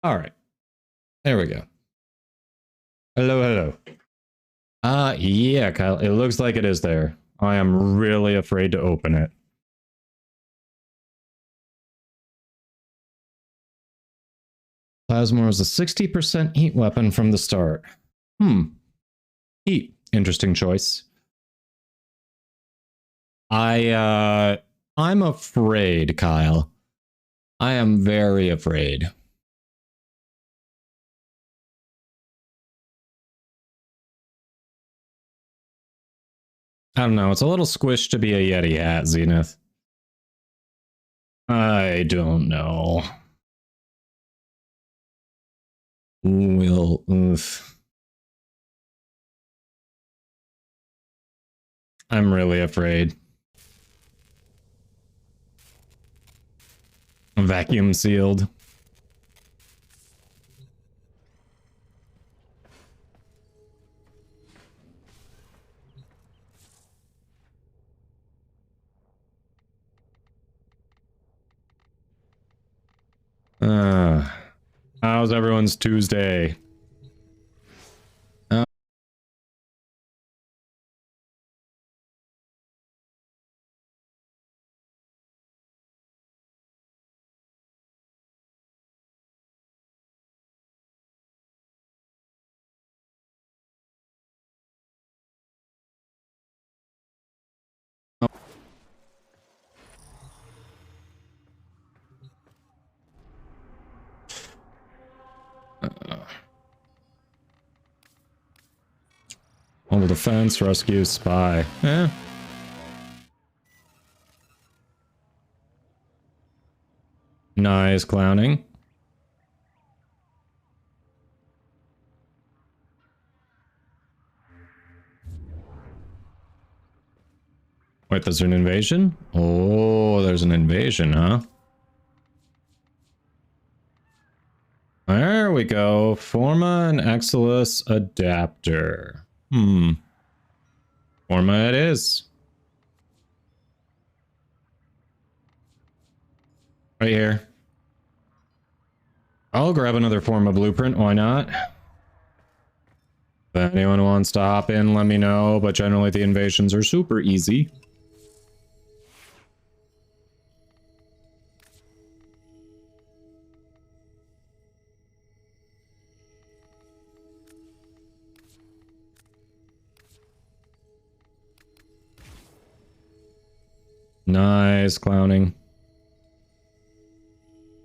All right. There we go. Hello, hello. Yeah, Kyle. It looks like it is there. I am really afraid to open it. Plasmor is a 60% heat weapon from the start. Heat. Interesting choice. I'm afraid, Kyle. I am very afraid. I don't know. It's a little squished to be a Yeti hat, Zenith. I don't know. Oof. I'm really afraid. Vacuum sealed. How's everyone's Tuesday? Mobile defense, rescue, spy. Nice clowning. Wait, there's an invasion? Oh, there's an invasion, huh? There we go. Forma and Exilus adapter. Forma it is. Right here. I'll grab another Forma blueprint, why not? If anyone wants to hop in, let me know, but generally the invasions are super easy. Nice clowning.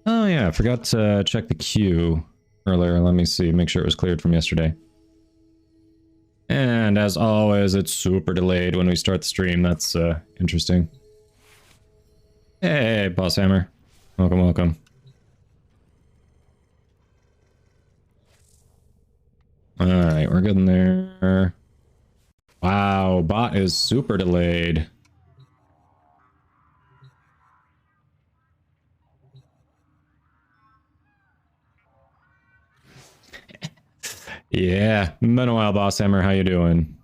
Oh yeah, I forgot to check the queue earlier. Let me see, make sure it was cleared from yesterday. And as always, it's super delayed when we start the stream. That's interesting. Hey, Boss Hammer. Welcome, welcome. Alright, we're good in there. Wow, bot is super delayed. Yeah, been a while, Boss Hammer. How you doing?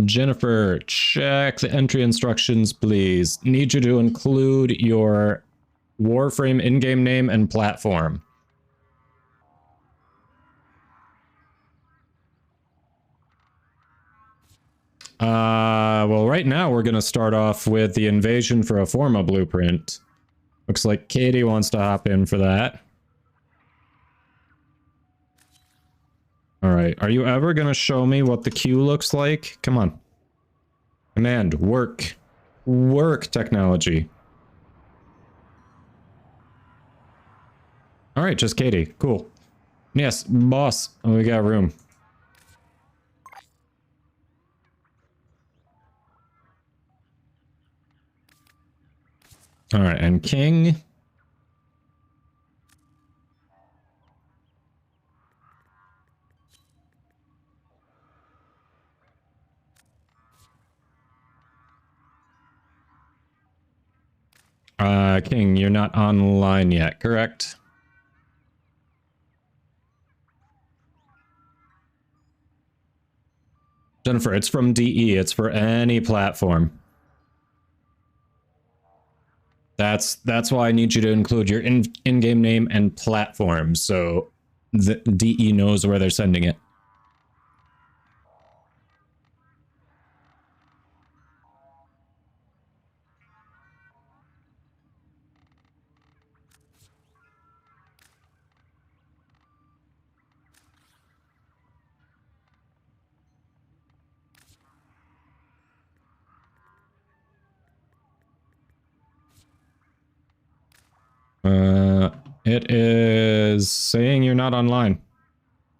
Jennifer, check the entry instructions, please. Need you to include your Warframe in-game name and platform. Well, right now we're gonna start off with the invasion for a Forma blueprint. Looks like Katie wants to hop in for that. Alright, are you ever gonna show me what the queue looks like? Come on. Command, work. Work, technology. Alright, just Katie. Cool. Yes, boss. Oh, we got room. Alright, and King. King, you're not online yet, correct? Jennifer, it's from DE. It's for any platform. That's why I need you to include your in-game name and platform, so the DE knows where they're sending it. It is saying you're not online,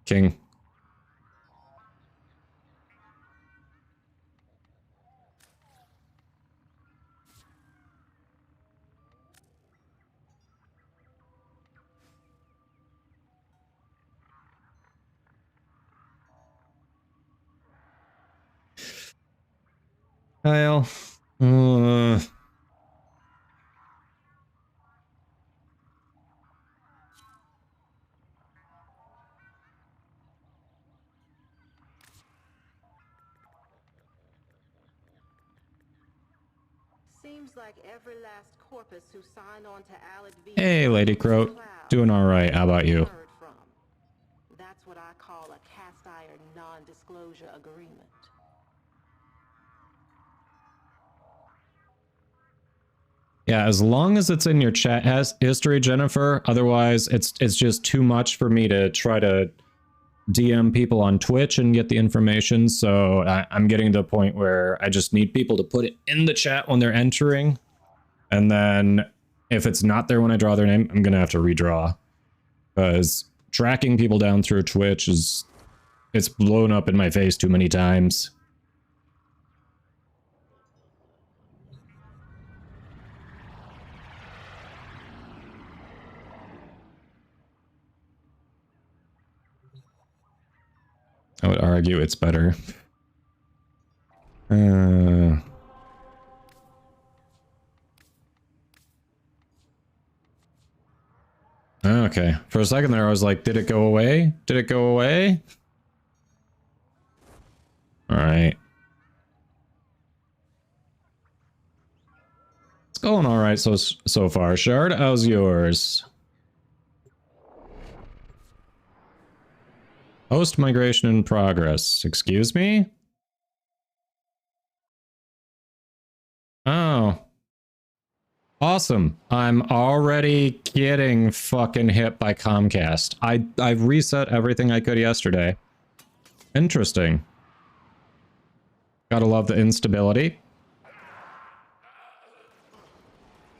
King. Kyle. Seems like every last corpus who signed on to Alec V. Hey, Lady Crow. Doing all right. How about you? That's what I call a cast iron non-disclosure agreement. Yeah, as long as it's in your chat history, Jennifer. Otherwise, it's just too much for me to try to DM people on Twitch and get the information. So I'm getting to the point where I just need people to put it in the chat when they're entering. And then if it's not there when I draw their name, I'm going to have to redraw. Because tracking people down through Twitch it's blown up in my face too many times. I would argue it's better. Okay. For a second there, I was like, did it go away? Did it go away? All right. It's going all right so far. Shard, how's yours? Host migration in progress. Excuse me? Oh. Awesome. I'm already getting fucking hit by Comcast. I've reset everything I could yesterday. Interesting. Gotta love the instability.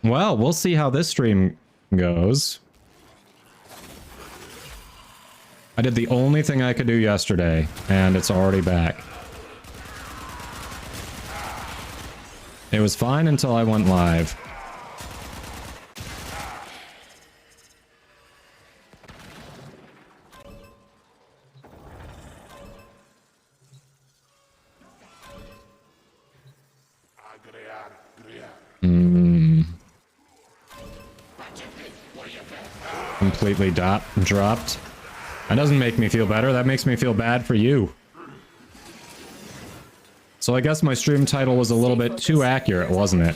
Well, we'll see how this stream goes. I did the only thing I could do yesterday, and it's already back. It was fine until I went live. Completely dropped. That doesn't make me feel better. That makes me feel bad for you. So I guess my stream title was a little bit too accurate, wasn't it?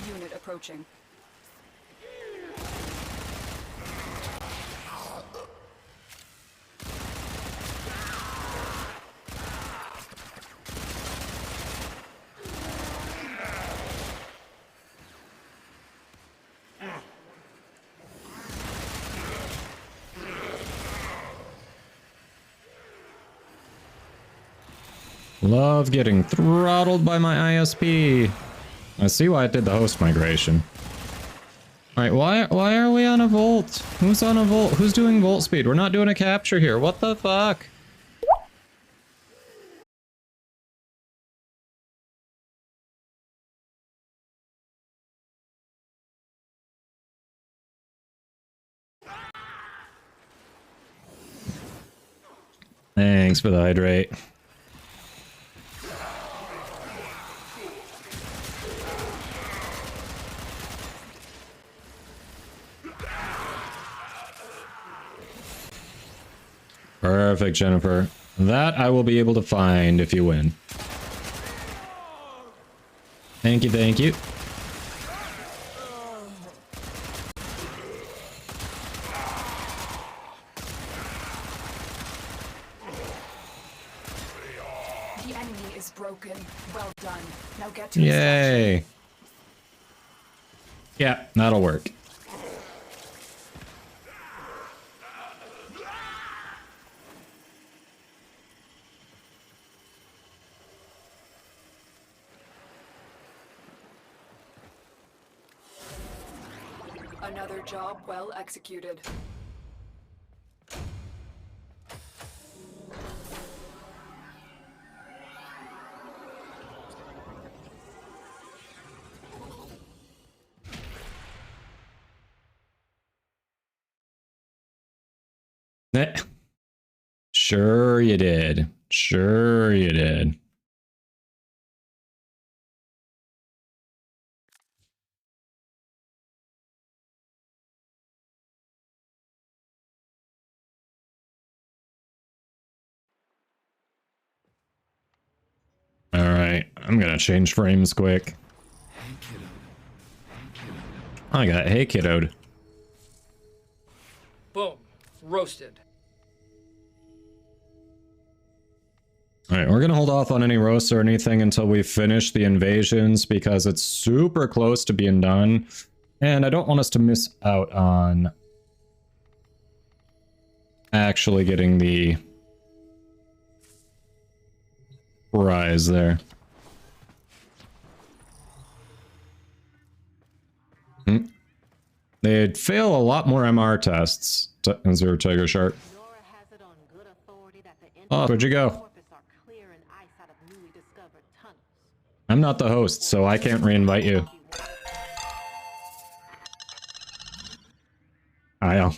Love getting throttled by my ISP. I see why it did the host migration. Alright, why are we on a volt? Who's on a volt? Who's doing volt speed? We're not doing a capture here. What the fuck? Thanks for the hydrate. Perfect, Jennifer. That I will be able to find if you win. Thank you, thank you. The enemy is broken. Well done. Now get to Yay. Yeah, that'll work. Another job well executed. Eh. Sure you did. Sure you did. All right, I'm gonna change frames quick. I got hey kiddoed. Boom. Roasted. All right, we're gonna hold off on any roasts or anything until we finish the invasions because it's super close to being done, and I don't want us to miss out on actually getting the prize there. They'd fail a lot more MR tests. Zero Tiger Shark. Nora has it on good authority that the Oh, where'd you go? corpus are clearing ice out of newly discovered tunnels. I'm not the host, so I can't reinvite you. I know.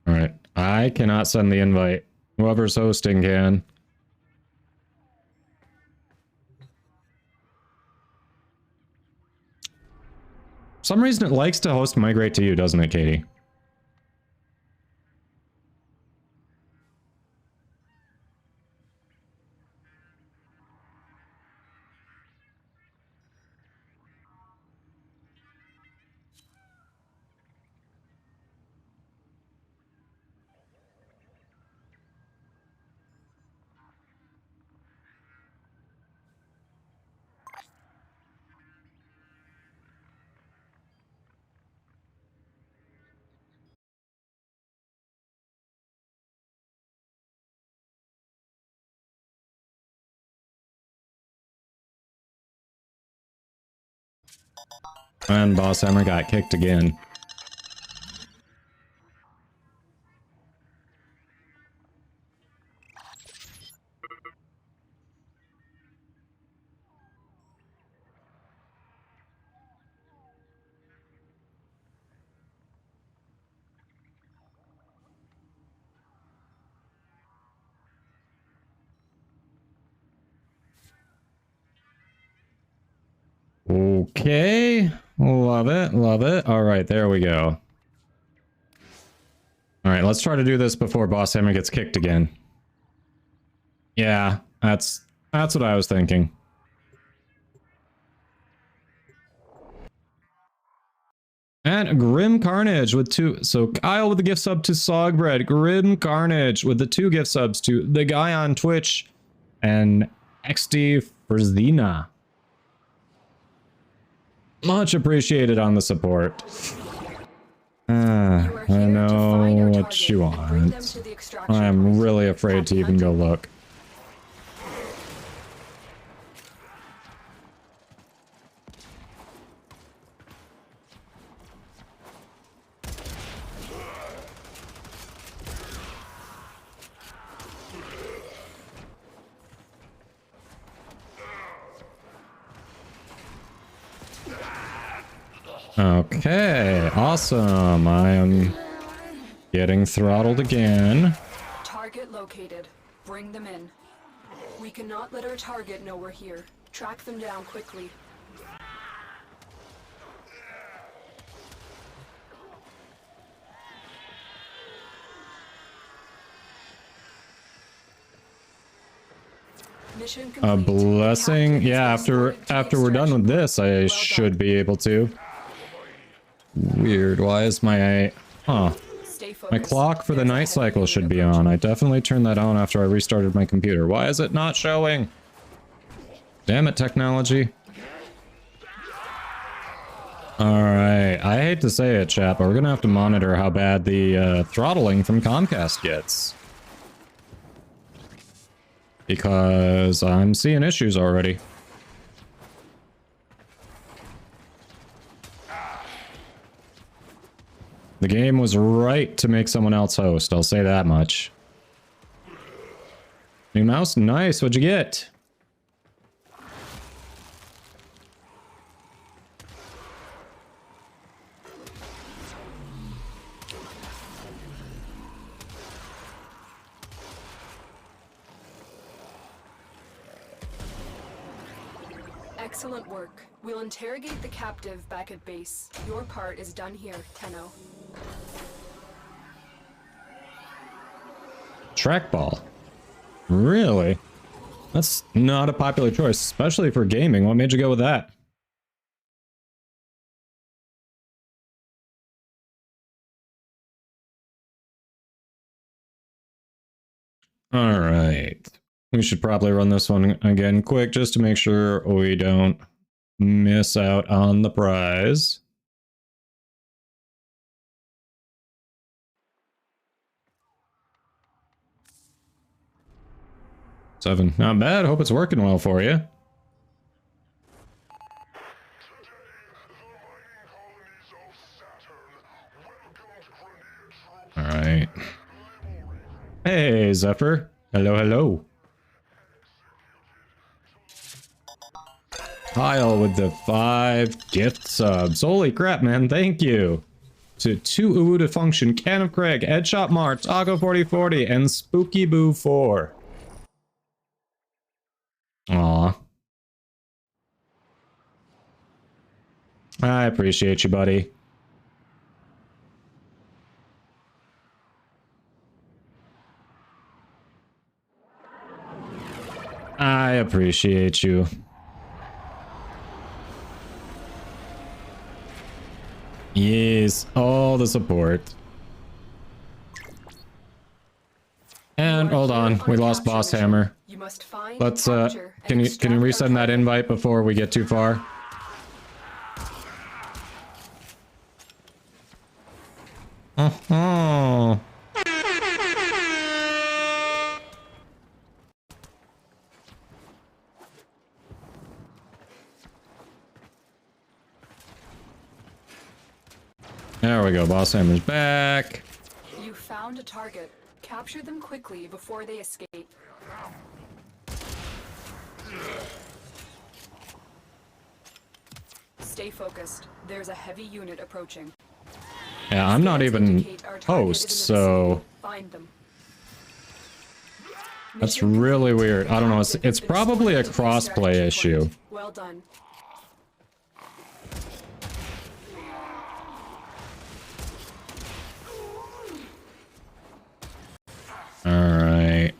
All right, I cannot send the invite. Whoever's hosting can. For some reason it likes to host migrate to you, doesn't it, Katie? And Boss Hammer got kicked again. Okay. Love it. Love it. All right, there we go. All right, let's try to do this before Boss Hammer gets kicked again. Yeah, that's what I was thinking. And Grim Carnage with 2. So Kyle with the gift sub to Sogbread. Grim Carnage with the 2 gift subs to the guy on Twitch. And XD for Zena. Much appreciated on the support. I know what you want. I'm really afraid to even go look. Okay, awesome. I am getting throttled again. Target located. Bring them in. We cannot let our target know we're here. Track them down quickly. Mission a complete. blessing. Captain Yeah, has been escorted to the after we're done with this, I Well should done. be able to. Weird. Why is my... Huh. Stay My focused. clock for the There's a night heavy cycle unit should be approaching. on. I definitely turned that on after I restarted my computer. Why is it not showing? Damn it, technology. Alright, I hate to say it, chat, but we're gonna have to monitor how bad the throttling from Comcast gets. Because I'm seeing issues already. The game was right to make someone else host, I'll say that much. New mouse? Nice, what'd you get? Excellent work. We'll interrogate the captive back at base. Your part is done here, Tenno. Trackball. Really? That's not a popular choice, especially for gaming. What made you go with that? Alright. We should probably run this one again quick just to make sure we don't miss out on the prize. Seven. Not bad. Hope it's working well for you. Alright. Hey, Zephyr. Hello, hello. Kyle with the 5 gift subs. Holy crap, man. Thank you. To 2 Uwu to Function, Can of Craig, Headshot Mart, Taco 4040, and Spooky Boo 4. Aw. I appreciate you, buddy. I appreciate you. Yes, all the support. And hold on, we lost Boss Hammer. You must find, Let's capture, and can you extract our resend that target. invite before we get too far? Oh. There we go, Boss Hammer's back. You found a target. Capture them quickly before they escape. Stay focused. There's a heavy unit approaching. Yeah, I'm not Scans even indicate our target host, is in the so vicinity. Find them. that's Mission really complete. weird. I don't know, Captive it's has been probably a escorted to the crossplay extraction issue. point. Well done. Alright.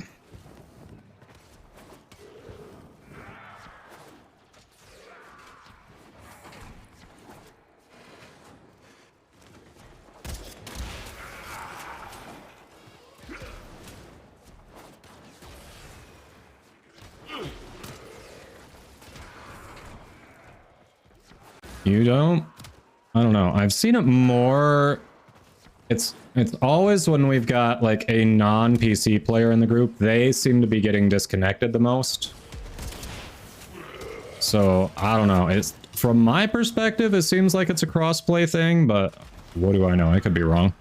You don't? I don't know. I've seen it more. It's always when we've got like a non-PC player in the group, they seem to be getting disconnected the most. So, I don't know. It's from my perspective, it seems like it's a crossplay thing, but what do I know? I could be wrong.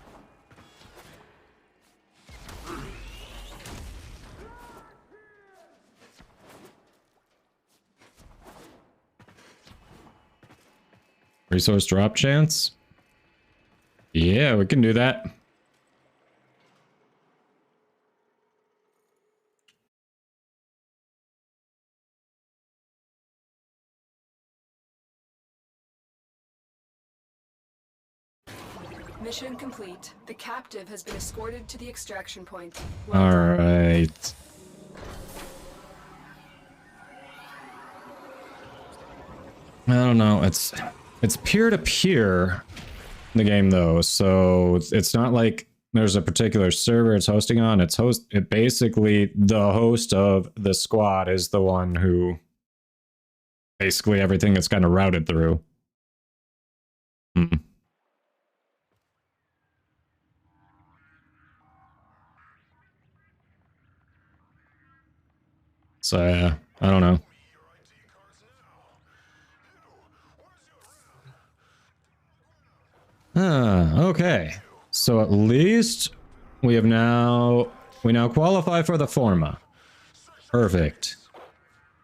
Resource drop chance? Yeah, we can do that. Mission complete. The captive has been escorted to the extraction point. Well All done. right. I don't know. It's peer-to-peer, the game though, so it's not like there's a particular server it's hosting on. It basically the host of the squad is the one who basically everything is kind of routed through. So yeah, I don't know. Okay. So at least we now qualify for the Forma. Perfect.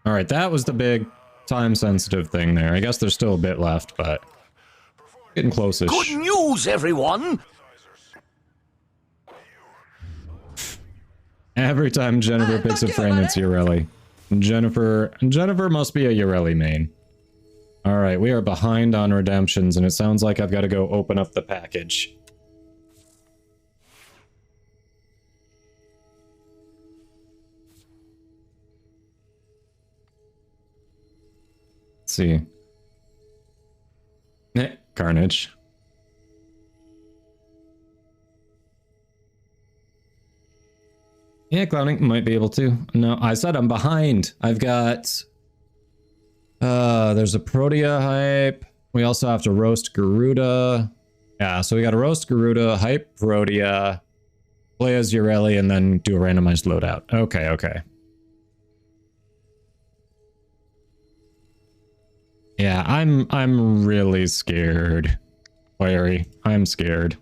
All right, that was the big time-sensitive thing there. I guess there's still a bit left, but getting close-ish. Good news, everyone! Every time Jennifer picks a frame, it's Urelli. Jennifer must be a Urelli main. All right, we are behind on redemptions, and it sounds like I've got to go open up the package. Let's see. Carnage. Yeah, clowning might be able to. No, I said I'm behind. I've got... there's a Protea hype. We also have to roast Garuda. Yeah, so we got to roast Garuda, hype Protea, play as Urelli, and then do a randomized loadout. Okay, okay. Yeah, I'm really scared. Larry, I'm scared.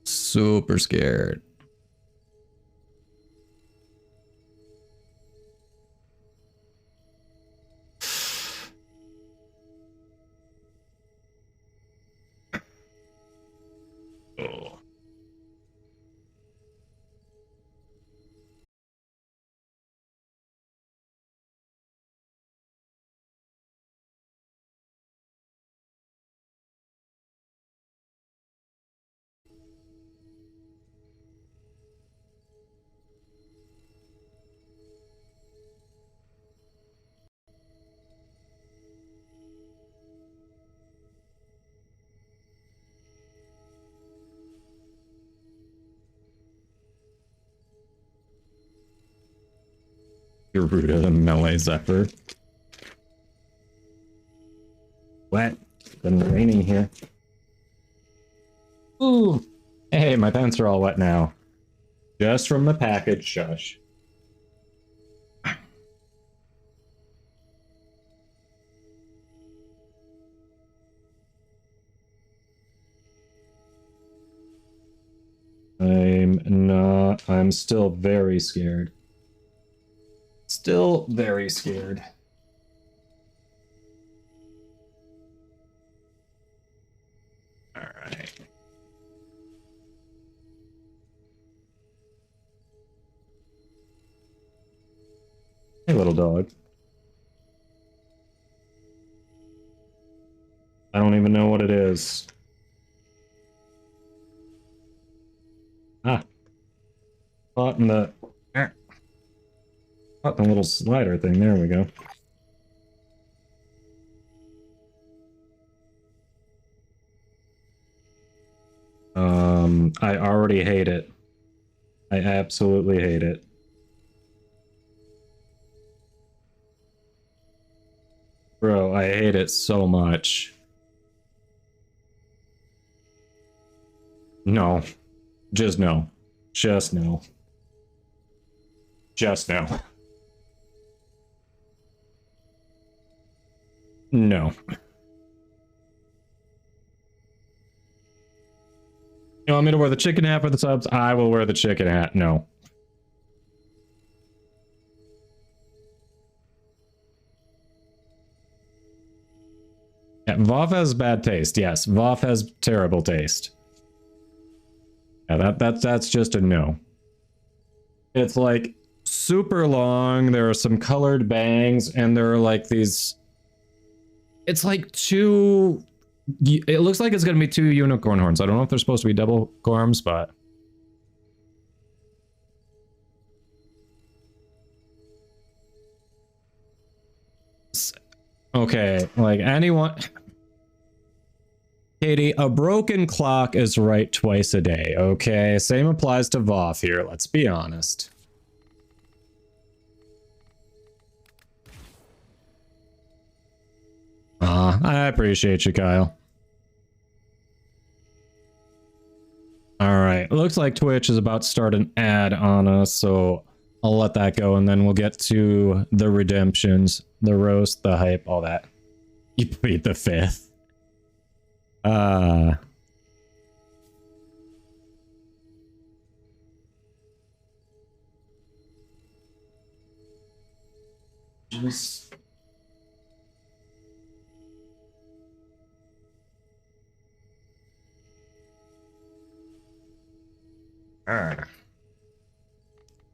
Super scared. Oh. Garuda, the melee Zephyr. Wet. It's been raining here. Ooh. Hey, my pants are all wet now. Just from the package, shush. I'm still very scared. Still very scared. All right. Hey, little dog. I don't even know what it is. Ah. Caught in the... Caught in the little slider thing. There we go. I already hate it. I absolutely hate it. Bro, I hate it so much. No. Just no. Just no. Just no. No. You want me to wear the chicken hat for the subs? I will wear the chicken hat. No. Yeah, Voth has bad taste. Yes, Voth has terrible taste. Yeah, that's just a no. It's like super long. There are some colored bangs, and there are like these. It's like two. It looks like it's gonna be two unicorn horns. I don't know if they're supposed to be double corms, but Okay, like anyone... Katie, a broken clock is right twice a day, okay? Same applies to Voth here, let's be honest. I appreciate you, Kyle. Alright, looks like Twitch is about to start an ad on us, so I'll let that go, and then we'll get to the redemptions, the roast, the hype, all that. You plead the fifth. Just...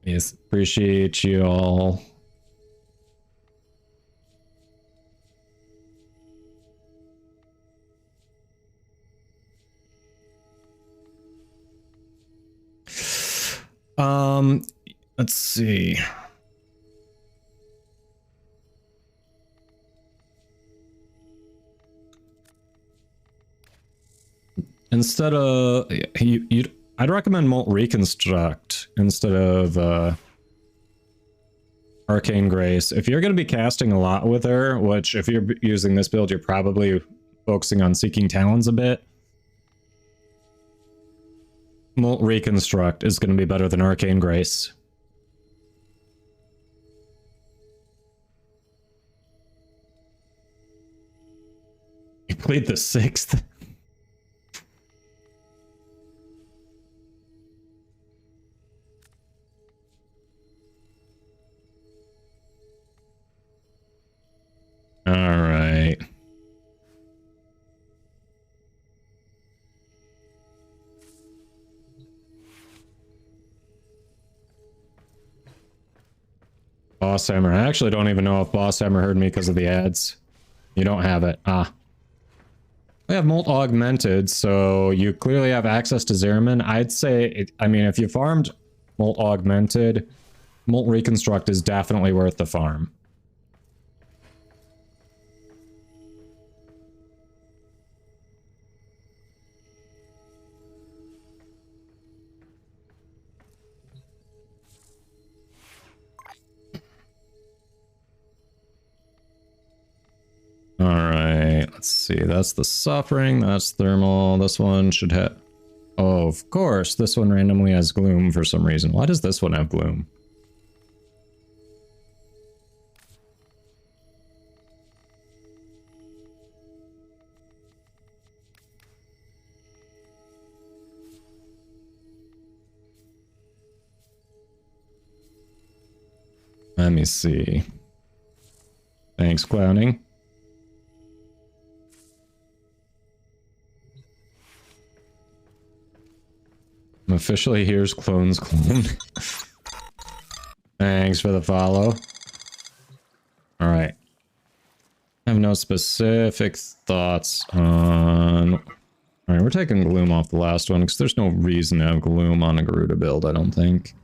Yes, appreciate you all. Let's see. Instead of I'd recommend Molt Reconstruct instead of Arcane Grace. If you're going to be casting a lot with her, which if you're using this build, you're probably focusing on Seeking Talons a bit. Molt Reconstruct is going to be better than Arcane Grace. You played the 6th? All right. Boss Hammer. I actually don't even know if Boss Hammer heard me because of the ads. You don't have it. Ah. We have Molt Augmented, so you clearly have access to Zerman. I'd say, I mean, if you farmed Molt Augmented, Molt Reconstruct is definitely worth the farm. Alright, let's see. That's the Suffering, that's Thermal. This one should have... Oh, of course, this one randomly has Gloom for some reason. Why does this one have Gloom? Let me see. Thanks, Clowning. Officially, here's Clone's Clone. Thanks for the follow. Alright. I have no specific thoughts on... Alright, we're taking Gloom off the last one, because there's no reason to have Gloom on a Garuda build, I don't think.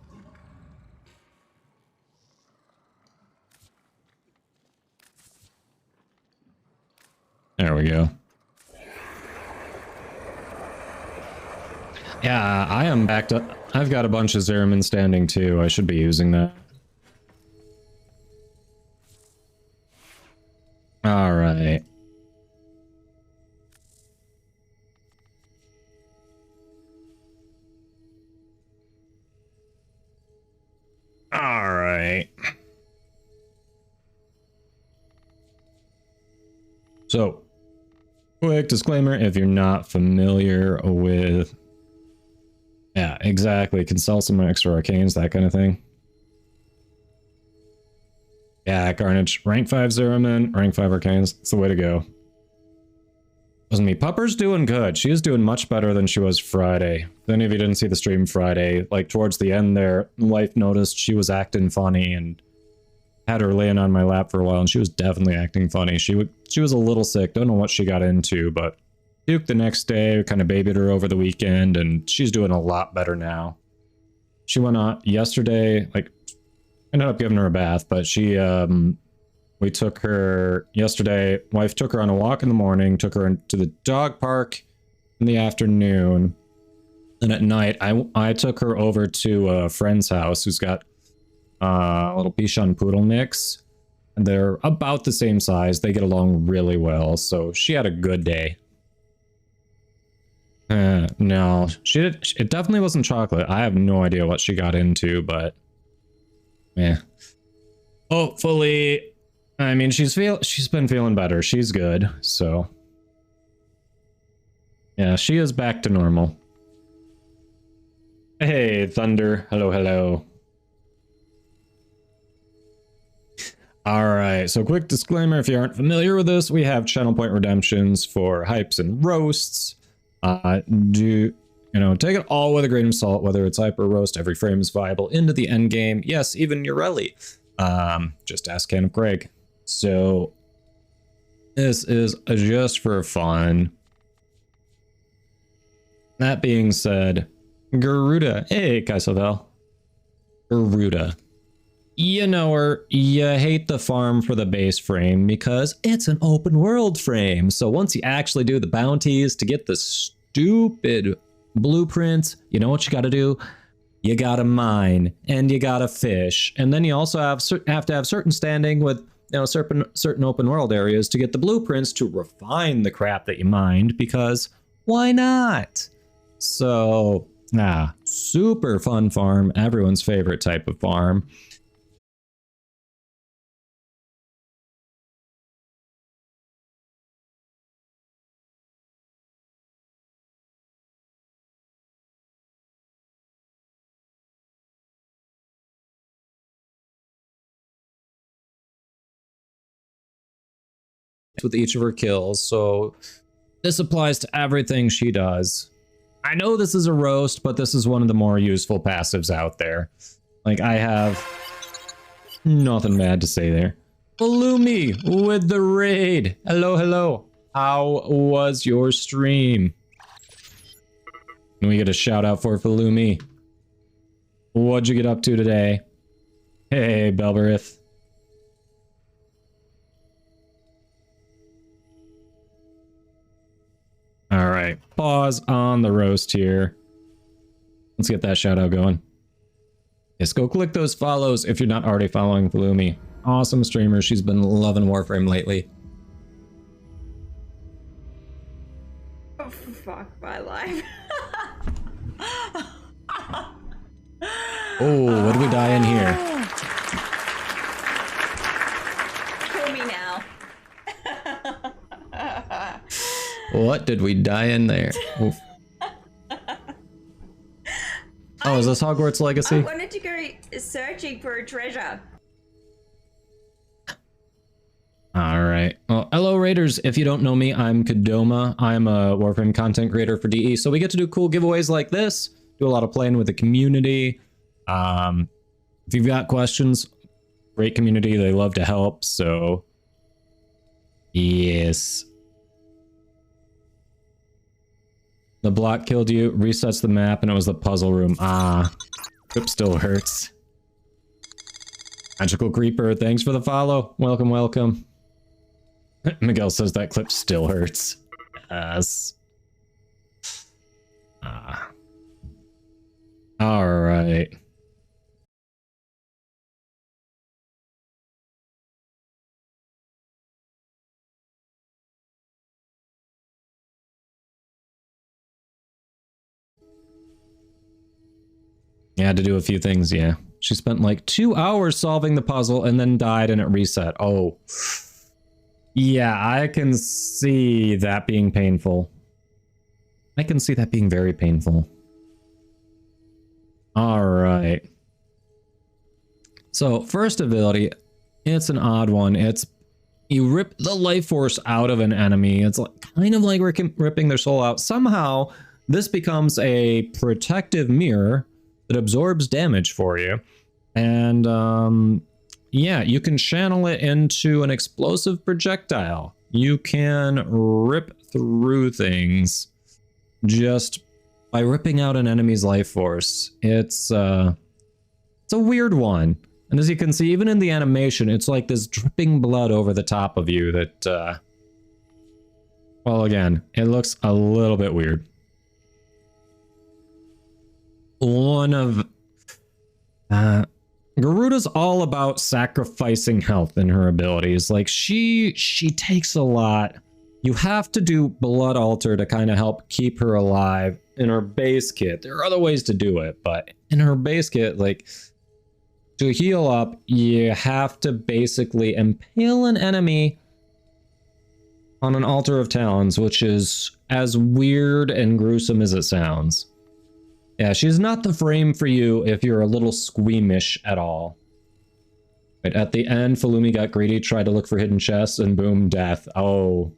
There we go. Yeah, I am backed up. I've got a bunch of Zerman standing too. I should be using that. Alright. Alright. So, quick disclaimer, if you're not familiar with... Yeah, exactly. Consult some extra arcanes, that kind of thing. Yeah, Carnage. Rank 5 Zeraman, rank 5 arcanes. It's the way to go. Wasn't me. Pupper's doing good. She is doing much better than she was Friday. If any of you didn't see the stream Friday, like towards the end there, Life noticed she was acting funny and had her laying on my lap for a while, and she was definitely acting funny. She was a little sick. Don't know what she got into, but Duke the next day, kind of babied her over the weekend, and she's doing a lot better now. She went on yesterday, like, ended up giving her a bath, but she was We took her yesterday. Wife took her on a walk in the morning, took her to the dog park in the afternoon. And at night, I took her over to a friend's house who's got a little Bichon Poodle mix. And they're about the same size. They get along really well. So she had a good day. No, it definitely wasn't chocolate. I have no idea what she got into, but yeah. Hopefully, I mean, she's been feeling better. She's good. So yeah, she is back to normal. Hey, Thunder. Hello, hello. Alright, so quick disclaimer, if you aren't familiar with this, we have channel point redemptions for hypes and roasts. Take it all with a grain of salt, whether it's hype or roast, every frame is viable into the end game. Yes, even Urelli. Just ask Can of Craig. So, this is just for fun. That being said, Garuda. Hey, Kaisovel. Garuda. You know her, you hate the farm for the base frame because it's an open world frame. So once you actually do the bounties to get the stupid blueprints, you know what you gotta do? You gotta mine and you gotta fish. And then you also have to have certain standing with certain open world areas to get the blueprints to refine the crap that you mined, because why not? So, super fun farm, everyone's favorite type of farm. With each of her kills, so this applies to everything she does. I know this is a roast, but this is one of the more useful passives out there. Like, I have nothing bad to say there. Falumi with the raid. Hello, hello. How was your stream? Can we get a shout out for Falumi? What'd you get up to today? Hey, Belberith. All right, pause on the roast here. Let's get that shout out going. Yes, go click those follows if you're not already following Falumi. Awesome streamer. She's been loving Warframe lately. Oh, fuck my life. Oh, what did we die in here? Kill me now. What did we die in there? Oof. Oh, is this Hogwarts Legacy? I wanted to go searching for a treasure. All right. Well, hello, Raiders. If you don't know me, I'm Kadoma. I'm a Warframe content creator for DE. So we get to do cool giveaways like this, do a lot of playing with the community. If you've got questions, great community. They love to help. So, yes. The block killed you, resets the map, and it was the puzzle room. Clip still hurts. Magical Creeper, thanks for the follow. Welcome, welcome. Miguel says that clip still hurts. Yes. All right. You had to do a few things, yeah. She spent like 2 hours solving the puzzle and then died and it reset. Oh. Yeah, I can see that being painful. I can see that being very painful. Alright. So, first ability, it's an odd one. It's, you rip the life force out of an enemy. It's kind of like ripping their soul out. Somehow, this becomes a protective mirror that absorbs damage for you. And, yeah, you can channel it into an explosive projectile. You can rip through things just by ripping out an enemy's life force. It's a weird one. And as you can see, even in the animation, it's like this dripping blood over the top of you that, well, again, it looks a little bit weird. One of... Garuda's all about sacrificing health in her abilities. Like, she takes a lot. You have to do Blood Altar to kind of help keep her alive in her base kit. There are other ways to do it, but in her base kit, like... To heal up, you have to basically impale an enemy on an altar of talons, which is as weird and gruesome as it sounds. Yeah, she's not the frame for you if you're a little squeamish at all. But at the end, Falumi got greedy, tried to look for hidden chests, and boom, death. Oh.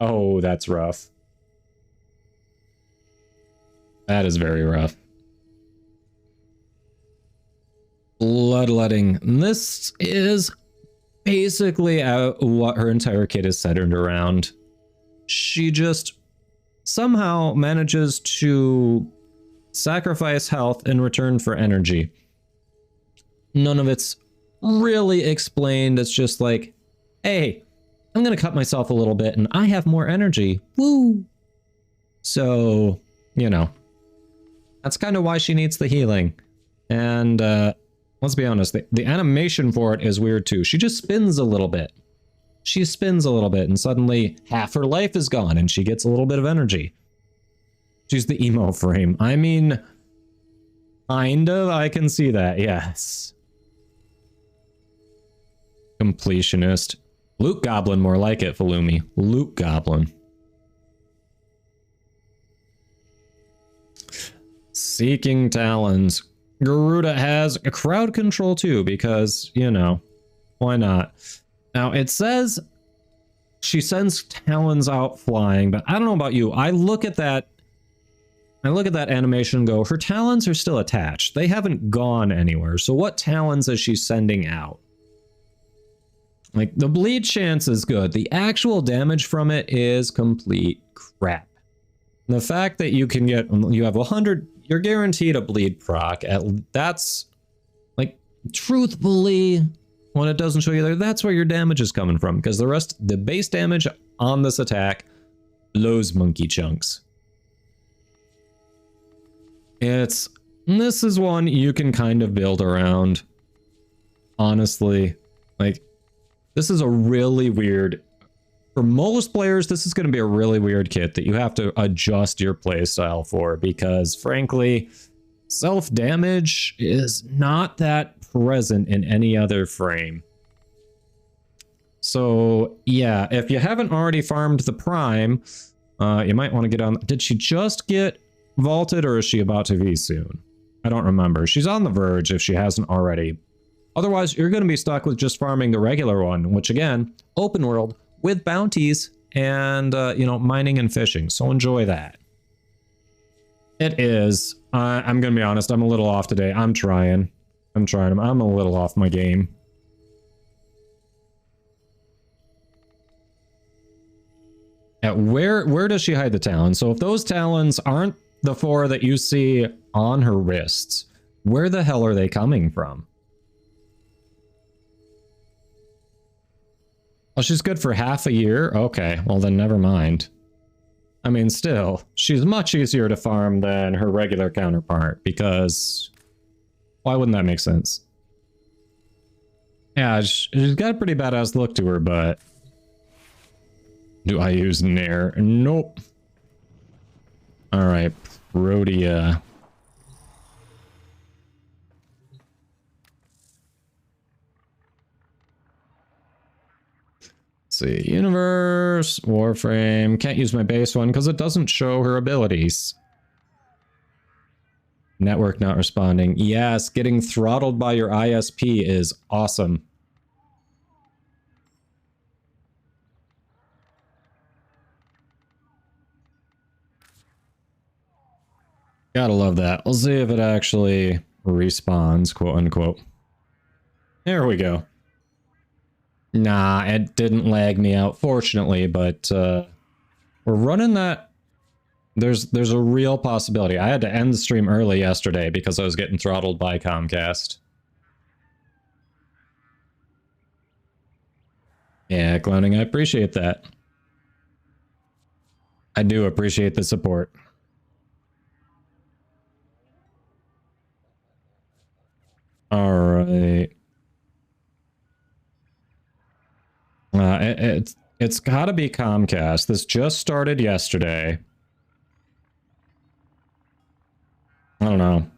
Oh, that's rough. That is very rough. Bloodletting. This is basically what her entire kit is centered around. She just somehow manages to sacrifice health in return for energy. None of it's really explained. It's just like, hey, I'm gonna cut myself a little bit and I have more energy. Woo! So, you know, that's kind of why she needs the healing. And, let's be honest, the animation for it is weird too. She just spins a little bit. She spins a little bit and suddenly half her life is gone and she gets a little bit of energy. She's the emo frame. I mean, kind of, I can see that, yes. Completionist. Loot Goblin, more like it, Falumi. Loot Goblin. Seeking Talons. Garuda has a crowd control too, because, you know, why not? Now, it says she sends talons out flying, but I don't know about you. I look at that animation and go, her talons are still attached. They haven't gone anywhere. So what talons is she sending out? Like, the bleed chance is good. The actual damage from it is complete crap. The fact that you have 100... You're guaranteed a bleed proc. That's, like, truthfully, when it doesn't show you there, that's where your damage is coming from. Because the base damage on this attack blows monkey chunks. This is one you can kind of build around. Honestly, like, this is a really weird... For most players, this is going to be a really weird kit that you have to adjust your playstyle for, because frankly, self-damage is not that present in any other frame. So yeah, if you haven't already farmed the Prime, you might want to get on... Did she just get vaulted or is she about to be soon? I don't remember. She's on the verge if she hasn't already. Otherwise, you're going to be stuck with just farming the regular one, which again, open world, with bounties and, you know, mining and fishing. So enjoy that. It is. I'm going to be honest. I'm a little off today. I'm trying. I'm a little off my game. Where does she hide the talons? So if those talons aren't the 4 that you see on her wrists, where the hell are they coming from? Oh, she's good for half a year? Okay, well then never mind. I mean, still, she's much easier to farm than her regular counterpart, because why wouldn't that make sense? Yeah, she's got a pretty badass look to her, but... Do I use Nair? Nope. Alright, Protea. See, Universe, Warframe. Can't use my base one because it doesn't show her abilities. Network not responding. Yes, getting throttled by your ISP is awesome. Gotta love that. We'll see if it actually respawns, quote unquote. There we go. Nah, it didn't lag me out, fortunately, but we're running that. There's a real possibility. I had to end the stream early yesterday because I was getting throttled by Comcast. Yeah, cloning, I appreciate that. I do appreciate the support. All right. It's got to be Comcast. This just started yesterday. I don't know.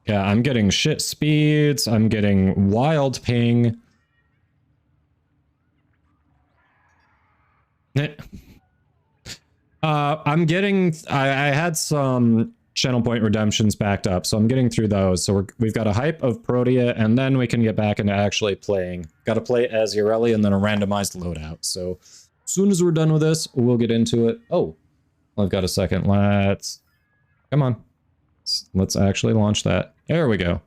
Yeah, I'm getting shit speeds. I'm getting wild ping. I had some channel point redemptions backed up, so I'm getting through those. So we've got a hype of Protea, and then we can get back into actually playing. Got to play as Yorelli and then a randomized loadout. So as soon as we're done with this, we'll get into it. Oh, I've got a second. Come on. Let's actually launch that. There we go.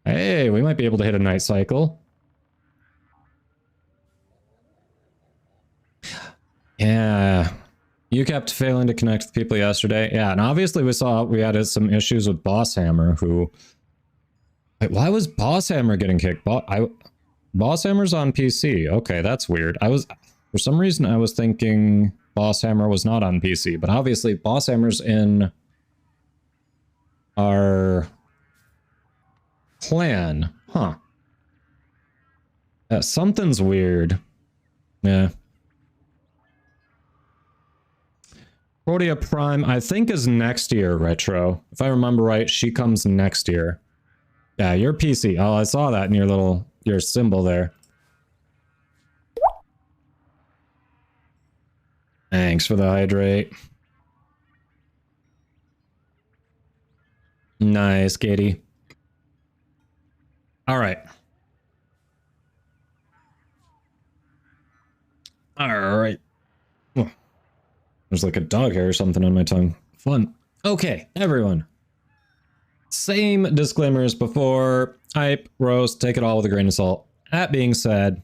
Hey, we might be able to hit a night cycle. Yeah. You kept failing to connect with people yesterday. Yeah, and obviously we had some issues with Boss Hammer, who... Wait, why was Boss Hammer getting kicked? Boss Hammer's on PC. Okay, that's weird. For some reason, I was thinking Boss Hammer was not on PC, but obviously Boss Hammer's in our clan. Huh. Something's weird. Yeah. Protea Prime, I think, is next year, Retro. If I remember right, she comes next year. Yeah, you're PC. Oh, I saw that in your symbol there. Thanks for the hydrate. Nice, Katie. All right. All right. Oh. There's like a dog hair or something on my tongue. Fun. Okay, everyone. Same disclaimer as before. Hype, roast, take it all with a grain of salt. That being said,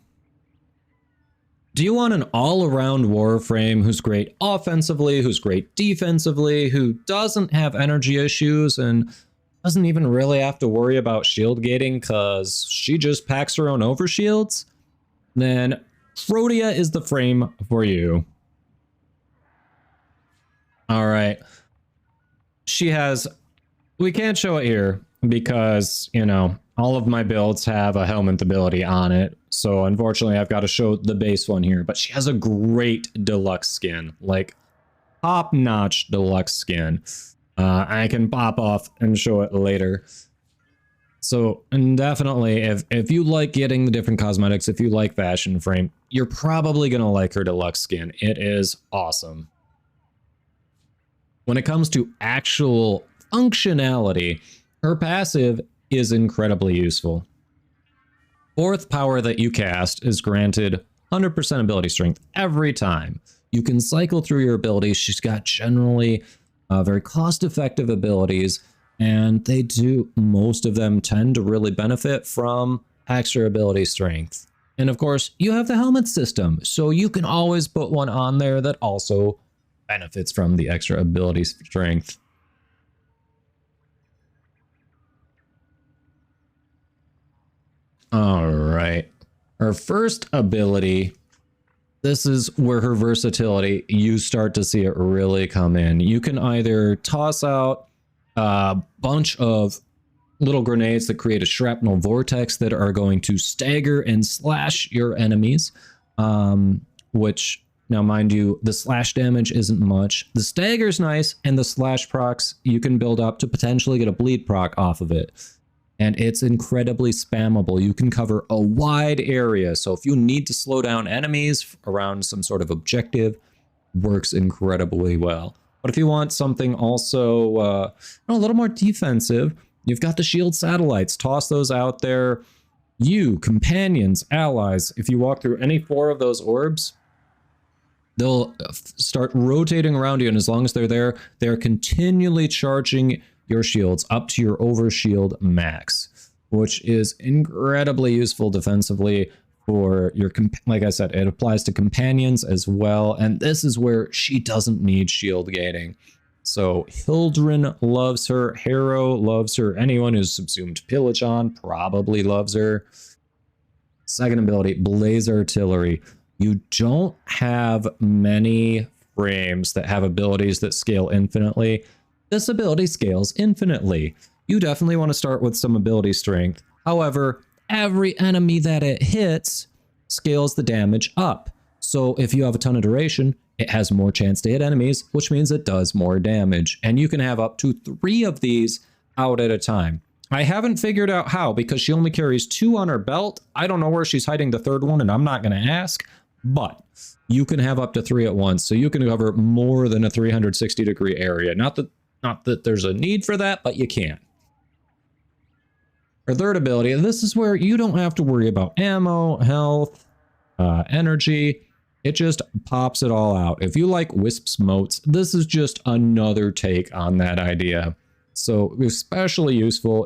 do you want an all-around Warframe who's great offensively, who's great defensively, who doesn't have energy issues and doesn't even really have to worry about shield gating because she just packs her own overshields? Then Protea is the frame for you. All right. She has... We can't show it here because, you know, all of my builds have a helmet ability on it. So unfortunately, I've got to show the base one here. But she has a great deluxe skin. Like, top-notch deluxe skin. I can pop off and show it later. So, and definitely, if you like getting the different cosmetics, if you like fashion frame, you're probably going to like her deluxe skin. It is awesome. When it comes to actual functionality, her passive is incredibly useful. Fourth power that you cast is granted 100% ability strength every time. You can cycle through your abilities. She's got generally very cost-effective abilities, and most of them tend to really benefit from extra ability strength. And of course, you have the helmet system, so you can always put one on there that also benefits from the extra ability strength. All right. Her first ability, this is where her versatility, you start to see it really come in. You can either toss out a bunch of little grenades that create a shrapnel vortex that are going to stagger and slash your enemies, which... Now, mind you, the slash damage isn't much. The stagger's nice, and the slash procs you can build up to potentially get a bleed proc off of it. And it's incredibly spammable. You can cover a wide area, so if you need to slow down enemies around some sort of objective, works incredibly well. But if you want something also a little more defensive, you've got the shield satellites. Toss those out there. You, companions, allies, if you walk through any 4 of those orbs, they'll start rotating around you, and as long as they're there, they're continually charging your shields up to your overshield max, which is incredibly useful defensively for your, like I said, it applies to companions as well, and this is where she doesn't need shield gating. So Hildren loves her, Harrow loves her, anyone who's subsumed Pillage on probably loves her. Second ability, Blaze Artillery. You don't have many frames that have abilities that scale infinitely. This ability scales infinitely. You definitely want to start with some ability strength. However, every enemy that it hits scales the damage up. So if you have a ton of duration, it has more chance to hit enemies, which means it does more damage. And you can have up to 3 of these out at a time. I haven't figured out how, because she only carries 2 on her belt. I don't know where she's hiding the 3rd one, and I'm not going to ask, but you can have up to 3 at once. So you can cover more than a 360-degree area. Not that there's a need for that, but you can. Her 3rd ability, and this is where you don't have to worry about ammo, health, energy. It just pops it all out. If you like Wisp's motes, this is just another take on that idea. So especially useful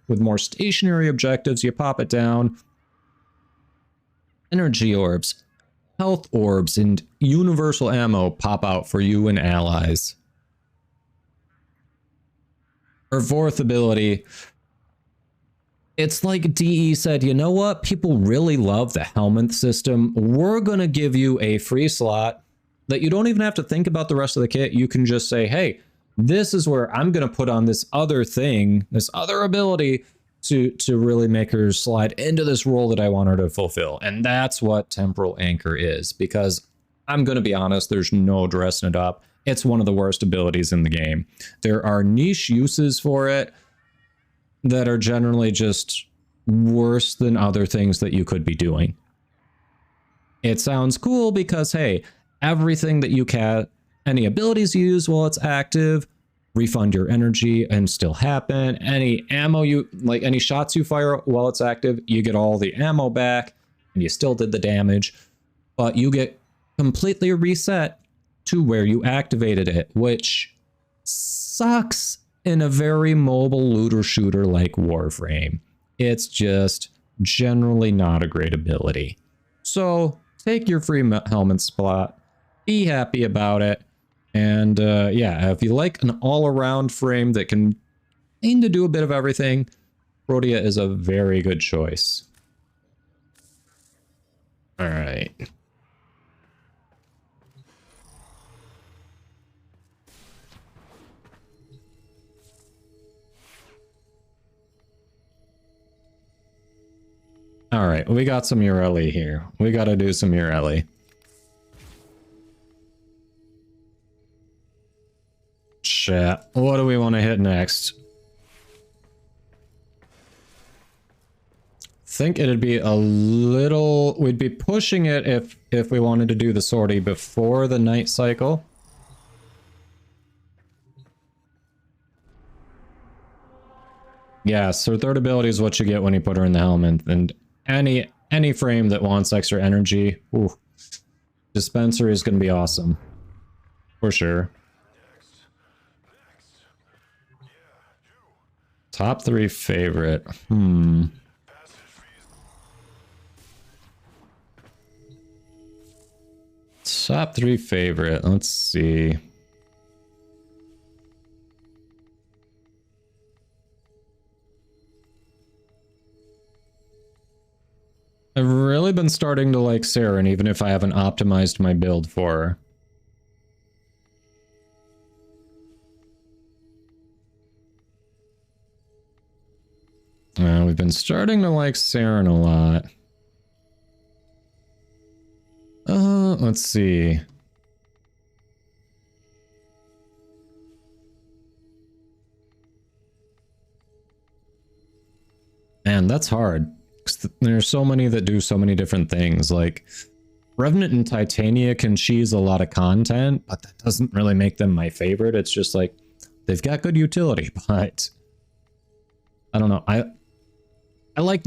with more stationary objectives. You pop it down. Energy orbs, health orbs, and universal ammo pop out for you and allies. Her 4th ability, it's like DE said, you know what? People really love the helmet system. We're going to give you a free slot that you don't even have to think about the rest of the kit. You can just say, hey, this is where I'm going to put on this other thing, this other ability to really make her slide into this role that I want her to fulfill. And that's what Temporal Anchor is, because I'm going to be honest, there's no dressing it up. It's one of the worst abilities in the game. There are niche uses for it that are generally just worse than other things that you could be doing. It sounds cool because, hey, everything that you can, any abilities you use while it's active, refund your energy and still happen. Any ammo any shots you fire while it's active, you get all the ammo back and you still did the damage, but you get completely reset to where you activated it, which sucks in a very mobile looter shooter like Warframe. It's just generally not a great ability. So take your free helmet spot, be happy about it, and yeah, if you like an all-around frame that can aim to do a bit of everything, Protea is a very good choice. All right. All right, we got some Ureli here. We got to do some Ureli. Chat. What do we want to hit next? Think it'd be a little... We'd be pushing it if we wanted to do the sortie before the night cycle. Yeah, so 3rd ability is what you get when you put her in the helmet, and any frame that wants extra energy, ooh, dispensary is going to be awesome. For sure. Top 3 favorite. Top 3 favorite. Let's see. I've really been starting to like Saren, even if I haven't optimized my build for her. We've been starting to like Saren a lot. Let's see. Man, that's hard. There's so many that do so many different things. Like, Revenant and Titania can cheese a lot of content, but that doesn't really make them my favorite. It's just like, they've got good utility, but I don't know. I like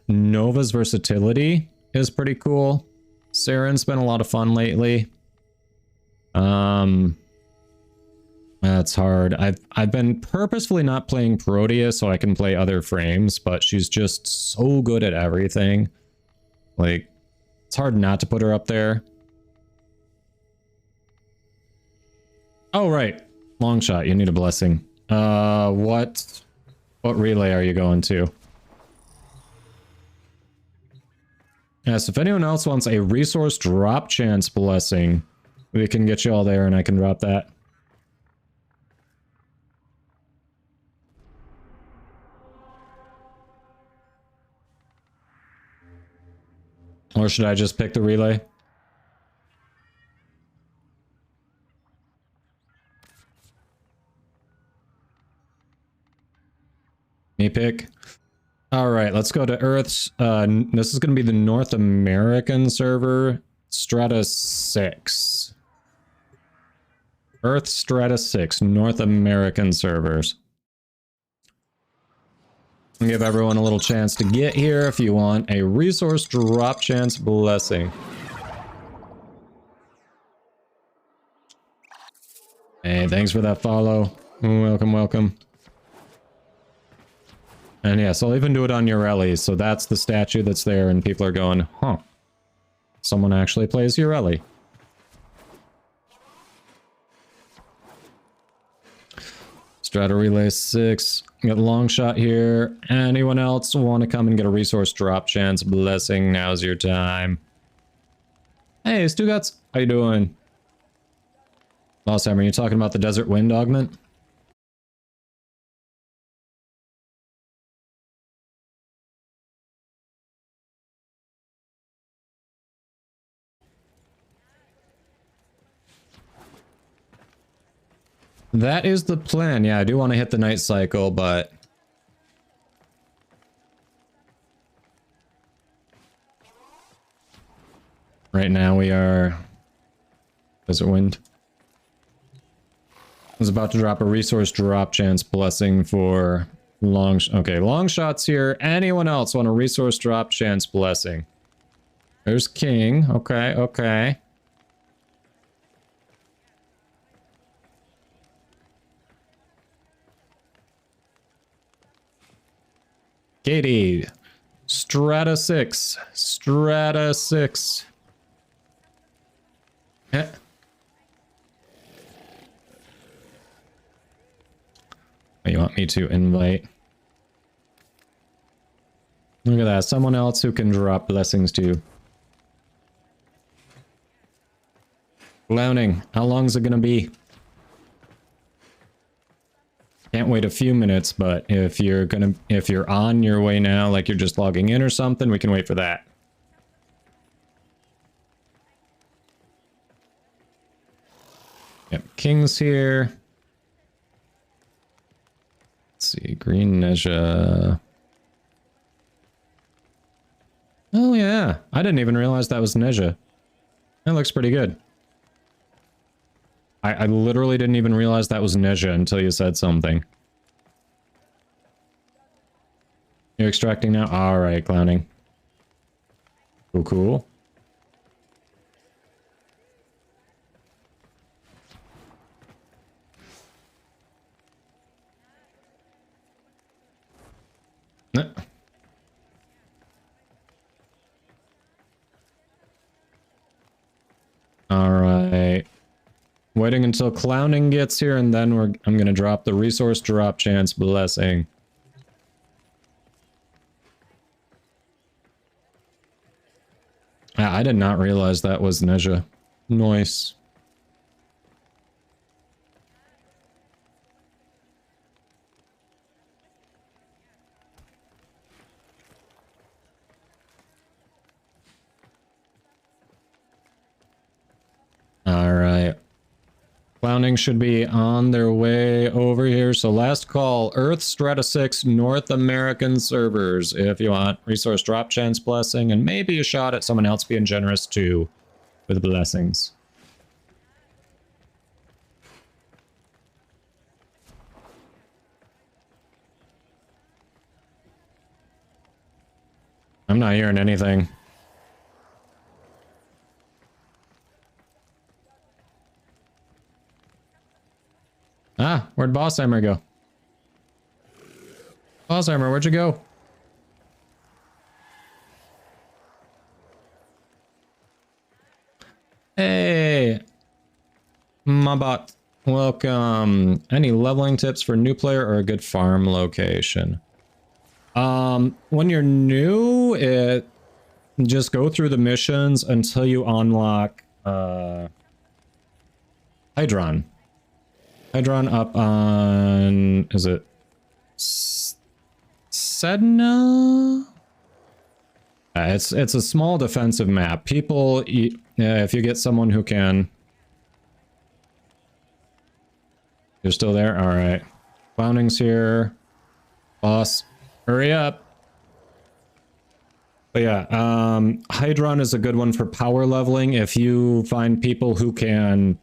Nova's versatility is pretty cool. Saren's been a lot of fun lately. That's hard. I've been purposefully not playing Protea so I can play other frames, but she's just so good at everything. Like, it's hard not to put her up there. Oh, right. Long shot. You need a blessing. What relay are you going to? Yes, if anyone else wants a resource drop chance blessing, we can get you all there and I can drop that. Or should I just pick the relay? Me pick. All right, let's go to Earth's. This is going to be the North American server, Strata 6. Earth Strata 6, North American servers. I'll give everyone a little chance to get here if you want a resource drop chance blessing. Hey, thanks for that follow. Welcome, welcome. And yes, I'll even do it on Ureli, so that's the statue that's there, and people are going, huh. Someone actually plays Ureli. Strata Relay 6. Got a long shot here. Anyone else want to come and get a resource drop chance blessing? Now's your time. Hey, Stuguts. How you doing? Last time, are you talking about the Desert Wind augment? That is the plan. Yeah, I do want to hit the night cycle, but... right now we are... Desert Wind. I was about to drop a resource drop chance blessing for long... okay, long shots here. Anyone else want a resource drop chance blessing? There's King. Okay, okay. Katie, Strata 6, Strata 6. Eh. Oh, you want me to invite? Look at that, someone else who can drop blessings too. Clowning, how long is it gonna be? Can't wait a few minutes, but if you're on your way now, like you're just logging in or something, we can wait for that. Yep, King's here. Let's see, Green Neja. Oh yeah, I didn't even realize that was Neja. That looks pretty good. I literally didn't even realize that was Neja until you said something. You're extracting now? Alright, clowning. Cool, cool. Alright. Waiting until clowning gets here, and then I'm gonna drop the resource drop chance blessing. I did not realize that was Neja. Nice. Alright. Clowning should be on their way over here. So last call, Earth Strata 6 North American servers. If you want resource drop chance blessing and maybe a shot at someone else being generous too with blessings. I'm not hearing anything. Ah, where'd Bossheimer go? Bossheimer, where'd you go? Hey! Mabot, welcome. Any leveling tips for new player or a good farm location? When you're new, just go through the missions until you unlock Hydron. Hydron up on, is it Sedna? It's a small defensive map. People, if you get someone who can. You're still there? All right. Founding's here. Boss, hurry up. But yeah, Hydron is a good one for power leveling. If you find people who can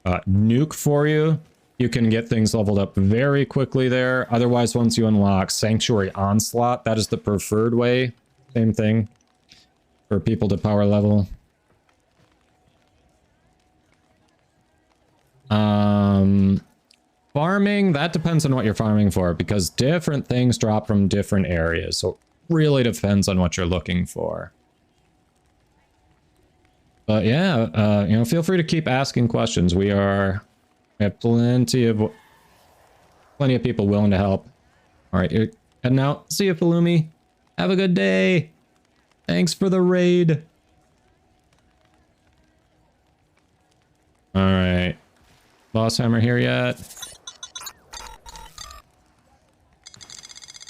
nuke for you, you can get things leveled up very quickly there. Otherwise, once you unlock Sanctuary Onslaught, that is the preferred way. Same thing for people to power level. Farming, that depends on what you're farming for, because different things drop from different areas. So it really depends on what you're looking for. But yeah, you know, feel free to keep asking questions. We have plenty of people willing to help. All right, you're heading out. See you, Falumi. Have a good day. Thanks for the raid. All right. Boss Hammer here yet?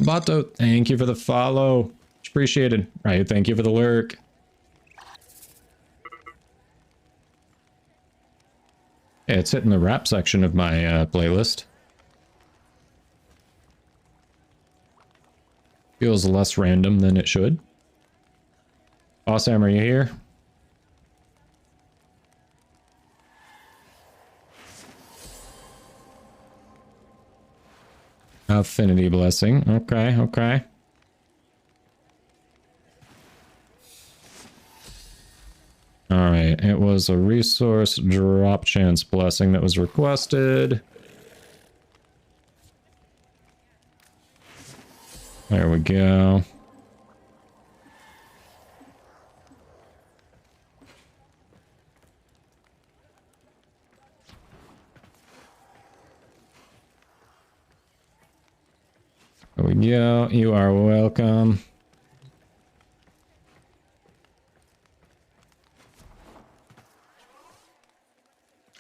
Bato, thank you for the follow. Much appreciated. All right, thank you for the lurk. Yeah, it's hitting the rap section of my playlist. Feels less random than it should. Boss Hammer, are you here? Affinity Blessing. Okay, okay. Alright, it was a resource drop chance blessing that was requested. There we go. There we go. You are welcome.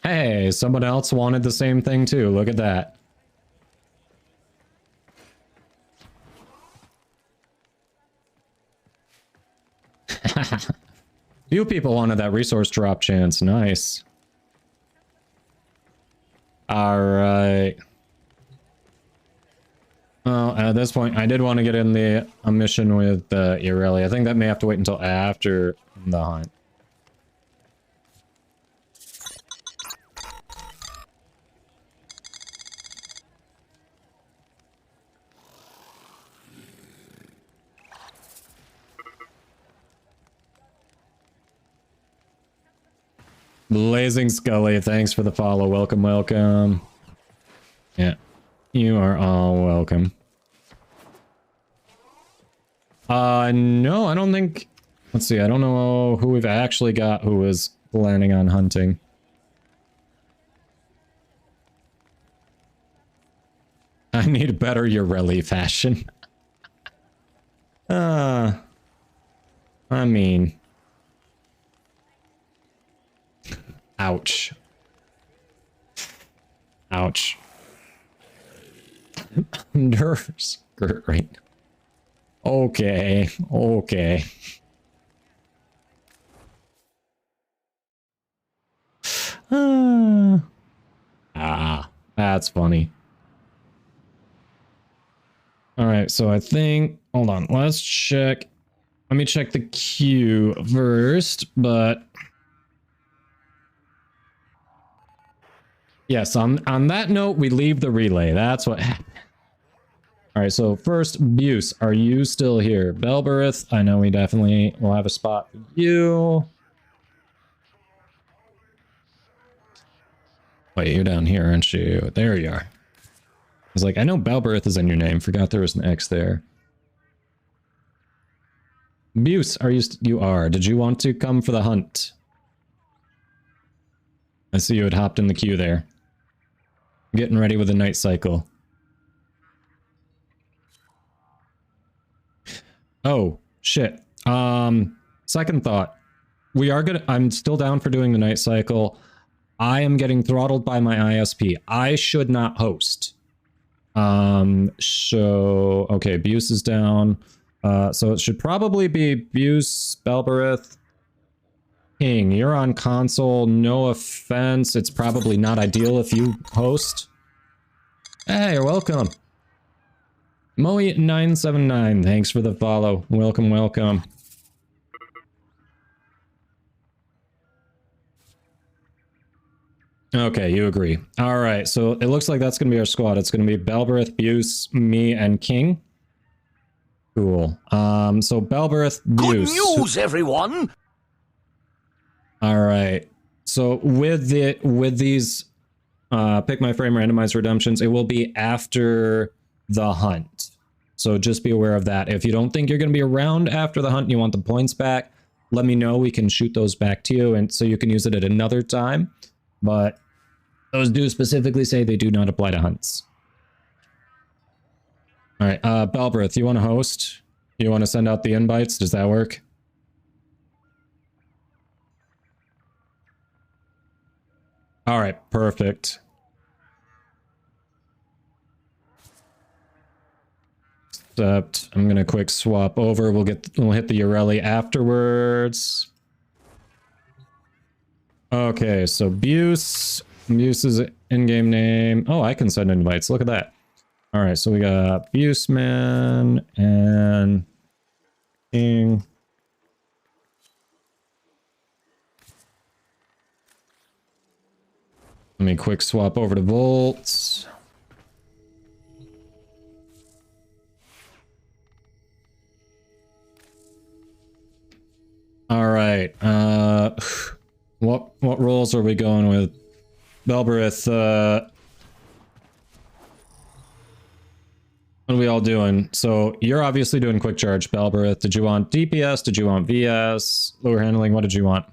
Hey, someone else wanted the same thing too. Look at that. Few people wanted that resource drop chance. Nice. All right. Well, at this point, I did want to get in a mission with Irelia. I think that may have to wait until after the hunt. Blazing Scully, thanks for the follow. Welcome, welcome. Yeah, you are all welcome. No, I don't think... Let's see, I don't know who we've actually got who is planning on hunting. I need better Ureli fashion. I mean... Ouch. Ouch. Nerves. Right. Okay. Okay. That's funny. All right, so I think... Hold on, let's check. Let me check the queue first, but... Yes, on that note, we leave the relay. That's what happened. All right, so first, Buse, are you still here? Belberith, I know we definitely will have a spot for you. Wait, you're down here, aren't you? There you are. I was like, I know Belberith is in your name. Forgot there was an X there. Buse, are you? You are. Did you want to come for the hunt? I see you had hopped in the queue there. Getting ready with the night cycle. Oh, shit. Second thought. I'm still down for doing the night cycle. I am getting throttled by my ISP. I should not host. So, okay, Buse is down. So it should probably be Buse, Belberith, King. You're on console. No offense. It's probably not ideal if you host. Hey, you're welcome. Moe979, thanks for the follow. Welcome, welcome. Okay, you agree. All right, so it looks like that's going to be our squad. It's going to be Belberith, Buse, me, and King. Cool. So Belberith, Buse. Good news, everyone! All right. So with these pick my frame randomized redemptions, it will be after the hunt. So just be aware of that. If you don't think you're going to be around after the hunt and you want the points back, let me know. We can shoot those back to you, and so you can use it at another time. But those do specifically say they do not apply to hunts. All right, Belberith, you want to host? You want to send out the invites? Does that work? All right, perfect. Except I'm gonna quick swap over. We'll hit the Ureli afterwards. Okay, so Buse's in-game name. Oh, I can send invites. Look at that. All right, so we got Buseman and King. Let me quick swap over to Volts. All right. What roles are we going with? Belberith, what are we all doing? So you're obviously doing quick charge, Belberith. Did you want DPS? Did you want VS? Lower handling? What did you want?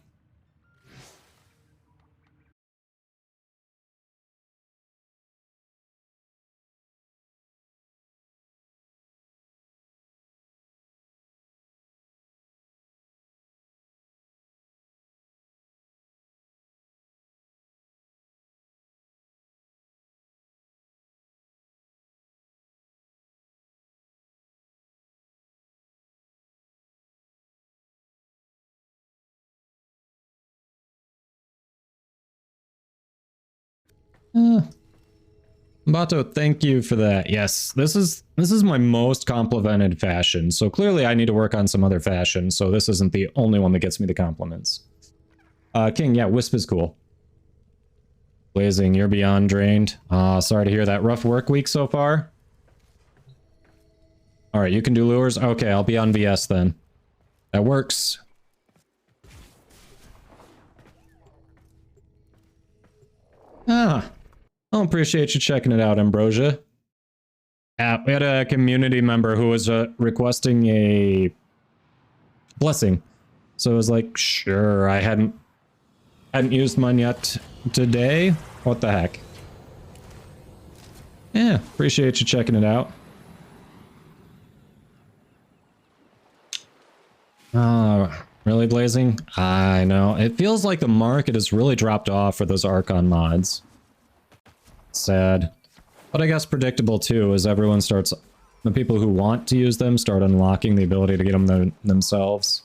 Bato, thank you for that. Yes, this is my most complimented fashion. So clearly I need to work on some other fashion. So this isn't the only one that gets me the compliments. King, yeah, Wisp is cool. Blazing, you're beyond drained. Sorry to hear that. Rough work week so far. All right, you can do lures. Okay, I'll be on VS then. That works. I appreciate you checking it out, Ambrosia. Yeah, we had a community member who was requesting a blessing. So it was like, sure, I hadn't used mine yet today. What the heck? Yeah, appreciate you checking it out. Really, Blazing? I know. It feels like the market has really dropped off for those Archon mods. Sad. But I guess predictable too, as everyone starts... The people who want to use them start unlocking the ability to get them themselves.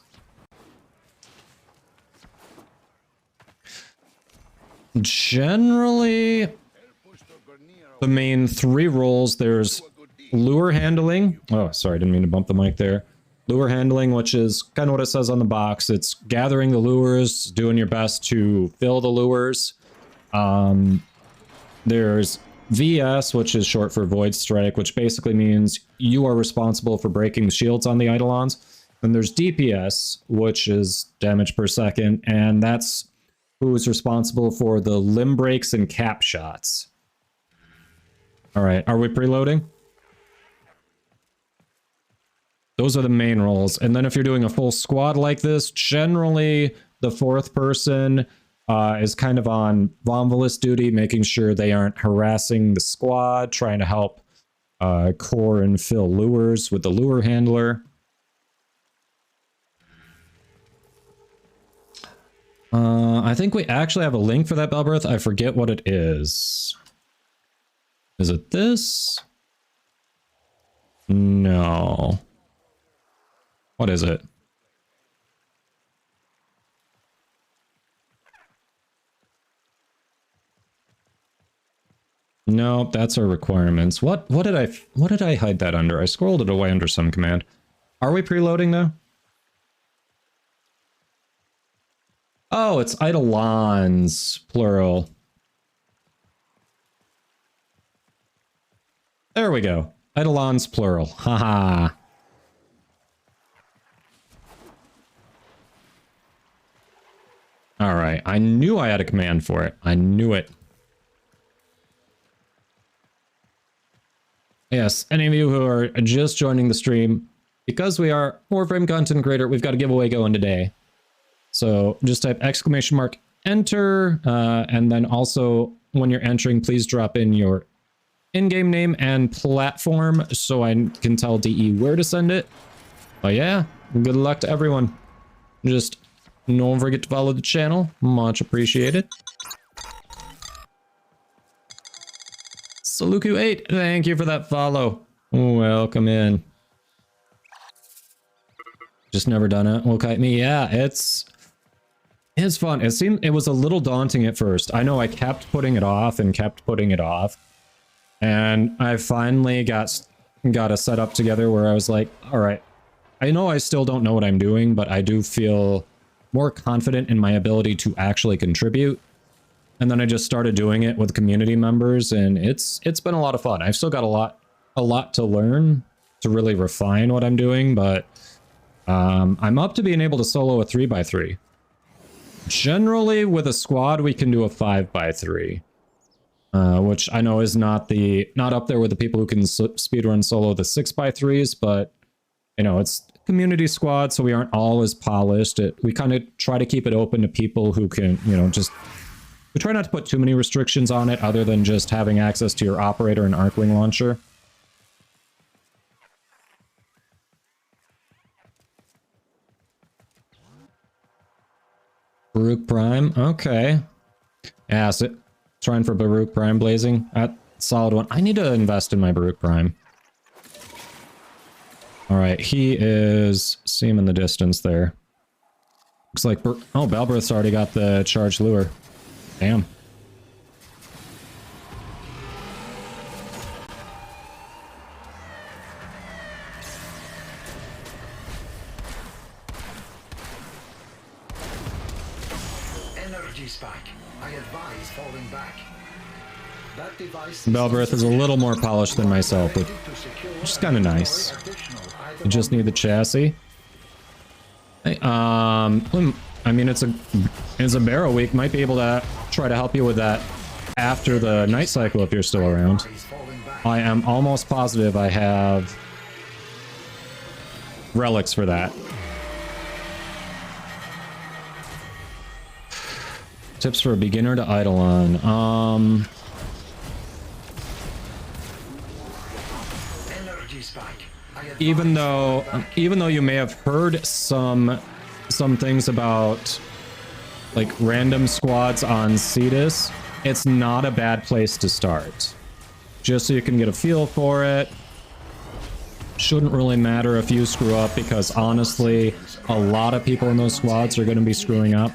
Generally, the main three roles, there's lure handling. Oh, sorry, didn't mean to bump the mic there. Lure handling, which is kind of what it says on the box. It's gathering the lures, doing your best to fill the lures. There's VS, which is short for Void Strike, which basically means you are responsible for breaking the shields on the Eidolons. And there's DPS, which is damage per second, and that's who is responsible for the limb breaks and cap shots. All right, are we preloading? Those are the main roles. And then if you're doing a full squad like this, generally the fourth person is kind of on Vomvalist duty, making sure they aren't harassing the squad, trying to help core and fill lures with the lure handler. I think we actually have a link for that, Belbirth. I forget what it is. Is it this? No. What is it? Nope, that's our requirements. What did I hide that under? I scrolled it away under some command. Are we preloading though? Oh, it's Eidolons, plural. There we go. Eidolons, plural. Haha. All right. I knew I had a command for it. I knew it. Yes, any of you who are just joining the stream, because we are Warframe content creator, we've got a giveaway going today. So just type !enter, and then also when you're entering, please drop in your in-game name and platform so I can tell DE where to send it. But yeah, good luck to everyone. Just don't forget to follow the channel. Much appreciated. Saluku8, thank you for that follow. Welcome in. Just never done it. Will kite me. Yeah, it's fun. It seemed it was a little daunting at first. I know I kept putting it off and kept putting it off. And I finally got a setup together where I was like, all right, I know I still don't know what I'm doing, but I do feel more confident in my ability to actually contribute. And then I just started doing it with community members, and it's been a lot of fun. I've still got a lot to learn to really refine what I'm doing, but I'm up to being able to solo a 3x3. Generally, with a squad, we can do a 5x3, which I know is not up there with the people who can speedrun solo the 6x3s, but you know, it's community squad, so we aren't all as polished. We kind of try to keep it open to people who can, you know, just. We try not to put too many restrictions on it other than just having access to your operator and Arcwing launcher. Baruch Prime, okay. Yeah, so trying for Baruch Prime blazing. Solid one. I need to invest in my Baruch Prime. Alright, he is... See him in the distance there. Looks like... Oh, Balbrith's already got the charged lure. Damn. Energy spike. I advise falling back. That device Balbrith is a little more polished than myself, which is kind of nice. You just need the chassis. Hey, I mean, it's a barrow week. Might be able to try to help you with that after the night cycle if you're still around. I am almost positive I have relics for that. Tips for a beginner to Eidolon. Even though you may have heard some things about like random squads on Cetus, it's not a bad place to start. Just so you can get a feel for it. Shouldn't really matter if you screw up, because honestly, a lot of people in those squads are going to be screwing up.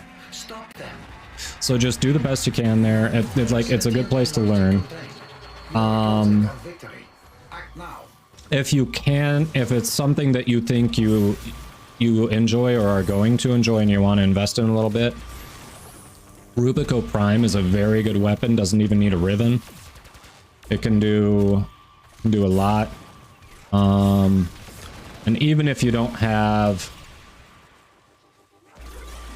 So just do the best you can there. It's a good place to learn. If you can, if it's something that you think you enjoy or are going to enjoy and you want to invest in a little bit, Rubico Prime is a very good weapon. Doesn't even need a ribbon. It can do a lot. And even if you don't have,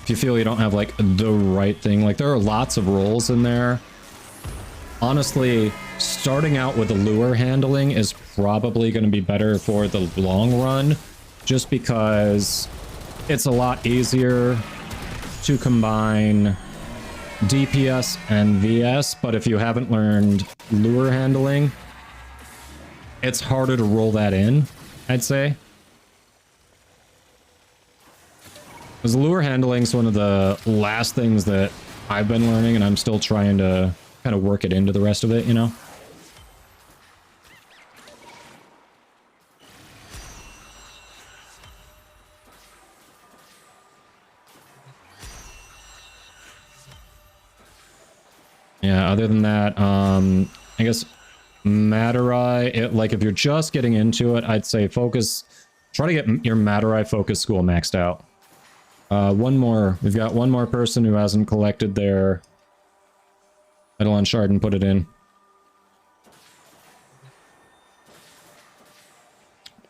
if you feel you don't have like the right thing, like there are lots of roles in there. Honestly, starting out with the lure handling is probably going to be better for the long run, just because it's a lot easier to combine DPS and VS, but if you haven't learned lure handling, it's harder to roll that in, I'd say. Because lure handling is one of the last things that I've been learning, and I'm still trying to kind of work it into the rest of it, you know? Yeah, other than that, I guess Madurai, like if you're just getting into it, I'd say focus, try to get your Madurai focus school maxed out. One more, we've got one more person who hasn't collected their Eidolon Shard and put it in.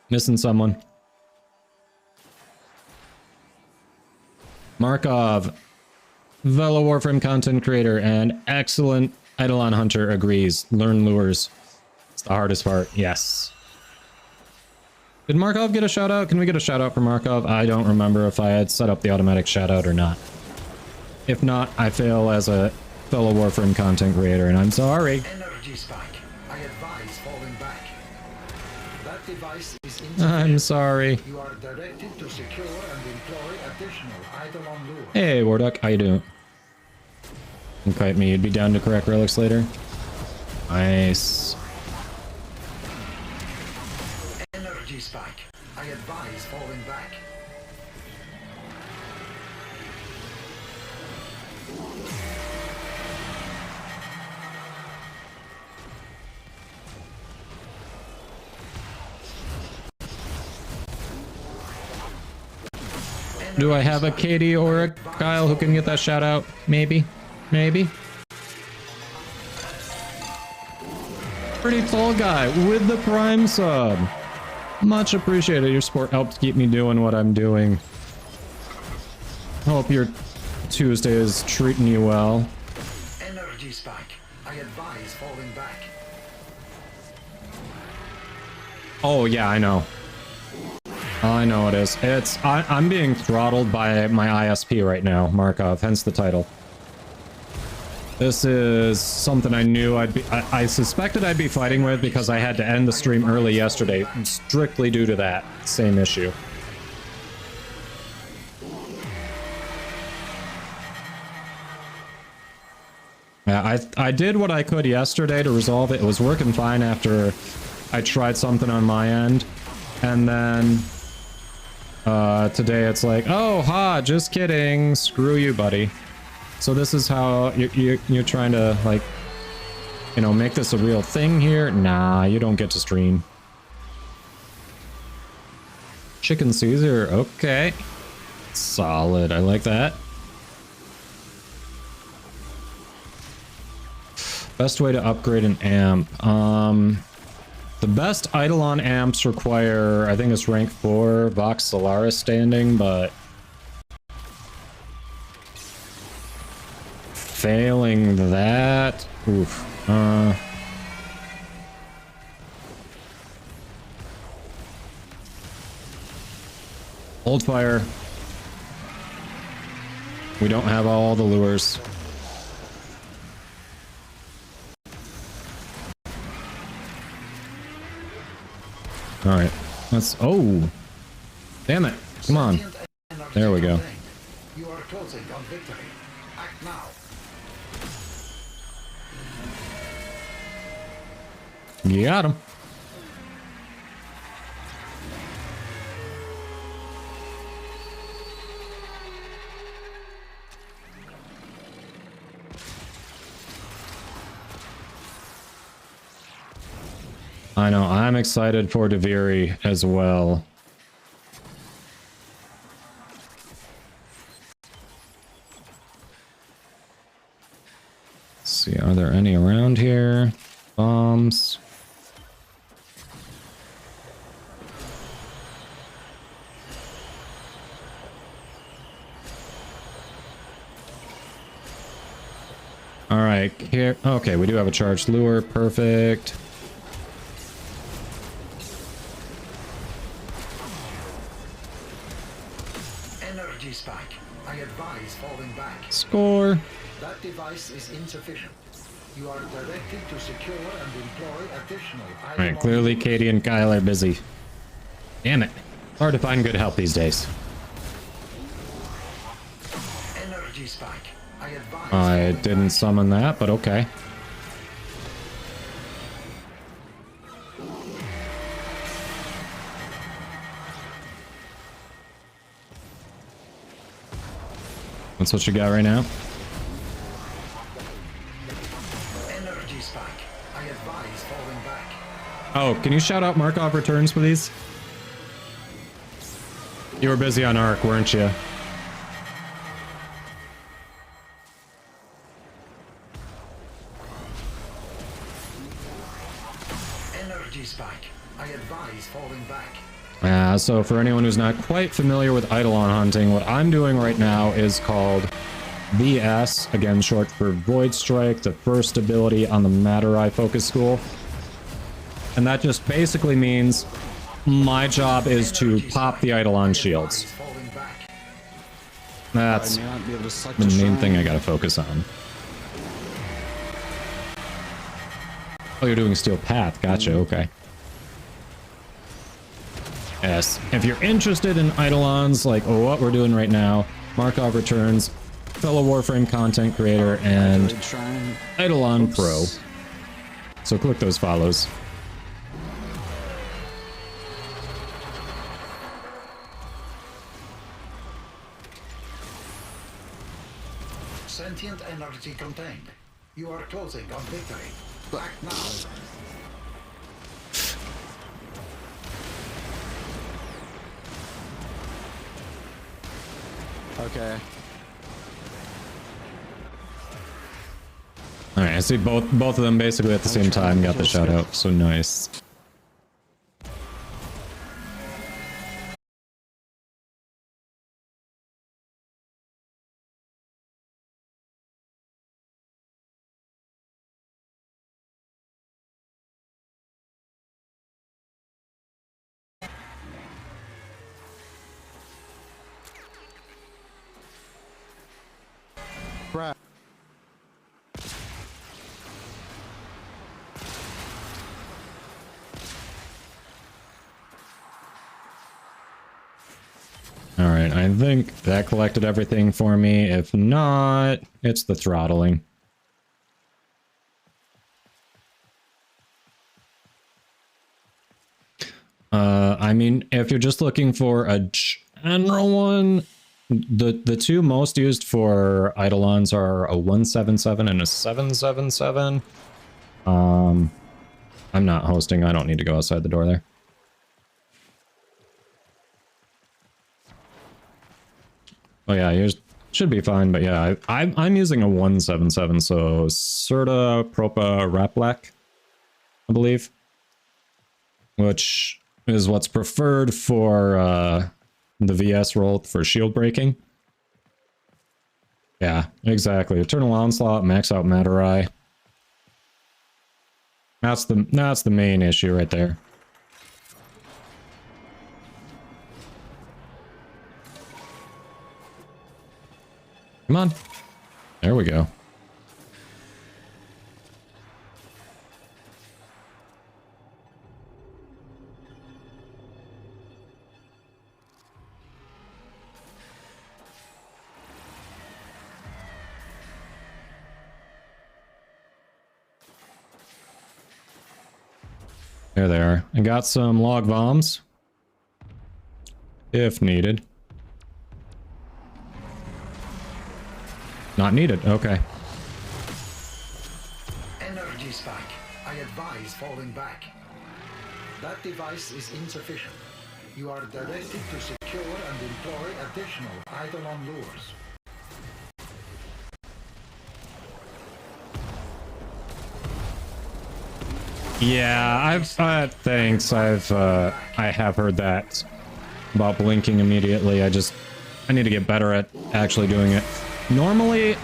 Missing someone. Markov, fellow Warframe content creator and excellent Eidolon hunter, agrees. Learn lures. It's the hardest part. Yes. Did Markov get a shout out? Can we get a shout out for Markov? I don't remember if I had set up the automatic shout out or not. If not, I fail as a fellow Warframe content creator, and I'm sorry. Energy spike. I advise falling back. That device is I'm sorry. You are directed to secure and employ additional Eidolon lure. Hey, Warduck, how you doing? Kite me, you'd be down to correct relics later. Nice. Energy spike. I advise falling back. Do I have a Katie or a Kyle who can get that shout out? Maybe. Maybe. Pretty tall guy with the Prime sub. Much appreciated. Your support helps keep me doing what I'm doing. Hope your Tuesday is treating you well. Energy spike. I advise falling back. Oh yeah, I know. I know it is. I'm being throttled by my ISP right now, Markov, hence the title. This is something I knew I suspected I'd be fighting with because I had to end the stream early yesterday, strictly due to that same issue. Yeah, I did what I could yesterday to resolve it. It was working fine after I tried something on my end. And then today it's like, oh, ha, just kidding. Screw you, buddy. So this is how you're trying to, like, you know, make this a real thing here? Nah, you don't get to stream. Chicken Caesar, okay. Solid, I like that. Best way to upgrade an amp. The best Eidolon amps require, I think it's rank 4 Vox Solaris standing, but failing that, oof. Old fire. We don't have all the lures. All right, let's. Oh, damn it! Come on. There we go. You are closing on victory. Act now. You got him. I know, I'm excited for Deviri as well. Let's see, are there any around here? Bombs. All right, here. Okay, we do have a charged lure. Perfect. Energy spike. I advise falling back. Score. That device is insufficient. You are directed to secure and employ additional. All right, clearly Katie and Kyle are busy. Damn it. Hard to find good help these days. Energy spike. I advise. I didn't summon that, but okay. That's what you got right now? Energy spike. I advise falling back. Oh, can you shout out Markov returns, please? You were busy on Arc, weren't you? Energy spike. I advise falling back. So for anyone who's not quite familiar with Eidolon hunting, what I'm doing right now is called VS, again short for Void Strike, the first ability on the Matter Eye focus school. And that just basically means my job is to pop the Eidolon shields. That's the main thing I gotta focus on. Oh, you're doing Steel Path. Gotcha, okay. Yes, if you're interested in Eidolons, like what we're doing right now, Markov returns, fellow Warframe content creator, and Eidolon Pro. So click those follows. Sentient energy contained. You are closing on victory. Black now. Okay. Alright, I see both of them basically at the same time got the shout out, so nice. Crap. Alright, I think that collected everything for me. If not, it's the throttling. I mean, if you're just looking for a general one, the two most used for Eidolons are a 177 and a 777. I'm not hosting. I don't need to go outside the door there. Oh yeah, yours should be fine, but yeah, I'm using a 177, so Serta Propa Raplak, I believe, which is what's preferred for the VS roll for shield breaking. Yeah, exactly. Eternal Onslaught, max out Matter Eye. That's the main issue right there. Come on. There we go. There they are. I got some log bombs. If needed. Not needed. Okay. Energy spike. I advise falling back. That device is insufficient. You are directed to secure and employ additional Eidolon lures. Yeah, thanks. I have heard that about blinking immediately. I need to get better at actually doing it. Normally,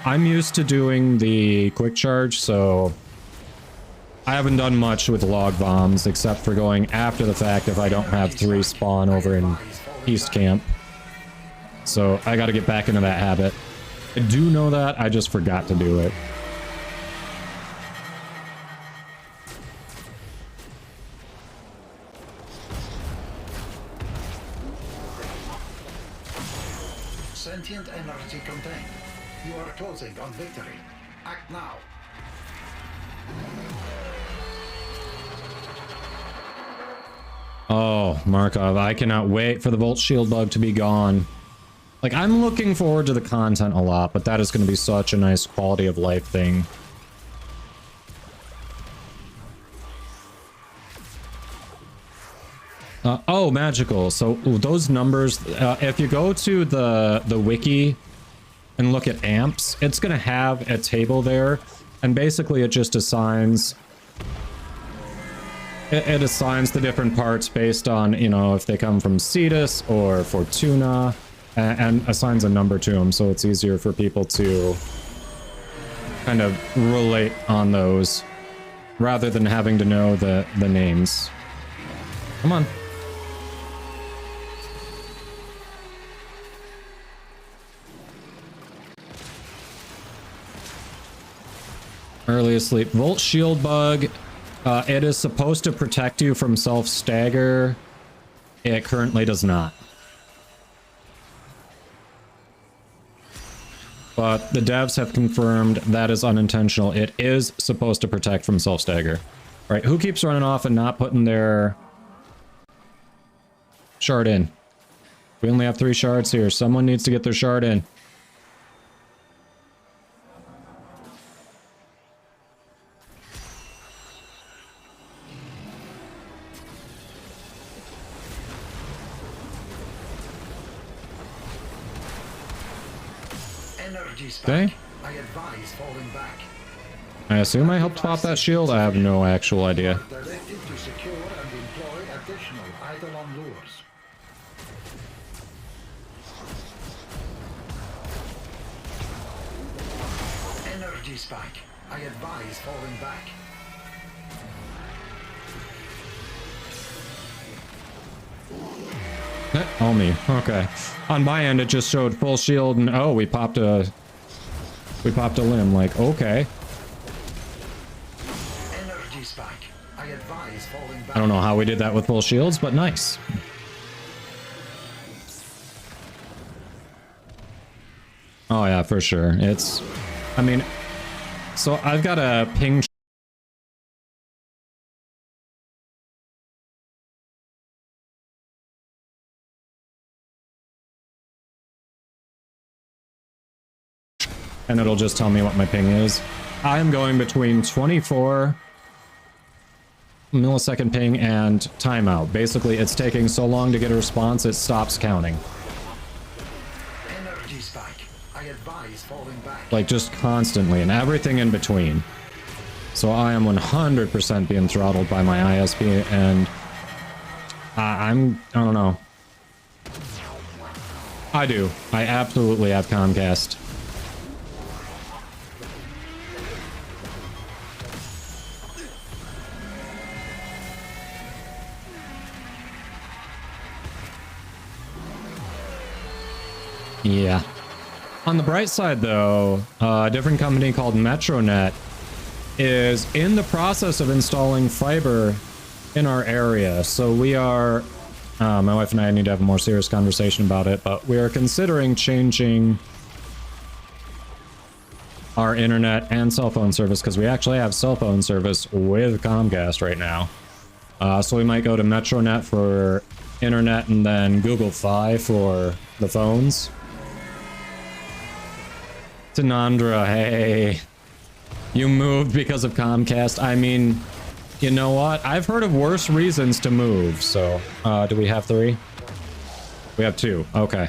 I'm used to doing the quick charge, so I haven't done much with log bombs except for going after the fact if I don't have 3 spawn over in East Camp. So I got to get back into that habit. I do know that, I just forgot to do it. Sentient energy contained. You are closing on victory. Act now. Oh, Markov, I cannot wait for the Volt Shield bug to be gone. Like, I'm looking forward to the content a lot, but that is going to be such a nice quality of life thing. Oh, magical. So those numbers, if you go to the wiki and look at amps, it's going to have a table there, and basically it just assigns... It assigns the different parts based on, you know, if they come from Cetus or Fortuna, and assigns a number to them, so it's easier for people to kind of relate on those, rather than having to know the names. Come on. Early asleep. Volt Shield bug. It is supposed to protect you from self-stagger. It currently does not. But the devs have confirmed that is unintentional. It is supposed to protect from self-stagger. Right, who keeps running off and not putting their shard in? We only have 3 shards here. Someone needs to get their shard in. Okay. I advise falling back. I assume I helped pop that shield? I have no actual idea. Directed to secure and employ additional Eidolon lures. Energy spike. I advise falling back. Oh, me. Okay. On my end, it just showed full shield, and oh, we popped a limb. Like, okay. Energy spike. I advise falling back. I don't know how we did that with full shields, but nice. Oh yeah, for sure. It's, I mean, so I've got a ping. And it'll just tell me what my ping is. I'm going between 24 millisecond ping and timeout. Basically, it's taking so long to get a response, it stops counting. Energy spike. I advise falling back. Like, just constantly, and everything in between. So I am 100% being throttled by my ISP, and I don't know. I do. I absolutely have Comcast. Yeah. On the bright side, though, a different company called Metronet is in the process of installing fiber in our area. So we are, my wife and I need to have a more serious conversation about it, but we are considering changing our internet and cell phone service, because we actually have cell phone service with Comcast right now. So we might go to Metronet for internet and then Google Fi for the phones. Tanandra, hey. You moved because of Comcast. I mean, you know what? I've heard of worse reasons to move, so... do we have 3? We have 2. Okay.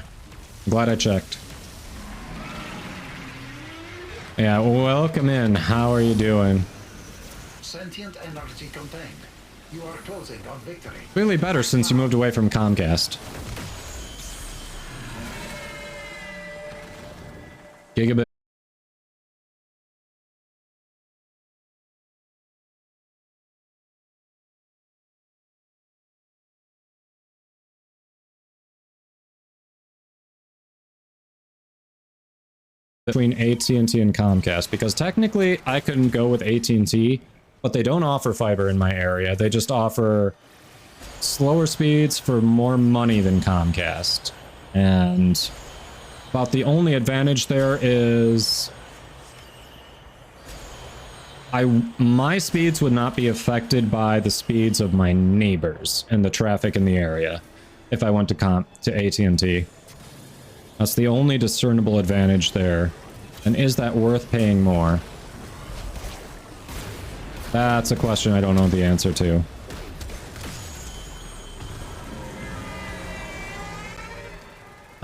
Glad I checked. Yeah, welcome in. How are you doing? Sentient energy contained. You are closing on victory. Clearly better since you moved away from Comcast. Gigabit. Between AT&T and Comcast, because technically I couldn't go with AT&T, but they don't offer fiber in my area. They just offer slower speeds for more money than Comcast. And About the only advantage there is my speeds would not be affected by the speeds of my neighbors and the traffic in the area if I went to AT&T. That's the only discernible advantage there. And is that worth paying more? That's a question I don't know the answer to.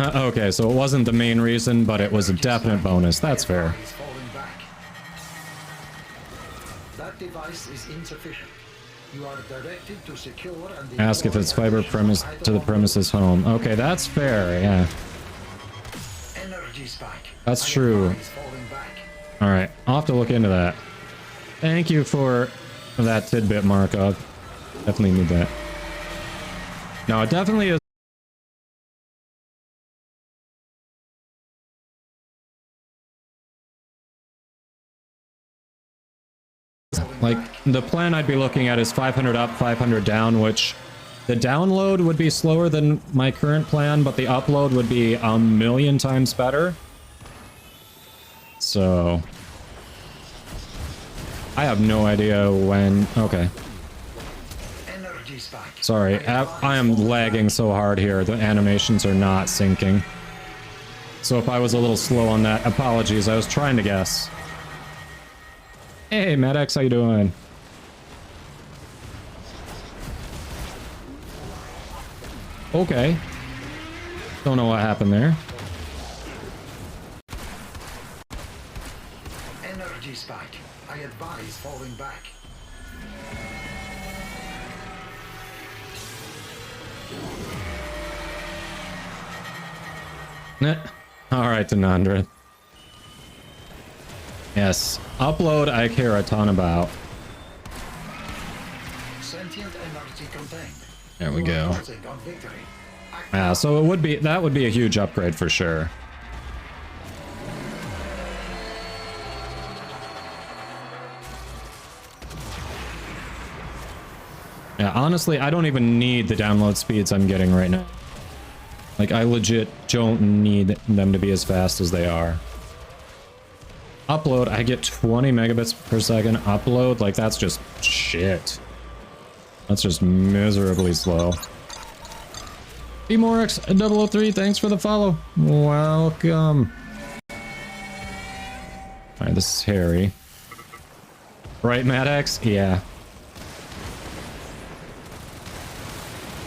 Okay, so it wasn't the main reason, but it was a definite bonus. That's fair. That device is insufficient. You are directed to secure and ask if it's fiber premise to the premises home. Okay, that's fair, yeah. Energy spike. That's true. Alright, I'll have to look into that. Thank you for that tidbit, Markov. Definitely need that. No, it definitely is. Like, the plan I'd be looking at is 500 up, 500 down, which the download would be slower than my current plan, but the upload would be a million times better. So I have no idea when. Okay. Sorry, I am lagging so hard here. The animations are not syncing. So if I was a little slow on that, apologies. I was trying to guess. Hey, Maddox, how you doing? Okay. Don't know what happened there. Energy spike. I advise falling back. Alright, Denandra. Yes. Upload I care a ton about. Sentient energy contained. There we go. Yeah, so it would be, that would be a huge upgrade for sure. Yeah, honestly, I don't even need the download speeds I'm getting right now. Like, I legit don't need them to be as fast as they are. Upload, I get 20 megabits per second. Upload, like, that's just shit. That's just miserably slow. Bmorx003, thanks for the follow. Welcome. Alright, this is Harry. Right, Maddox? Yeah.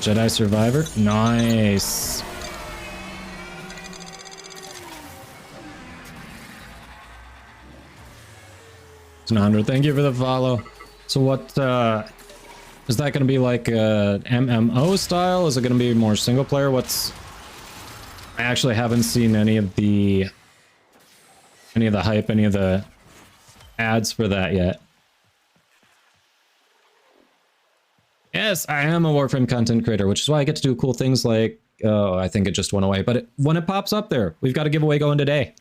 Jedi Survivor? Nice. 100, thank you for the follow. So what, is that going to be like MMO style? Is it going to be more single player? I actually haven't seen any of the hype, any of the ads for that yet. Yes, I am a Warframe content creator, which is why I get to do cool things like, oh, I think it just went away, but when it pops up there, we've got a giveaway going today.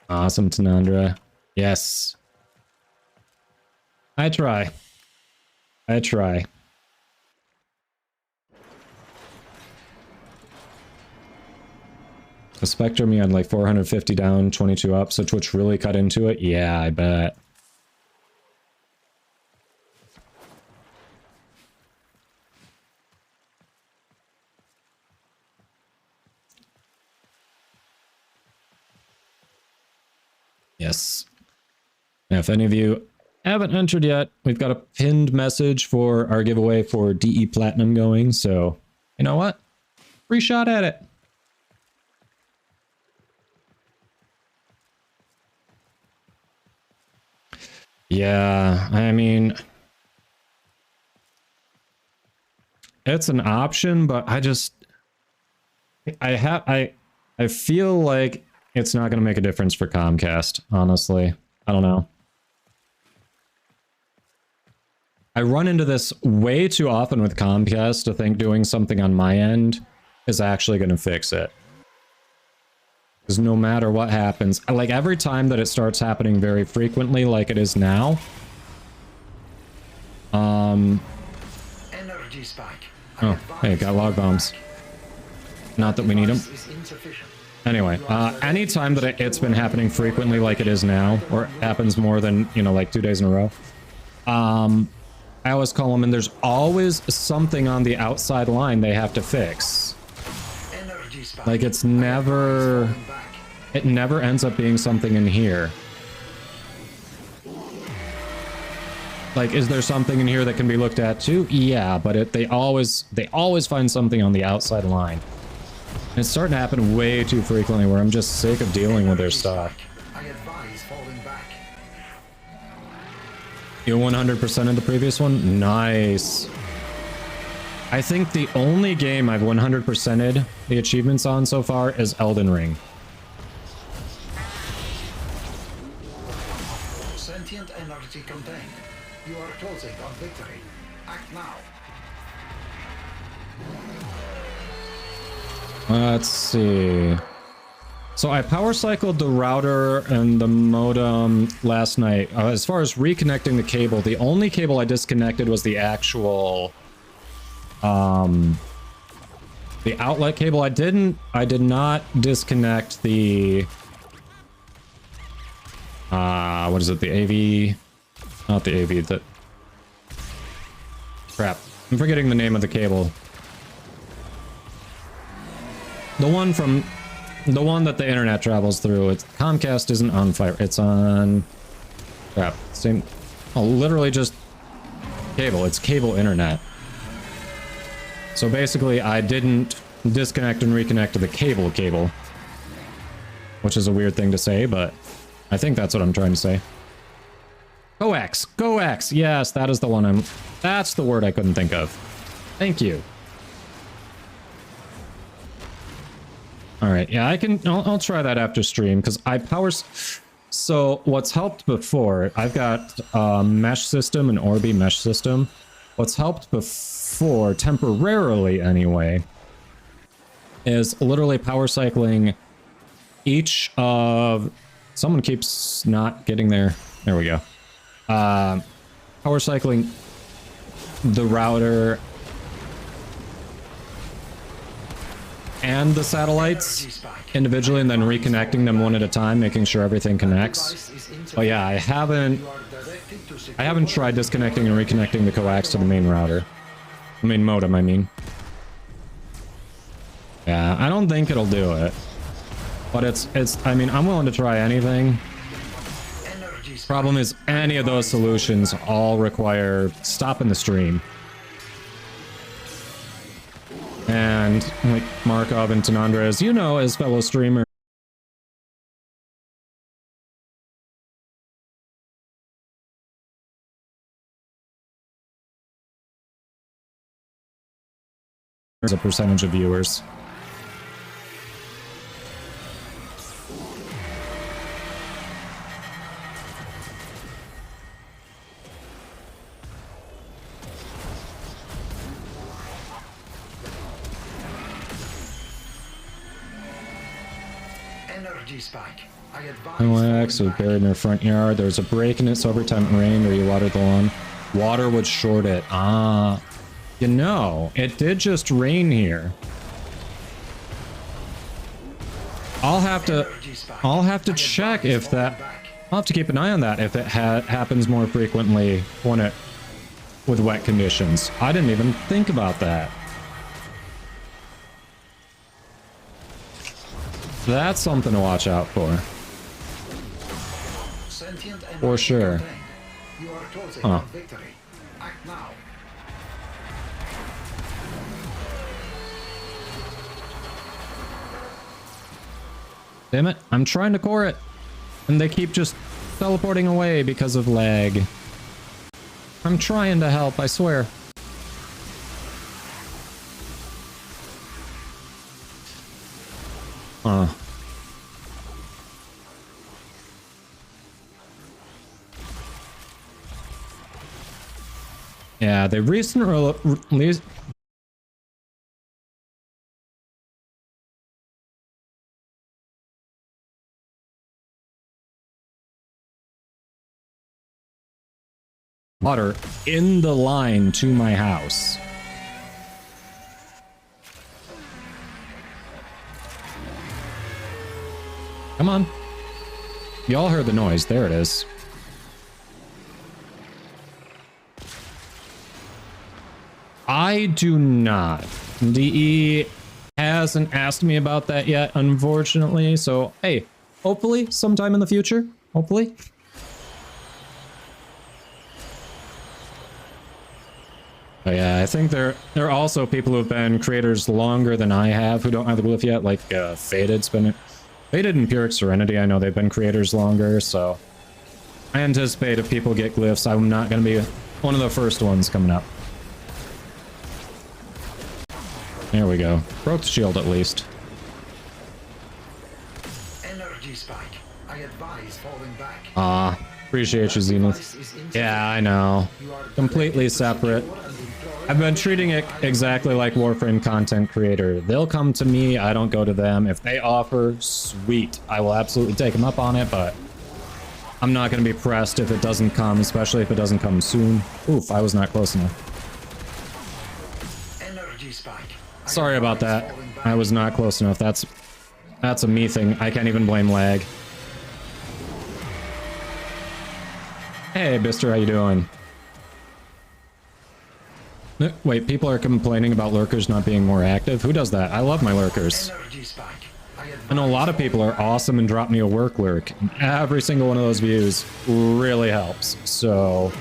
Awesome, Tanandra. Yes. I try. I try. The Spectrum, you had like 450 down, 22 up, so Twitch really cut into it? Yeah, I bet. Yes. Now, if any of you haven't entered yet, we've got a pinned message for our giveaway for DE Platinum going, so you know what? Free shot at it. Yeah, I mean, it's an option, but I feel like it's not going to make a difference for Comcast, honestly. I don't know. I run into this way too often with Comcast to think doing something on my end is actually going to fix it. Because no matter what happens, like every time that it starts happening very frequently like it is now, Energy spike. oh, hey, got log bombs. Not that we need them. Device is insufficient. Anyway, anytime that it's been happening frequently like it is now, or happens more than, you know, like 2 days in a row, I always call them, and there's always something on the outside line they have to fix. Energy spike. Like, it's never... Falling back. It never ends up being something in here. Like, is there something in here that can be looked at too? Yeah, but they always find something on the outside line. And it's starting to happen way too frequently where I'm just sick of dealing with their stuff. I advise falling back. You 100% of the previous one? Nice. I think the only game I've 100%ed the achievements on so far is Elden Ring. Sentient energy contained. You are closing on victory. Act now. Let's see. So I power cycled the router and the modem last night. As far as reconnecting the cable, the only cable I disconnected was the actual the outlet cable. I did not disconnect the what is it, the AV, not the AV, the crap, I'm forgetting the name of the cable. The one that the internet travels through. It's Comcast isn't on fire. It's on crap. Same. Oh, literally just cable. It's cable internet. So basically, I didn't disconnect and reconnect to the cable, which is a weird thing to say, but I think that's what I'm trying to say. Coax. Yes, that is the one that's the word I couldn't think of. Thank you. All right, yeah, I'll try that after stream, because so what's helped before, I've got a mesh system, an Orbi mesh system. What's helped before, temporarily anyway, is literally power cycling each of... Someone keeps not getting there. There we go. Power cycling the router and the satellites individually, and then reconnecting them one at a time, making sure everything connects. But yeah, I haven't tried disconnecting and reconnecting the coax to the main router. The main modem, I mean. Yeah, I don't think it'll do it. But I mean, I'm willing to try anything. Problem is, any of those solutions all require stopping the stream. And like Markov and Tanandra, as you know, as fellow streamers, there's a percentage of viewers. Spike. I advise Coax was buried in their front yard. There was a break in it, so every time it rained or you watered the lawn, water would short it. Ah, you know, it did just rain here. I'll have to check if that. I'll have to keep an eye on that if it happens more frequently with wet conditions. I didn't even think about that. That's something to watch out for. For sure. Huh. Damn it, I'm trying to core it, and they keep just teleporting away because of lag. I'm trying to help, I swear. Huh. Yeah, they recently released water in the line to my house. Come on. Y'all heard the noise. There it is. I do not. DE hasn't asked me about that yet, unfortunately. So, hey, hopefully sometime in the future. Hopefully. But yeah, I think there are also people who have been creators longer than I have who don't have the glyph yet, like Faded's been... Faded and Pyrrhic Serenity, I know they've been creators longer, so... I anticipate if people get glyphs, I'm not going to be one of the first ones coming up. There we go. Broke the shield at least. Energy spike. I advise falling back. Appreciate you, Zenith. Yeah, I know. Completely separate. I've been treating it exactly like Warframe content creator. They'll come to me, I don't go to them. If they offer, sweet. I will absolutely take them up on it, but I'm not going to be pressed if it doesn't come, especially if it doesn't come soon. Oof, I was not close enough. Energy spike. Sorry about that. I was not close enough. That's a me thing. I can't even blame lag. Hey, Bister, how you doing? Wait, people are complaining about lurkers not being more active? Who does that? I love my lurkers. I know a lot of people are awesome and drop me a work lurk. Every single one of those views really helps. So,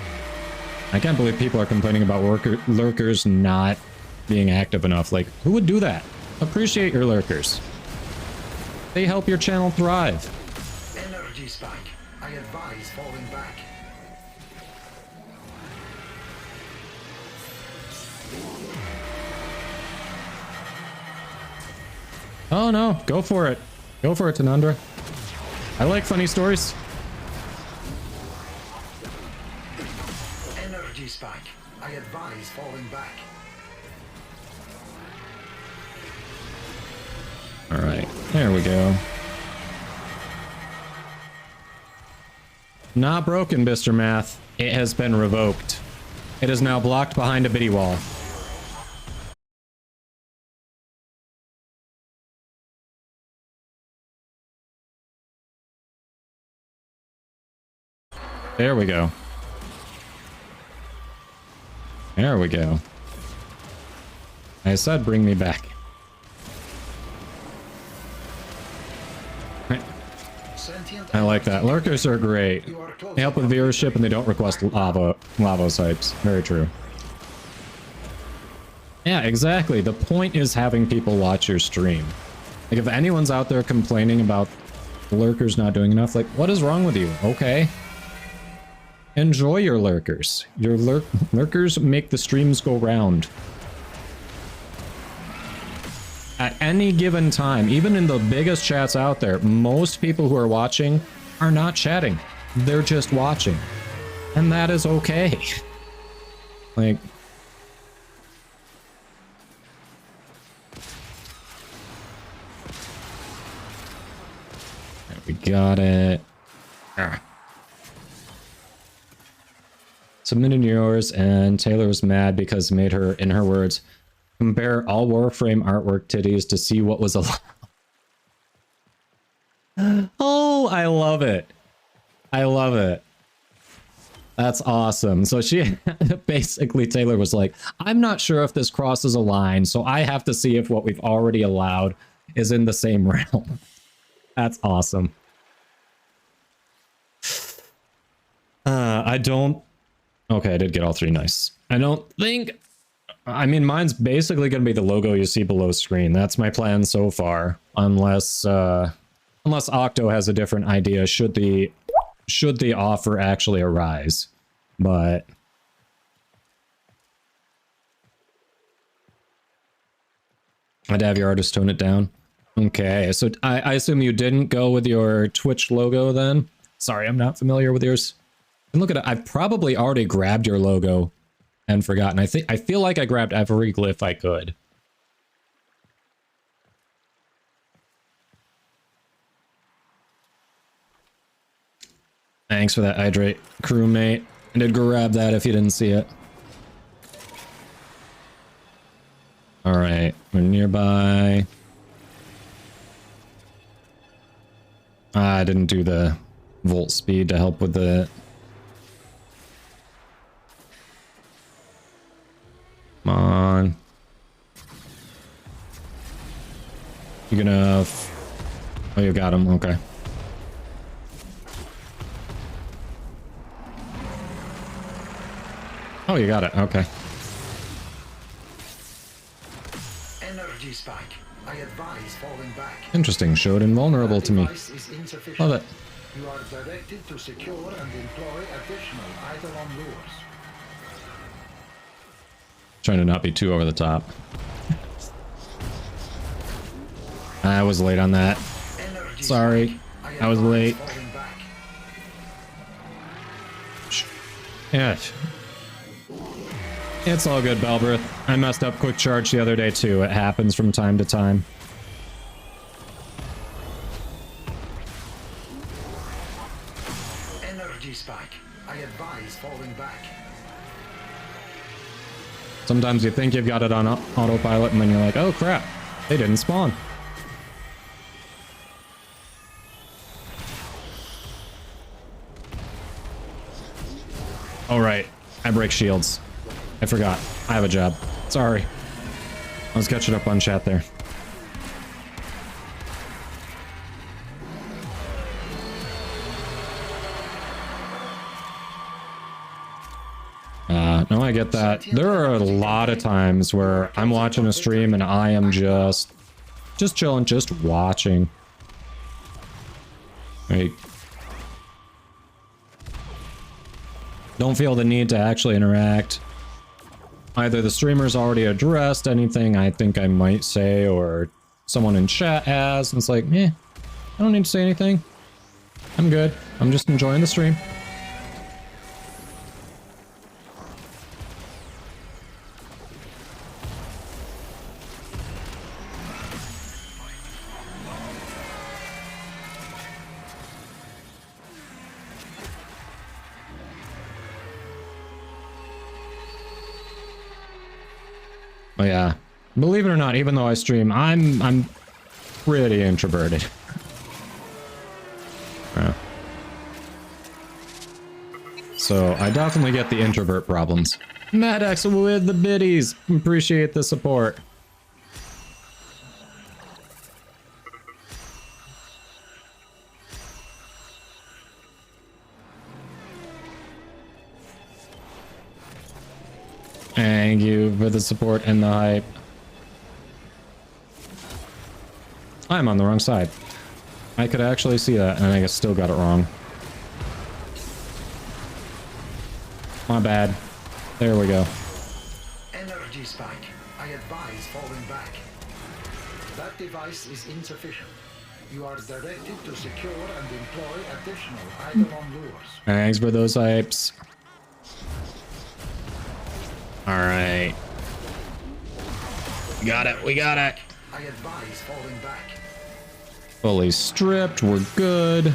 I can't believe people are complaining about lurkers not being active enough. Like, who would do that? Appreciate your lurkers. They help your channel thrive. Energy spike. I advise falling back. Oh no, go for it. Go for it, Tanandra. I like funny stories. Energy spike. I advise falling back. Alright, there we go. Not broken, Mr. Math. It has been revoked. It is now blocked behind a biddy wall. There we go. There we go. I said bring me back. I like that. Lurkers are great. They help with viewership and they don't request lava types. Very true. Yeah, exactly. The point is having people watch your stream. Like, if anyone's out there complaining about lurkers not doing enough, like, what is wrong with you? Okay. Enjoy your lurkers. Your lurkers make the streams go round. At any given time, even in the biggest chats out there, most people who are watching are not chatting. They're just watching. And that is okay. Like... we got it. Submitted yours, and Taylor was mad because it made her, in her words, compare all Warframe artwork titties to see what was allowed. Oh, I love it. I love it. That's awesome. So she basically, Taylor was like, I'm not sure if this crosses a line, so I have to see if what we've already allowed is in the same realm. That's awesome. I don't... Okay, I did get all three. Nice. I don't think... I mean, mine's basically going to be the logo you see below screen. That's my plan so far. Unless Octo has a different idea, should the offer actually arise. But... I'd have your artist tone it down. Okay, so I assume you didn't go with your Twitch logo then? Sorry, I'm not familiar with yours. And look at it, I've probably already grabbed your logo and forgotten. I feel like I grabbed every glyph I could. Thanks for that, Hydrate, crewmate. I did grab that if you didn't see it. Alright, we're nearby. I didn't do the volt speed to help with the... Come on. You gonna... Oh, you got him. Okay. Oh, you got it. Okay. Energy spike. I advise falling back. Interesting. Showed invulnerable to me. Device is insufficient. Love it. You are directed to secure and employ additional Eidolon lures. Trying to not be too over the top. I was late on that. Energy Sorry. spike. I was advise late. falling back. Yeah. It's all good, Belbrith. I messed up quick charge the other day too. It happens from time to time. Energy spike. I advise falling back. Sometimes you think you've got it on autopilot and then you're like, oh crap, they didn't spawn. Oh right, I break shields. I forgot. I have a job. Sorry. I was catching up on chat there. No, I get that. There are a lot of times where I'm watching a stream and I am just chilling, just watching. Like, don't feel the need to actually interact. Either the streamer's already addressed anything I think I might say, or someone in chat has, and it's like, I don't need to say anything. I'm good. I'm just enjoying the stream. Oh yeah, believe it or not, even though I stream, I'm pretty introverted. So I definitely get the introvert problems. Maddox with the biddies, appreciate the support. Thank you for the support and the hype. I'm on the wrong side. I could actually see that, and I still got it wrong. My bad. There we go. Energy spike. I advise falling back. That device is insufficient. You are directed to secure and employ additional Eidolon lures. Thanks for those hypes. Alright. We got it, we got it. I advise falling back. Fully stripped, we're good.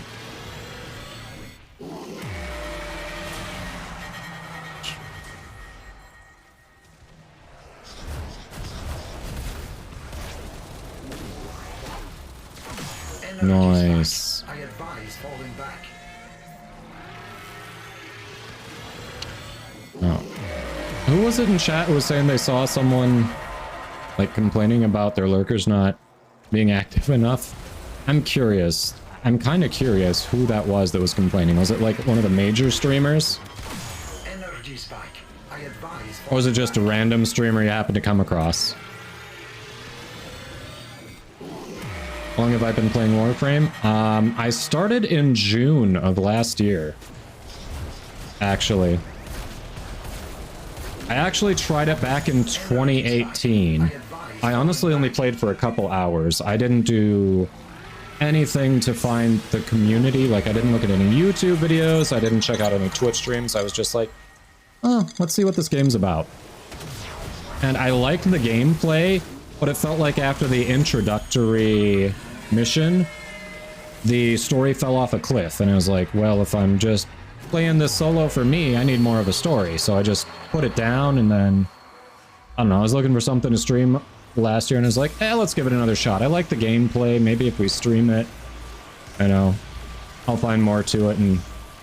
Nice. I advise falling back. Oh. Who was it in chat who was saying they saw someone like complaining about their lurkers not being active enough? I'm curious. I'm kind of curious who that was complaining. Was it like one of the major streamers? Energy spike. I advise Or was it just a random streamer you happened to come across? How long have I been playing Warframe? I started in June of last year. Actually. I actually tried it back in 2018. I honestly only played for a couple hours. I didn't do anything to find the community. Like, I didn't look at any YouTube videos. I didn't check out any Twitch streams. I was just like, oh, let's see what this game's about. And I liked the gameplay, but it felt like after the introductory mission, the story fell off a cliff. And I was like, well, if I'm just playing this solo for me, I need more of a story. So I just put it down, and then I don't know, I was looking for something to stream last year and I was like, let's give it another shot. I like the gameplay. Maybe if we stream it, you know, I'll find more to it. And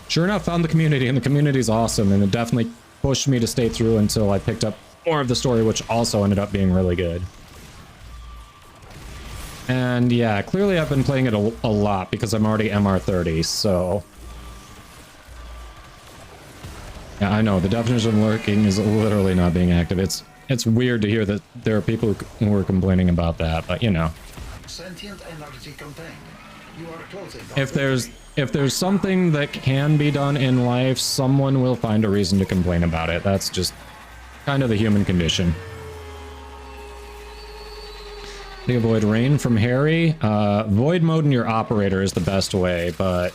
sure enough, found the community, and the community's awesome, and it definitely pushed me to stay through until I picked up more of the story, which also ended up being really good. And yeah, clearly I've been playing it a lot because I'm already MR30, so... Yeah, I know, the definition of lurking is literally not being active. It's weird to hear that there are people who are complaining about that, but you know. Sentient energy contained. You are closing. If there's something that can be done in life, someone will find a reason to complain about it. That's just kind of the human condition. To avoid rain from Harry, void mode in your operator is the best way, but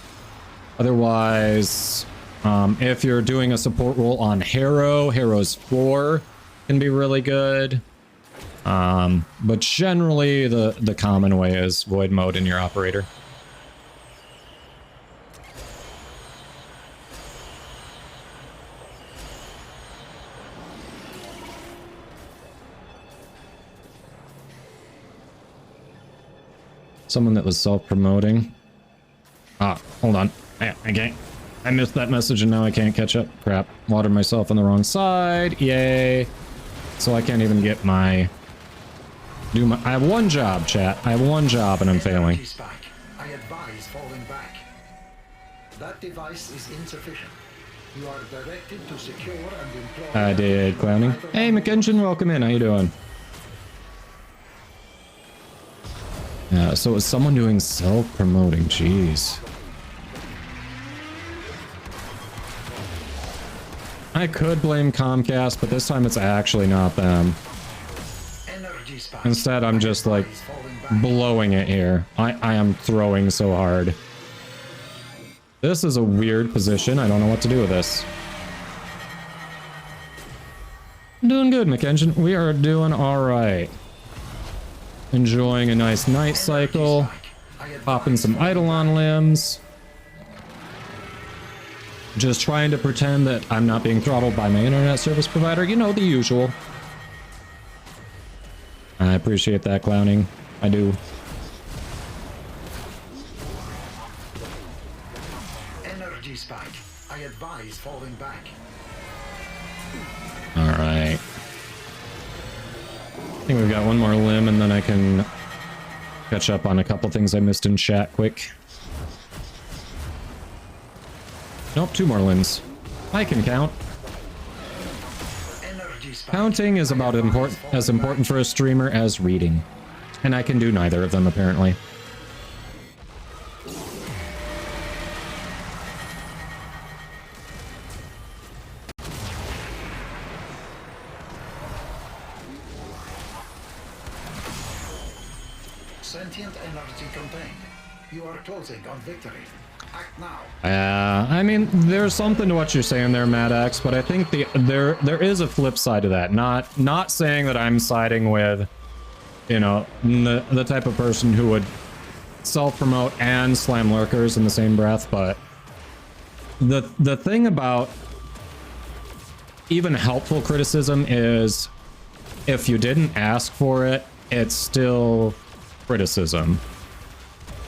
otherwise, if you're doing a support role on Harrow's floor can be really good. But generally the common way is void mode in your operator. Someone that was self-promoting. Ah, hold on. Okay. I missed that message and now I can't catch up. Crap. Watered myself on the wrong side. Yay. So I can't even get my... I have one job, chat. I have one job and I'm failing. I advise falling back. That device is insufficient. You are directed to secure and employ... I did, clowning. Hey, McKension, welcome in. How you doing? Yeah, so is someone doing self-promoting? Jeez. I could blame Comcast, but this time it's actually not them. Instead, I'm just like blowing it here. I am throwing so hard. This is a weird position. I don't know what to do with this. I'm doing good, McKension. We are doing all right. Enjoying a nice night cycle. Popping some Eidolon limbs. Just trying to pretend that I'm not being throttled by my internet service provider. You know, the usual. I appreciate that, clowning. I do. Energy spike. I advise falling back. Alright. I think we've got one more limb and then I can catch up on a couple things I missed in chat quick. Nope, 2 more limbs. I can count. Counting is about as important for a streamer as reading. And I can do neither of them, apparently. Sentient energy contained. You are closing on victory. Act now. I mean, there's something to what you're saying there, Maddox, but I think there is a flip side to that. Not saying that I'm siding with, you know, the type of person who would self-promote and slam lurkers in the same breath, but the thing about even helpful criticism is if you didn't ask for it, it's still criticism.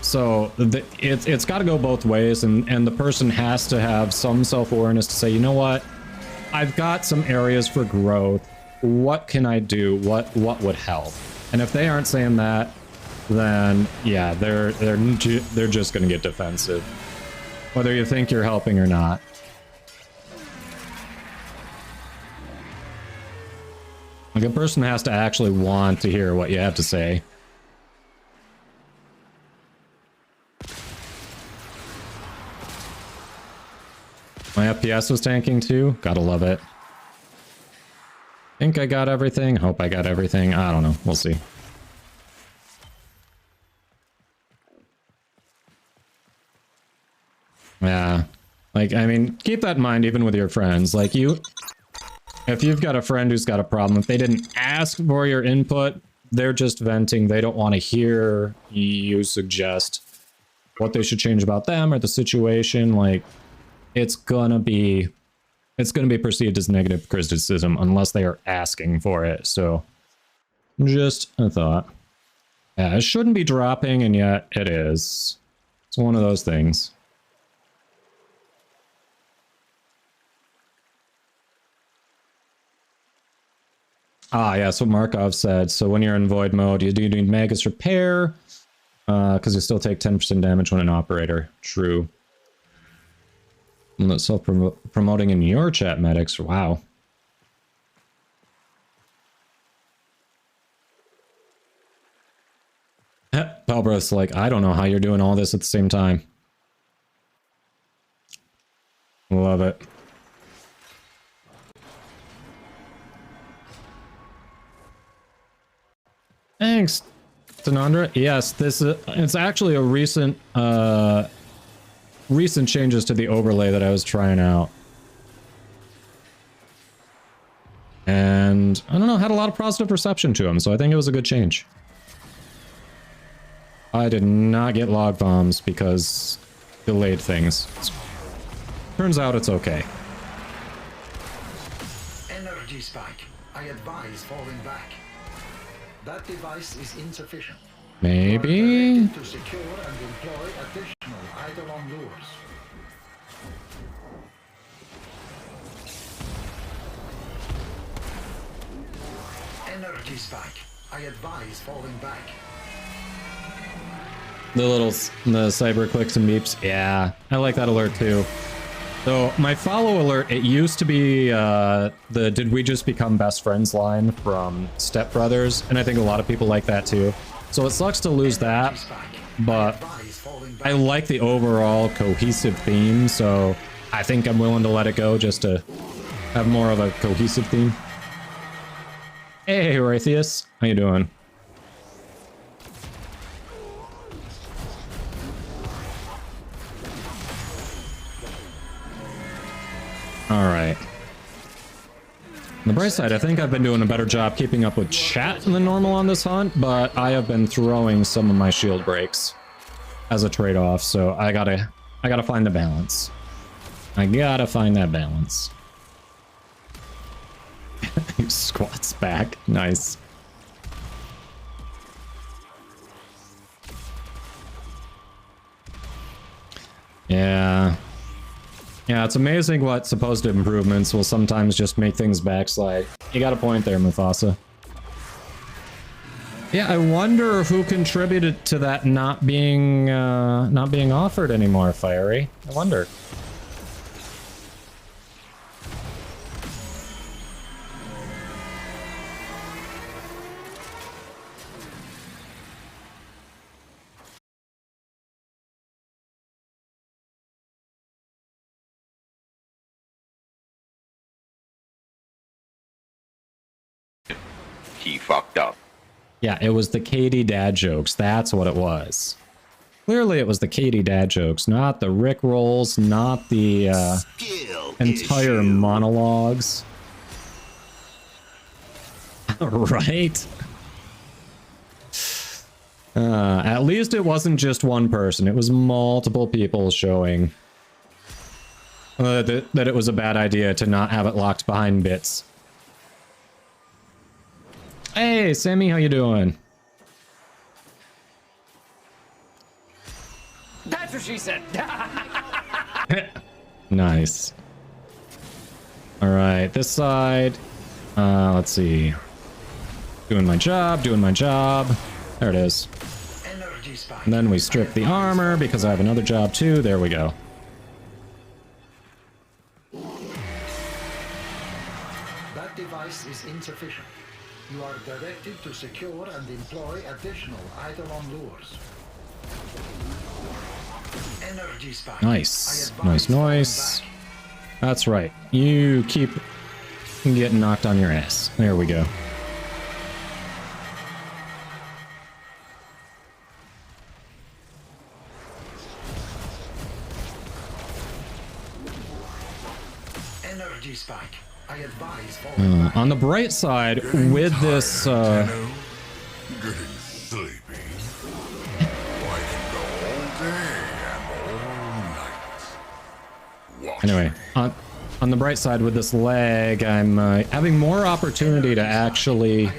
So it's got to go both ways, and the person has to have some self-awareness to say, you know what, I've got some areas for growth. What can I do? What would help? And if they aren't saying that, then yeah, they're just going to get defensive, whether you think you're helping or not. Like, a person has to actually want to hear what you have to say. My FPS was tanking too. Gotta love it. Think I got everything. Hope I got everything. I don't know. We'll see. Yeah. Like, I mean, keep that in mind even with your friends. Like, if you've got a friend who's got a problem, if they didn't ask for your input, they're just venting. They don't want to hear you suggest what they should change about them or the situation. Like, it's gonna be perceived as negative criticism unless they are asking for it. So just a thought. Yeah, it shouldn't be dropping, and yet it is. It's one of those things. Ah, yeah, that's what Markov said. So when you're in void mode, you do need Magus repair, because you still take 10% damage when an operator. True. And that's self-promoting in your chat, medics. Wow. Palbroth's like, I don't know how you're doing all this at the same time. Love it. Thanks, Tanandra. Yes, this is, it's actually a recent recent changes to the overlay that I was trying out. And I don't know, had a lot of positive reception to them, so I think it was a good change. I did not get log bombs because delayed things. Turns out it's okay. Energy spike. I advise falling back. That device is insufficient. Maybe? You are directed to secure and employ additional eidolon lures. Energy spike. I advise falling back. The cyber clicks and beeps. Yeah, I like that alert too. So my follow alert, it used to be the "Did we just become best friends" line from Step Brothers, and I think a lot of people like that too. So it sucks to lose that, but I like the overall cohesive theme, so I think I'm willing to let it go just to have more of a cohesive theme. Hey, Horathius, how you doing? All right. On the bright side, I think I've been doing a better job keeping up with chat than normal on this hunt, but I have been throwing some of my shield breaks as a trade-off, so I gotta find the balance. I gotta find that balance. He squats back. Nice. Yeah. Yeah, it's amazing what supposed improvements will sometimes just make things backslide. You got a point there, Mufasa. Yeah, I wonder who contributed to that not being offered anymore, Fiery. I wonder. He fucked up. Yeah, it was the Katie dad jokes. That's what it was. Clearly it was the Katie dad jokes, not the Rick rolls, not the entire monologues. Right? At least it wasn't just one person. It was multiple people showing that it was a bad idea to not have it locked behind bits. Hey, Sammy, how you doing? That's what she said. Nice. All right, this side. Let's see. Doing my job, doing my job. There it is. And then we strip the armor because I have another job too. There we go. That device is insufficient. You are directed to secure and employ additional eidolon lures. Energy spike. Nice. Nice, nice. That's right. You keep getting knocked on your ass. There we go. Energy spike. I advise On the bright side, with this Getting sleepy. I can go all day and all night. anyway, on the bright side with this leg, I'm having more opportunity to actually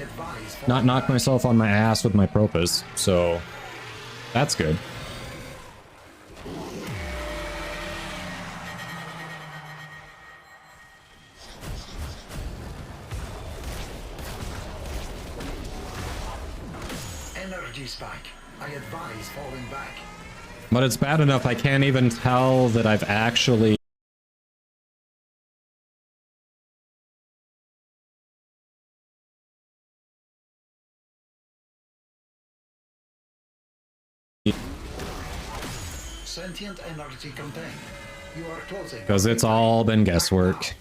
not knock myself on my ass with my propus, so that's good. advise falling back. But it's bad enough I can't even tell that I've actually... Sentient energy contained. You are closing. Because it's all been guesswork.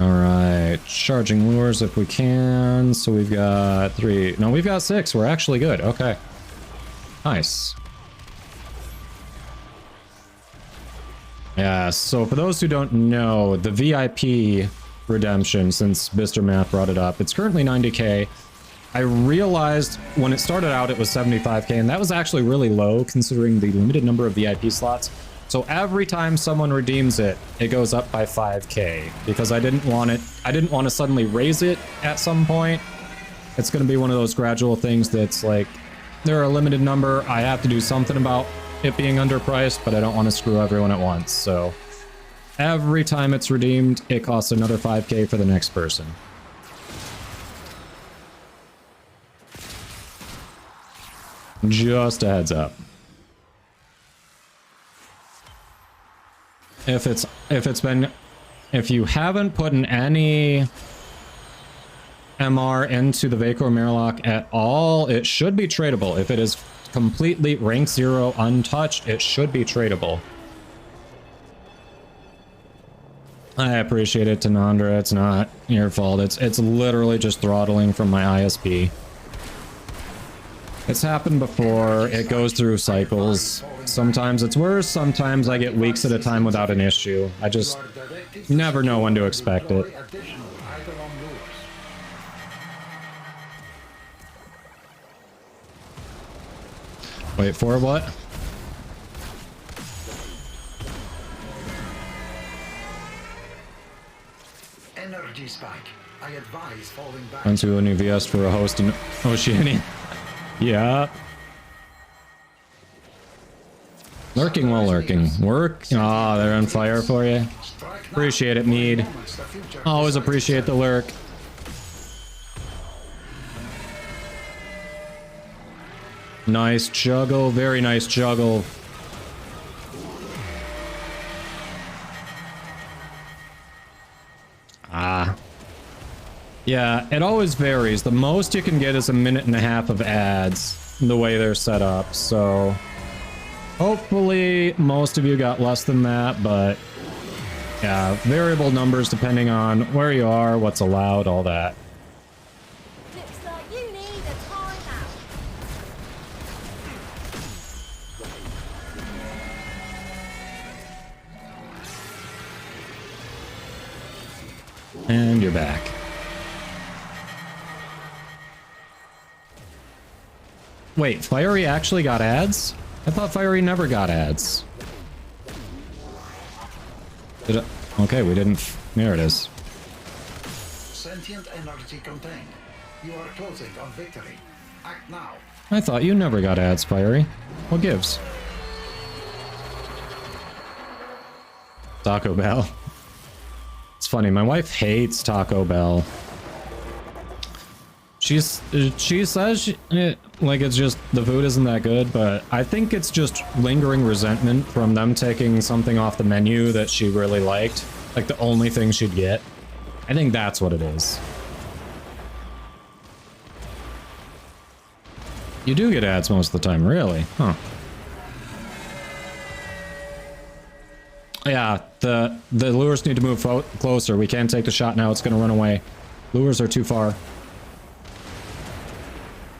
Alright, charging lures if we can. So we've got 3. No, we've got 6. We're actually good. Okay. Nice. Yeah, so for those who don't know, the VIP redemption, since Mr. Math brought it up, it's currently 90k. I realized when it started out it was 75k, and that was actually really low considering the limited number of VIP slots. So every time someone redeems it, it goes up by 5k because I didn't want to suddenly raise it at some point. It's going to be one of those gradual things that's like, there are a limited number, I have to do something about it being underpriced, but I don't want to screw everyone at once. So every time it's redeemed, it costs another 5k for the next person. Just a heads up. If you haven't put in any MR into the Vacor Murloc at all, it should be tradable. If it is completely rank 0 untouched, it should be tradable. I appreciate it, Tanandra. It's not your fault. It's literally just throttling from my ISP. It's happened before. It goes through cycles. Sometimes it's worse. Sometimes I get weeks at a time without an issue. I just never know when to expect it. Wait, for what? Energy spike. I advise falling back. Onto a new VS for a host in Oceania. Yeah. Lurking while lurking. Work. Ah, they're on fire for you. Appreciate it, Mead. Always appreciate the lurk. Nice juggle. Very nice juggle. Ah. Yeah, it always varies. The most you can get is 1.5 minutes of ads, the way they're set up, so hopefully most of you got less than that, but yeah, variable numbers depending on where you are, what's allowed, all that. Looks like you need a timeout. And you're back. Wait, Fiery actually got ads? I thought Fiery never got ads. Did it? Okay, we didn't. There it is. Sentient energy contained. You are closing on victory. Act now. I thought you never got ads, Fiery. What gives? Taco Bell. It's funny, my wife hates Taco Bell. She says like it's just the food isn't that good, but I think it's just lingering resentment from them taking something off the menu that she really liked, like the only thing she'd get. I think that's what it is. You do get ads most of the time, really? Huh. Yeah, the lures need to move closer. We can't take the shot now. It's going to run away. Lures are too far.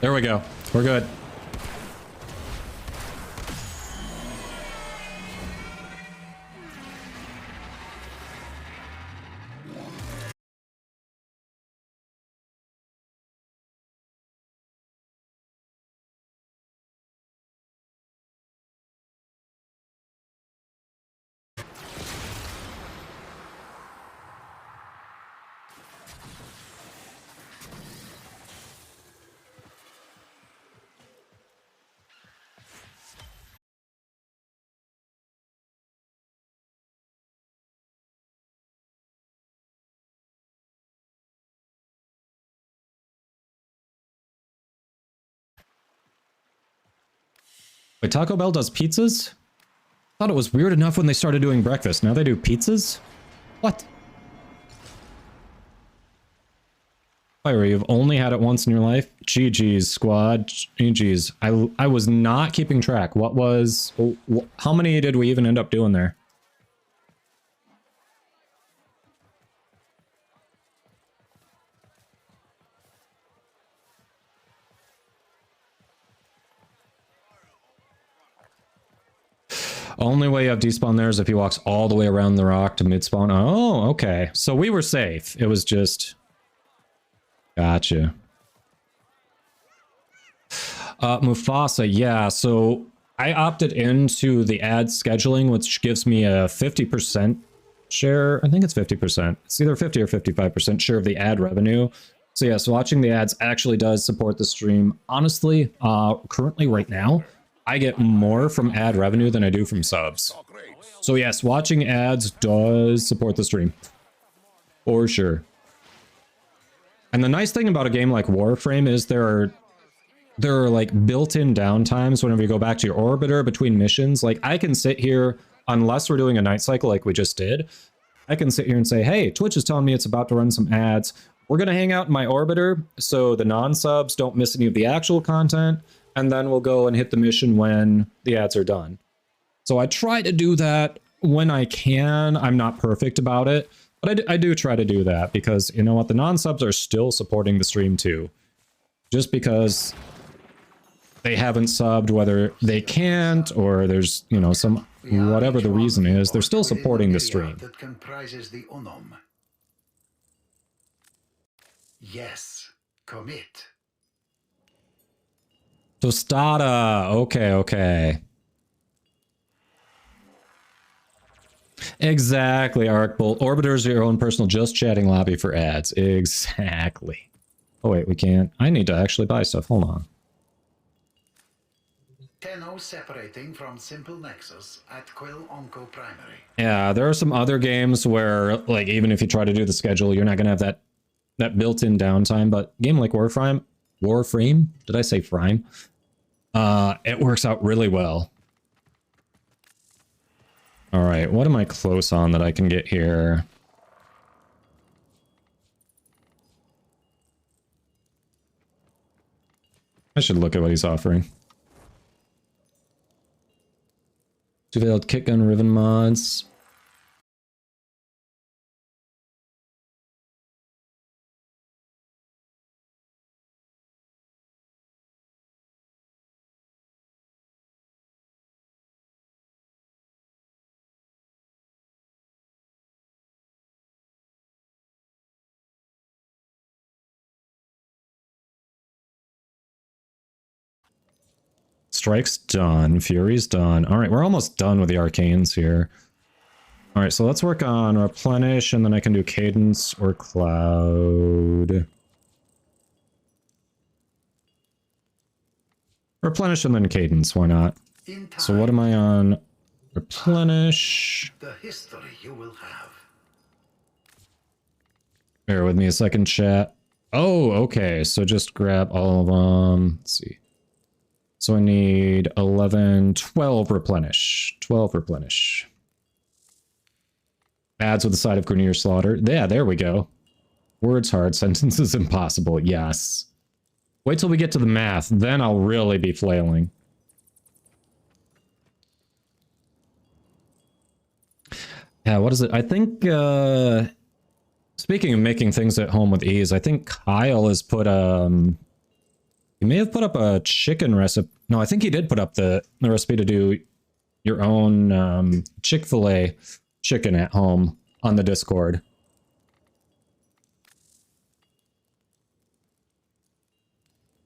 There we go. We're good. Wait, Taco Bell does pizzas? Thought it was weird enough when they started doing breakfast. Now they do pizzas? What? Fire, you've only had it once in your life? GG's, squad. GG's. I was not keeping track. What was... How many did we even end up doing there? Only way you have despawn there is if he walks all the way around the rock to mid-spawn. Oh, okay. So we were safe. It was just... Gotcha. Mufasa, yeah, so I opted into the ad scheduling, which gives me a 50% share. I think it's 50%. It's either 50 or 55% share of the ad revenue. So yes, watching the ads actually does support the stream. Honestly, currently right now, I get more from ad revenue than I do from subs. So yes, watching ads does support the stream. For sure. And the nice thing about a game like Warframe is there are like built-in downtimes whenever you go back to your orbiter between missions. Like I can sit here, unless we're doing a night cycle like we just did, I can sit here and say, hey, Twitch is telling me it's about to run some ads. We're going to hang out in my orbiter so the non-subs don't miss any of the actual content. And then we'll go and hit the mission when the ads are done. So I try to do that when I can. I'm not perfect about it. But I do try to do that because, you know what, the non-subs are still supporting the stream too. Just because they haven't subbed, whether they can't or there's, you know, some, whatever the reason is, they're still supporting the stream. That comprises the Unum. Yes, commit. Tostada, okay. Exactly, Arcbolt. Orbiters are your own personal just chatting lobby for ads. Exactly. Oh wait, we can't. I need to actually buy stuff. Hold on. Tenno separating from Simple Nexus at Quill Onco Primary. Yeah, there are some other games where, like, even if you try to do the schedule, you're not gonna have that built-in downtime. But a game like Warframe? Did I say Frame? It works out really well. All right, what am I close on that I can get here? I should look at what he's offering. Two-veiled kick gun riven mods. Strike's done. Fury's done. All right, we're almost done with the arcanes here. All right, so let's work on replenish, and then I can do cadence or cloud. Replenish and then cadence, why not? So what am I on? Replenish. The history you will have. Bear with me a second, chat. Oh, okay, so just grab all of them. Let's see. So I need 11, 12 replenish. 12 replenish. Adds with the side of Grenier Slaughter. Yeah, there we go. Words hard, sentences impossible. Yes. Wait till we get to the math, then I'll really be flailing. Yeah, what is it? I think, speaking of making things at home with ease, I think Kyle has put, he may have put up a chicken recipe. No, I think he did put up the recipe to do your own Chick-fil-A chicken at home on the Discord.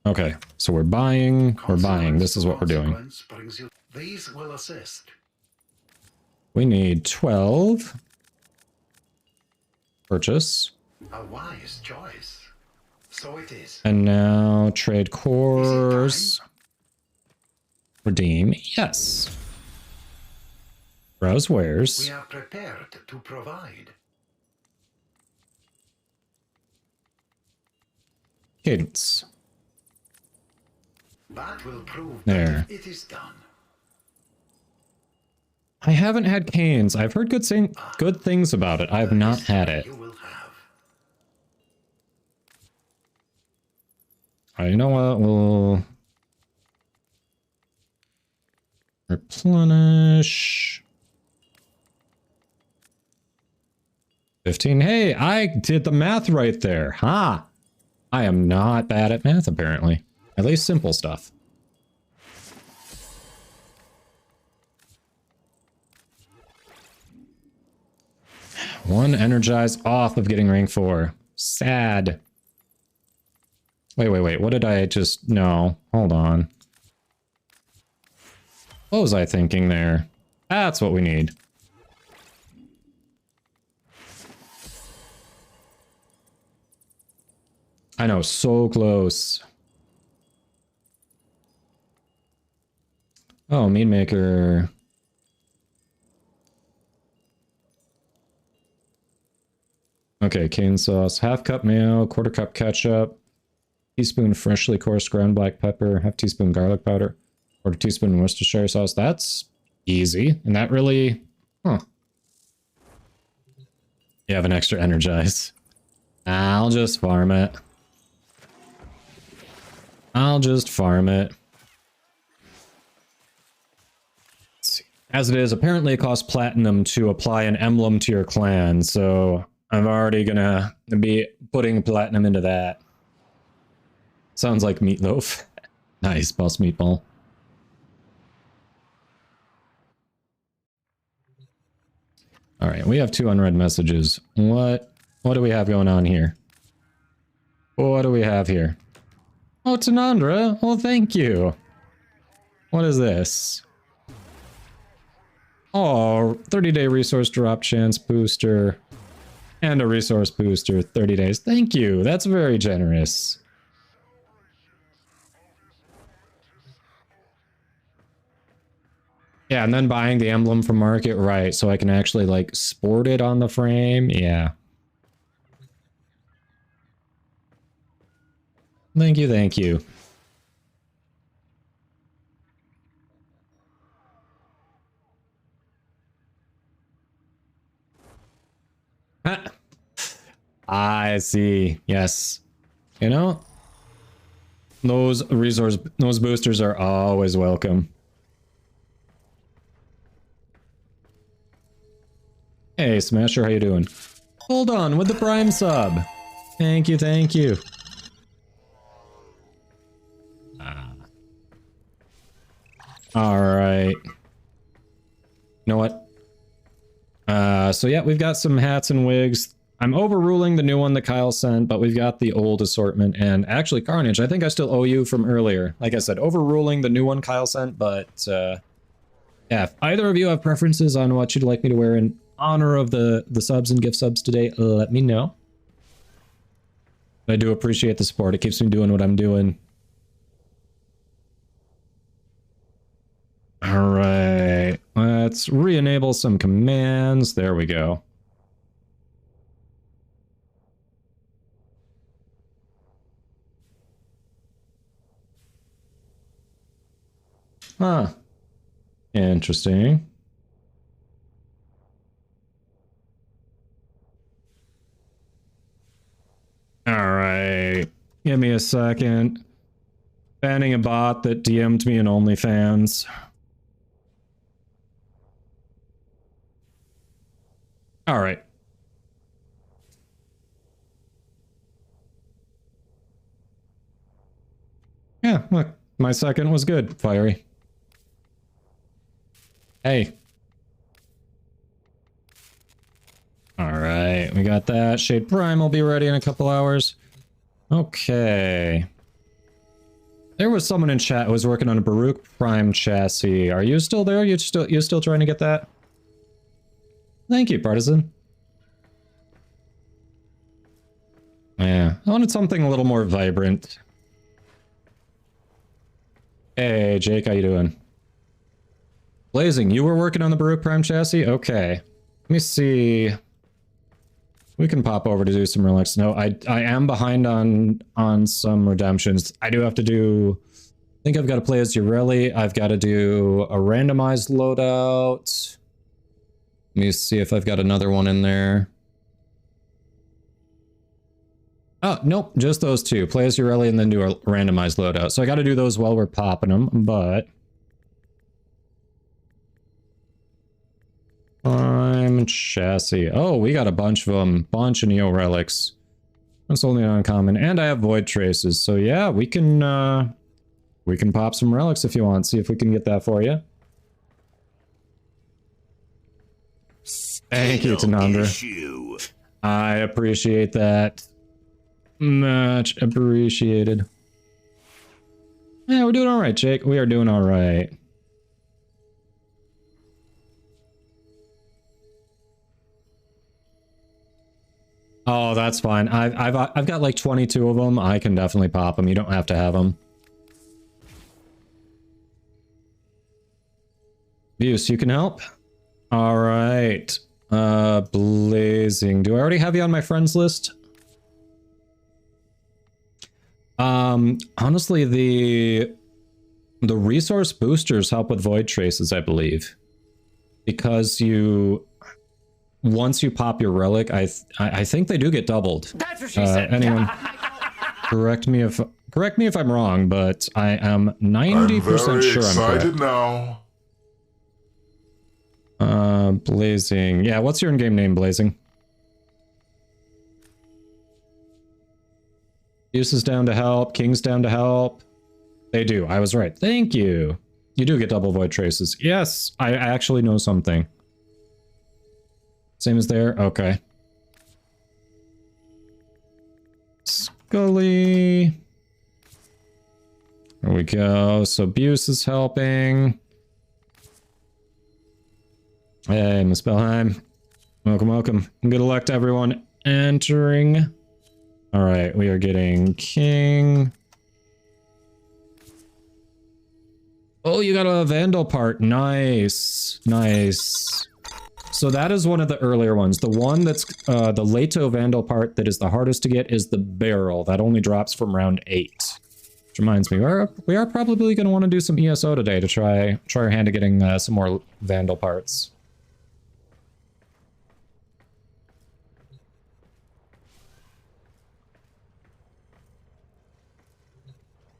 Okay, so we're buying. This is what we're doing. These will assist. We need 12. Purchase. A wise choice. So it is. And now trade cores. Redeem. Yes. Browse wares. We are prepared to provide. Cadence. That will prove there. that it is done. I haven't had canes. I've heard good things about it. I've not had it. You will have. You know what? We'll replenish 15. Hey, I did the math right there. Ha! I am not bad at math, apparently. At least simple stuff. One energized off of getting rank 4. Sad. Wait. What did I just... No. Hold on. What was I thinking there? That's what we need. I know, so close. Oh, meat maker. Okay, cane sauce, half cup mayo, quarter cup ketchup, teaspoon freshly coarse ground black pepper, half teaspoon garlic powder, quarter teaspoon Worcestershire sauce. That's easy. And that really, huh. You have an extra energize. I'll just farm it. I'll just farm it. As it is, apparently it costs platinum to apply an emblem to your clan, so I'm already gonna be putting platinum into that. Sounds like meatloaf. Nice, boss meatball. Alright, we have 2 unread messages. What do we have going on here? What do we have here? Oh, Tanandra! Well, thank you! What is this? Oh, 30-day resource drop chance booster. And a resource booster, 30 days. Thank you, that's very generous. Yeah, and then buying the emblem from market, right, so I can actually, like, sport it on the frame, yeah. Thank you, thank you. Ah. I see. Yes. You know, those boosters are always welcome. Hey, Smasher, how you doing? Hold on, with the Prime sub. Thank you, thank you. Alright. You know what? So yeah, we've got some hats and wigs. I'm overruling the new one that Kyle sent, but we've got the old assortment. And actually, Carnage, I think I still owe you from earlier. Like I said, overruling the new one Kyle sent, but yeah, if either of you have preferences on what you'd like me to wear in honor of the subs and gift subs today, let me know. I do appreciate the support. It keeps me doing what I'm doing. All right, let's re-enable some commands. There we go. Huh. Interesting. All right. Give me a second. Banning a bot that DM'd me in OnlyFans. All right. Yeah, look, my second was good, Fiery. Hey. All right, we got that. Shade Prime will be ready in a couple hours. Okay. There was someone in chat who was working on a Baruch Prime chassis. Are you still there? You still trying to get that? Thank you, Partisan. Yeah, I wanted something a little more vibrant. Hey, Jake, how you doing? Blazing, you were working on the Baruch Prime chassis? Okay. Let me see. We can pop over to do some relax. No, I am behind on some redemptions. I do have to do... I think I've got to play as Urelli. I've got to do a randomized loadout. Let me see if I've got another one in there. Oh, nope, just those two. Play as your rally and then do a randomized loadout. So I got to do those while we're popping them, but... I'm chassis. Oh, we got a bunch of them. Bunch of Neo relics. That's only uncommon. And I have void traces. So yeah, we can pop some relics if you want. See if we can get that for you. Thank you, Tanandra. I appreciate that. Much appreciated. Yeah, we're doing all right, Jake. We are doing all right. Oh, that's fine. I've got like 22 of them. I can definitely pop them. You don't have to have them. Buse, you can help? All right. Blazing. Do I already have you on my friends list? Honestly, the resource boosters help with void traces, I believe. Because once you pop your relic, I think they do get doubled. That's what she said. Anyone correct me if I'm wrong, but I am 90% sure I'm correct. Excited now. Blazing. Yeah, what's your in-game name, Blazing? Deuce is down to help. King's down to help. They do. I was right. Thank you. You do get double void traces. Yes, I actually know something. Same as there? Okay. Scully. There we go. So Buse is helping. Hey, Miss Belheim. Welcome, welcome. Good luck to everyone entering. All right, we are getting King. Oh, you got a Vandal part. Nice. Nice. So that is one of the earlier ones. The one that's the Leto Vandal part that is the hardest to get is the barrel. That only drops from round 8. Which reminds me, we are probably going to want to do some ESO today to try our hand at getting some more Vandal parts.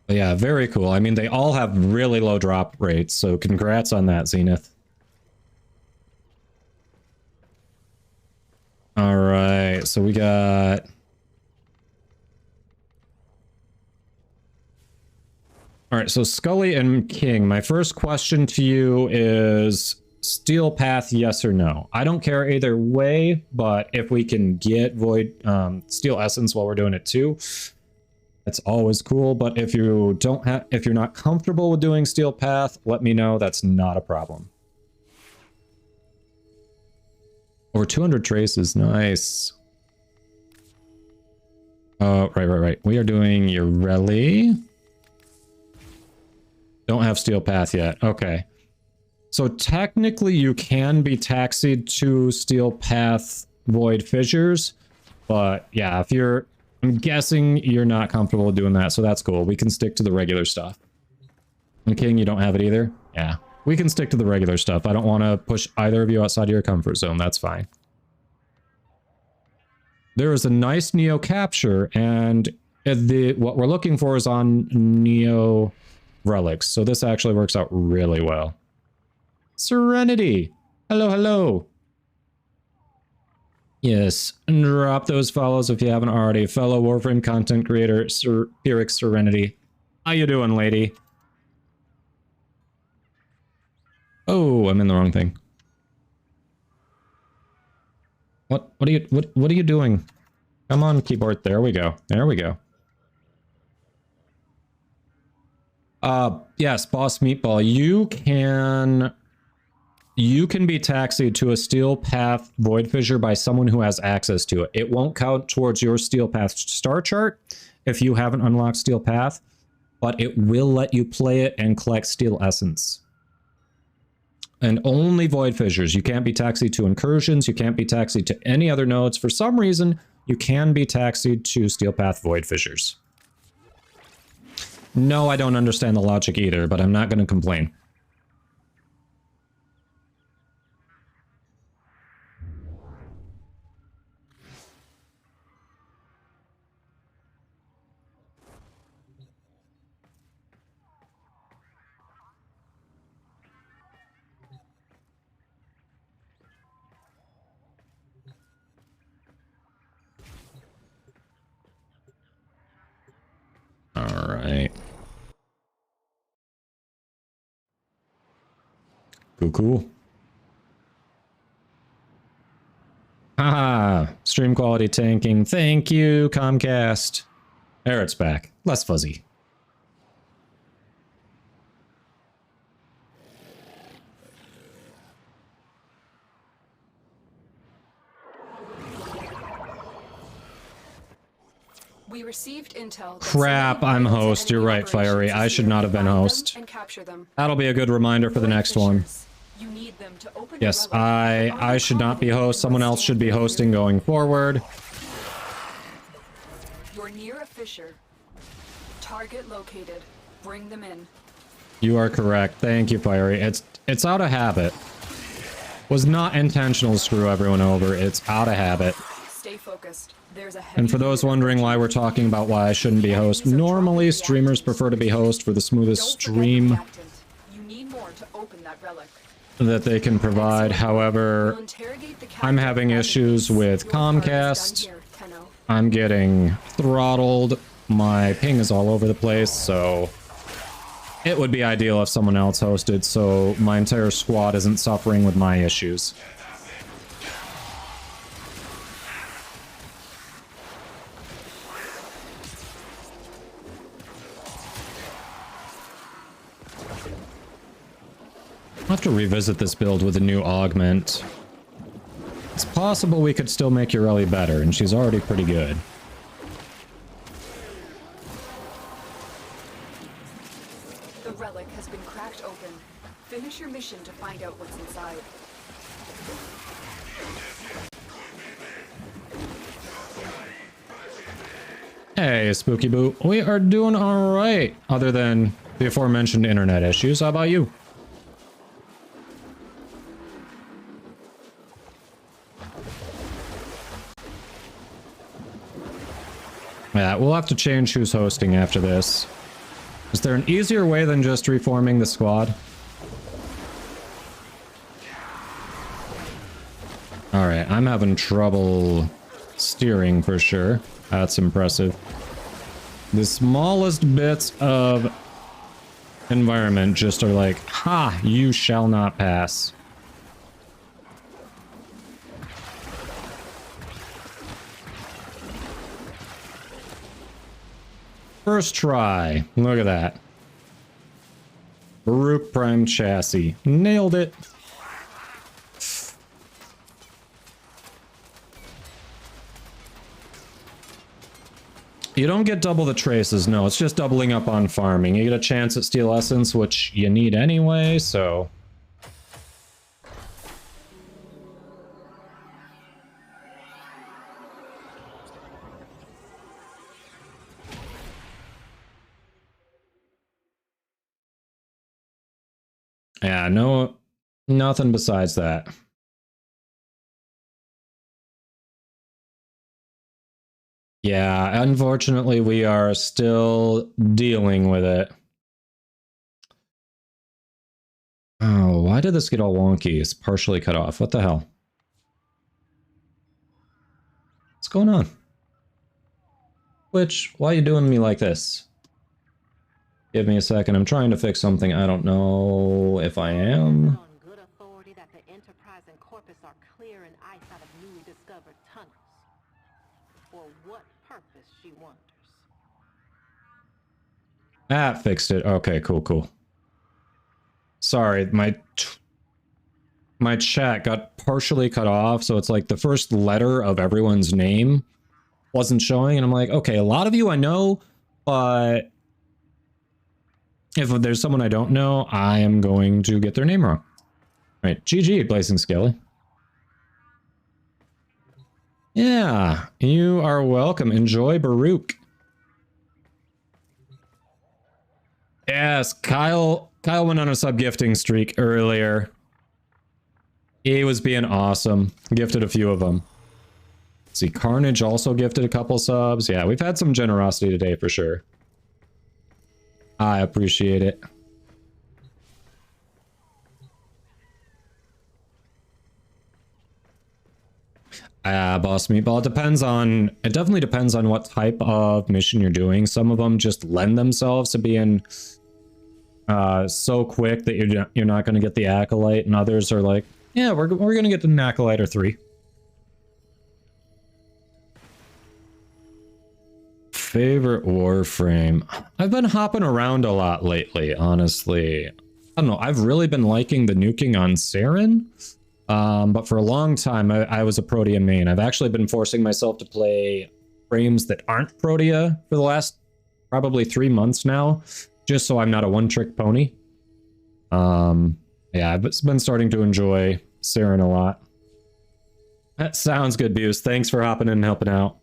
But yeah, very cool. I mean, they all have really low drop rates, so congrats on that, Zenith. All right, so we got... All right, so Scully and King, my first question to you is Steel Path, yes or no? I don't care either way, but if we can get Void Steel Essence while we're doing it too, that's always cool. But if you don't have, if you're not comfortable with doing Steel Path, let me know. That's not a problem. Over 200 traces, nice. Oh, right. We are doing Ureli. Don't have Steel Path yet. Okay. So technically you can be taxied to Steel Path Void Fissures, but yeah, if you're, I'm guessing you're not comfortable doing that, so that's cool. We can stick to the regular stuff. And King, you don't have it either? Yeah. We can stick to the regular stuff. I don't want to push either of you outside of your comfort zone. That's fine. There is a nice Neo capture, and what we're looking for is on Neo relics. So this actually works out really well. Serenity! Hello, hello! Yes, drop those follows if you haven't already. Fellow Warframe content creator, Pyrrhic Serenity. How you doing, lady? Oh, I'm in the wrong thing. What are you doing? Come on, keyboard. There we go. There we go. Yes, Boss Meatball. You can be taxied to a Steel Path Void Fissure by someone who has access to it. It won't count towards your Steel Path star chart if you haven't unlocked Steel Path, but it will let you play it and collect Steel Essence. And only Void Fissures. You can't be taxied to Incursions. You can't be taxied to any other nodes. For some reason, you can be taxied to Steel Path Void Fissures. No, I don't understand the logic either, but I'm not going to complain. Cool, cool. Haha, stream quality tanking. Thank you, Comcast. There, it's back. Less fuzzy. We received intel. Crap, I'm host. You're right, Fiery. I should not have been host. And capture them. That'll be a good reminder for the next one. You need them to open Yes, the relic. I should not be host. Someone else should be hosting going forward. You're near a fissure. Target located. Bring them in. You are correct. Thank you, Fiery. It's out of habit. Was not intentional to screw everyone over. It's out of habit. Stay focused. There's a And for those wondering why we're talking about why I shouldn't be host, normally streamers prefer to be host for the smoothest stream You need more to open that relic. that they can provide. However, I'm having issues with Comcast. I'm getting throttled. My ping is all over the place, so it would be ideal if someone else hosted so my entire squad isn't suffering with my issues. I'll have to revisit this build with a new augment. It's possible we could still make Ureli better, and she's already pretty good. The relic has been cracked open. Finish your mission to find out what's inside. Hey, Spooky Boo. We are doing alright, other than the aforementioned internet issues. How about you? Yeah, we'll have to change who's hosting after this. Is there an easier way than just reforming the squad? Alright, I'm having trouble steering for sure. That's impressive. The smallest bits of environment just are like, ha, you shall not pass. First try. Look at that. Baruch Prime Chassis. Nailed it. You don't get double the traces, no. It's just doubling up on farming. You get a chance at Steel Essence, which you need anyway, so... Yeah, no, nothing besides that. Yeah, unfortunately, we are still dealing with it. Oh, why did this get all wonky? It's partially cut off. What the hell? What's going on? Twitch, why are you doing me like this? Give me a second. I'm trying to fix something. I don't know if I am. On good authority that the Enterprise and Corpus are clear and ice out of newly discovered tunnels. For what purpose, she wonders. Ah, fixed it. Okay, cool, cool. Sorry, my chat got partially cut off, so it's like the first letter of everyone's name wasn't showing, and I'm like, okay, a lot of you I know, but if there's someone I don't know, I am going to get their name wrong. All right, GG, Blazing Skelly. Yeah, you are welcome. Enjoy Baruch. Yes, Kyle went on a sub-gifting streak earlier. He was being awesome. Gifted a few of them. Let's see, Carnage also gifted a couple subs. Yeah, we've had some generosity today for sure. I appreciate it. Boss Meatball, it definitely depends on what type of mission you're doing. Some of them just lend themselves to being so quick that you're not going to get the Acolyte, and others are like, yeah, we're going to get an Acolyte or 3. Favorite Warframe? I've been hopping around a lot lately, honestly. I don't know, I've really been liking the nuking on Saren, but for a long time I was a Protea main. I've actually been forcing myself to play frames that aren't Protea for the last probably 3 months now, just so I'm not a one-trick pony. Yeah, I've been starting to enjoy Saren a lot. That sounds good, Buse. Thanks for hopping in and helping out.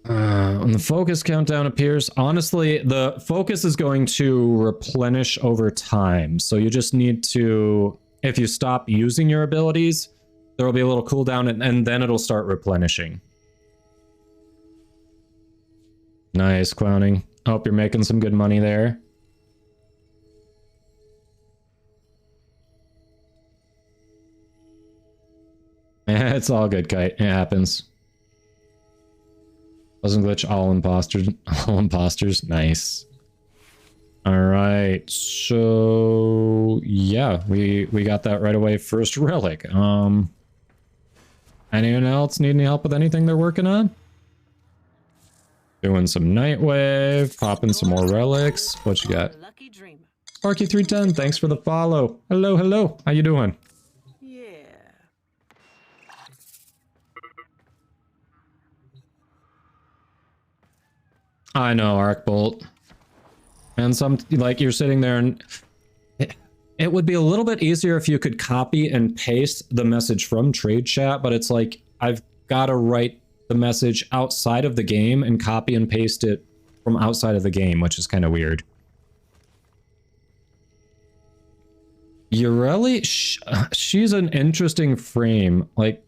When the focus countdown appears, honestly, the focus is going to replenish over time. So you just need to, if you stop using your abilities, there will be a little cooldown and then it'll start replenishing. Nice, Clowning. Hope you're making some good money there. It's all good, Kite. It happens. Doesn't glitch all imposters. All imposters. Nice. All right. So yeah, we got that right away. First relic. Anyone else need any help with anything they're working on? Doing some Nightwave, popping some more relics. What you got? Sparky310, thanks for the follow. Hello, hello. How you doing? I know, Arcbolt. And some, like, you're sitting there and it would be a little bit easier if you could copy and paste the message from trade chat, but it's like, I've got to write the message outside of the game and copy and paste it from outside of the game, which is kind of weird. Ureli, she's an interesting frame. Like,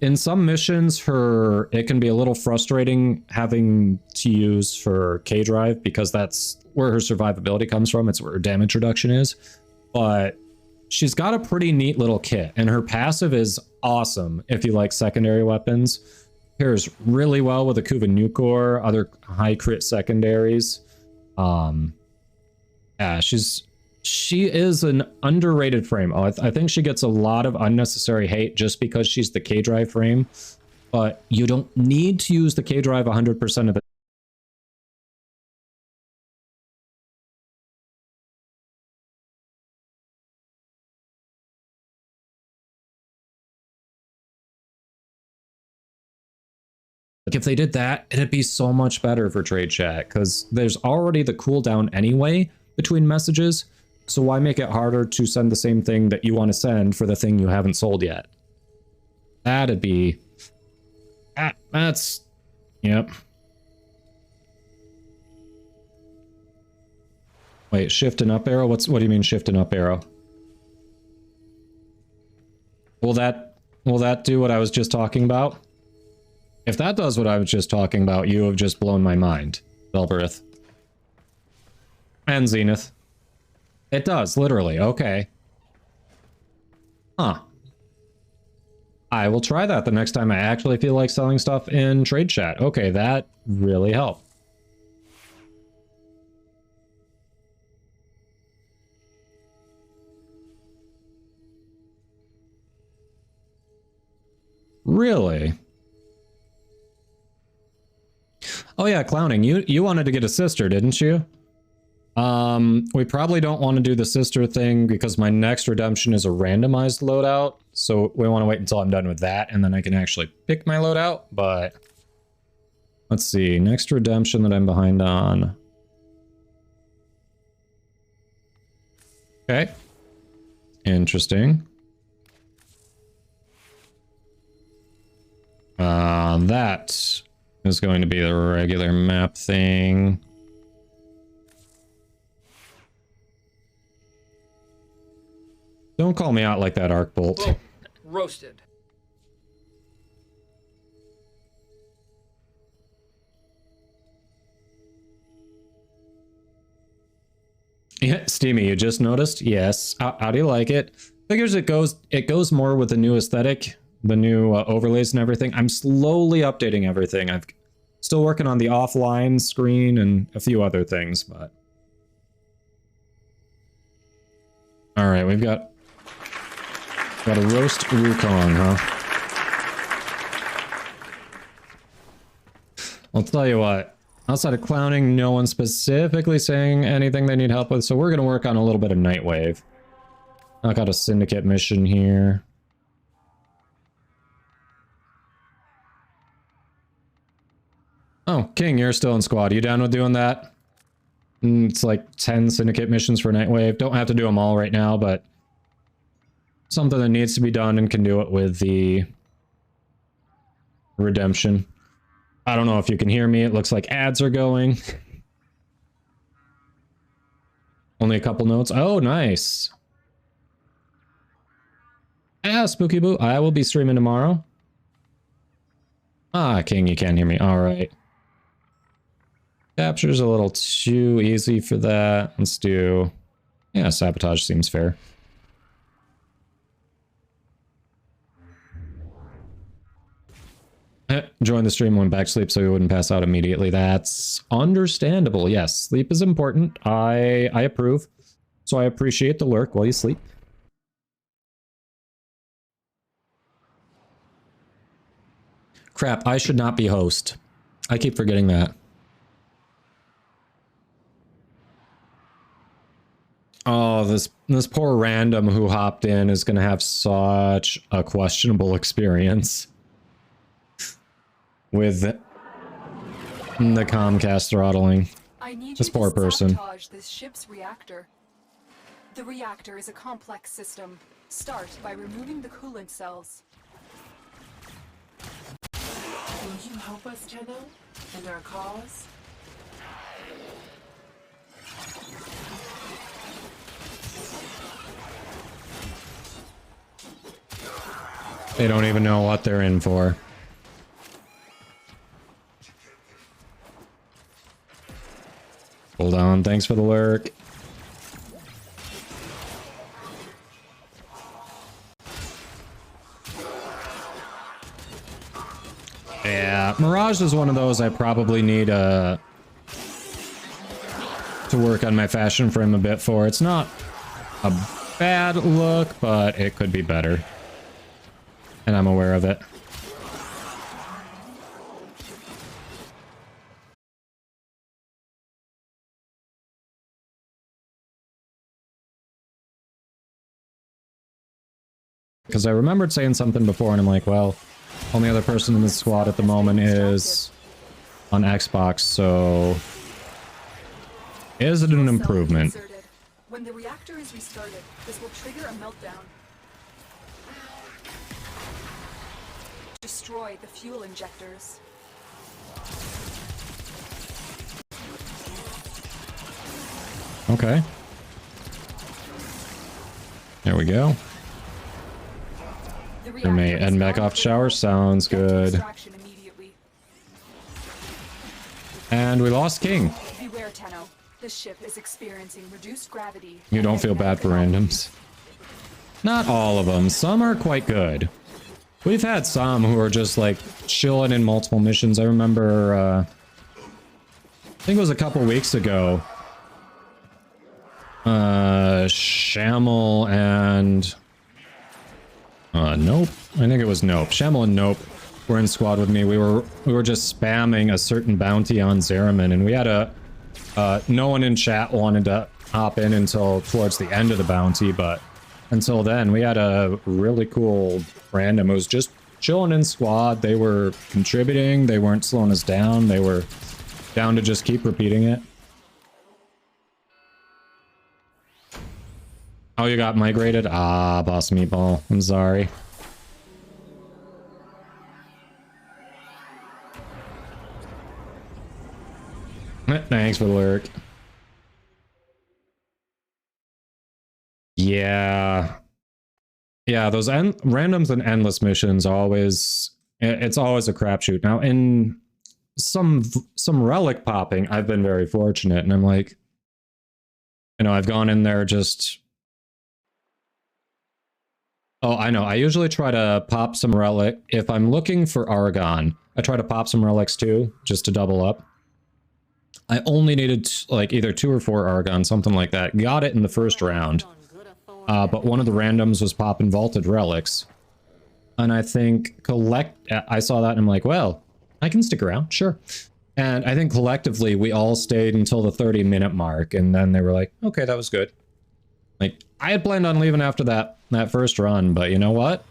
in some missions, it can be a little frustrating having to use for K-Drive because that's where her survivability comes from. It's where her damage reduction is. But she's got a pretty neat little kit, and her passive is awesome if you like secondary weapons. Pairs really well with a Kuva Nukor, other high crit secondaries. Yeah, she is an underrated frame. I think she gets a lot of unnecessary hate just because she's the K-Drive frame, but you don't need to use the K-Drive 100% of the Like, if they did that, it'd be so much better for trade chat, because there's already the cooldown anyway between messages. So why make it harder to send the same thing that you want to send for the thing you haven't sold yet? That'd be... that's... Yep. Wait, shift and up arrow? What do you mean shift and up arrow? Will that do what I was just talking about? If that does what I was just talking about, you have just blown my mind, Belberith. And Zenith. It does, literally. Okay. Huh. I will try that the next time I actually feel like selling stuff in trade chat. Okay, that really helped. Really? Oh yeah, Clowning, you wanted to get a sister, didn't you? We probably don't want to do the sister thing because my next redemption is a randomized loadout. So we want to wait until I'm done with that and then I can actually pick my loadout. But let's see, next redemption that I'm behind on. Okay. Interesting. That is going to be the regular map thing. Don't call me out like that, Arcbolt. Whoa. Roasted. Yeah, Steamy, you just noticed? Yes. How do you like it? Figures it goes more with the new aesthetic, the new overlays and everything. I'm slowly updating everything. I've Still working on the offline screen and a few other things, but... Alright, we've got a roast Wukong, huh? I'll tell you what, outside of clowning, no one's specifically saying anything they need help with, so we're going to work on a little bit of Nightwave. I got a syndicate mission here. Oh, King, you're still in squad. You down with doing that? It's like 10 syndicate missions for Nightwave. Don't have to do them all right now, but something that needs to be done and can do it with the redemption. I don't know if you can hear me. It looks like ads are going. Only a couple notes. Oh, nice. Ah, Spooky Boo. I will be streaming tomorrow. Ah, King, you can't hear me. All right. Capture's a little too easy for that. Let's do... Yeah, sabotage seems fair. Join the stream, went back to sleep so he wouldn't pass out immediately. That's understandable. Yes, sleep is important. I approve. So I appreciate the lurk while you sleep. Crap, I should not be host. I keep forgetting that. Oh, this poor random who hopped in is going to have such a questionable experience with the Comcast throttling. I need This you poor to person. sabotage this ship's reactor. The reactor is a complex system. Start by removing the coolant cells. Will you help us, Tenno, and our cause? They don't even know what they're in for. Hold on, thanks for the lurk. Yeah, Mirage is one of those I probably need to work on my fashion frame a bit for. It's not a bad look, but it could be better. And I'm aware of it. Because I remembered saying something before and I'm like, well, only other person in the squad at the moment is on Xbox, so is it an improvement? When the reactor is restarted, this will trigger a meltdown. Destroy the fuel injectors. Okay. There we go. We may head back off shower. Sounds good. And we lost King. Beware, Tenno. This ship is experiencing reduced gravity. You don't feel bad for randoms. Not all of them. Some are quite good. We've had some who are just like chilling in multiple missions. I remember, I think it was a couple weeks ago. Shamel and... Nope. I think it was Nope. Shamel and Nope were in squad with me. We were just spamming a certain bounty on Zeraman, and we had a... no one in chat wanted to hop in until towards the end of the bounty, but until then, we had a really cool random who was just chilling in squad. They were contributing. They weren't slowing us down. They were down to just keep repeating it. Oh, you got migrated? Ah, Boss Meatball. I'm sorry. Thanks for the lurk. Yeah. Yeah, those randoms and endless missions always... It's always a crapshoot. Now, in some relic popping, I've been very fortunate, and I'm like... You know, I've gone in there just... Oh, I know. I usually try to pop some relic. If I'm looking for Argon, I tried to pop some relics too, just to double up. I only needed like either 2 or 4 Argon, something like that. Got it in the first round. But one of the randoms was popping vaulted relics. And I think I saw that and I'm like, well, I can stick around, sure. And I think collectively we all stayed until the 30-minute mark, and then they were like, okay, that was good. Like, I had planned on leaving after that first run, but you know what?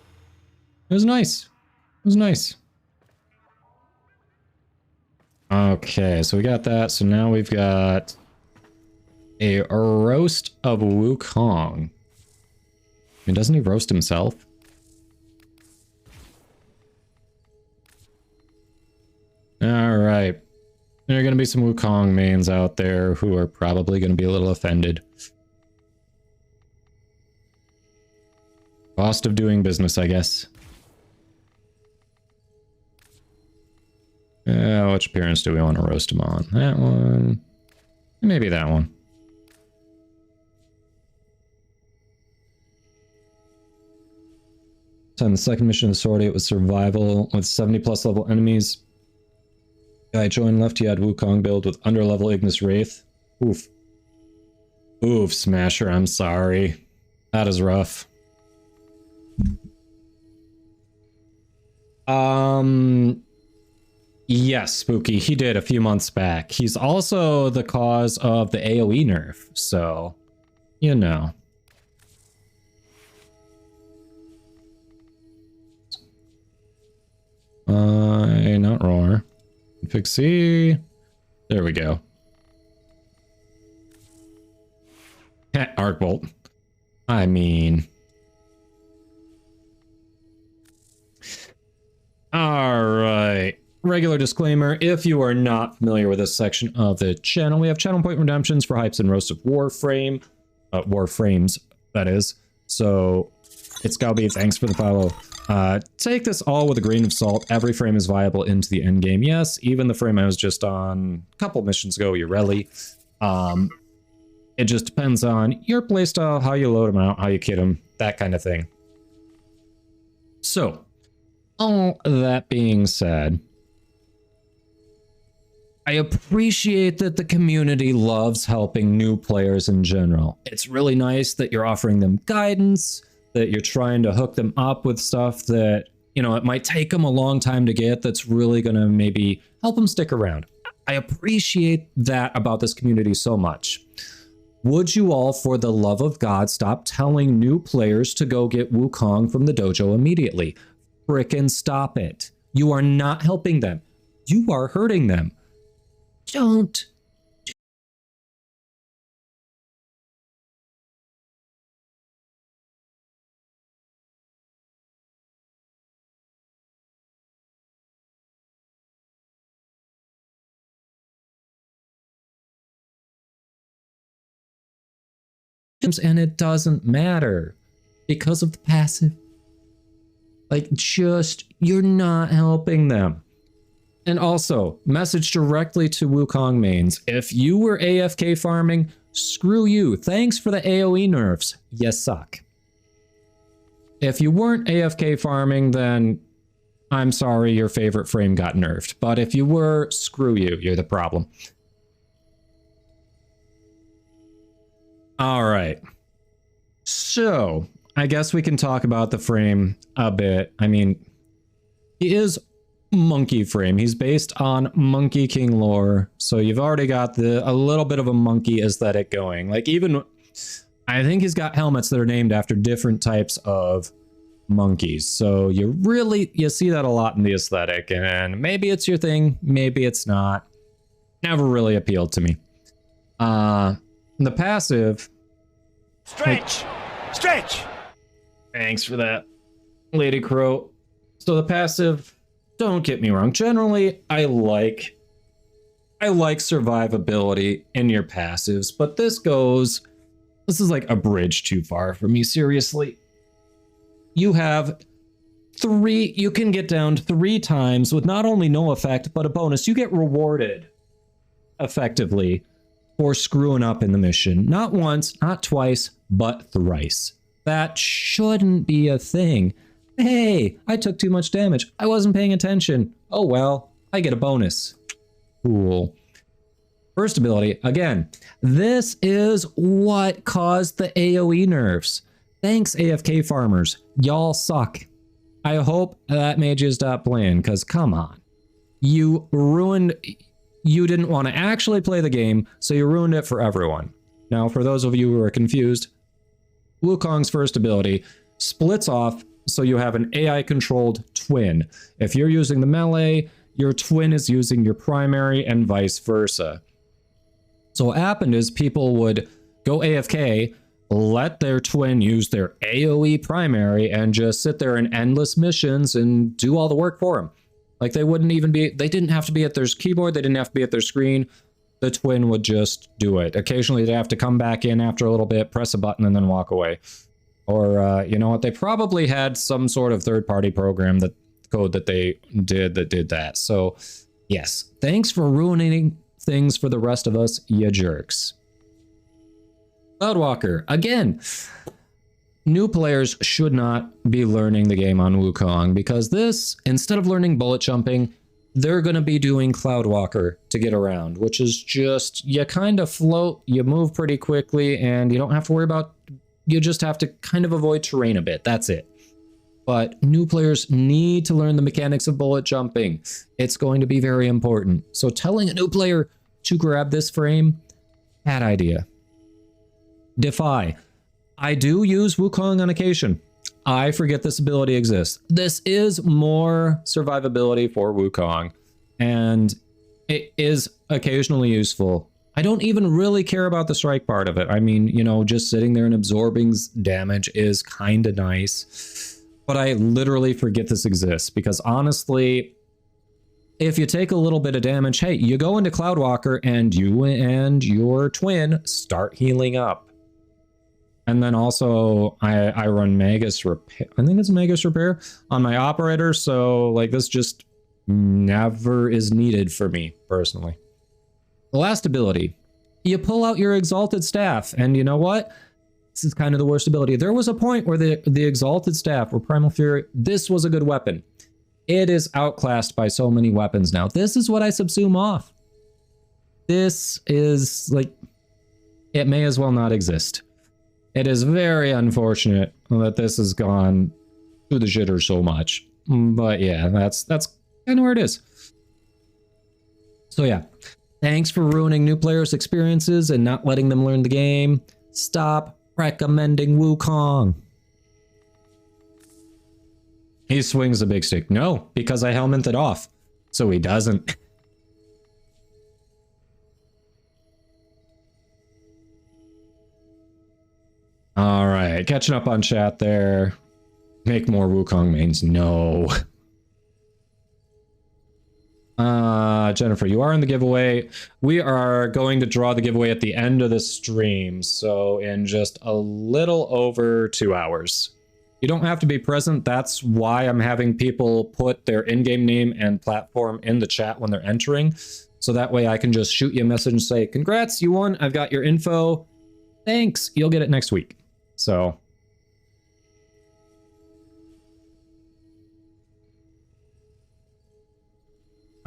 It was nice. It was nice. Okay, so we got that. So now we've got a roast of Wukong. I mean, doesn't he roast himself? All right. There are going to be some Wukong mains out there who are probably going to be a little offended. Cost of doing business, I guess. Which appearance do we want to roast him on? That one. Maybe that one. So on the second mission of the Sword, it was survival with 70+ level enemies. Guy joined left, he had Wukong build with underlevel Ignis Wraith. Oof. Oof, Smasher, I'm sorry. That is rough. Yes, Spooky, he did a few months back. He's also the cause of the AoE nerf, so, you know. Not Roar. Fixie. There we go. Arc Bolt. I mean... Alright. Regular disclaimer, if you are not familiar with this section of the channel, we have channel point redemptions for hypes and roasts of Warframe. Warframes, that is. So, it's Scalby, thanks for the follow. Take this all with a grain of salt. Every frame is viable into the end game. Yes, even the frame I was just on a couple missions ago, Ureli. It just depends on your playstyle, how you load them out, how you kit them, that kind of thing. So, all that being said, I appreciate that the community loves helping new players in general. It's really nice that you're offering them guidance, that you're trying to hook them up with stuff that, you know, it might take them a long time to get that's really going to maybe help them stick around. I appreciate that about this community so much. Would you all, for the love of God, stop telling new players to go get Wukong from the dojo immediately? Frickin' stop it. You are not helping them. You are hurting them. Don't. And it doesn't matter because of the passive. Like, just, you're not helping them. And also, message directly to Wukong mains. If you were AFK farming, screw you. Thanks for the AoE nerfs. You suck. If you weren't AFK farming, then I'm sorry your favorite frame got nerfed. But if you were, screw you. You're the problem. All right. So, I guess we can talk about the frame a bit. I mean, he is Monkey Frame. He's based on Monkey King lore. So you've already got a little bit of a monkey aesthetic going. Like, even, I think he's got helmets that are named after different types of monkeys. So you see that a lot in the aesthetic. And maybe it's your thing. Maybe it's not. Never really appealed to me. The passive... Stretch! Stretch! Thanks for that, Lady Crow. So the passive, don't get me wrong. Generally, I like survivability in your passives, but this is like a bridge too far for me, seriously. You have you can get downed 3 times with not only no effect, but a bonus. You get rewarded, effectively, for screwing up in the mission. Not once, not twice, but thrice. That shouldn't be a thing. Hey, I took too much damage. I wasn't paying attention. Oh well, I get a bonus. Cool. First ability, again, this is what caused the AoE nerfs. Thanks, AFK farmers. Y'all suck. I hope that made you stop playing, because come on. You didn't want to actually play the game, so you ruined it for everyone. Now, for those of you who are confused, Wukong's first ability splits off so you have an AI-controlled twin. If you're using the melee, your twin is using your primary and vice versa. So what happened is people would go AFK, let their twin use their AoE primary, and just sit there in endless missions and do all the work for them. Like they didn't have to be at their keyboard, they didn't have to be at their screen. The twin would just do it. Occasionally they'd have to come back in after a little bit, press a button, and then walk away. Or, you know what, they probably had some sort of third-party program code that they did that. So, yes, thanks for ruining things for the rest of us, you jerks. Cloudwalker, again, new players should not be learning the game on Wukong, because this, instead of learning bullet jumping, they're going to be doing Cloudwalker to get around, which is just, you kind of float, you move pretty quickly, and you don't have to worry about, you just have to kind of avoid terrain a bit, that's it. But new players need to learn the mechanics of bullet jumping. It's going to be very important. So telling a new player to grab this frame, bad idea. Defy. I do use Wukong on occasion. I forget this ability exists. This is more survivability for Wukong, and it is occasionally useful. I don't even really care about the strike part of it. I mean, you know, just sitting there and absorbing damage is kind of nice. But I literally forget this exists, because honestly, if you take a little bit of damage, hey, you go into Cloudwalker and you and your twin start healing up. And then also I run Magus Repair. I think it's Magus Repair on my operator. So like this just never is needed for me personally. The last ability, you pull out your Exalted Staff, and you know what? This is kind of the worst ability. There was a point where the Exalted Staff or Primal Fury, this was a good weapon. It is outclassed by so many weapons now. This is what I subsume off. This is like, it may as well not exist. It is very unfortunate that this has gone to the shitter so much. But yeah, that's kind of where it is. So yeah, thanks for ruining new players' experiences and not letting them learn the game. Stop recommending Wukong. He swings a big stick. No, because I helmeted off. So he doesn't. All right, catching up on chat there. Make more Wukong mains. No. Jennifer, you are in the giveaway. We are going to draw the giveaway at the end of the stream, so in just a little over 2 hours. You don't have to be present. That's why I'm having people put their in-game name and platform in the chat when they're entering, so that way I can just shoot you a message and say, congrats, you won. I've got your info. Thanks. You'll get it next week. So...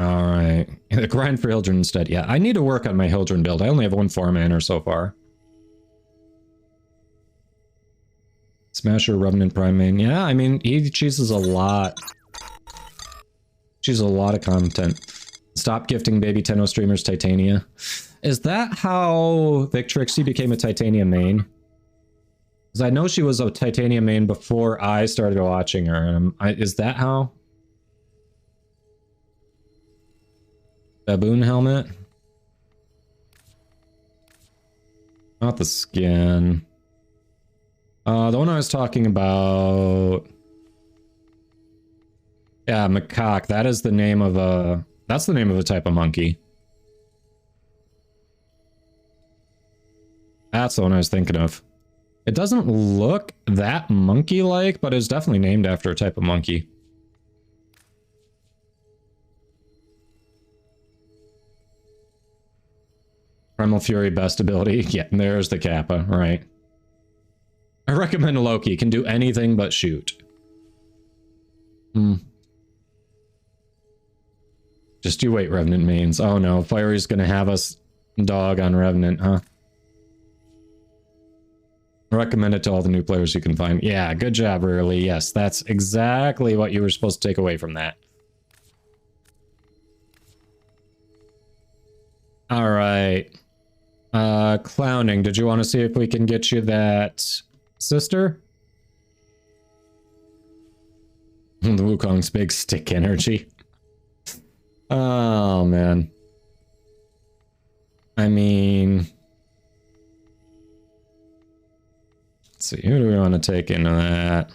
all right, the grind for Hildren instead. Yeah, I need to work on my Hildren build. I only have 1 4-manner so far. Smasher, Revenant, Prime main. Yeah, I mean, he chooses a lot. Chooses a lot of content. Stop gifting baby Tenno streamers Titania. Is that how Vic Trixie became a Titania main? Because I know she was a Titania main before I started watching her. Is that how? Baboon helmet? Not the skin. The one I was talking about... yeah, macaque. That is the name of a... that's the name of a type of monkey. That's the one I was thinking of. It doesn't look that monkey-like, but it's definitely named after a type of monkey. Primal Fury best ability. Yeah, there's the Kappa, right. I recommend Loki. Can do anything but shoot. Just you wait, Revenant mains. Oh no, Fiery's gonna have us dog on Revenant, huh? Recommend it to all the new players you can find. Yeah, good job, Rarely. Yes, that's exactly what you were supposed to take away from that. Alright. Clowning, did you want to see if we can get you that sister? The Wukong's big stick energy. Oh, man. I mean... Let's see, who do we want to take into that?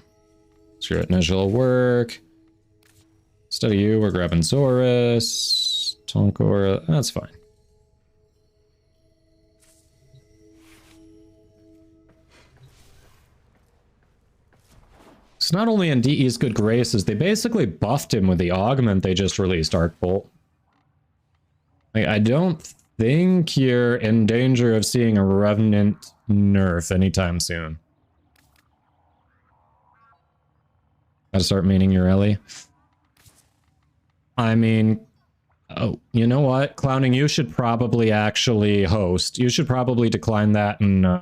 Sure, initial work. Instead of you, we're grabbing Zorus. Tonkor, that's fine. It's not only in DE's good graces, they basically buffed him with the augment they just released, Arc Bolt. Like, I don't think you're in danger of seeing a Revenant nerf anytime soon. Gotta start meaning your Ellie. I mean, oh, you know what? Clowning, you should probably actually host. You should probably decline that and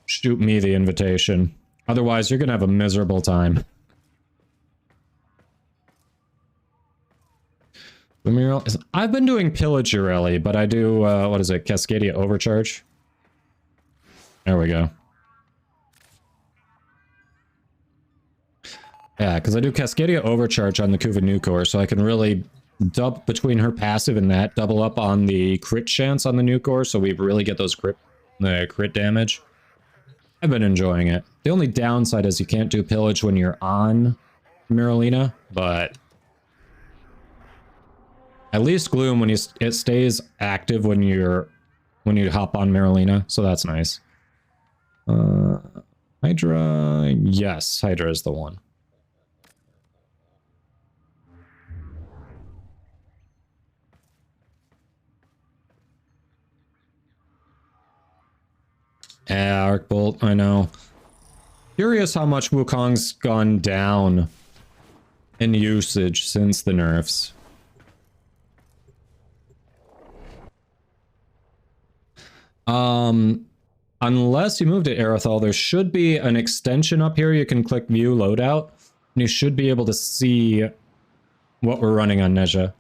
shoot me the invitation. Otherwise, you're gonna have a miserable time. I've been doing Pillage Urelli, but I do, what is it, Cascadia Overcharge? There we go. Yeah, because I do Cascadia Overcharge on the Kuva Nukor, so I can really dub between her passive and that, double up on the crit chance on the Nukor, so we really get those crit damage. I've been enjoying it. The only downside is you can't do Pillage when you're on Miralina, but at least Gloom when it stays active when you hop on Miralina, so that's nice. Hydra, yes, Hydra is the one. Yeah, Arc Bolt, I know. Curious how much Wukong's gone down in usage since the nerfs. Unless you moved to Aerithal, there should be an extension up here. You can click View Loadout, and you should be able to see what we're running on Nezha.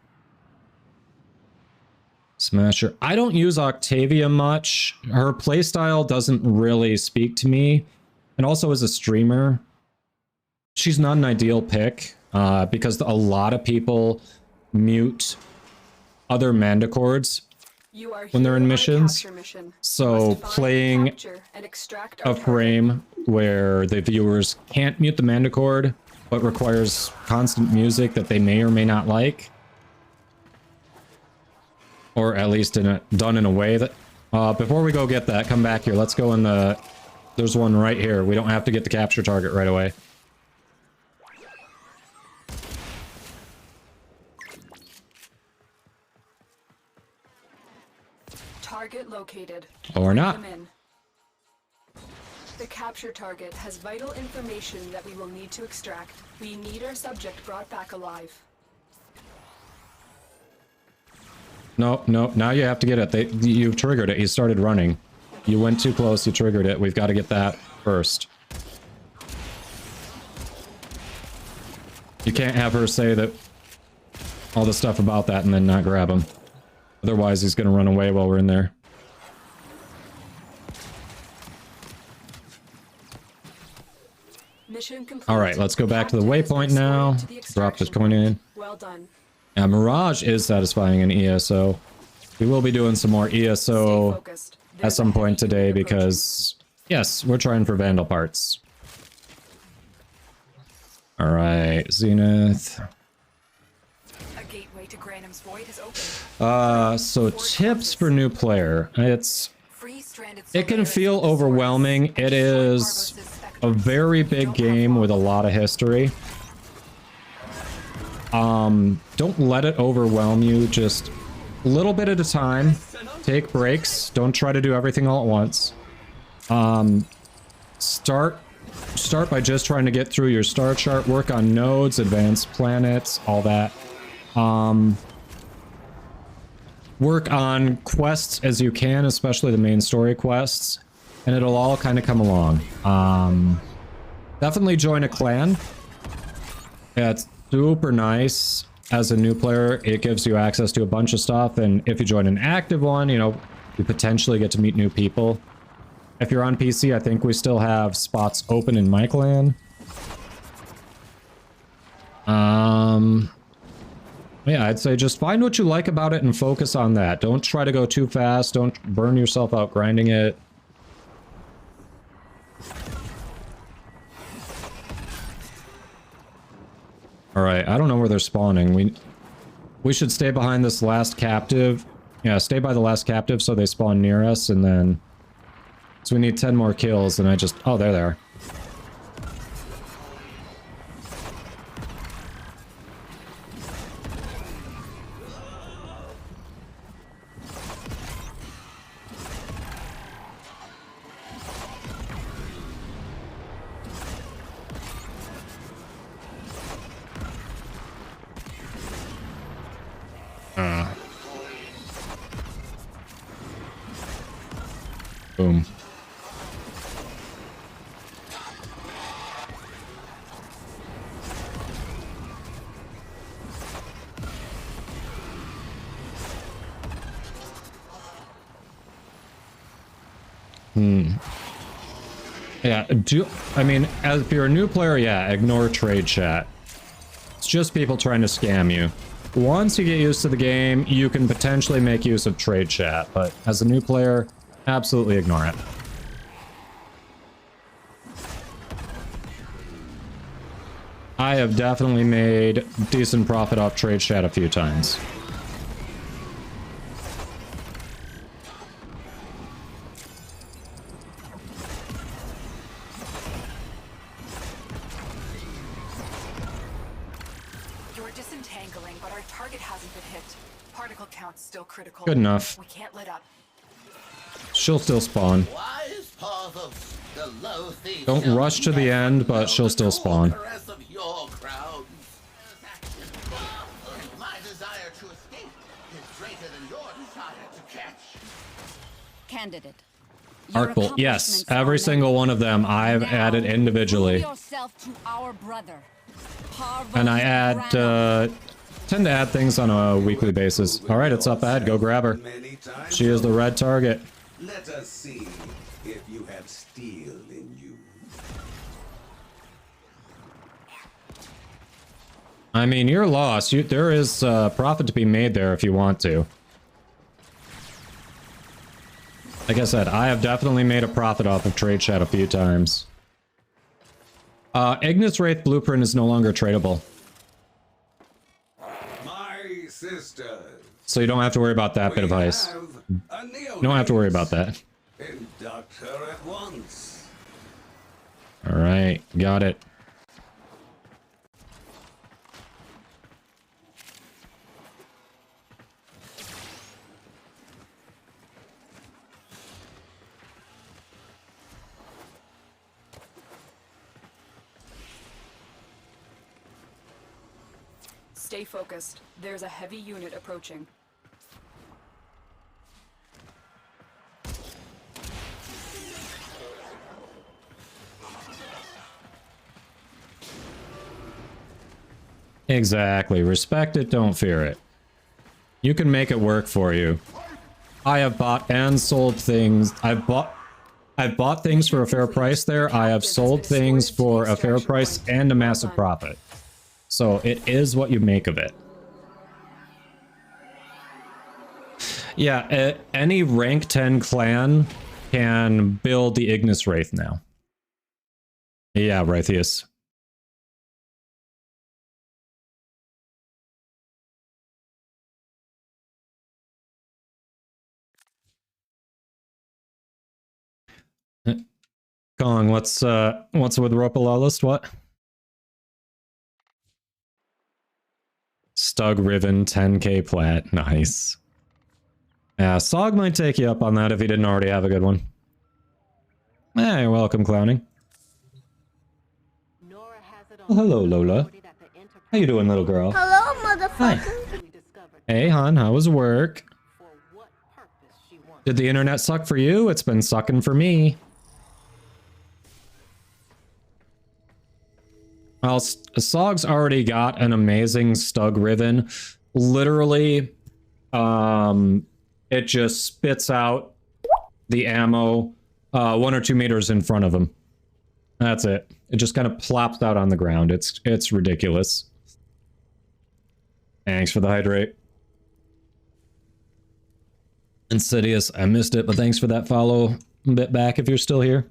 Smasher. I don't use Octavia much. Her playstyle doesn't really speak to me. And also as a streamer, she's not an ideal pick because a lot of people mute other Manticords when they're in missions. So playing a frame where the viewers can't mute the Manticord but requires constant music that they may or may not like, or at least done in a way that... before we go get that, come back here. Let's go in the... There's one right here. We don't have to get the capture target right away. Target located. Or not. The capture target has vital information that we will need to extract. We need our subject brought back alive. No, no, now you have to get it. You triggered it. You started running. You went too close. You triggered it. We've got to get that first. You can't have her say that all the stuff about that and then not grab him. Otherwise, he's going to run away while we're in there. Mission complete. All right, let's go back to the waypoint now. Drop this coin in. Well done. Yeah, Mirage is satisfying in ESO. We will be doing some more ESO at some point today because, yes, we're trying for Vandal parts. All right, Zenith. A gateway to Granum's Void has opened. So tips for new player. It can feel overwhelming. It is a very big game with a lot of history. Don't let it overwhelm you. Just a little bit at a time. Take breaks. Don't try to do everything all at once. Start start by just trying to get through your star chart, work on nodes, advanced planets, all that. Work on quests as you can, especially the main story quests, and it'll all kind of come along. Definitely join a clan. Yeah, it's super nice. As a new player, it gives you access to a bunch of stuff, and if you join an active one, you know, you potentially get to meet new people. If you're on PC, I think we still have spots open in my clan. Yeah, I'd say just find what you like about it and focus on that. Don't try to go too fast. Don't burn yourself out grinding it. Alright, I don't know where they're spawning. We should stay behind this last captive. Yeah, stay by the last captive so they spawn near us, and then... So we need 10 more kills, and I just... Oh, there they are. Boom. Yeah, I mean, if you're a new player, yeah, ignore trade chat. It's just people trying to scam you. Once you get used to the game, you can potentially make use of trade chat, but as a new player, absolutely ignore it. I have definitely made decent profit off trade chat a few times. Good enough. We can't let up. She'll still spawn. Don't rush to the end, but she'll still spawn. Candidate. Arc Bolt, yes, every single one of them I've added individually. And I add, tend to add things on a weekly basis. Alright, it's up ahead, go grab her. She is the red target. Let us see if you have steel in you. I mean, you're lost. There is profit to be made there if you want to. Like I said, I have definitely made a profit off of trade chat a few times. Ignis Wraith Blueprint is no longer tradable. My sisters. So you don't have to worry about that bit of ice. You don't have to worry about that. Induct her at once. Alright, got it. Stay focused. There's a heavy unit approaching. Exactly. Respect it, don't fear it. You can make it work for you. I have bought and sold things. I've bought things for a fair price there. I have sold things for a fair price and a massive profit. So it is what you make of it. Yeah, any rank 10 clan can build the Ignis Wraith now. Yeah, Wraithius. Gong, what's with Ropala list? What? Stug Riven 10k plat. Nice. Yeah, Sog might take you up on that if he didn't already have a good one. Hey, welcome, Clowning. Oh, hello, Lola. How you doing, little girl? Hello, motherfucker. Hey, hon, how was work? Did the internet suck for you? It's been sucking for me. Well, Sog's already got an amazing Stug Riven. Literally, it just spits out the ammo 1 or 2 meters in front of him. That's it. It just kind of plops out on the ground. It's ridiculous. Thanks for the hydrate. Insidious, I missed it, but thanks for that follow a bit back if you're still here.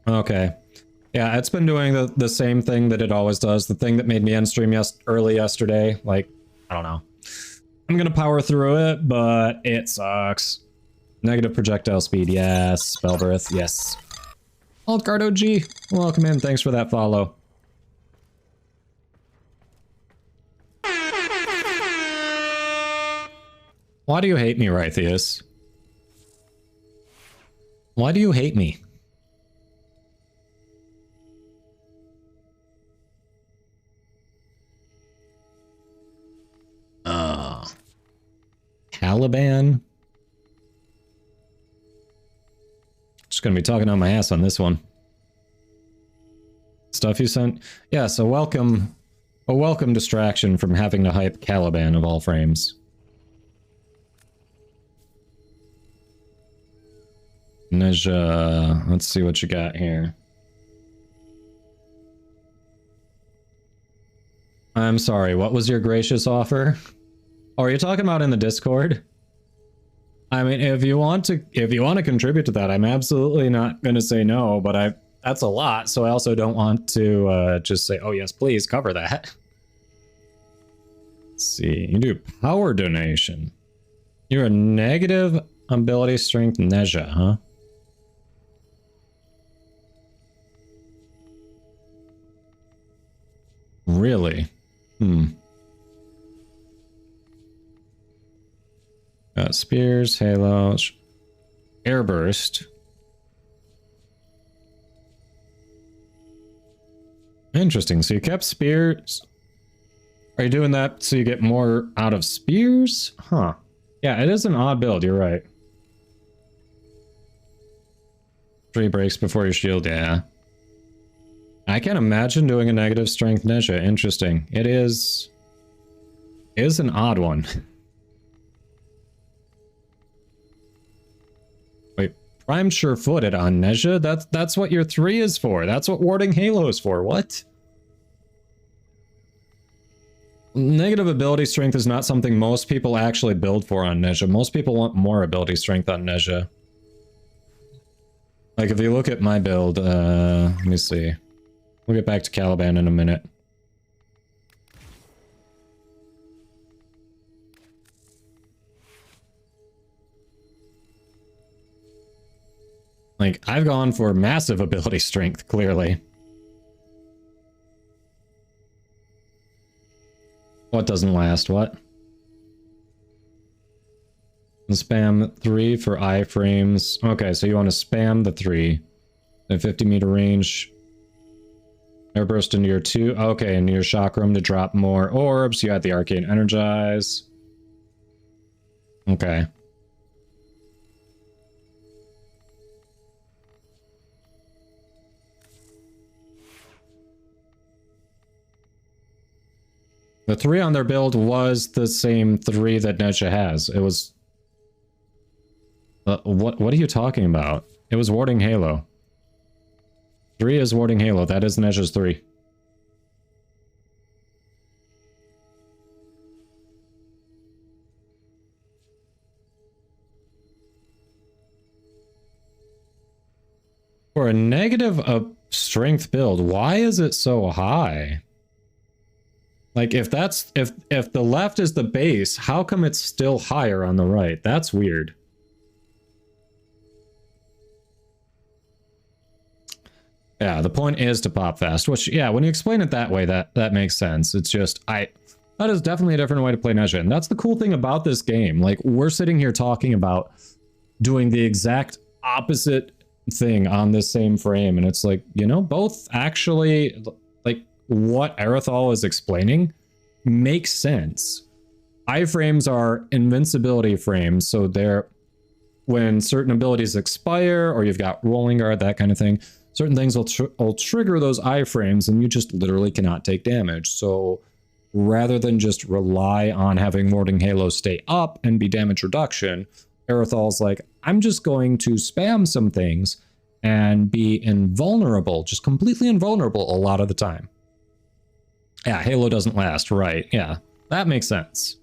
Okay. Yeah, it's been doing the same thing that it always does. The thing that made me end stream early yesterday. Like, I don't know. I'm gonna power through it, but it sucks. Negative projectile speed, yes. Spellbreath, yes. Altguard OG, welcome in. Thanks for that follow. Why do you hate me, Rythius? Why do you hate me? Caliban? Just gonna be talking on my ass on this one. Stuff you sent? Yes, a welcome distraction from having to hype Caliban of all frames. Neja, let's see what you got here. I'm sorry, what was your gracious offer? Oh, are you talking about in the Discord? I mean, if you want to contribute to that, I'm absolutely not going to say no, but that's a lot, so I also don't want to just say, oh yes, please cover that. Let's see, you do power donation. You're a negative ability strength Neja, huh? Really? Spears, halos, airburst. Interesting. So you kept spears. Are you doing that so you get more out of spears? Huh. Yeah, it is an odd build. You're right. 3 breaks before your shield. Yeah. I can't imagine doing a negative strength Neja. Interesting. It is an odd one. Wait, Prime sure-footed on Neja? That's what your 3 is for. That's what warding Halo is for. What? Negative ability strength is not something most people actually build for on Neja. Most people want more ability strength on Neja. Like, if you look at my build, let me see. We'll get back to Caliban in a minute. Like, I've gone for massive ability strength, clearly. What doesn't last? What? Spam 3 for iframes. Okay, so you want to spam the 3. At 50 meter range. Airburst into your 2. Okay, into your chakram to drop more orbs. You had the arcane energize. Okay. The 3 on their build was the same 3 that Neja has. It was... what are you talking about? It was warding Halo. 3 is warding Halo. That is Neja's 3. For a negative strength build, why is it so high? Like, if the left is the base, how come it's still higher on the right? That's weird. Yeah, the point is to pop fast, which, yeah, when you explain it that way, that makes sense. It's just, that is definitely a different way to play Neja, and that's the cool thing about this game. Like, we're sitting here talking about doing the exact opposite thing on this same frame, and it's like, you know, both actually, like, what Aerithal is explaining makes sense. Iframes are invincibility frames, so they're when certain abilities expire, or you've got rolling guard, that kind of thing, certain things will trigger those iframes, and you just literally cannot take damage. So rather than just rely on having Warding Halo stay up and be damage reduction, Aerithal's like, I'm just going to spam some things and be invulnerable, just completely invulnerable a lot of the time. Yeah, Halo doesn't last, right? Yeah, that makes sense.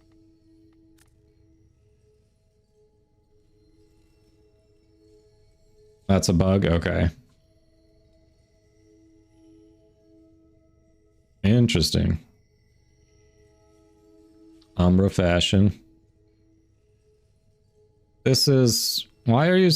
That's a bug? Okay. Interesting. Umbra fashion. This is... Why are you...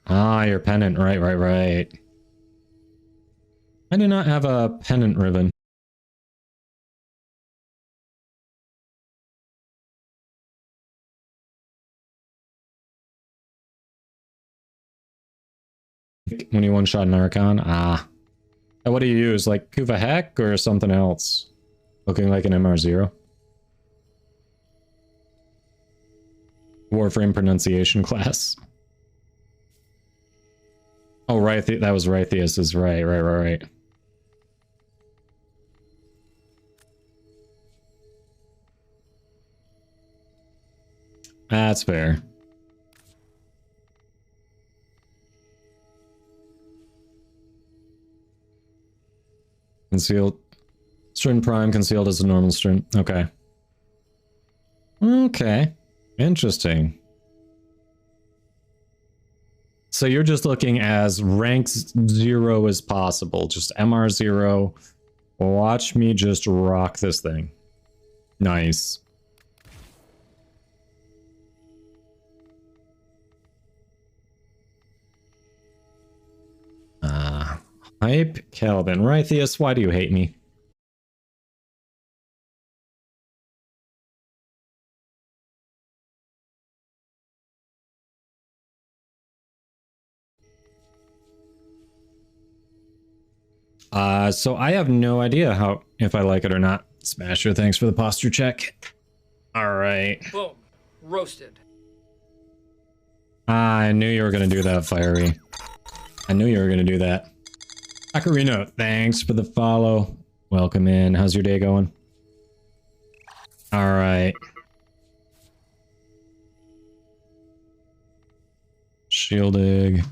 'Ah, your pennant. Right, right, right. I do not have a pennant ribbon. When you one-shot an Archon? Ah. What do you use? Like Kuva Heck or something else? Looking like an MR0? Warframe pronunciation class. Oh, right. That was Rythius is right, right. That's fair. Concealed. String Prime concealed as a normal string. Okay. Okay. Interesting. So you're just looking as ranks 0 as possible. Just MR0. Watch me just rock this thing. Nice. Hype Calvin. Rythius, why do you hate me? So I have no idea if I like it or not. Smasher, thanks for the posture check. All right. Boom. Roasted. I knew you were going to do that, Fiery. I knew you were going to do that. Ocarina, thanks for the follow. Welcome in. How's your day going? All right. Shielding.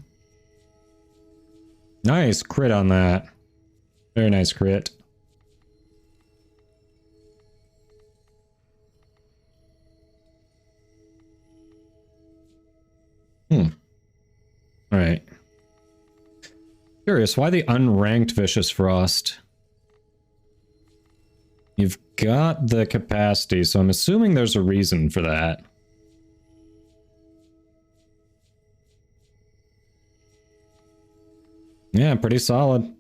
Nice crit on that. Very nice crit. All right. Curious, why the unranked Vicious Frost? You've got the capacity, so I'm assuming there's a reason for that. Yeah, pretty solid.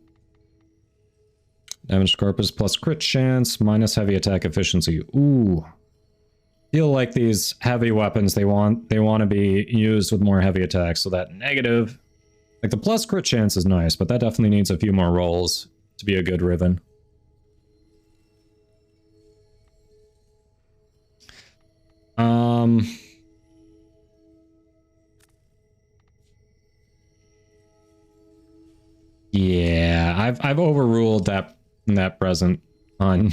Damage corpus plus crit chance, minus heavy attack efficiency. Ooh. Feel like these heavy weapons, they want to be used with more heavy attacks, so that negative... Like, the plus crit chance is nice, but that definitely needs a few more rolls to be a good Riven. Yeah, I've overruled that present on...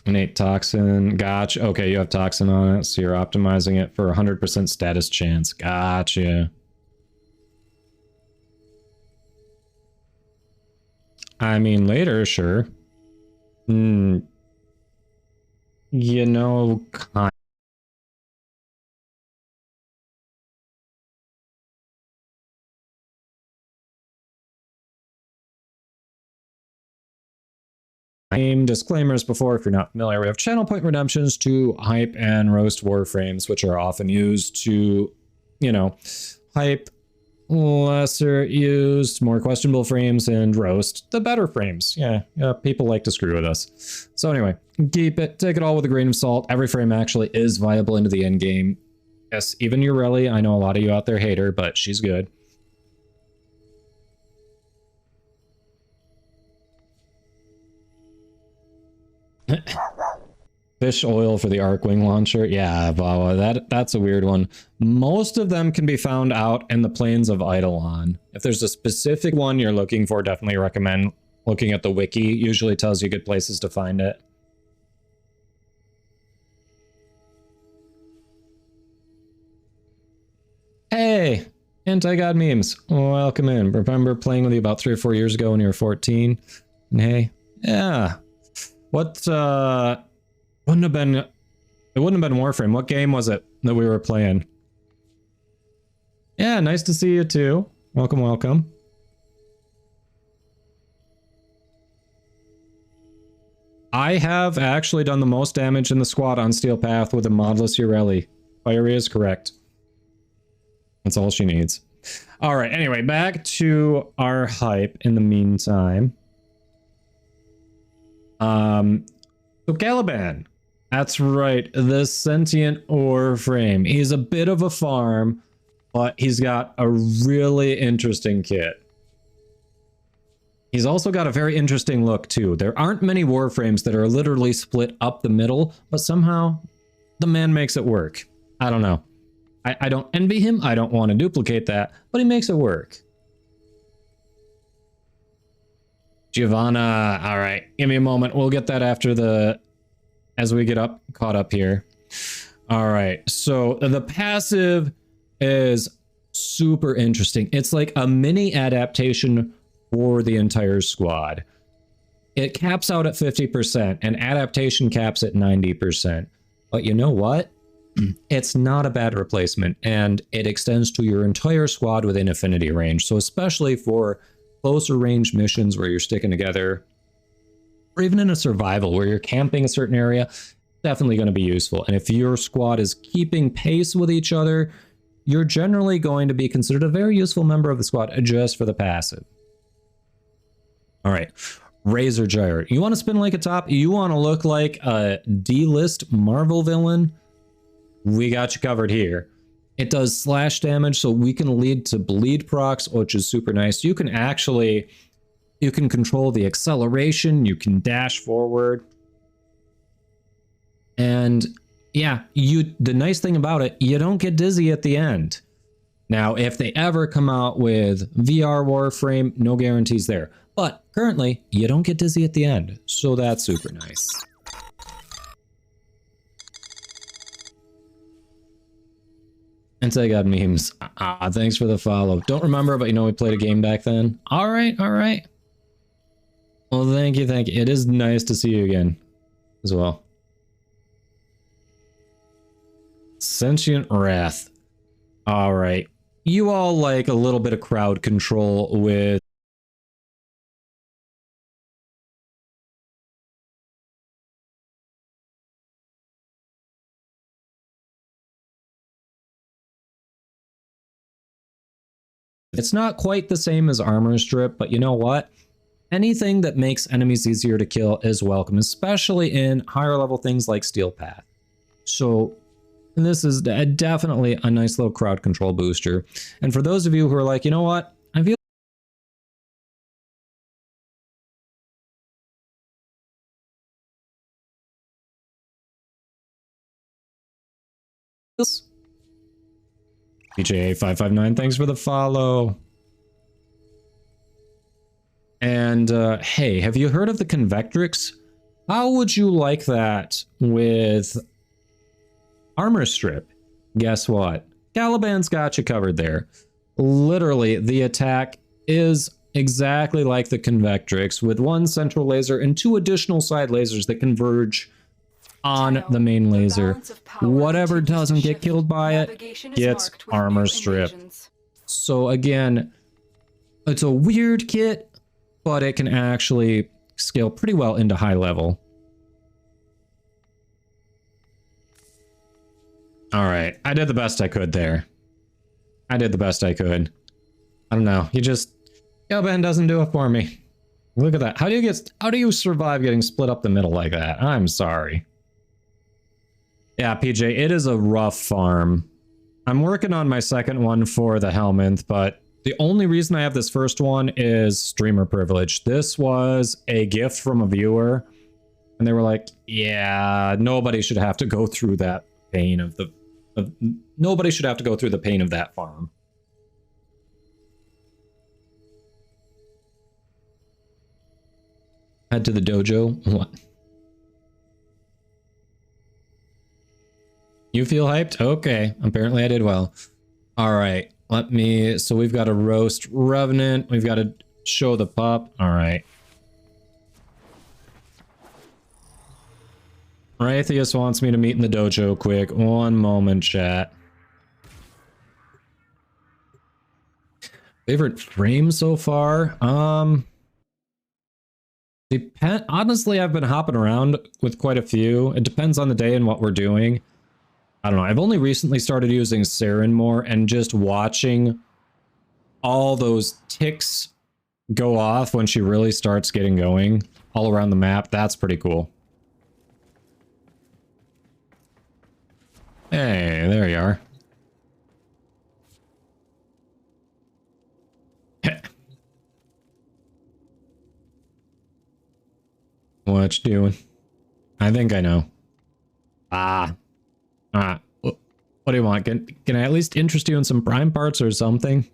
Innate toxin. Gotcha. Okay, you have toxin on it, so you're optimizing it for 100% status chance. Gotcha. I mean, later, sure. You know, kind Disclaimers before, if you're not familiar, we have channel point redemptions to hype and roast warframes, which are often used to, you know, hype lesser used, more questionable frames and roast the better frames. Yeah, people like to screw with us. So anyway, take it all with a grain of salt. Every frame actually is viable into the end game. Yes, even Ureli, I know a lot of you out there hate her, but she's good. Fish oil for the Arcwing launcher. Yeah, Vawa, that's a weird one. Most of them can be found out in the plains of Eidolon. If there's a specific one you're looking for, definitely recommend looking at the wiki. Usually tells you good places to find it. Hey, Anti-God Memes. Welcome in. Remember playing with you about 3 or 4 years ago when you were 14? And hey, yeah. What, it wouldn't have been Warframe. What game was it that we were playing? Yeah, nice to see you too. Welcome, welcome. I have actually done the most damage in the squad on Steel Path with a modless Ureli. Fiery is correct. That's all she needs. All right, anyway, back to our hype in the meantime. So Caliban. That's right, the sentient ore frame. He's a bit of a farm, but he's got a really interesting kit. He's also got a very interesting look too. There aren't many warframes that are literally split up the middle, but somehow the man makes it work. I don't know. I don't envy him. I don't want to duplicate that, but he makes it work. Giovanna, all right, give me a moment. We'll get that after as we get caught up here. All right, so the passive is super interesting. It's like a mini adaptation for the entire squad. It caps out at 50% and adaptation caps at 90%. But you know what? It's not a bad replacement, and it extends to your entire squad within affinity range. So especially for closer range missions where you're sticking together, or even in a survival where you're camping a certain area, definitely going to be useful. And if your squad is keeping pace with each other, you're generally going to be considered a very useful member of the squad just for the passive. All right, Razor Gyre. You want to spin like a top? You want to look like a D-list Marvel villain? We got you covered here. It does slash damage, so we can lead to bleed procs, which is super nice. You can control the acceleration, you can dash forward. And yeah, the nice thing about it, you don't get dizzy at the end. Now, if they ever come out with VR Warframe, no guarantees there. But currently, you don't get dizzy at the end, so that's super nice. Anti-God Memes. Thanks for the follow. Don't remember, but you know we played a game back then. All right, all right. Well, thank you, thank you. It is nice to see you again as well. Sentient Wrath. All right. You all like a little bit of crowd control with It's not quite the same as Armor Strip, but you know what? Anything that makes enemies easier to kill is welcome, especially in higher level things like Steel Path. So this is definitely a nice little crowd control booster. And for those of you who are like, you know what? I feel this. PJ559, thanks for the follow. And hey, have you heard of the Convectrix? How would you like that with Armor Strip? Guess what? Caliban's got you covered there. Literally, the attack is exactly like the Convectrix with one central laser and 2 additional side lasers that converge on the main laser. Whatever doesn't get killed by it gets Armor Strip. So again, it's a weird kit, but it can actually scale pretty well into high level. Alright, I did the best I could there. I did the best I could. I don't know, Ben doesn't do it for me. Look at that. How do you survive getting split up the middle like that? I'm sorry. Yeah, PJ, it is a rough farm. I'm working on my second one for the Helminth, but the only reason I have this first one is streamer privilege. This was a gift from a viewer, and they were like, yeah, nobody should have to go through that pain of the... nobody should have to go through the pain of that farm. Head to the dojo? What? You feel hyped? Okay. Apparently I did well. Alright. So we've got to roast Revenant. We've got to show the pup. Alright. Raytheus wants me to meet in the dojo quick. One moment, chat. Favorite frame so far? Honestly, I've been hopping around with quite a few. It depends on the day and what we're doing. I don't know. I've only recently started using Saren more, and just watching all those ticks go off when she really starts getting going all around the map, that's pretty cool. Hey, there you are. What you doing? I think I know. What do you want? Can I at least interest you in some prime parts or something?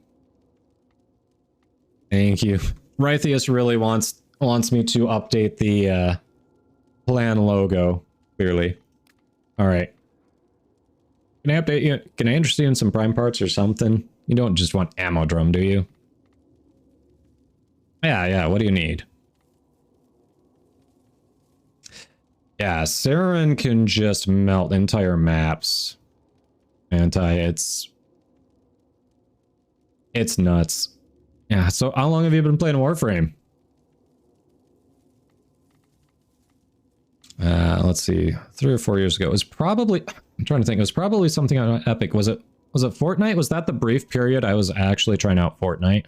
Thank you. Rythius really wants me to update the clan logo, clearly. Alright. Can I update you? Can I interest you in some prime parts or something? You don't just want ammo drum, do you? Yeah, what do you need? Yeah, Saren can just melt entire maps. It's nuts. Yeah, so how long have you been playing Warframe? Let's see, 3 or 4 years ago. It was probably, I'm trying to think, it was probably something on Epic. Was it Fortnite? Was that the brief period I was actually trying out Fortnite?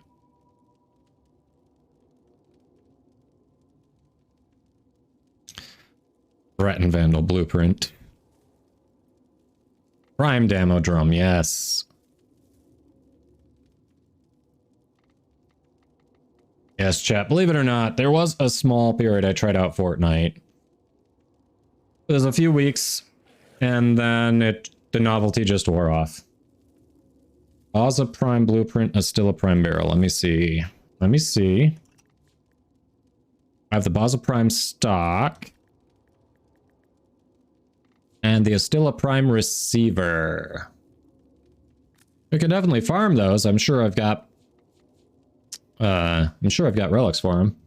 Rat and Vandal Blueprint. Prime Damo Drum, yes. Yes, chat, believe it or not, there was a small period I tried out Fortnite. It was a few weeks, and then the novelty just wore off. Baza Prime Blueprint is still a Prime Barrel. Let me see. I have the Baza Prime stock. And the Astilla Prime Receiver. We can definitely farm those. I'm sure I've got relics for them.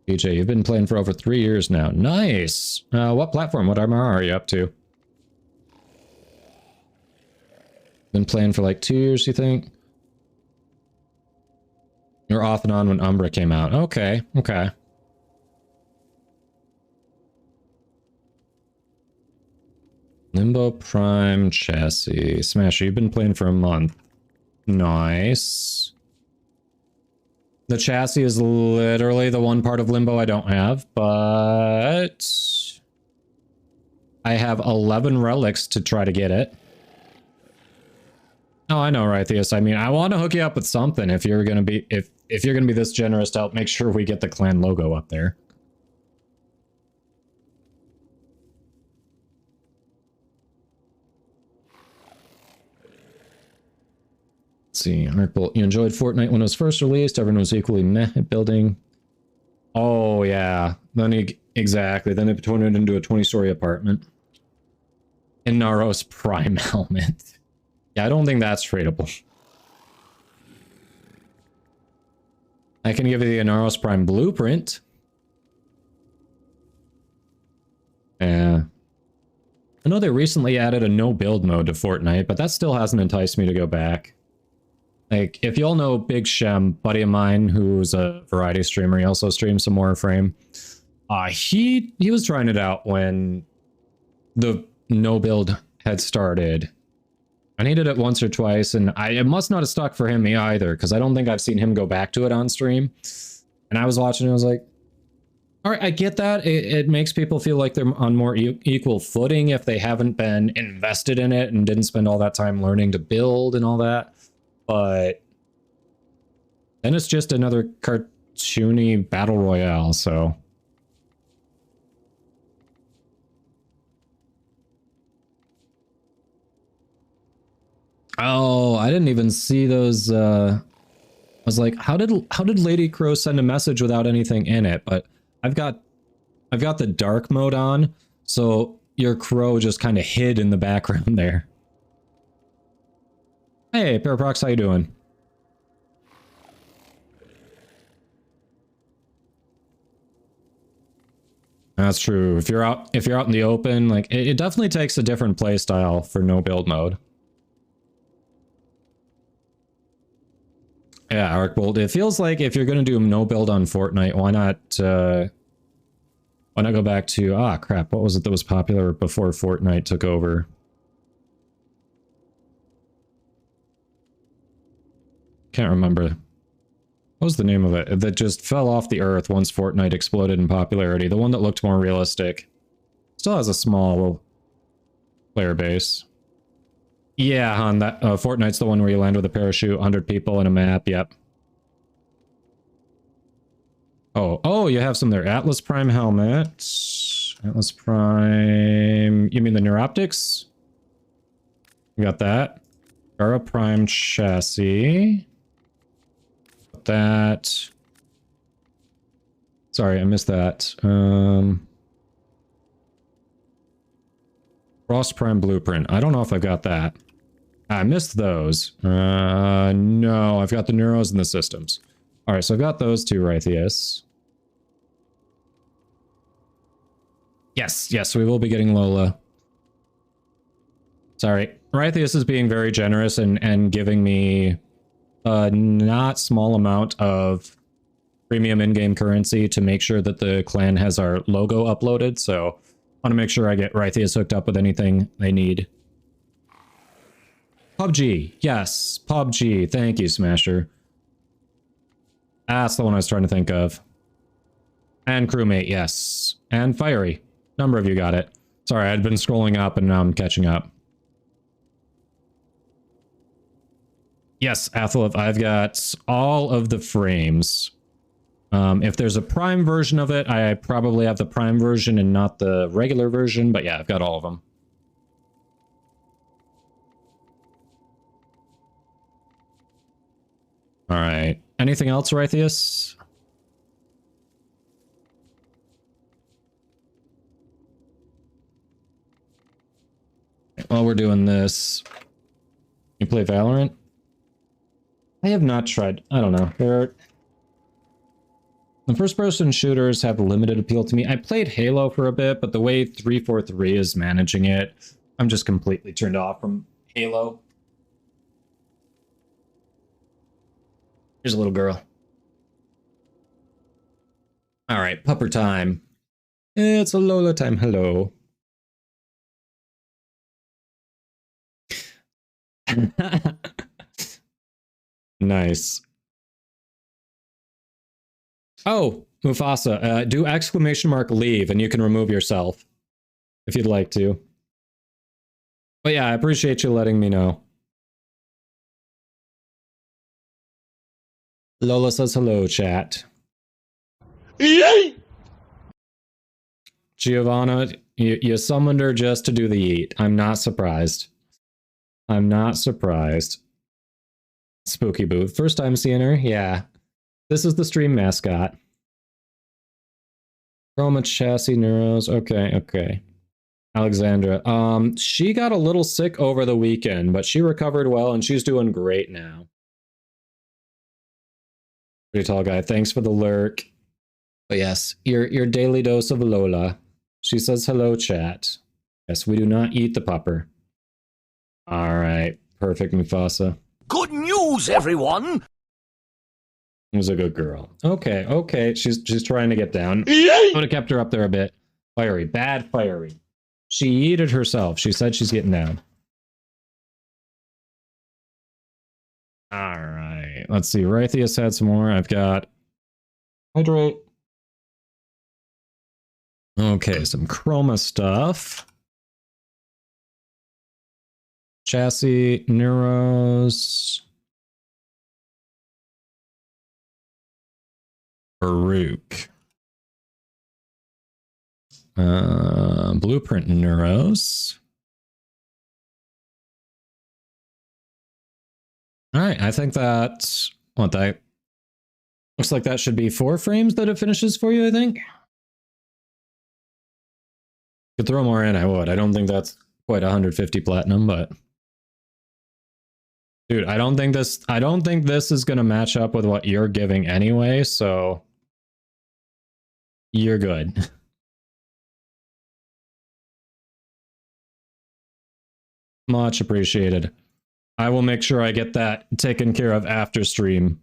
DJ, you've been playing for over 3 years now. Nice! What platform, what MR are you up to? Been playing for like 2 years, you think? You're off and on when Umbra came out. Okay. Limbo Prime Chassis. Smasher, you've been playing for a month. Nice. The chassis is literally the one part of Limbo I don't have, but I have 11 relics to try to get it. Oh, I know, Rythius. I mean, I want to hook you up with something if you're gonna be if you're gonna be this generous to help make sure we get the clan logo up there. Let's see, Heartbolt, you enjoyed Fortnite when it was first released. Everyone was equally meh at building. Oh, yeah. Exactly. Then they turned it into a 20-story apartment. Inaros Prime Helmet. Yeah, I don't think that's tradable. I can give you the Inaros Prime Blueprint. Yeah. I know they recently added a no-build mode to Fortnite, but that still hasn't enticed me to go back. Like, if you all know Big Shem, buddy of mine who's a variety streamer, he also streams some Warframe. He was trying it out when the no build had started. I needed it once or twice, and it must not have stuck for him either, because I don't think I've seen him go back to it on stream. And I was watching, and I was like, all right, I get that. It makes people feel like they're on more equal footing if they haven't been invested in it and didn't spend all that time learning to build and all that. But then it's just another cartoony battle royale, so... Oh, I didn't even see those. I was like, how did Lady Crow send a message without anything in it? But I've got the dark mode on, so your crow just kind of hid in the background there. Hey, Paraprox, how you doing? That's true. If you're out in the open, like it definitely takes a different play style for no build mode. Yeah, Arcbolt. It feels like if you're going to do no build on Fortnite, why not go back to... crap, what was it that was popular before Fortnite took over? Can't remember. What was the name of it? That just fell off the earth once Fortnite exploded in popularity. The one that looked more realistic. Still has a small player base. Yeah, Han, that Fortnite's the one where you land with a parachute, 100 people in a map, yep. Oh, you have some there. Atlas Prime helmet. Atlas Prime... You mean the Neuroptics? You got that. Gara Prime chassis. That... Sorry, I missed that. Frost Prime Blueprint. I don't know if I got that. I missed those. No, I've got the Neuros and the Systems. Alright, so I've got those two, Rythius. Yes, we will be getting Lola. Sorry. Rythius is being very generous and giving me a not small amount of premium in-game currency to make sure that the clan has our logo uploaded, so I want to make sure I get Rythius hooked up with anything they need. PUBG. Yes, PUBG. Thank you, Smasher. That's the one I was trying to think of. And Crewmate, yes. And Fiery. Number of you got it. Sorry, I'd been scrolling up and now I'm catching up. Yes, Athalif, I've got all of the frames. If there's a Prime version of it, I probably have the Prime version and not the regular version, but yeah, I've got all of them. Alright. Anything else, Rythius? While we're doing this, you play Valorant? I have not tried. I don't know. The first-person shooters have limited appeal to me. I played Halo for a bit, but the way 343 is managing it, I'm just completely turned off from Halo. Here's a little girl. All right, pupper time. It's a Lola time. Hello. Nice. Oh, Mufasa, do exclamation mark leave and you can remove yourself if you'd like to. But yeah, I appreciate you letting me know. Lola says hello, chat. Yay! Giovanna, you summoned her just to do the eat. I'm not surprised. I'm not surprised. Spooky Boo. First time seeing her? Yeah. This is the stream mascot. Chroma chassis neuros. Okay. Alexandra. She got a little sick over the weekend, but she recovered well and she's doing great now. Pretty tall guy. Thanks for the lurk. But yes, your daily dose of Lola. She says hello, chat. Yes, we do not eat the pupper. All right. Perfect, Mufasa. Good news! news, everyone! It was a good girl. Okay, okay. She's trying to get down. I would have kept her up there a bit. Fiery. Bad fiery. She yeeted herself. She said she's getting down. Alright. Let's see. Rythius had some more. I've got hydrate. Okay, some chroma stuff. Chassis, Neuros. Baruch. Blueprint Neuros. Alright, I think that looks like that should be 4 frames that it finishes for you, I think. Could throw more in, I would. I don't think that's quite 150 platinum, but dude, I don't think this is gonna match up with what you're giving anyway, so you're good. Much appreciated. I will make sure I get that taken care of after stream.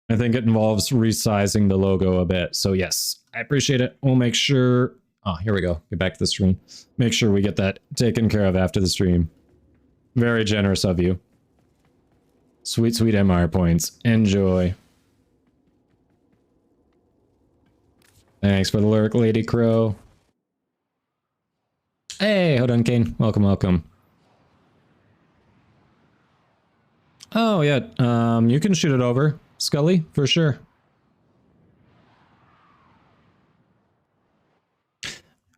I think it involves resizing the logo a bit, so yes, I appreciate it. We'll make sure. Oh, here we go. Get back to the stream. Make sure we get that taken care of after the stream. Very generous of you. Sweet, sweet MR points. Enjoy. Thanks for the lurk, Lady Crow. Hey, hold on, Kane. Welcome, welcome. Oh, yeah. You can shoot it over, Scully, for sure.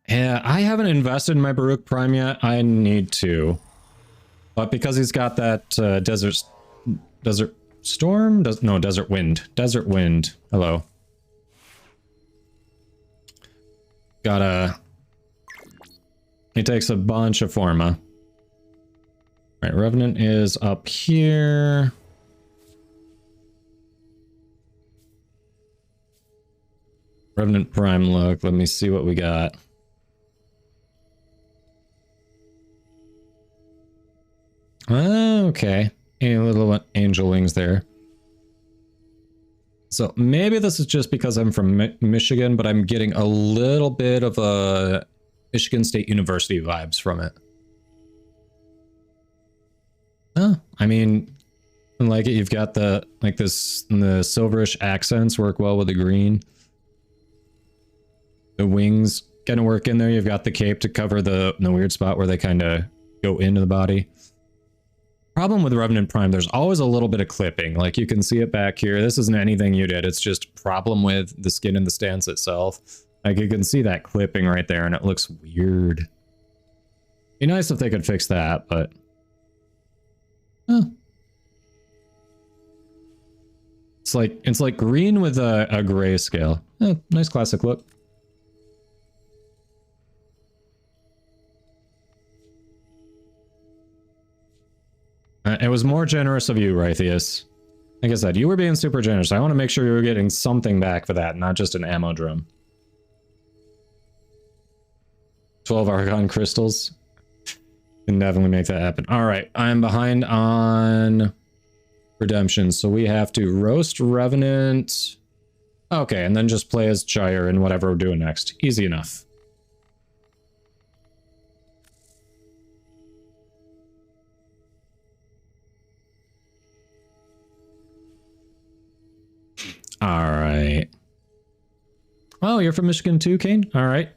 Yeah, I haven't invested in my Baruch Prime yet. I need to. But because he's got that Desert Storm? No, Desert Wind. Desert Wind. Hello. He takes a bunch of Forma. Alright, Revenant is up here. Revenant Prime look. Let me see what we got. Okay. A little angel wings there. So maybe this is just because I'm from Michigan, but I'm getting a little bit of a Michigan State University vibes from it. Oh, I mean, I like it. You've got the the silverish accents work well with the green. The wings kind of work in there. You've got the cape to cover the weird spot where they kind of go into the body. Problem with Revenant Prime, there's always a little bit of clipping. Like you can see it back here. This isn't anything you did. It's just problem with the skin and the stance itself. Like you can see that clipping right there and it looks weird. Be nice if they could fix that, but huh. It's like green with a gray scale. Oh, nice classic look. It was more generous of you, Rythius. Like I said, you were being super generous. I want to make sure you were getting something back for that, not just an ammo drum. 12 Archon crystals. Can definitely make that happen. Alright, I'm behind on redemption, so we have to roast Revenant. Okay, and then just play as Gyre and whatever we're doing next. Easy enough. Alright. Oh, you're from Michigan too, Kane? Alright.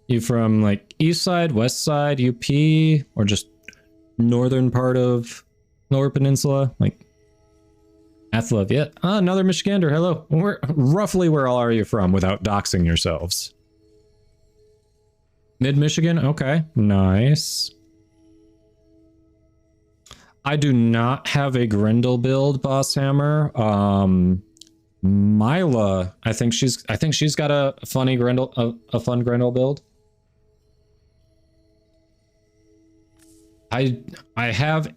You from like east side, west side, UP, or just northern part of Lower Peninsula? Like Athlove, yeah. Ah, another Michigander, hello. Where all are you from without doxing yourselves? Mid-Michigan? Okay, nice. I do not have a Grendel build, Boss Hammer. Myla, I think she's got a funny Grendel, a fun Grendel build. I have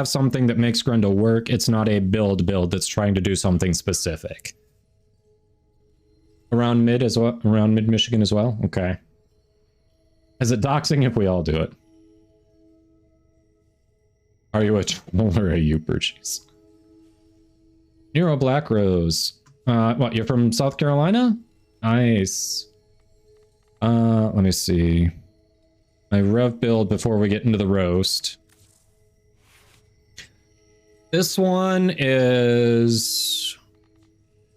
something that makes Grendel work. It's not a build that's trying to do something specific. Around mid as well, around mid Michigan as well. Okay. Is it doxing if we all do it? Are you a troll or a Uber? Jeez. Nero Black Rose. What, you're from South Carolina? Nice. Let me see. My rev build before we get into the roast. This one is...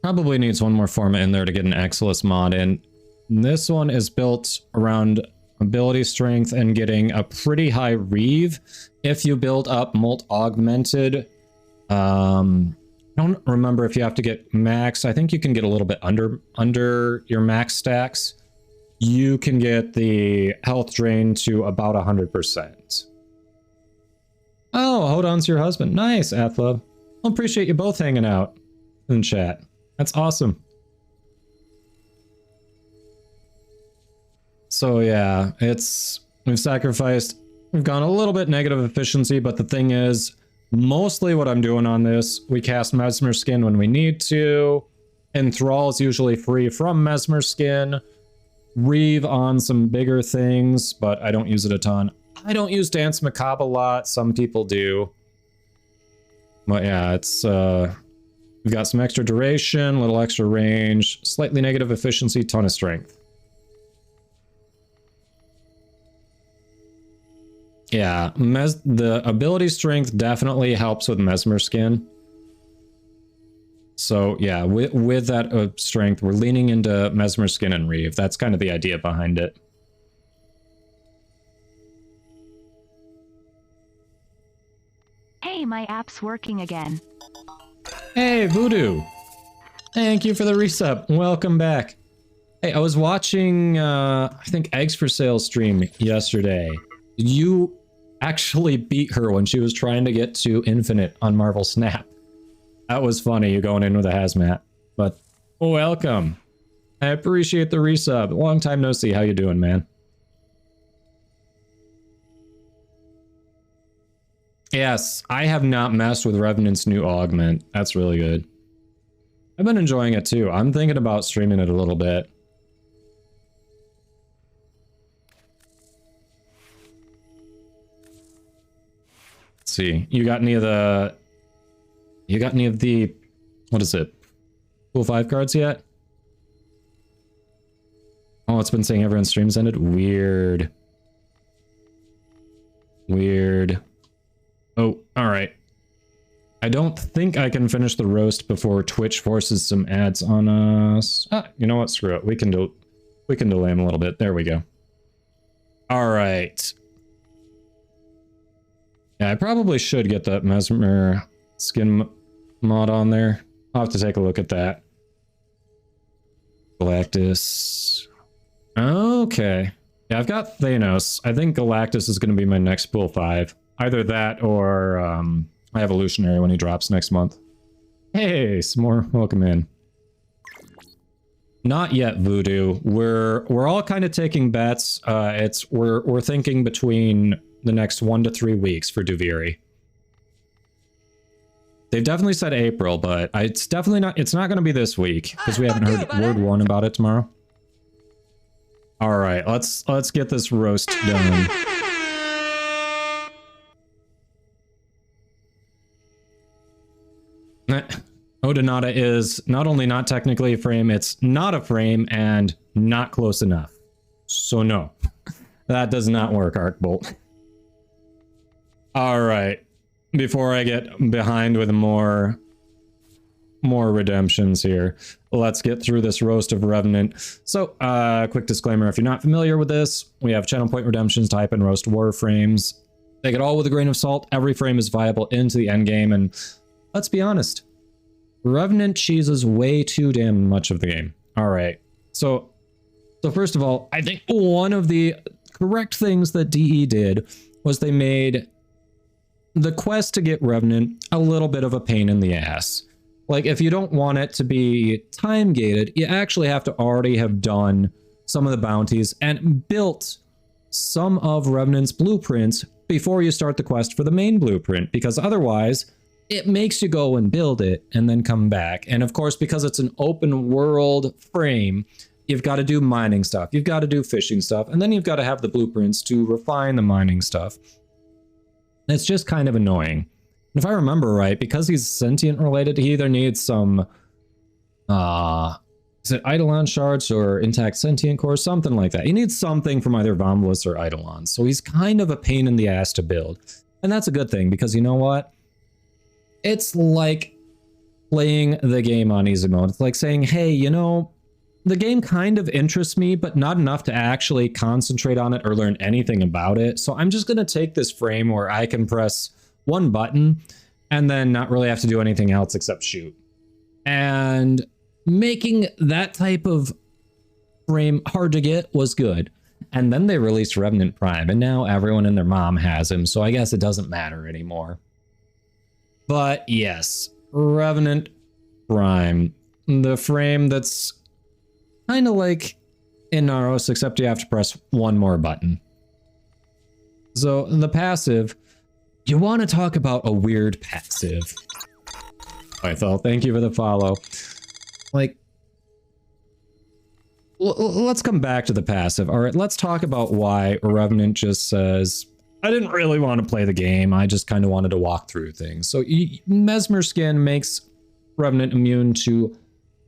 probably needs one more format in there to get an Exilus mod in. This one is built around ability strength and getting a pretty high reeve if you build up Molt Augmented. I don't remember if you have to get max. I think you can get a little bit under your max stacks. You can get the health drain to about 100%. Oh, hold on to your husband. Nice, Athla. I appreciate you both hanging out in chat. That's awesome. So yeah, we've sacrificed, we've gone a little bit negative efficiency, but the thing is, mostly what I'm doing on this, we cast Mesmer Skin when we need to. Enthrall is usually free from Mesmer Skin. Reeve on some bigger things, but I don't use it a ton. I don't use Dance Macabre a lot. Some people do. But yeah, it's we've got some extra duration, little extra range, slightly negative efficiency, ton of strength. Yeah, the ability strength definitely helps with Mesmer Skin. So yeah, with that strength, we're leaning into Mesmer Skin and Reeve. That's kind of the idea behind it. Hey, my app's working again. Hey, Voodoo. Thank you for the resub. Welcome back. Hey, I was watching, I think Eggs for Sale stream yesterday. You actually beat her when she was trying to get to Infinite on Marvel Snap. That was funny, you going in with a hazmat. But welcome. I appreciate the resub. Long time no see. How you doing, man? Yes, I have not messed with Revenant's new augment. That's really good. I've been enjoying it too. I'm thinking about streaming it a little bit. Let's see. You got any of the... What is it? Pool 5 cards yet? Oh, it's been saying everyone's stream's ended? Weird. Weird. Oh, alright. I don't think I can finish the roast before Twitch forces some ads on us. Ah, you know what? Screw it. We can delay them a little bit. There we go. Alright. Yeah, I probably should get that Mesmer Skin mod on there. I'll have to take a look at that. Galactus. Okay. Yeah, I've got Thanos. I think Galactus is going to be my next pool 5. Either that or my Evolutionary when he drops next month. Hey, S'more, welcome in. Not yet, Voodoo. We're all kind of taking bets. We're thinking between the next 1 to 3 weeks for Duviri. They've definitely said April, but it's definitely not. It's not going to be this week because we haven't heard word 1 about it tomorrow. All right, let's get this roast done. Odonata is not only not technically a frame, it's not a frame and not close enough. So no, that does not work, Arcbolt. All right, before I get behind with more redemptions here, let's get through this roast of Revenant. So, quick disclaimer, if you're not familiar with this, we have channel point redemptions, type and roast warframes. Take it all with a grain of salt. Every frame is viable into the end game, and let's be honest, Revenant cheeses way too damn much of the game. All right, so first of all, I think one of the correct things that DE did was they made the quest to get Revenant a little bit of a pain in the ass. Like, if you don't want it to be time gated, you actually have to already have done some of the bounties and built some of Revenant's blueprints before you start the quest for the main blueprint, because otherwise it makes you go and build it and then come back. And of course, because it's an open world frame, you've got to do mining stuff, you've got to do fishing stuff, and then you've got to have the blueprints to refine the mining stuff. It's just kind of annoying. And if I remember right, because he's sentient related, he either needs some, is it Eidolon shards or intact sentient core, something like that. He needs something from either Vomulus or Eidolon. So he's kind of a pain in the ass to build. And that's a good thing, because you know what? It's like playing the game on easy mode. It's like saying, hey, you know, the game kind of interests me, but not enough to actually concentrate on it or learn anything about it. So I'm just going to take this frame where I can press one button and then not really have to do anything else except shoot. And making that type of frame hard to get was good. And then they released Revenant Prime, and now everyone and their mom has him, so I guess it doesn't matter anymore. But yes, Revenant Prime, the frame that's kind of like in Naros, except you have to press one more button. So the passive, you want to talk about a weird passive. Pythol, thank you for the follow. Like, let's come back to the passive. All right, let's talk about why Revenant just says, I didn't really want to play the game. I just kind of wanted to walk through things. So Mesmer Skin makes Revenant immune to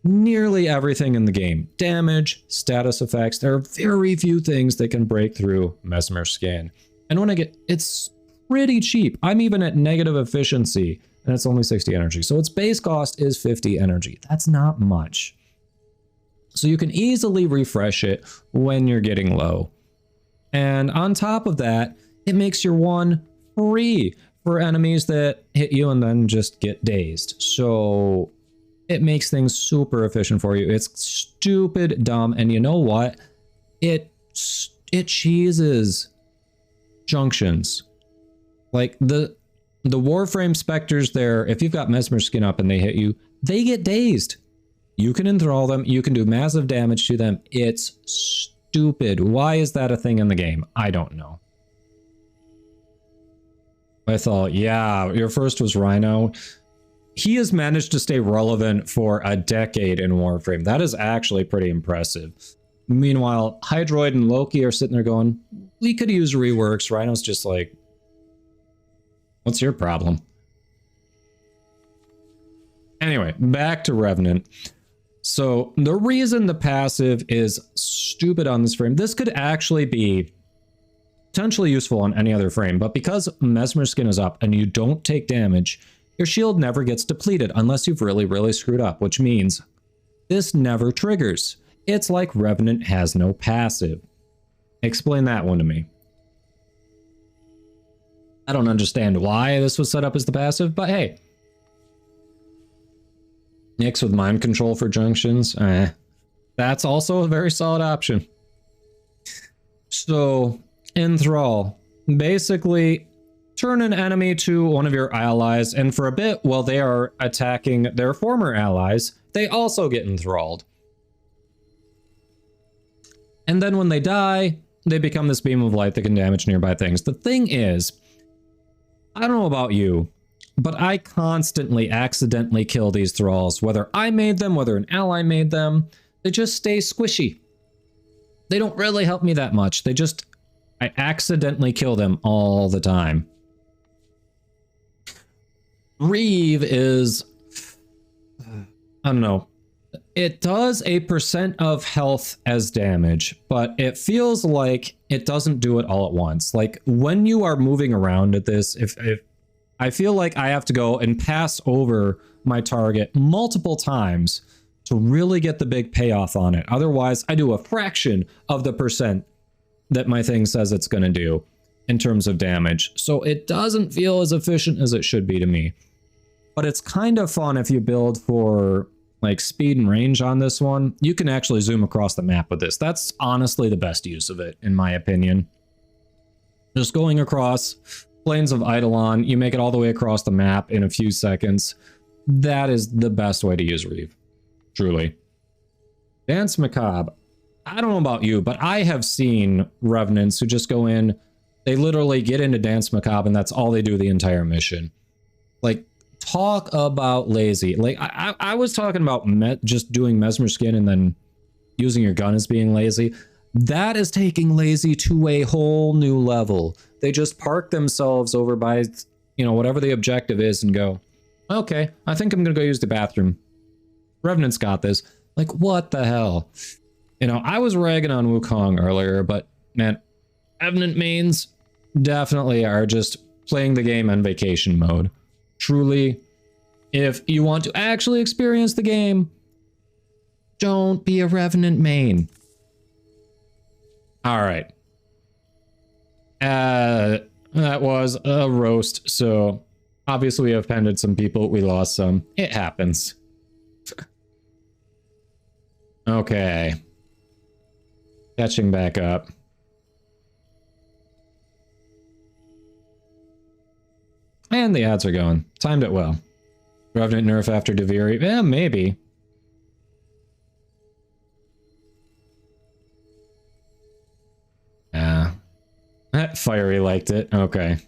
nearly everything in the game. Damage, status effects. There are very few things that can break through Mesmer Skin. And when I get, it's pretty cheap. I'm even at negative efficiency, and it's only 60 energy. So its base cost is 50 energy. That's not much. So you can easily refresh it when you're getting low. And on top of that, it makes your one free for enemies that hit you and then just get dazed. So it makes things super efficient for you. It's stupid dumb, and you know what? It cheeses junctions. Like the Warframe Spectres there, if you've got Mesmer Skin up and they hit you, they get dazed. You can enthrall them, you can do massive damage to them. It's stupid. Why is that a thing in the game? I don't know. I thought, yeah, your first was Rhino. He has managed to stay relevant for a decade in Warframe. That is actually pretty impressive. Meanwhile, Hydroid and Loki are sitting there going, we could use reworks. Rhino's just like, what's your problem? Anyway, back to Revenant. So the reason the passive is stupid on this frame, this could actually be potentially useful on any other frame, but because Mesmer Skin is up and you don't take damage, your shield never gets depleted unless you've really screwed up, which means this never triggers. It's like Revenant has no passive. Explain that one to me. I don't understand why this was set up as the passive, but hey. Nyx with mind control for junctions. That's also a very solid option. So, Enthrall. Basically, turn an enemy to one of your allies, and for a bit, while they are attacking their former allies, they also get enthralled. And then when they die, they become this beam of light that can damage nearby things. The thing is, I don't know about you, but I constantly accidentally kill these thralls. Whether I made them, whether an ally made them, they just stay squishy. They don't really help me that much. I accidentally kill them all the time. Reeve is, I don't know. It does a % of health as damage, but it feels like it doesn't do it all at once. Like when you are moving around at this, if I feel like I have to go and pass over my target multiple times to really get the big payoff on it. Otherwise, I do a fraction of the % that my thing says it's going to do in terms of damage. So it doesn't feel as efficient as it should be to me. But it's kind of fun if you build for like speed and range on this one. You can actually zoom across the map with this. That's honestly the best use of it, in my opinion. Just going across Plains of Eidolon, you make it all the way across the map in a few seconds. That is the best way to use Reeve. Truly. Dance Macabre. I don't know about you, but I have seen Revenants who just go in, they literally get into Dance Macabre and that's all they do the entire mission. Like, talk about lazy. Like, I was talking about just doing Mesmer Skin and then using your gun as being lazy. That is taking lazy to a whole new level. They just park themselves over by, you know, whatever the objective is and go, okay, I think I'm gonna go use the bathroom. Revenant's got this. Like, what the hell? You know, I was ragging on Wukong earlier, but man, Revenant mains definitely are just playing the game on vacation mode. Truly, if you want to actually experience the game, don't be a Revenant main. All right. That was a roast, so obviously we offended some people. We lost some. It happens. Okay. Catching back up. And the ads are going. Timed it well. Revenant nerf after Deviri. Yeah, maybe. Yeah. Fiery liked it. Okay.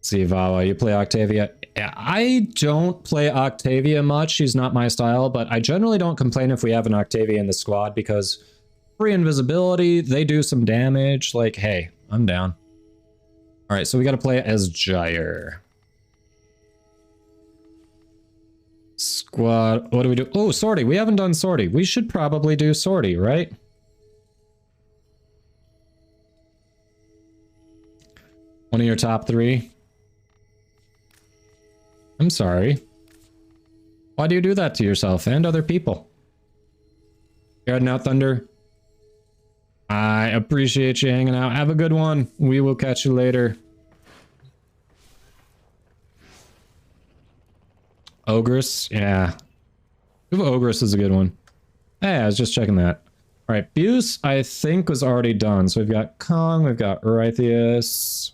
See, Vawa, you play Octavia? I don't play Octavia much. She's not my style, but I generally don't complain if we have an Octavia in the squad because free invisibility, they do some damage. Like, hey, I'm down. All right, so we got to play as Gyre. Squad, what do we do? Oh, Sortie. We haven't done Sortie. We should probably do Sortie, right? One of your top 3? I'm sorry. Why do you do that to yourself and other people? You're heading out, Thunder. I appreciate you hanging out. Have a good one. We will catch you later. Ogress? Yeah. Ogress is a good one. Hey, I was just checking that. Alright, Buse, I think, was already done. So we've got Kong, we've got Erytheus.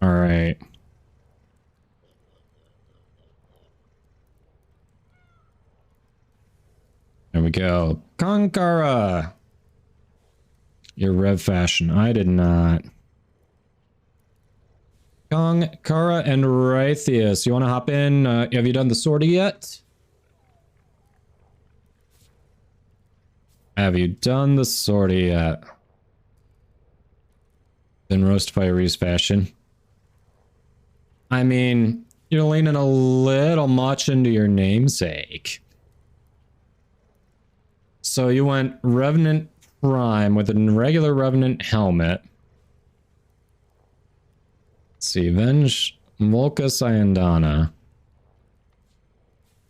Alright. There we go. Konkara! Your Rev fashion. I did not. Kong, Kara, and Erytheus. You want to hop in? Have you done the sortie yet? Have you done the sortie yet? Then roast Fiery's fashion. I mean, you're leaning a little much into your namesake. So you went Revenant Prime with a regular Revenant helmet. Let's see, Volca Syandana.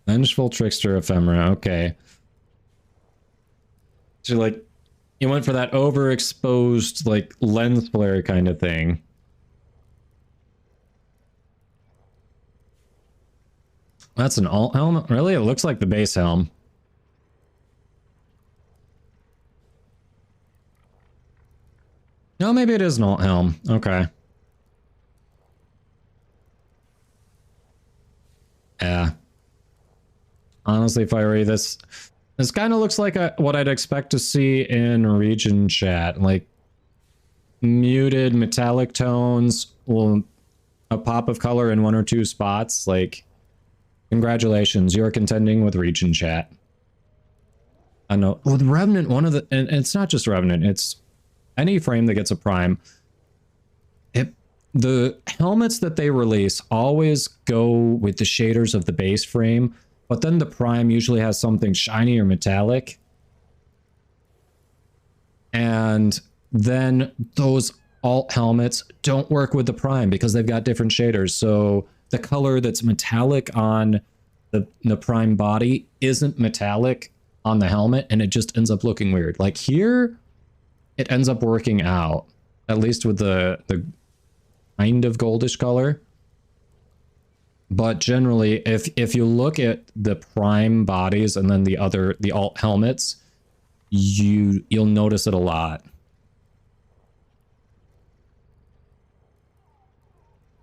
Vengeful Trickster Ephemera, okay. So like, you went for that overexposed, like, lens flare kind of thing. That's an alt helmet? Really? It looks like the base helm. No, maybe it is an alt helm. Okay. Yeah. Honestly, Fiery, this kind of looks like what I'd expect to see in region chat. Like, muted metallic tones, a pop of color in 1 or 2 spots. Like, congratulations, you're contending with region chat. I know. With Revenant, and it's not just Revenant, it's any frame that gets a prime. The helmets that they release always go with the shaders of the base frame, but then the prime usually has something shiny or metallic. And then those alt helmets don't work with the prime because they've got different shaders. So the color that's metallic on the prime body isn't metallic on the helmet, and it just ends up looking weird. Like here, it ends up working out, at least with the kind of goldish color. But generally, if you look at the prime bodies and then the alt helmets, you'll notice it a lot.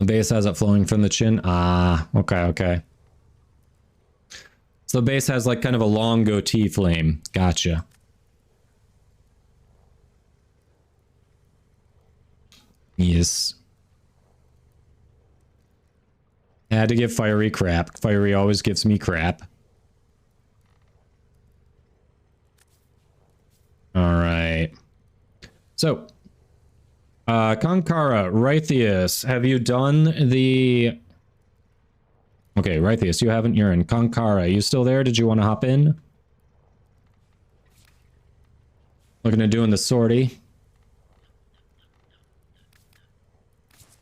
The base has it flowing from the chin. Ah, okay. So the base has like kind of a long goatee flame. Gotcha. Yes. I had to give Fiery crap. Fiery always gives me crap. All right. So, Konkara, Rythius, have you done the... Okay, Rythius, you haven't. You're in. Konkara, you still there? Did you want to hop in? Looking at doing the sortie.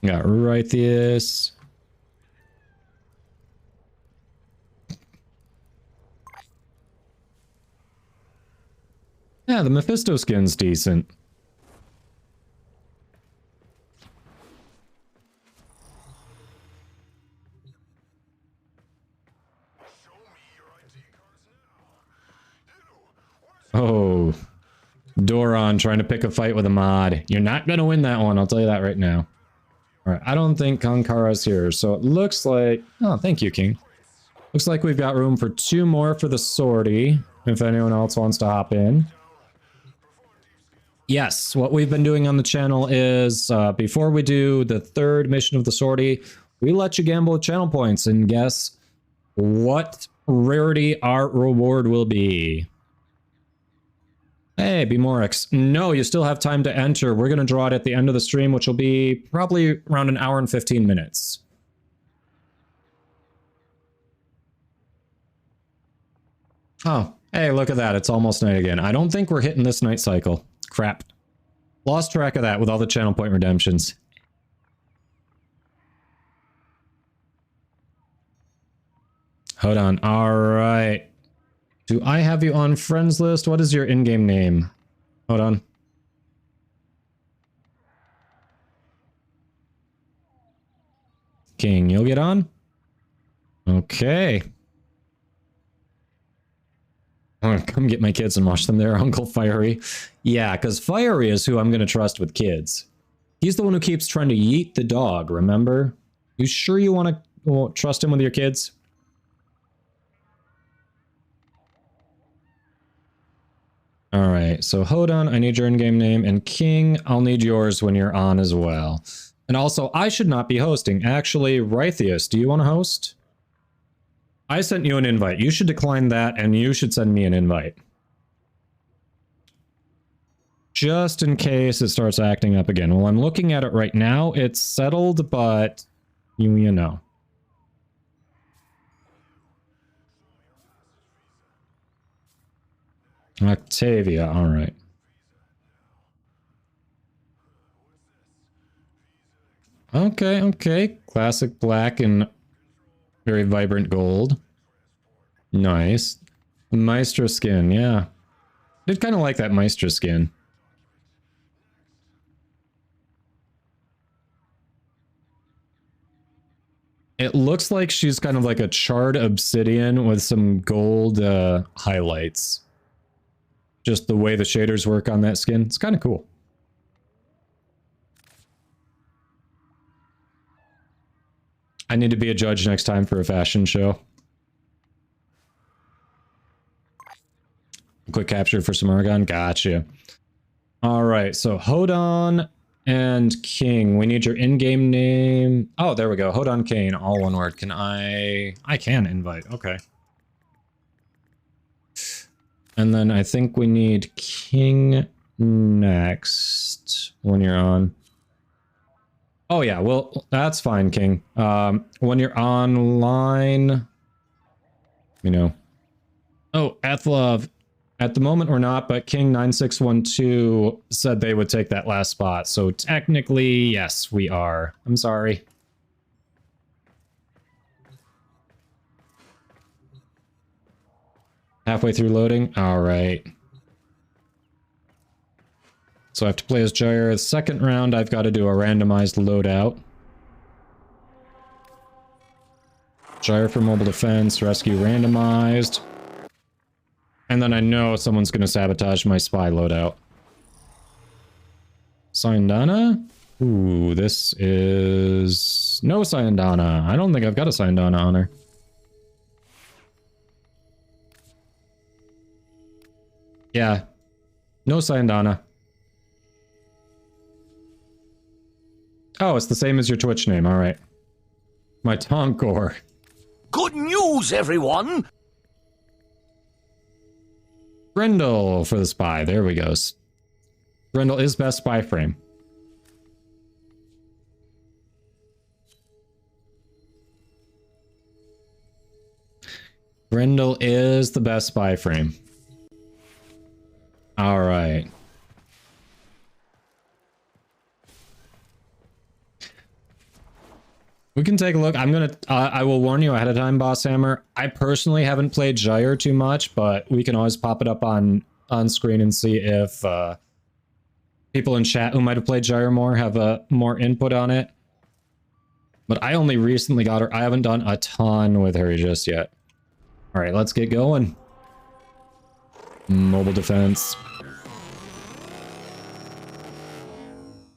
Got Rythius. Yeah, the Mephisto skin's decent. Oh, Doron trying to pick a fight with a mod. You're not going to win that one, I'll tell you that right now. All right, I don't think Konkara's here, so it looks like... Oh, thank you, King. Looks like we've got room for 2 more for the sortie, if anyone else wants to hop in. Yes, what we've been doing on the channel is, before we do the 3rd mission of the sortie, we let you gamble with channel points and guess what rarity our reward will be. Hey, Bmorix. No, you still have time to enter. We're going to draw it at the end of the stream, which will be probably around 1 hour and 15 minutes. Oh, hey, look at that. It's almost night again. I don't think we're hitting this night cycle. Crap. Lost track of that with all the channel point redemptions. Hold on. All right. Do I have you on friends list? What is your in-game name? Hold on. King, you'll get on? Okay. Come get my kids and watch them there, Uncle Fiery. Yeah, because Fiery is who I'm going to trust with kids. He's the one who keeps trying to yeet the dog, remember? You sure you want to trust him with your kids? Alright, so Hodon, I need your in-game name, and King, I'll need yours when you're on as well. And also, I should not be hosting. Actually, Rythius, do you want to host? I sent you an invite. You should decline that, and you should send me an invite. Just in case it starts acting up again. Well, I'm looking at it right now. It's settled, but you know. Octavia, alright. Okay, okay. Classic black and very vibrant gold. Nice. Maestro skin, yeah. Did kind of like that Maestro skin. It looks like she's kind of like a charred obsidian with some gold highlights. Just the way the shaders work on that skin. It's kind of cool. I need to be a judge next time for a fashion show. Quick capture for Samargon. Gotcha. Alright, so Hodon and King. We need your in-game name. Oh, there we go. Hodon Kane, all one word. Can I can invite. Okay. And then I think we need King next when you're on. Oh yeah, well, that's fine, King. When you're online, you know. Oh, Athlov. At the moment we're not, but King9612 said they would take that last spot. So technically, yes, we are. I'm sorry. Halfway through loading? Alright. So I have to play as Gyre. The second round, I've got to do a randomized loadout. Gyre for mobile defense, rescue randomized. And then I know someone's going to sabotage my spy loadout. Syandana? Ooh, this is... No Syandana. I don't think I've got a Syandana on her. Yeah. No Syandana. Oh, it's the same as your Twitch name. All right. My Tonkor. Good news, everyone! Grendel for the spy. There we go. Grendel is best spy frame. Grendel is the best spy frame. All right. We can take a look. I'm gonna. I will warn you ahead of time, Boss Hammer. I personally haven't played Gyre too much, but we can always pop it up on screen and see if people in chat who might have played Gyre more have more input on it. But I only recently got her. I haven't done a ton with her just yet. All right, let's get going. Mobile defense.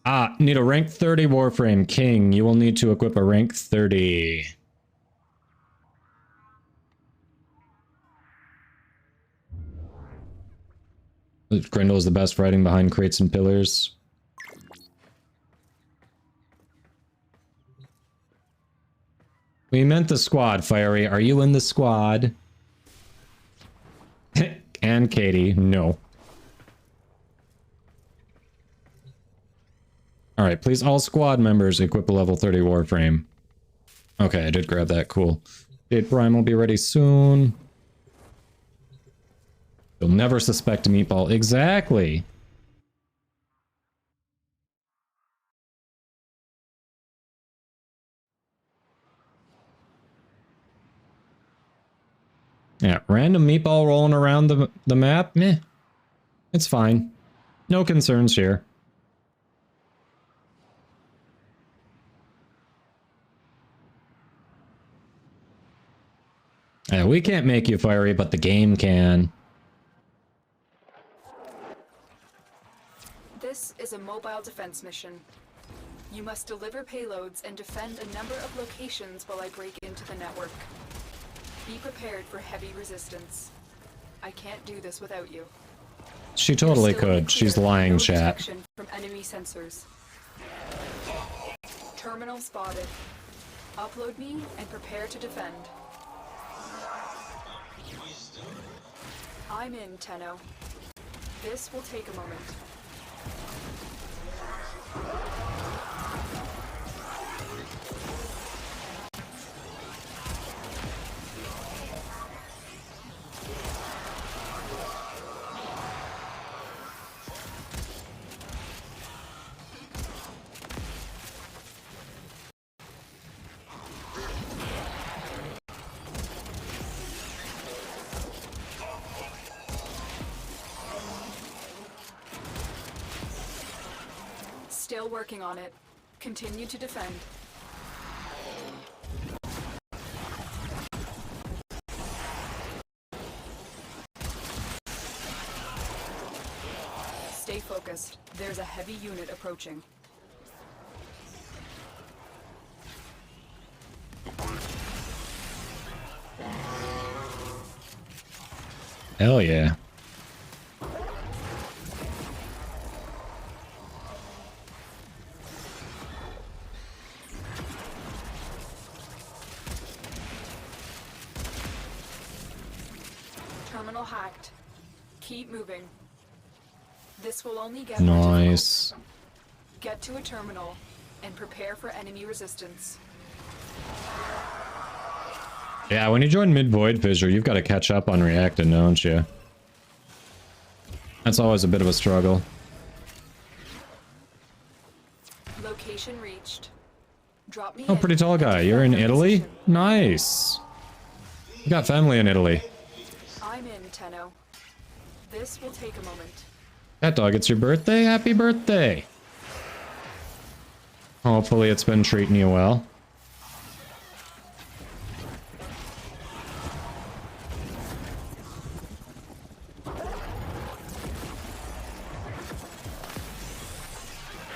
Ah, need a rank 30 Warframe. King, you will need to equip a rank 30. Grendel is the best fighting behind crates and pillars. We meant the squad, Fiery. Are you in the squad? And Katie, no. Alright, please all squad members equip a level 30 Warframe. Okay, I did grab that, cool. Jade Prime will be ready soon. You'll never suspect a meatball. Exactly! Yeah, random meatball rolling around the map? Meh. It's fine. No concerns here. Yeah, we can't make you Fiery, but the game can. This is a mobile defense mission. You must deliver payloads and defend a number of locations while I break into the network. Be prepared for heavy resistance. I can't do this without you. She totally could. She's lying, chat. From enemy sensors. Terminal spotted. Upload me and prepare to defend. I'm in, Tenno. This will take a moment. Still working on it. Continue to defend. Stay focused. There's a heavy unit approaching. Hell yeah. Terminal hacked. Keep moving. This will only get nice. Get to a terminal and prepare for enemy resistance. Yeah, when you join mid-void fissure, you've got to catch up on reacting, don't you? That's always a bit of a struggle. Location reached. Drop me Oh, pretty tall guy. You're in Italy? Nice. You got family in Italy. I'm in, Tenno. This will take a moment. Cat dog, it's your birthday? Happy birthday! Hopefully it's been treating you well.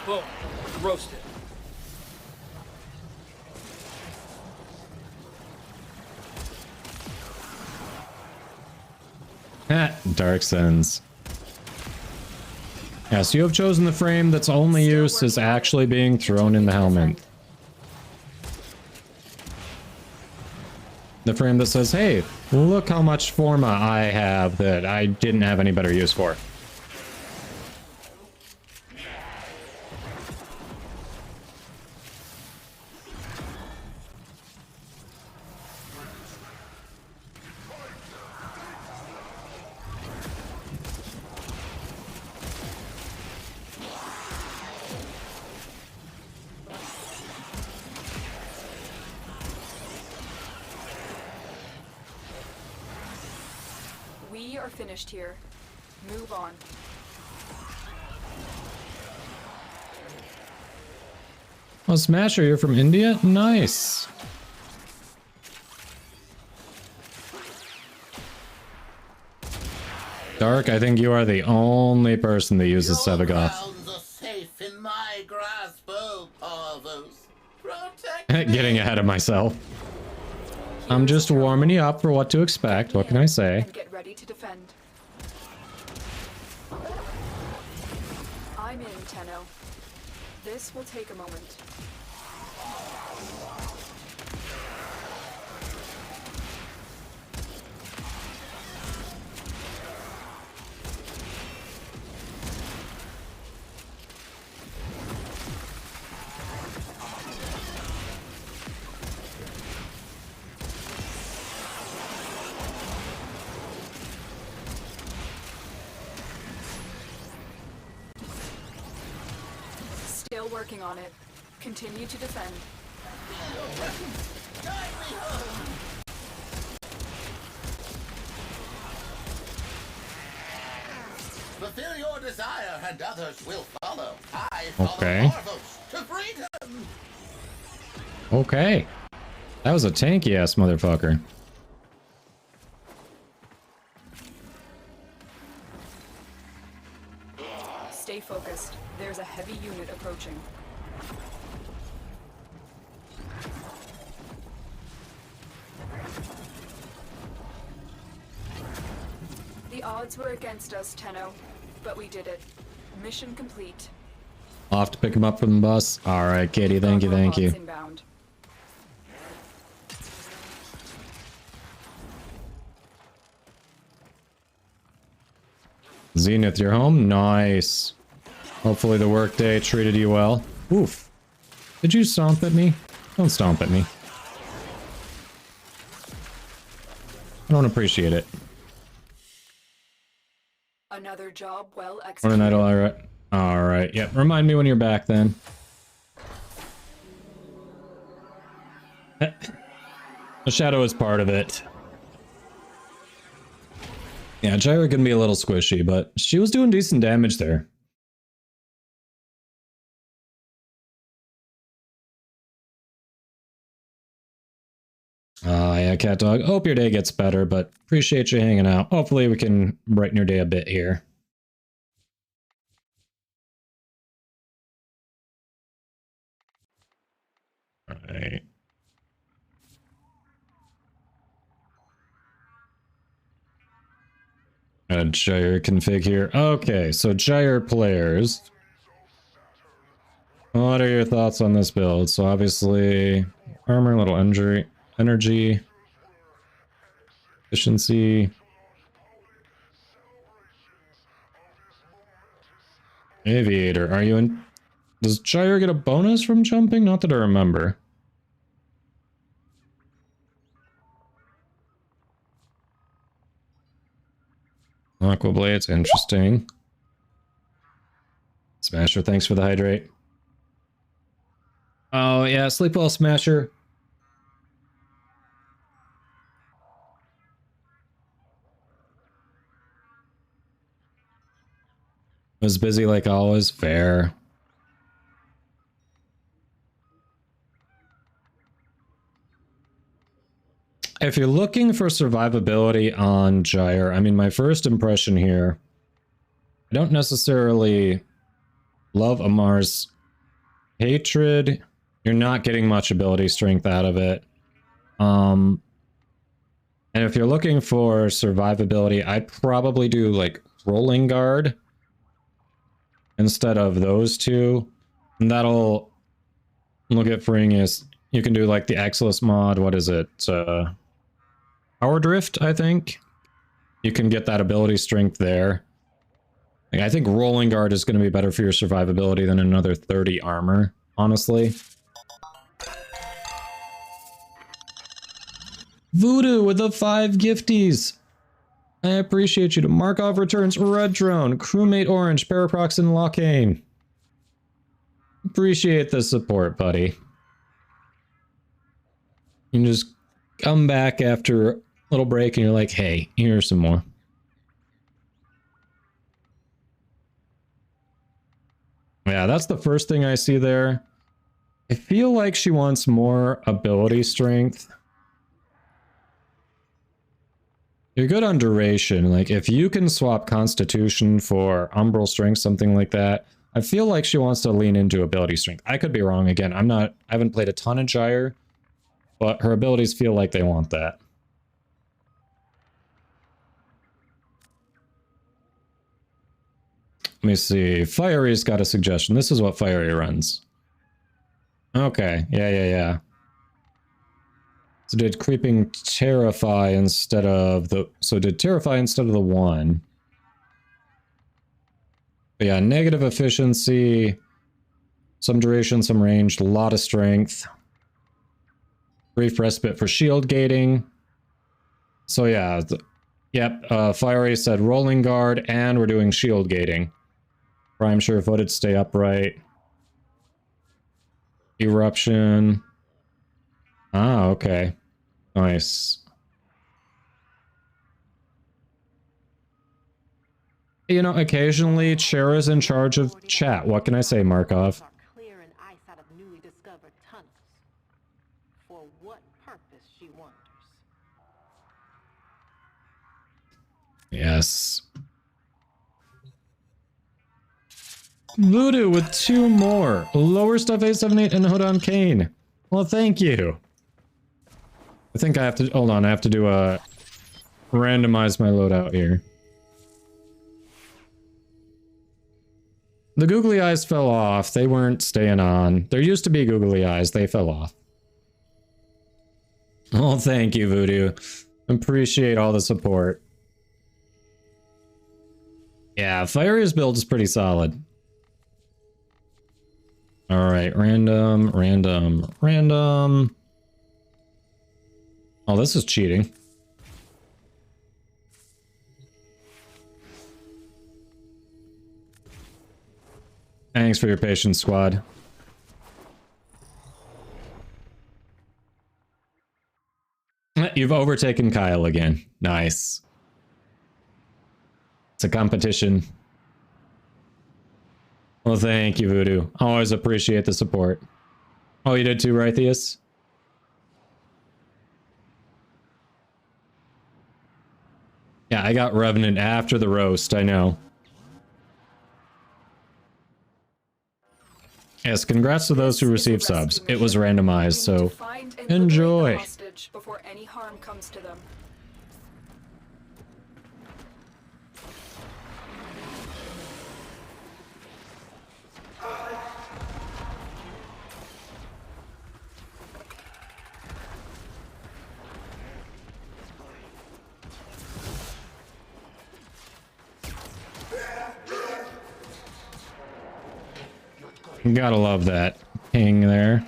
Boom. Roasted. Dark Sins. Yes, you have chosen the frame that's only use is actually being thrown in the helmet. The frame that says, hey, look how much forma I have that I didn't have any better use for. We are finished here. Move on. Oh, Smasher, you're from India? Nice. Dark, I think you are the only person that uses Sevagoth. Safe in my grasp, oh, Parvos. Getting ahead of myself. I'm just warming you up for what to expect. What can I say? And get ready to defend. I'm in, Tenno. This will take a moment. Still working on it. Continue to defend. Fulfill your desire and others will follow. I follow Okay. Parvos to freedom. Okay. That was a tanky ass motherfucker. Stay focused. There's a heavy unit approaching. The odds were against us, Tenno, but we did it. Mission complete. I'll have to pick him up from the bus. Alright, Katie, thank you, thank you. Inbound. Zenith, you're home? Nice. Hopefully the workday treated you well. Oof. Did you stomp at me? Don't stomp at me. I don't appreciate it. Another job well Morning, executed. Idol. Alright. Alright, yep. Remind me when you're back then. The shadow is part of it. Yeah, Gyra can be a little squishy, but she was doing decent damage there. Yeah, Cat Dog. Hope your day gets better, but appreciate you hanging out. Hopefully we can brighten your day a bit here. Alright. Got a Gyre config here. Okay, so Gyre players. What are your thoughts on this build? So obviously, armor, little energy, efficiency. Aviator, are you in? Does Gyre get a bonus from jumping? Not that I remember. Aqua Blades, interesting. Smasher, thanks for the hydrate. Oh yeah, sleep well, Smasher. Was busy like always. Fair. If you're looking for survivability on Gyre, I mean, my first impression here, I don't necessarily love Amar's hatred. You're not getting much ability strength out of it. And if you're looking for survivability, I'd probably do like Rolling Guard instead of those two. And that'll look at Fringus. You can do like the Exilus mod. What is it? Power Drift, I think. You can get that ability strength there. Like, I think Rolling Guard is going to be better for your survivability than another 30 armor, honestly. Voodoo with the 5 gifties. I appreciate you. To Markov returns Red Drone, Crewmate Orange, Paraprox, and Lockane. Appreciate the support, buddy. You can just come back after a little break and you're like, hey, here's some more. Yeah, that's the first thing I see there. I feel like she wants more ability strength. You're good on duration. Like, if you can swap Constitution for Umbral Strength, something like that, I feel like she wants to lean into ability strength. I could be wrong. Again, I haven't played a ton of Gyre, but her abilities feel like they want that. Let me see. Fiery's got a suggestion. This is what Fiery runs. Okay. Yeah. So did Creeping Terrify instead of the... So did Terrify instead of the 1. But yeah, negative efficiency, some duration, some range, a lot of strength. Brief respite for shield gating. So yeah, Fiery said Rolling Guard, and we're doing shield gating. Prime sure footed, stay upright. Eruption. Ah, okay. Nice. You know, occasionally Chera's in charge of chat. What can I say, Markov? Clear and ice out of newly discovered tunnels. For what purpose, she wonders. Yes. Voodoo with 2 more. Lower stuff 878 and Hood on Kane. Well, thank you. I think I have to... Hold on, I have to do a... randomize my loadout here. The googly eyes fell off. They weren't staying on. There used to be googly eyes. They fell off. Oh, thank you, Voodoo. Appreciate all the support. Yeah, Fiery's build is pretty solid. Alright, random. Oh, this is cheating. Thanks for your patience, squad. You've overtaken Kyle again. Nice. It's a competition. Well, thank you, Voodoo. Always appreciate the support. Oh, you did too, Rythius? Yeah, I got Revenant after the roast, I know. Yes, congrats to those who received subs. It was randomized, so enjoy. Before any harm comes to them. Gotta love that ping there.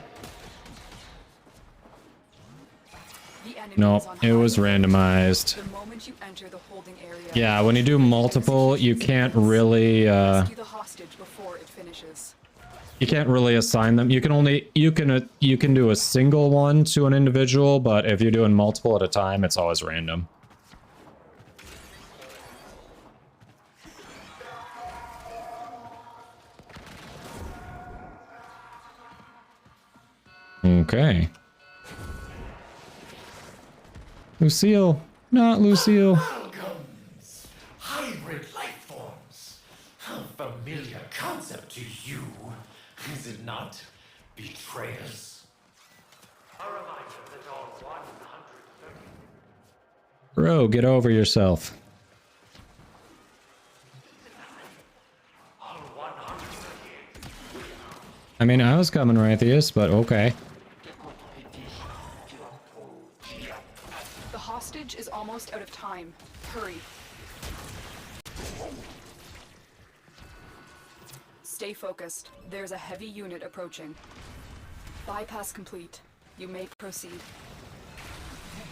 Nope, it was randomized. The moment you enter the holding area, yeah, when you do multiple, you can't really rescue the hostage before it finishes. you can't really assign them. You can only you can do a single one to an individual, but if you're doing multiple at a time, it's always random. Okay. Lucille, not Lucille. Welcomes, hybrid life forms. A familiar concept to you, is it not, betrayers? A reminder that all 130... Bro, get over yourself. I mean, I was coming Rythius, but okay. The hostage is almost out of time. Hurry. Stay focused. There's a heavy unit approaching. Bypass complete. You may proceed.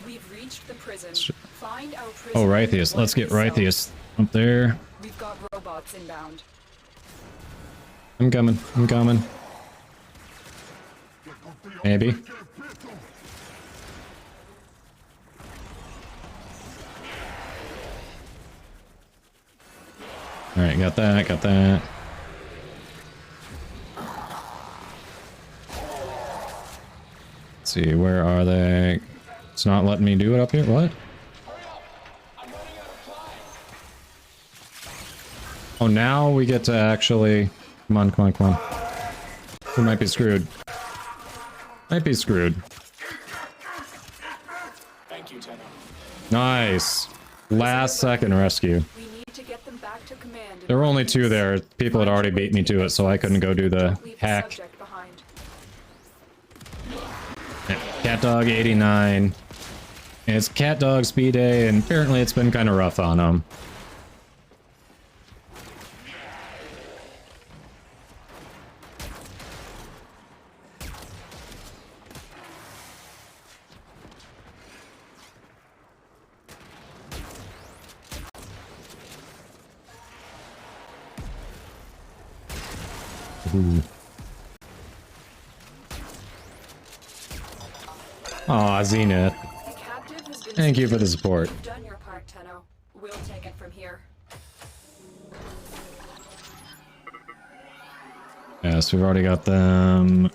We've reached the prison. Find our prison. Oh, Rythius. Let's get Rythius up there. We've got robots inbound. I'm coming. I'm coming. Maybe. Alright, got that, got that. Let's see, where are they? It's not letting me do it up here? What? Oh, now we get to actually... Come on, come on, come on. We might be screwed. Might be screwed. Thank you, Tenno. Nice. Last second rescue. We need to get them back to command. There were only two there. People had already beat me to it, so I couldn't go do the hack. Cat Dog 89. And it's Cat Dog Speed Day, and apparently it's been kind of rough on him. Aw, Zenith. Thank you for the support. You've done your part, Tenno. We'll take it from here. Yes, we've already got them.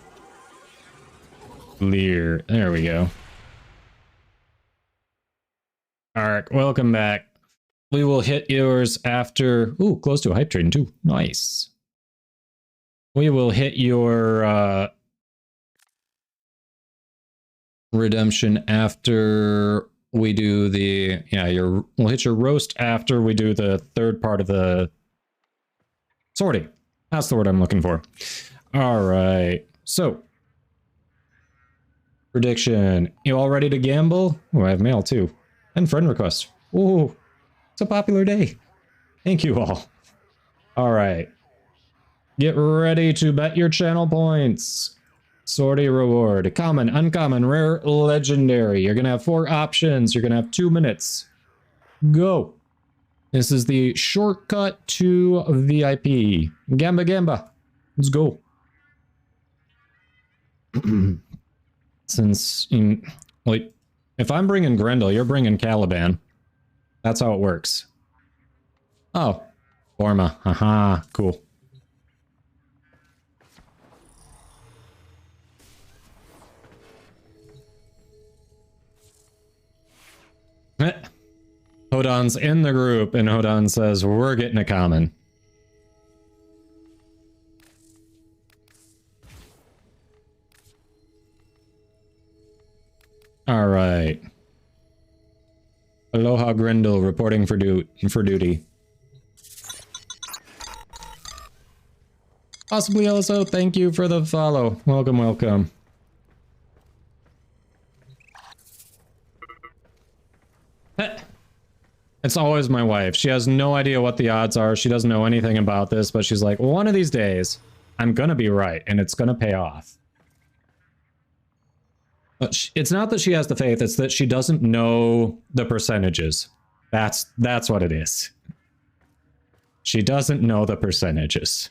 Clear. There we go. Alright, welcome back. We will hit yours after... Ooh, close to a hype train too. Nice. We will hit your redemption after we do the... Yeah, we'll hit your roast after we do the third part of the sorting. That's the word I'm looking for. Alright, so... Prediction. You all ready to gamble? Oh, I have mail too. And friend request. Ooh, it's a popular day. Thank you all. Alright. Get ready to bet your channel points. Sortie reward. Common, uncommon, rare, legendary. You're gonna have 4 options. You're gonna have 2 minutes. Go. This is the shortcut to VIP. Gamba Gamba. Let's go. Since, like, if I'm bringing Grendel, you're bringing Caliban. That's how it works. Oh. Forma. Haha. Cool. Hodon's in the group, and Hodon says, we're getting a common. Alright. Aloha Grendel reporting for duty. Possibly also, thank you for the follow. Welcome, welcome. It's always my wife. She has no idea what the odds are. She doesn't know anything about this, but she's like, well, one of these days, I'm gonna be right, and it's gonna pay off. But it's not that she has the faith, it's that she doesn't know the percentages. That's what it is. She doesn't know the percentages.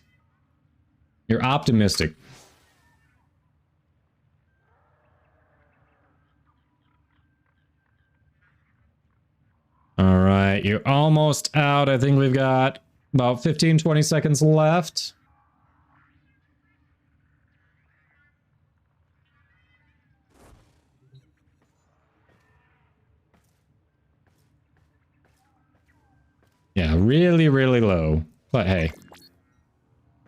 You're optimistic. All right, you're almost out. I think we've got about 15-20 seconds left. Yeah, really, really low. But hey.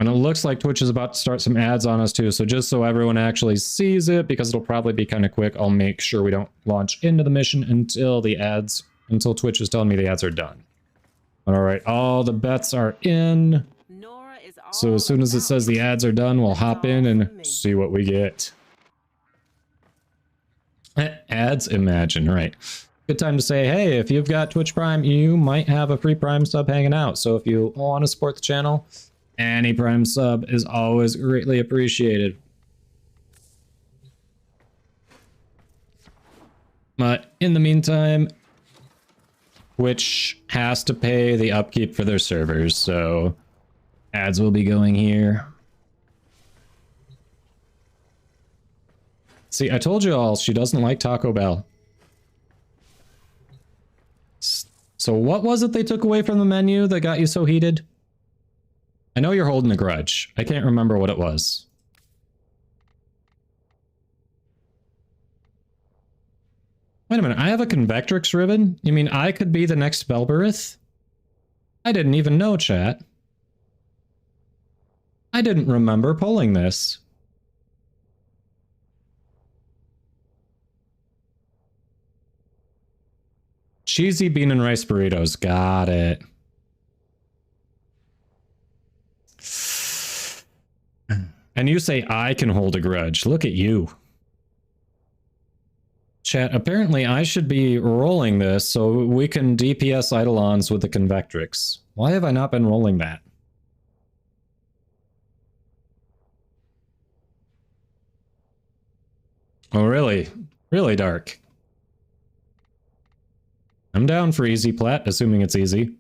And it looks like Twitch is about to start some ads on us too, so just so everyone actually sees it, because it'll probably be kind of quick, I'll make sure we don't launch into the mission until Twitch is telling me the ads are done. Alright, all the bets are in. So as soon as it says the ads are done, we'll hop in and see what we get. Ads, imagine, right. good time to say, hey, if you've got Twitch Prime, you might have a free Prime sub hanging out. So if you want to support the channel, any Prime sub is always greatly appreciated. But in the meantime, Twitch has to pay the upkeep for their servers, so ads will be going here. See, I told you all, she doesn't like Taco Bell. So what was it they took away from the menu that got you so heated? I know you're holding a grudge. I can't remember what it was. Wait a minute, I have a Convectrix ribbon? You mean I could be the next Belberith? I didn't even know, chat. I didn't remember pulling this. Cheesy bean and rice burritos. Got it. And you say I can hold a grudge. Look at you. Chat, apparently I should be rolling this so we can DPS Eidolons with the Convectrix. Why have I not been rolling that? Oh, really? Really dark. I'm down for easy plat, assuming it's easy.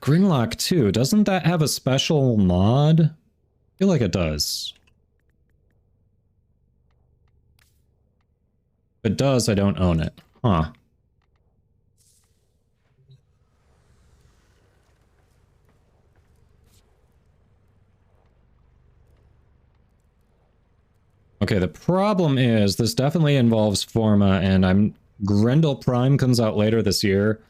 Grinlock 2, doesn't that have a special mod? I feel like it does. If it does, I don't own it. Huh. Okay, the problem is this definitely involves Forma, and Grendel Prime comes out later this year,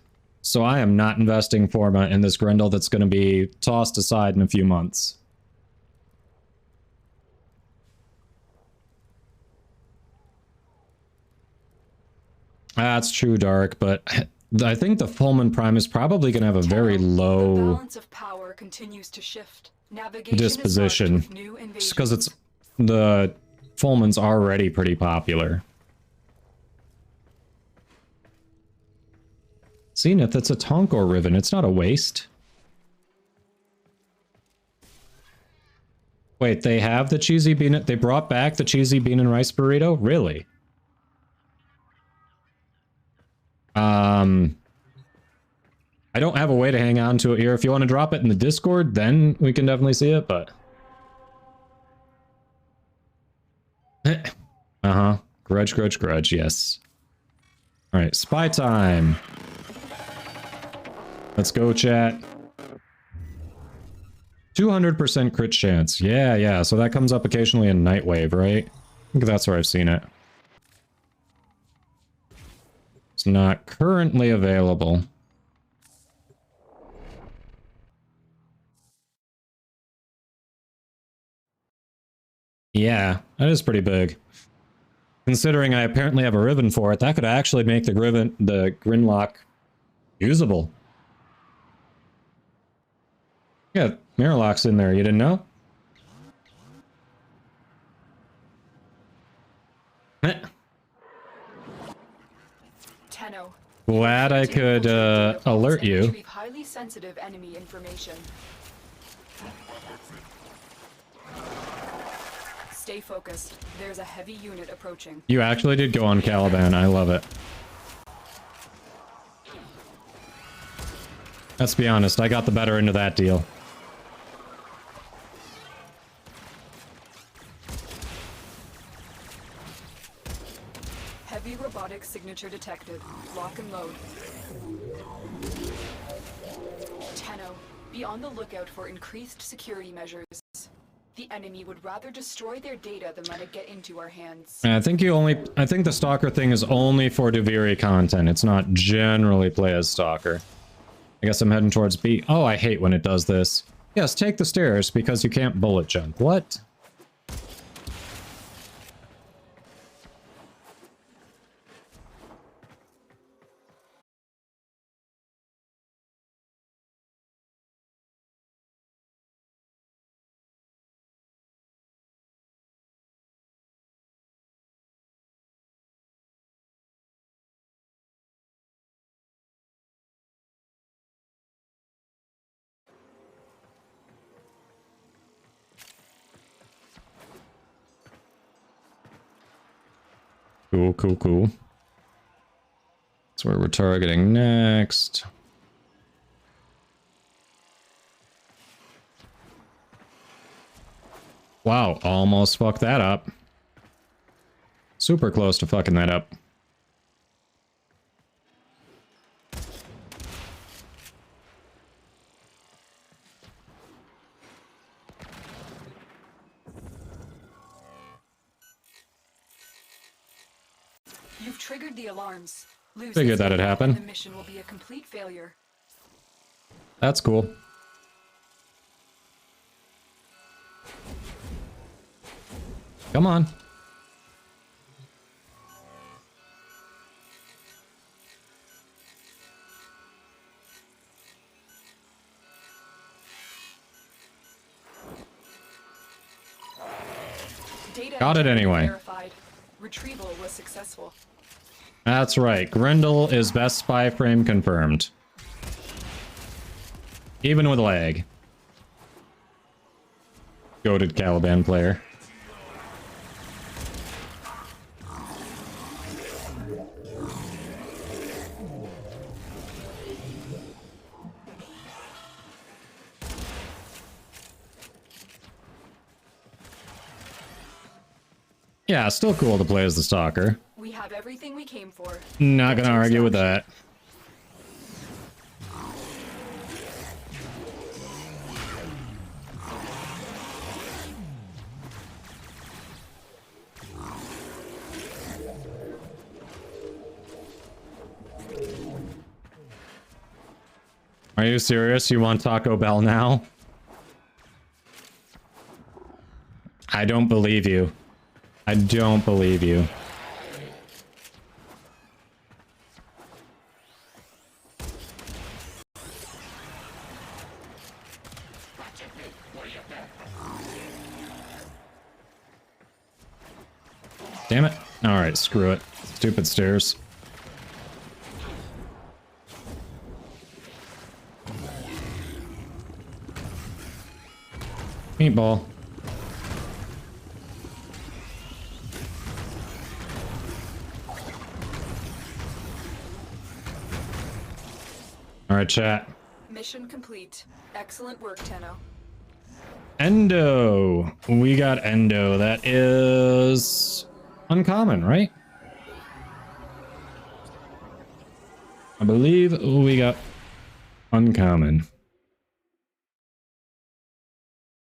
so I am not investing Forma in this Grendel that's going to be tossed aside in a few months. That's true, Dark, but I think the Fulman Prime is probably going to have a very low The balance of power continues to shift. Navigation disposition, is marked with new invasions. just because it's the Fulman's already pretty popular. Zenith, it's a Tonkor Riven, it's not a waste. Wait, they have the cheesy bean, they brought back the cheesy bean and rice burrito? Really? I don't have a way to hang on to it here. If you want to drop it in the Discord, then we can definitely see it, but... Uh-huh. Grudge, grudge, grudge, yes. Alright, spy time. Let's go, chat. 200% crit chance. Yeah, so that comes up occasionally in Nightwave, right? I think that's where I've seen it. It's not currently available. Yeah, that is pretty big. Considering I apparently have a ribbon for it, that could actually make the Grinlock usable. Yeah, Mirrorlock's in there, you didn't know? Tenno. Glad I could alert you. Retrieve highly sensitive enemy information. Stay focused. There's a heavy unit approaching. You actually did go on Caliban. I love it. Let's be honest, I got the better end of that deal. Heavy robotic signature detected. Lock and load. Tenno, be on the lookout for increased security measures. The enemy would rather destroy their data than let it get into our hands. I think the Stalker thing is only for Duviri content. It's not generally play as Stalker. I guess I'm heading towards B. Oh, I hate when it does this. Yes, take the stairs because you can't bullet jump. What? Cool, cool, cool. That's where we're targeting next. Wow, almost fucked that up. Super close to fucking that up. You've triggered the alarms. Lose Figured this that'd and happen. The mission will be a complete failure. That's cool. Come on. Data Got it anyway. verified. Retrieval was successful. That's right. Grendel is best spy frame confirmed. Even with lag. Goated Caliban player. Yeah, still cool to play as the Stalker. We have everything we came for. Not gonna argue with that. Are you serious? You want Taco Bell now? I don't believe you. I don't believe you. Damn it. Alright, screw it. Stupid stairs. Meatball. Alright, chat. Mission complete. Excellent work, Tenno. Endo. We got Endo. That is uncommon, right? I believe we got uncommon.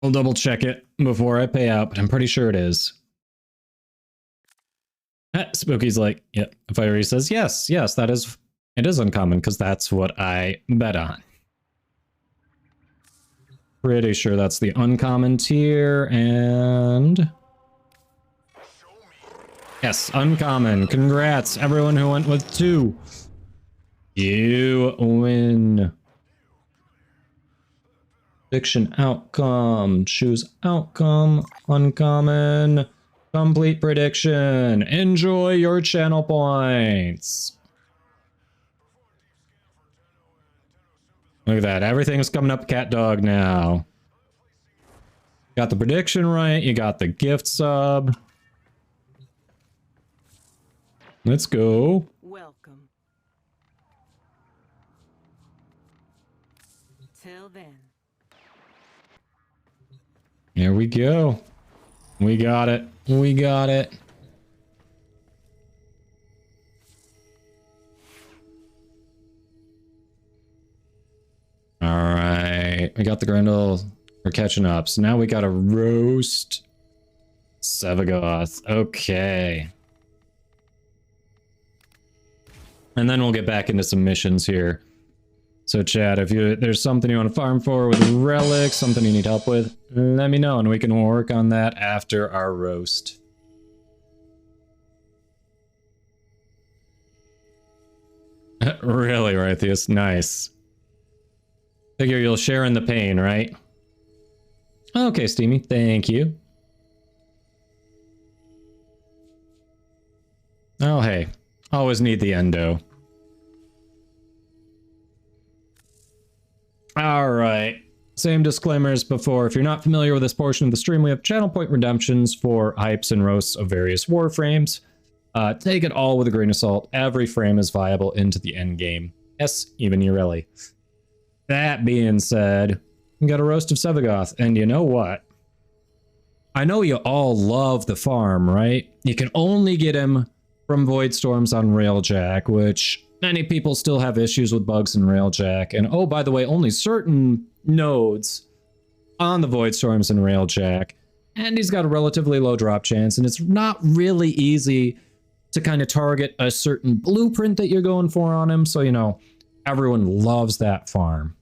I'll double check it before I pay out, but I'm pretty sure it is. Spooky's like, yep. Fiery says, yes, that is, it is uncommon because that's what I bet on. Pretty sure that's the uncommon tier, and yes, uncommon. Congrats, everyone who went with 2. You win. Prediction outcome. Choose outcome. Uncommon. Complete prediction. Enjoy your channel points. Look at that. Everything's coming up cat dog now. Got the prediction right. You got the gift sub. Let's go. Welcome. Till then. Here we go. We got it. We got it. All right. We got the Grendel. We're catching up. So now we got to roast Sevagoth. Okay. And then we'll get back into some missions here. So chat, if there's something you want to farm for with relics, something you need help with, let me know and we can work on that after our roast. Really, Rythius? Nice. Figure you'll share in the pain, right? Okay, Steamy. Thank you. Oh, hey. Always need the endo. Alright, same disclaimer as before. If you're not familiar with this portion of the stream, we have channel point redemptions for hypes and roasts of various warframes. Take it all with a grain of salt. Every frame is viable into the end game. Yes, even Urelli. That being said, we got a roast of Sevagoth, and you know what? I know you all love the farm, right? You can only get him from Void Storms on Railjack, which many people still have issues with bugs in Railjack. And oh, by the way, only certain nodes on the Void Storms in Railjack. And he's got a relatively low drop chance, and it's not really easy to kind of target a certain blueprint that you're going for on him. So, you know, everyone loves that farm.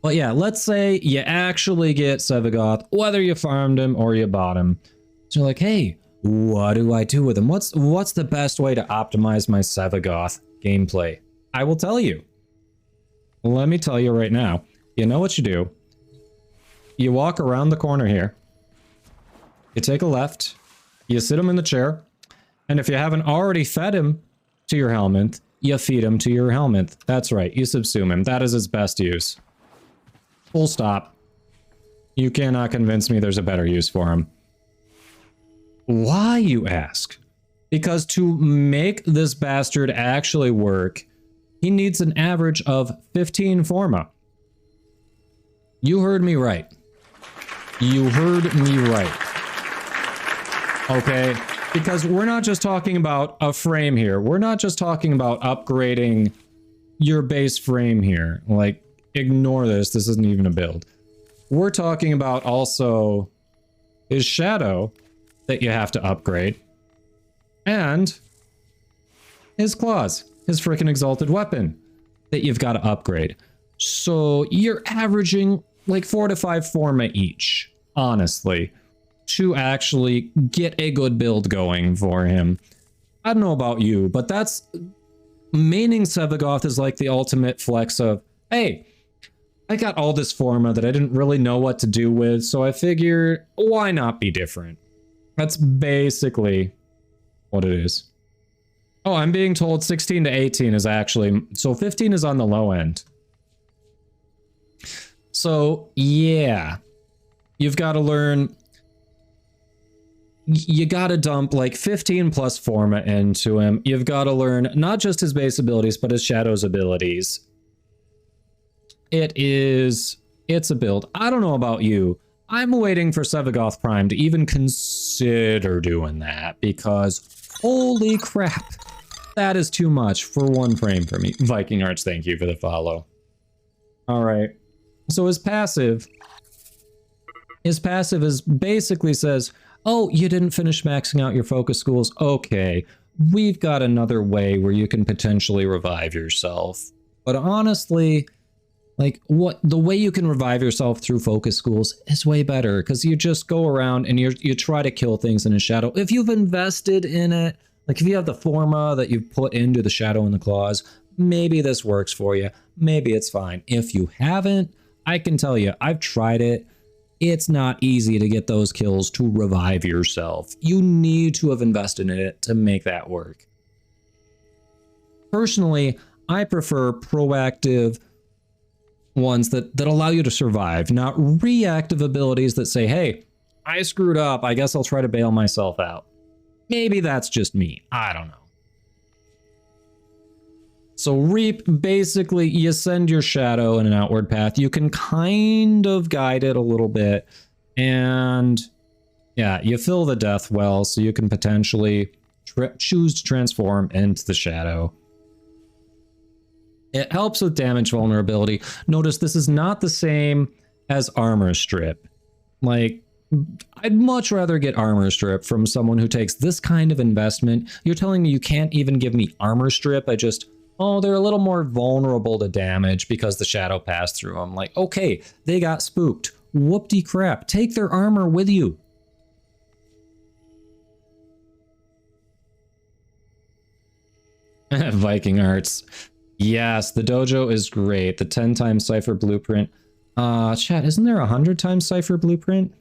But yeah, let's say you actually get Sevagoth, whether you farmed him or you bought him. So you're like, hey, what do I do with him? What's the best way to optimize my Sevagoth gameplay? I will tell you. Let me tell you right now. You know what you do? You walk around the corner here. You take a left. You sit him in the chair. And if you haven't already fed him to your helmet, you feed him to your helmet. That's right. You subsume him. That is his best use. Full stop. You cannot convince me there's a better use for him. Why, you ask? Because to make this bastard actually work, he needs an average of 15 forma. You heard me right. You heard me right. Okay? Because we're not just talking about a frame here. We're not just talking about upgrading your base frame here. Like, ignore this. This isn't even a build. We're talking about also his shadow that you have to upgrade. And his claws. His freaking exalted weapon that you've got to upgrade. So you're averaging like 4 to 5 forma each, honestly, to actually get a good build going for him. I don't know about you, but that's... Maining Sevagoth is like the ultimate flex of, hey, I got all this forma that I didn't really know what to do with, so I figured, why not be different? That's basically what it is. Oh, I'm being told 16 to 18 is actually... So 15 is on the low end. So, yeah. You've got to learn... You got to dump like 15 plus forma into him. You've got to learn not just his base abilities, but his shadows abilities. It's a build. I don't know about you. I'm waiting for Sevagoth Prime to even consider doing that, because holy crap, that is too much for one frame for me. Viking Arts, thank you for the follow. All right. So his passive is basically says, oh, you didn't finish maxing out your focus schools. Okay, we've got another way where you can potentially revive yourself. But honestly, like the way you can revive yourself through focus schools is way better, because you just go around and you try to kill things in a shadow. If you've invested in it, like if you have the forma that you've put into the shadow and the claws, maybe this works for you. Maybe it's fine. If you haven't, I can tell you, I've tried it. It's not easy to get those kills to revive yourself. You need to have invested in it to make that work. Personally, I prefer proactive ones that allow you to survive, not reactive abilities that say, hey, I screwed up, I guess I'll try to bail myself out. Maybe that's just me. I don't know. So Reap, basically, you send your shadow in an outward path. You can kind of guide it a little bit. And yeah, you fill the death well, so you can potentially choose to transform into the shadow. It helps with damage vulnerability. Notice this is not the same as Armor Strip. Like, I'd much rather get Armor Strip from someone who takes this kind of investment. You're telling me you can't even give me Armor Strip? Oh, they're a little more vulnerable to damage because the shadow passed through them. Like, okay, they got spooked. Whoop-de-crap. Take their armor with you. Viking Arts. Yes, the dojo is great. The 10 times Cypher blueprint. Chat, isn't there 100 times Cypher blueprint?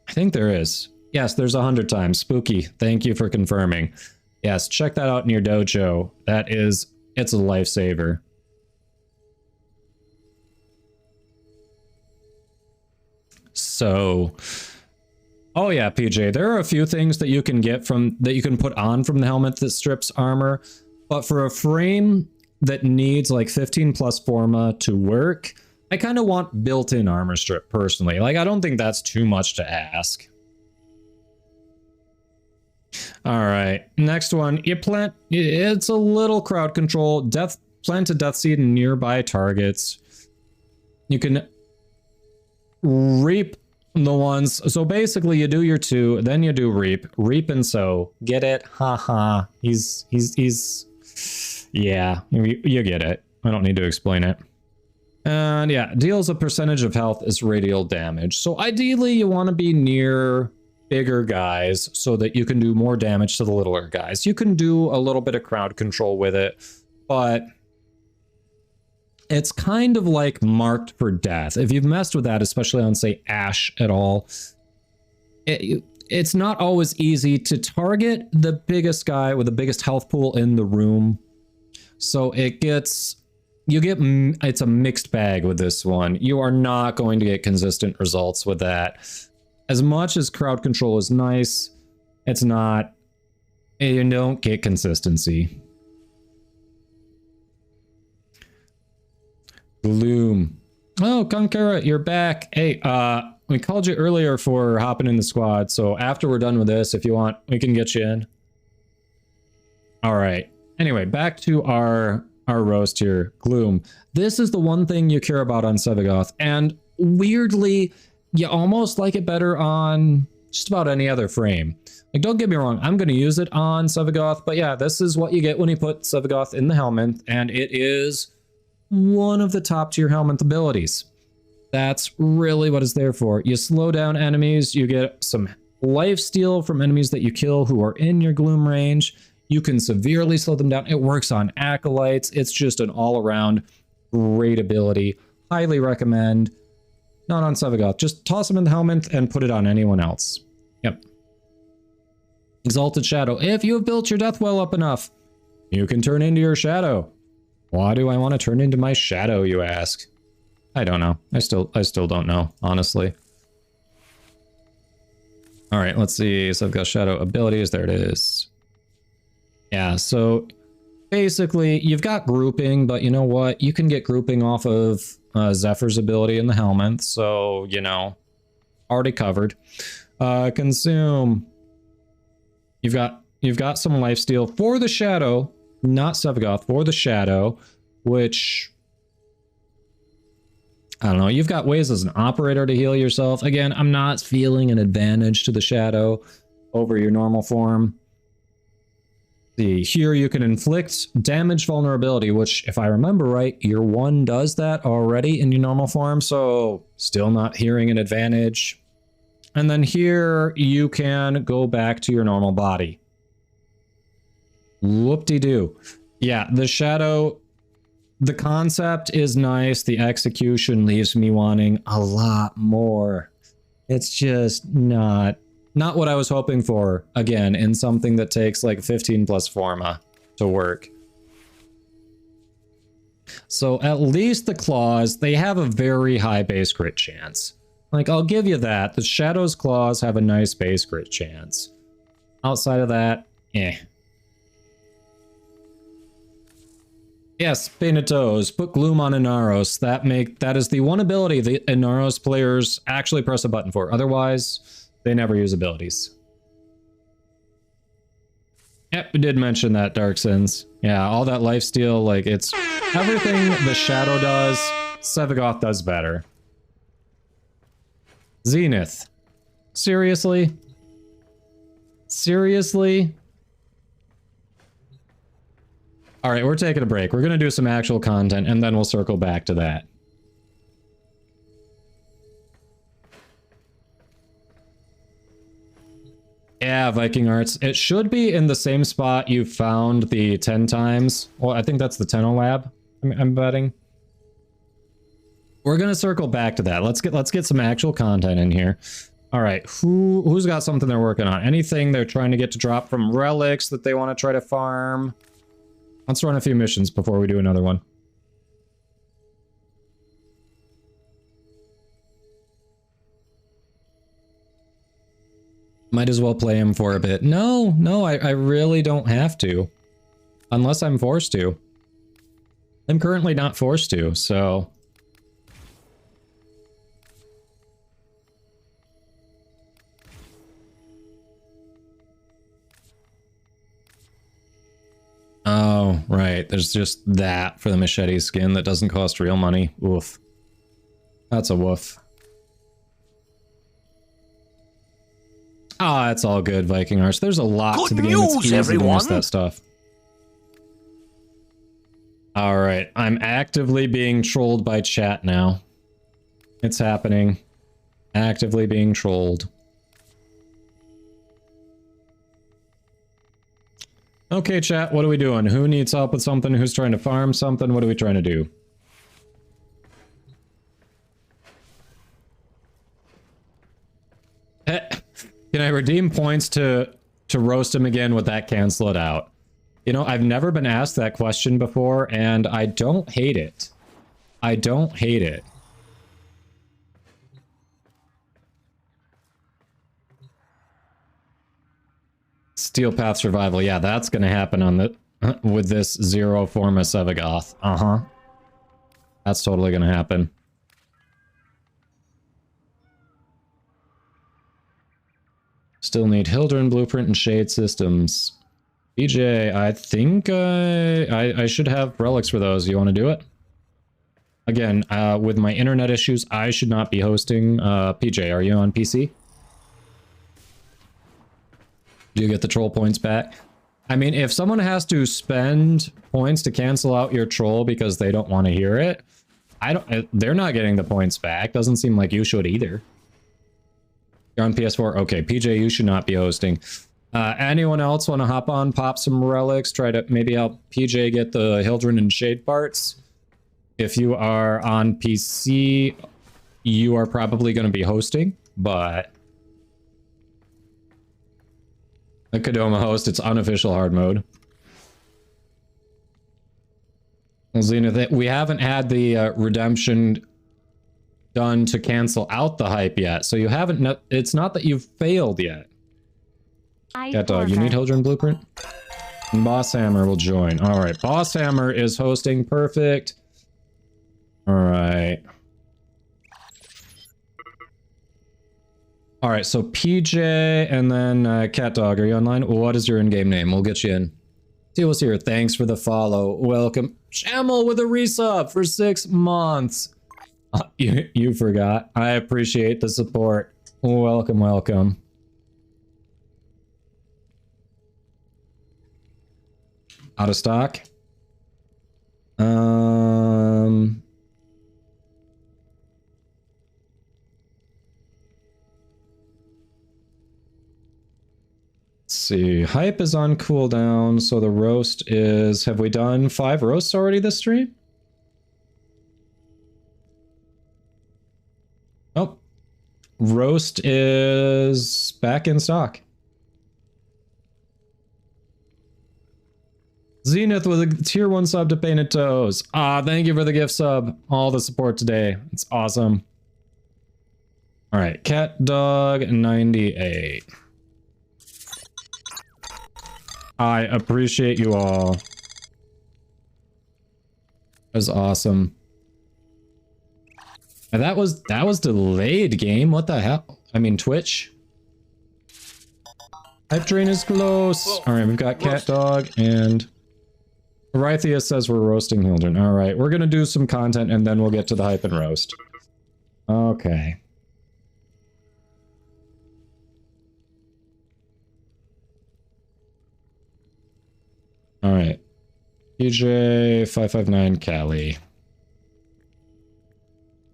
I think there is. Yes, there's 100 times. Spooky. Thank you for confirming. Yes, check that out in your dojo. It's a lifesaver. So, Oh yeah, PJ, there are a few things that you can get from, that you can put on from the helmet that strips armor, but for a frame that needs like 15 plus forma to work, I kind of want built-in armor strip personally. Like, I don't think that's too much to ask. All right, next one. You plant, it's a little crowd control. Plant a death seed in nearby targets. You can reap the ones. So basically you do your 2, then you do reap. Reap and sow. Get it? Haha. He's yeah, you get it. I don't need to explain it. And yeah, deals a percentage of health as radial damage. So ideally you want to be near bigger guys so that you can do more damage to the littler guys. You can do a little bit of crowd control with it, but it's kind of like marked for death. If you've messed with that, especially on, say, Ash at all, it's not always easy to target the biggest guy with the biggest health pool in the room. So it's a mixed bag with this one. You are not going to get consistent results with that. As much as crowd control is nice, it's not, you don't get consistency. Gloom. Oh, Konkara, you're back. Hey, we called you earlier for hopping in the squad, so after we're done with this, if you want, we can get you in. All right. Anyway, back to our roast here. Gloom. This is the one thing you care about on Sevagoth, and weirdly, you almost like it better on just about any other frame. Like, don't get me wrong, I'm going to use it on Sevagoth, but yeah, this is what you get when you put Sevagoth in the helmet, and it is one of the top tier helmet abilities. That's really what it's there for. You slow down enemies, you get some lifesteal from enemies that you kill who are in your Gloom range. You can severely slow them down. It works on acolytes. It's just an all-around great ability. Highly recommend. Not on Sevagoth. Just toss them in the helmet and put it on anyone else. Yep. Exalted Shadow. If you have built your death well up enough, you can turn into your shadow. Why do I want to turn into my shadow, you ask? I don't know. I still don't know, honestly. All right, let's see. Sevagoth Shadow abilities. There it is. Yeah, so basically, you've got grouping, but you know what? You can get grouping off of Zephyr's ability in the helmet, so, you know, already covered. Consume. You've got some lifesteal for the Shadow, not Sevagoth, for the Shadow, which, I don't know, you've got ways as an operator to heal yourself. Again, I'm not feeling an advantage to the Shadow over your normal form. See, here you can inflict damage vulnerability, which, if I remember right, your 1 does that already in your normal form, so still not hearing an advantage. And then here you can go back to your normal body. Whoop-de-doo. Yeah, the Shadow, the concept is nice. The execution leaves me wanting a lot more. It's just not what I was hoping for, again, in something that takes like 15 plus forma to work. So at least the claws, they have a very high base crit chance. Like, I'll give you that. The Shadow's claws have a nice base crit chance. Outside of that, eh. Yes, Painted Toes. Put Gloom on Inaros. That is the one ability the Inaros players actually press a button for. Otherwise, they never use abilities. Yep, we did mention that, Dark Sins. Yeah, all that lifesteal, like, it's everything the Shadow does, Sevagoth does better. Zenith. Seriously? Seriously? Alright, we're taking a break. We're gonna do some actual content, and then we'll circle back to that. Yeah, Viking Arts. It should be in the same spot you found the 10 times. Well, I think that's the Tenno Lab, I'm betting. We're gonna circle back to that. Let's get some actual content in here. All right, who's got something they're working on? Anything they're trying to get to drop from relics that they want to try to farm? Let's run a few missions before we do another one. Might as well play him for a bit. No, I really don't have to. Unless I'm forced to. I'm currently not forced to, so... Oh, right. There's just that for the machete skin that doesn't cost real money. Woof. That's a woof. Ah, it's all good, Viking Arch. There's a lot to the game. It's easy to miss that stuff. Alright, I'm actively being trolled by chat now. It's happening. Actively being trolled. Okay, chat, what are we doing? Who needs help with something? Who's trying to farm something? What are we trying to do? Can I redeem points to roast him again? Would that cancel it out? You know, I've never been asked that question before, and I don't hate it. I don't hate it. Steel Path Survival. Yeah, that's gonna happen on the with this Zero Forma Sevagoth. Uh-huh. That's totally gonna happen. Still need Hildren, Blueprint, and Shade Systems. PJ, I think I should have relics for those. You want to do it? Again, with my internet issues, I should not be hosting. PJ, are you on PC? Do you get the troll points back? I mean, if someone has to spend points to cancel out your troll because they don't want to hear it, they're not getting the points back. Doesn't seem like you should either. You're on PS4? Okay, PJ, you should not be hosting. Anyone else want to hop on, pop some relics, try to maybe help PJ get the Hildren and Shade parts? If you are on PC, you are probably going to be hosting, but... a Kadoma host, it's unofficial hard mode. Zenith, we haven't had the redemption done to cancel out the hype yet, so you haven't... it's not that you've failed yet. Cat Dog, you need Hildren Blueprint? And Boss Hammer will join. Alright, Boss Hammer is hosting. Perfect. Alright. Alright, so PJ and then Cat Dog, are you online? What is your in-game name? We'll get you in. Teal's here. Thanks for the follow. Welcome. Shamel with a resub for 6 months. You forgot. I appreciate the support. Welcome, welcome. Out of stock. Let's see. Hype is on cooldown, so the roast is... have we done 5 roasts already this stream? Oh. Roast is back in stock. Zenith with a tier 1 sub to Painted Toes. Ah, thank you for the gift sub. All the support today. It's awesome. Alright, Cat Dog 98. I appreciate you all. That was awesome. And that was delayed game. What the hell? I mean Twitch. Hype train is close. Alright, we've got Cat Dog and Rythia says we're roasting Hildren. Alright, we're gonna do some content and then we'll get to the hype and roast. Okay. Alright. PJ559 Cali.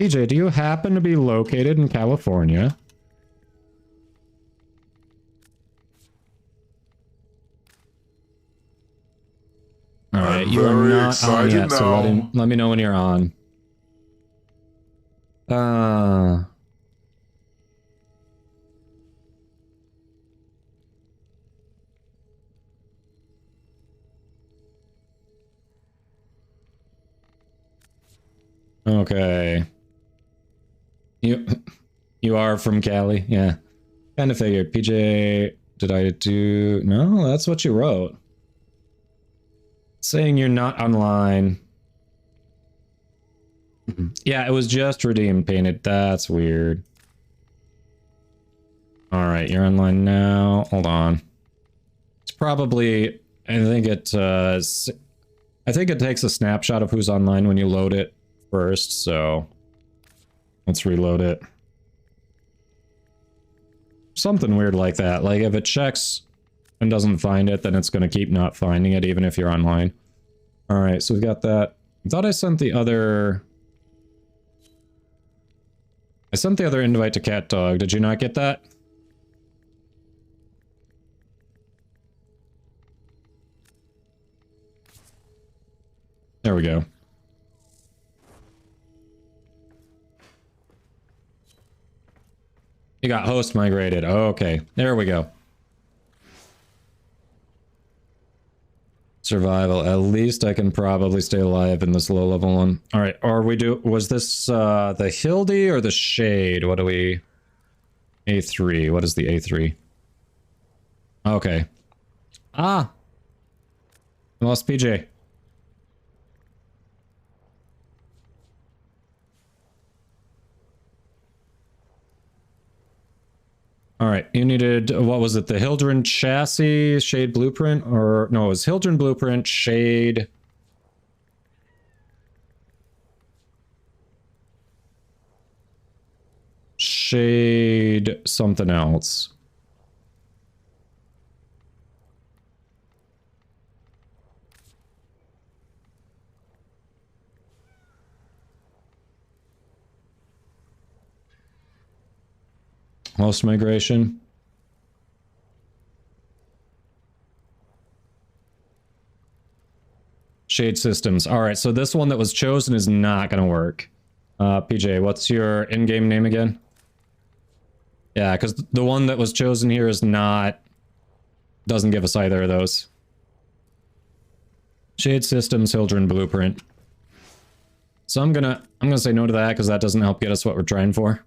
PJ, do you happen to be located in California? Alright, you are not on yet, so let me know when you're on. Okay. You are from Cali? Yeah. Kind of figured. PJ, did I do... No, that's what you wrote. Saying you're not online. Yeah, it was just redeemed painted. That's weird. Alright, you're online now. Hold on. It's probably... I think it takes a snapshot of who's online when you load it first, so... Let's reload it. Something weird like that. Like, if it checks and doesn't find it, then it's going to keep not finding it, even if you're online. Alright, so we've got that. I thought I sent the other... I sent the other invite to Cat Dog. Did you not get that? There we go. You got host migrated. Oh, okay. There we go. Survival. At least I can probably stay alive in this low level one. Alright, was this the Hildy or the Shade? What do we... A3. What is the A3? Okay. Ah! I lost PJ. Alright, you needed, what was it, the Hildren chassis, Shade blueprint, or, no, it was Hildren blueprint, Shade... Shade something else. Host migration. Shade systems. All right, so this one that was chosen is not going to work. PJ, what's your in-game name again? Yeah, because the one that was chosen here is not... Doesn't give us either of those. Shade systems, Hildren blueprint. So I'm gonna say no to that because that doesn't help get us what we're trying for.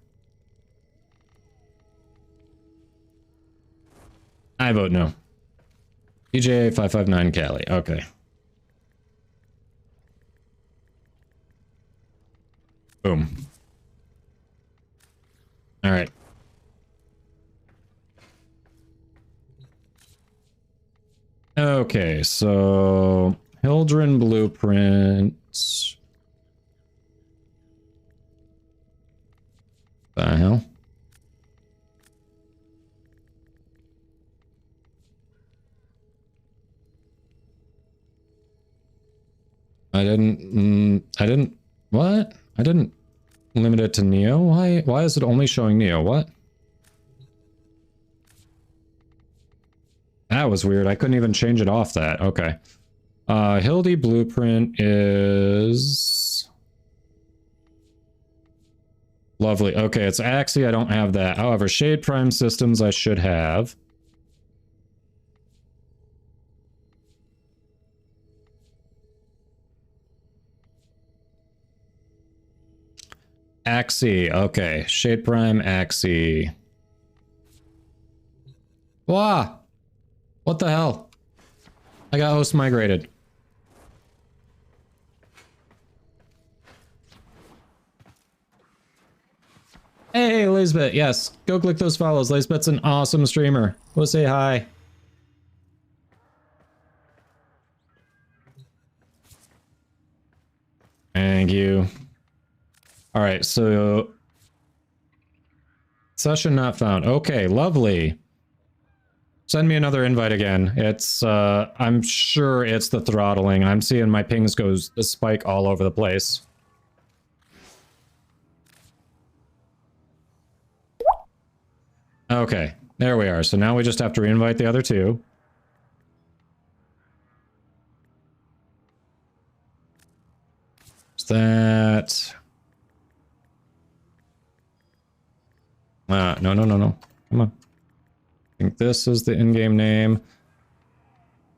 I vote no. PJ 559 Cali. Okay. Boom. All right. Okay, so Hildren blueprints. The hell? I didn't, what? I didn't limit it to Neo? Why is it only showing Neo? What? That was weird. I couldn't even change it off that. Okay. Hildy blueprint is... Lovely. Okay, it's Axie. I don't have that. However, Shade Prime Systems I should have. Axie, okay. Shade Prime, Axie. Wah! What the hell? I got host migrated. Hey, Lisbeth, yes. Go click those follows. Lisbeth's an awesome streamer. Go say hi. Thank you. All right, so session not found. Okay, lovely. Send me another invite again. It's I'm sure it's the throttling. I'm seeing my pings goes the spike all over the place. Okay, there we are. So now we just have to reinvite the other two. Is that... no. Come on. I think this is the in-game name.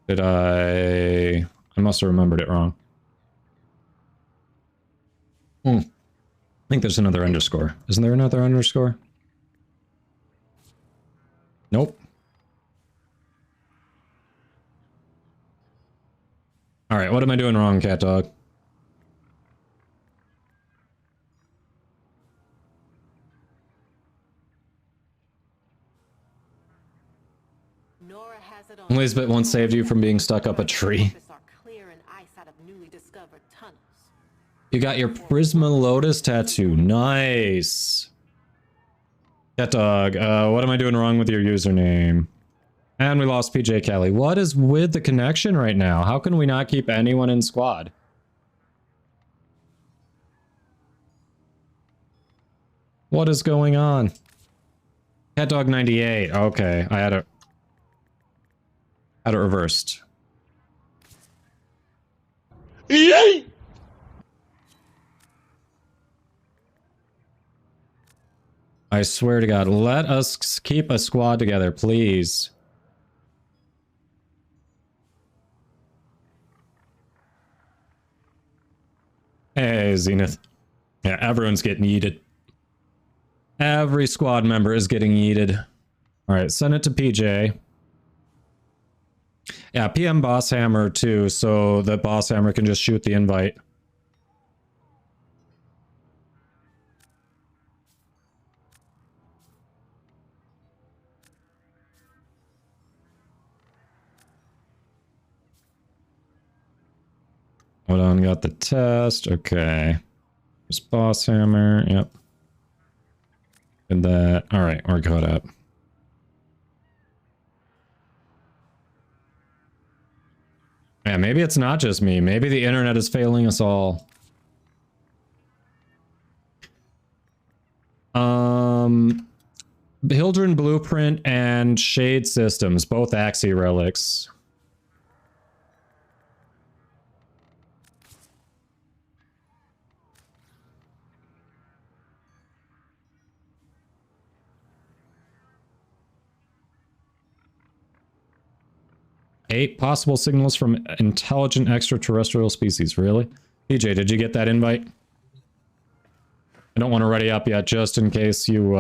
Did I must have remembered it wrong. I think there's another underscore. Isn't there another underscore? Nope. Alright, what am I doing wrong, cat dog? Elizabeth once saved you from being stuck up a tree. You got your Prisma Lotus tattoo. Nice. Cat dog, what am I doing wrong with your username? And we lost PJ Kelly. What is with the connection right now? How can we not keep anyone in squad? What is going on? Cat dog 98. Okay, I had it reversed. Yay! I swear to God, let us keep a squad together, please. Hey, Zenith. Yeah, everyone's getting yeeted. Every squad member is getting yeeted. Alright, send it to PJ. Yeah, PM Boss Hammer too, so that Boss Hammer can just shoot the invite. Hold on, got the test. Okay. There's Boss Hammer. Yep. Did that. Alright, we're caught up. Yeah, maybe it's not just me. Maybe the internet is failing us all. Hildren Blueprint and Shade Systems, both Axie relics. Eight possible signals from intelligent extraterrestrial species. Really? PJ, did you get that invite? I don't want to ready up yet, just in case you,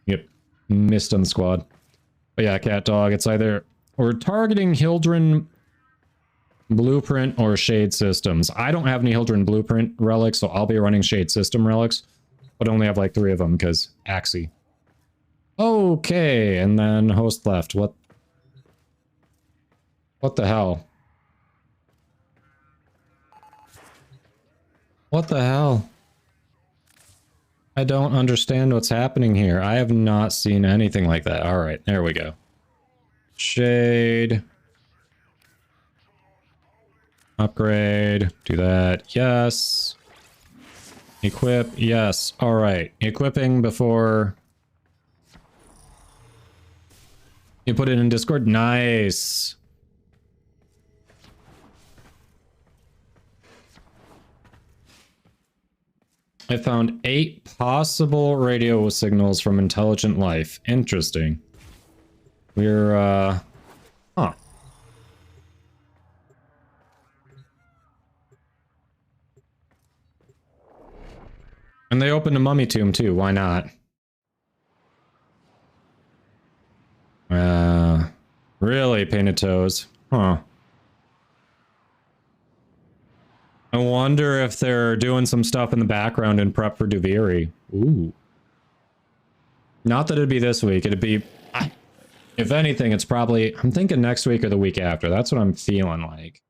get missed on the squad. But yeah, cat dog, it's either we're targeting Hildren Blueprint or Shade Systems. I don't have any Hildren Blueprint relics, so I'll be running Shade System relics, but only have like 3 of them because Axie. Okay, and then host left. What the hell? What the hell? I don't understand what's happening here. I have not seen anything like that. Alright, there we go. Shade. Upgrade. Do that. Yes. Equip. Yes. Alright. Equipping before... You put it in Discord? Nice. I found 8 possible radio signals from intelligent life. Interesting. We're, huh. And they opened a mummy tomb too, why not? Really, Painted Toes? Huh. I wonder if they're doing some stuff in the background in prep for Duviri. Ooh. Not that it'd be this week, it'd be... If anything, it's probably... I'm thinking next week or the week after. That's what I'm feeling like.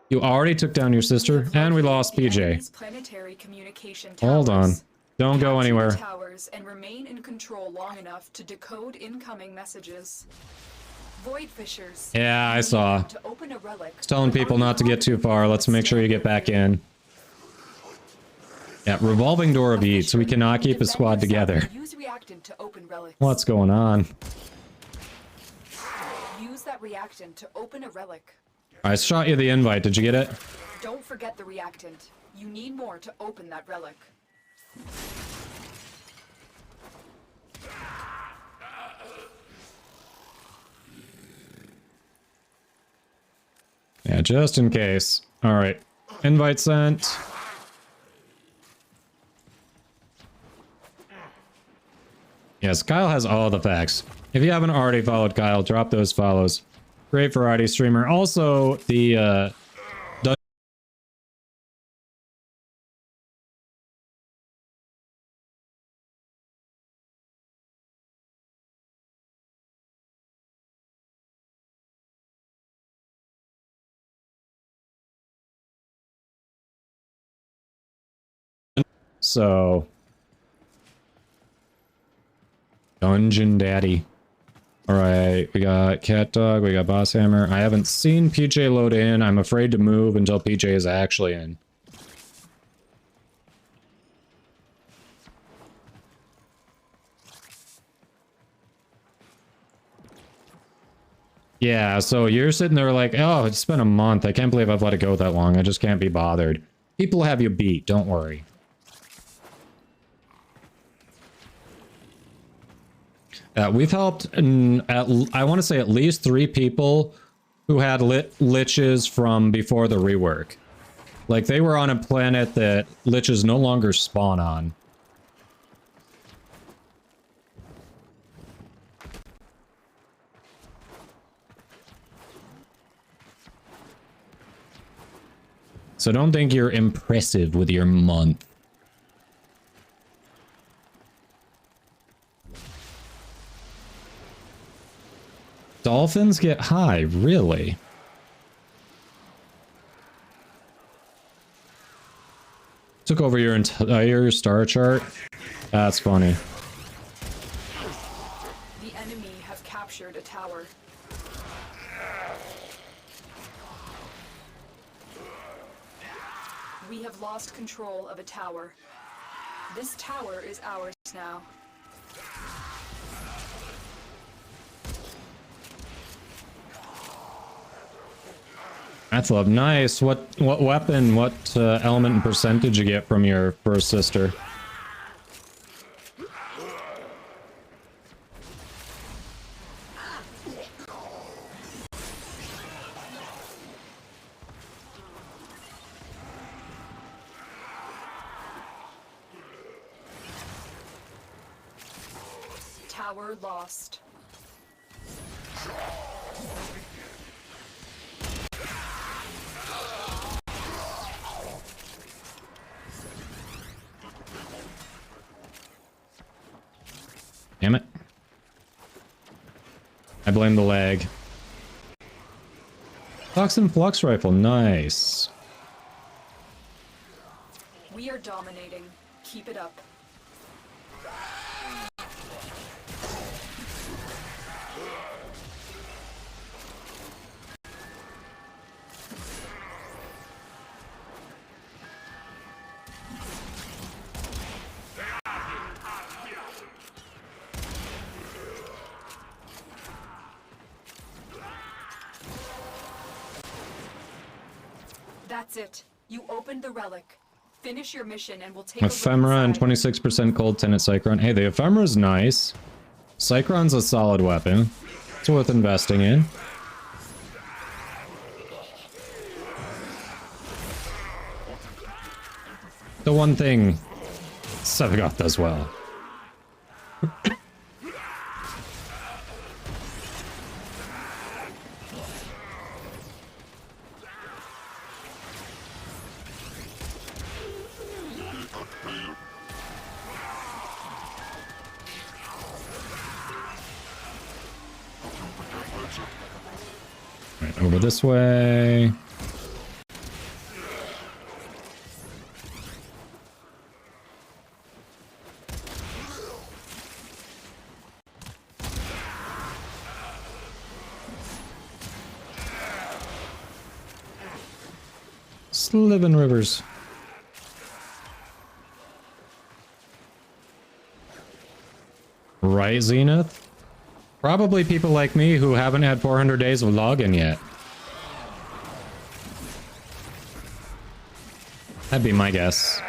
You already took down your sister, and we lost PJ. Planetary communication towers. Hold on. Don't go anywhere. Towers and remain in control long enough to decode incoming messages. Void fissures. Yeah, I saw. To open a relic. It's telling people not to get too far. Let's make sure you get back in. Yeah, revolving door of Eats. We cannot keep a squad together. Use reactant to open relics. What's going on? Use that reactant to open a relic. I shot you the invite. Did you get it? Don't forget the reactant. You need more to open that relic. Yeah, just in case. Alright. Invite sent. Yes, Kyle has all the facts. If you haven't already followed Kyle, drop those follows. Great variety streamer. Also, the so Dungeon Daddy. Alright, we got Cat Dog, we got Boss Hammer. I haven't seen PJ load in. I'm afraid to move until PJ is actually in. Yeah, so you're sitting there like, oh, it's been a month. I can't believe I've let it go that long. I just can't be bothered. People have you beat, don't worry. We've helped, I want to say at least 3 people who had liches from before the rework. Like, they were on a planet that liches no longer spawn on. So don't think you're impressive with your month. Dolphins get high, really? Took over your entire star chart? That's funny. The enemy have captured a tower. We have lost control of a tower. This tower is ours now. That's love. Nice. What weapon, what element and percentage you get from your first sister? Tower lost. Damn it. I blame the lag. Toxin Flux Rifle, nice. We are dominating. Keep it up. That's it. You opened the relic. Finish your mission and we'll take Ephemera and 26% Cold Tenet Cycron. Hey, the Ephemera's nice. Cycron's a solid weapon. It's worth investing in. The one thing Sevagoth does well. Right, over this way. Slivin' Rivers. Right, Zenith? Probably people like me who haven't had 400 days of login yet. That'd be my guess.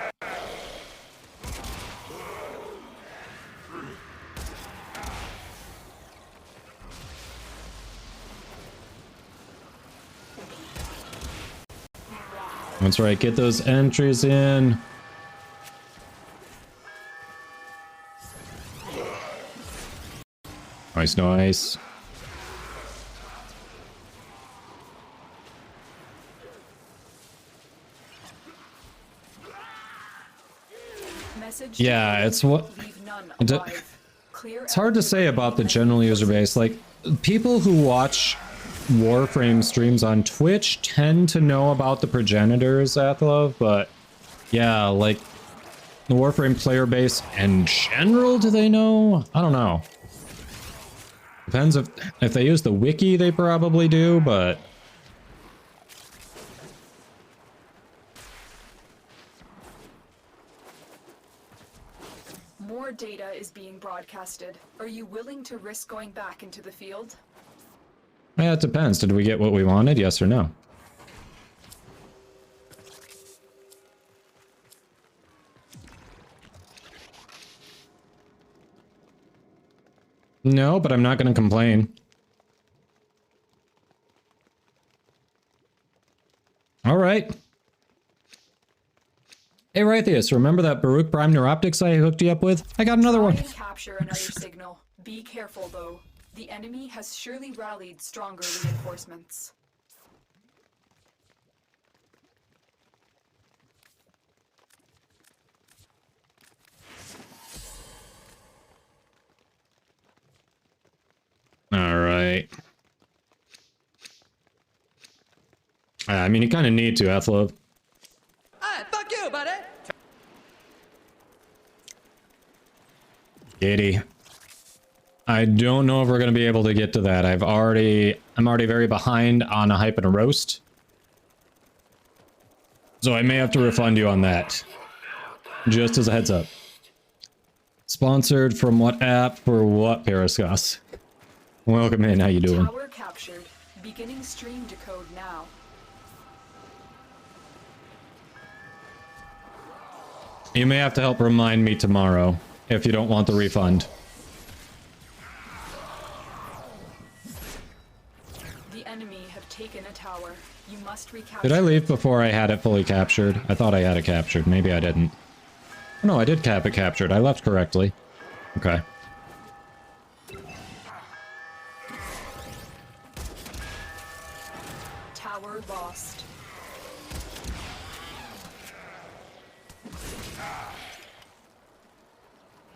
That's right, get those entries in. Nice, nice. Message Yeah, it's what... It's hard to say about the general user base. Like, people who watch Warframe streams on Twitch tend to know about the progenitors, Athlov, but yeah, like, the Warframe player base in general, do they know? I don't know. Depends if they use the wiki, they probably do, but... More data is being broadcasted. Are you willing to risk going back into the field? Yeah, it depends. Did we get what we wanted? Yes or no? No, but I'm not going to complain. All right. Hey, Rythius, remember that Baruch Prime Neuroptics I hooked you up with? I got another one. Capture another signal. Be careful, though. The enemy has surely rallied stronger reinforcements. All right. I mean, you kind of need to, Athlov. Hey, fuck you, buddy! Giddy. I don't know if we're going to be able to get to that. I'm already very behind on a hype and a roast. So I may have to refund you on that. Just as a heads up. Sponsored from what app for what, Periscos? Welcome in, how you doing? Tower captured. Beginning stream decode now. You may have to help remind me tomorrow if you don't want the refund. The enemy have taken a tower. You must recapture. Did I leave before I had it fully captured? I thought I had it captured. Maybe I didn't. Oh, no, I did cap it captured. I left correctly. Okay. Tower lost.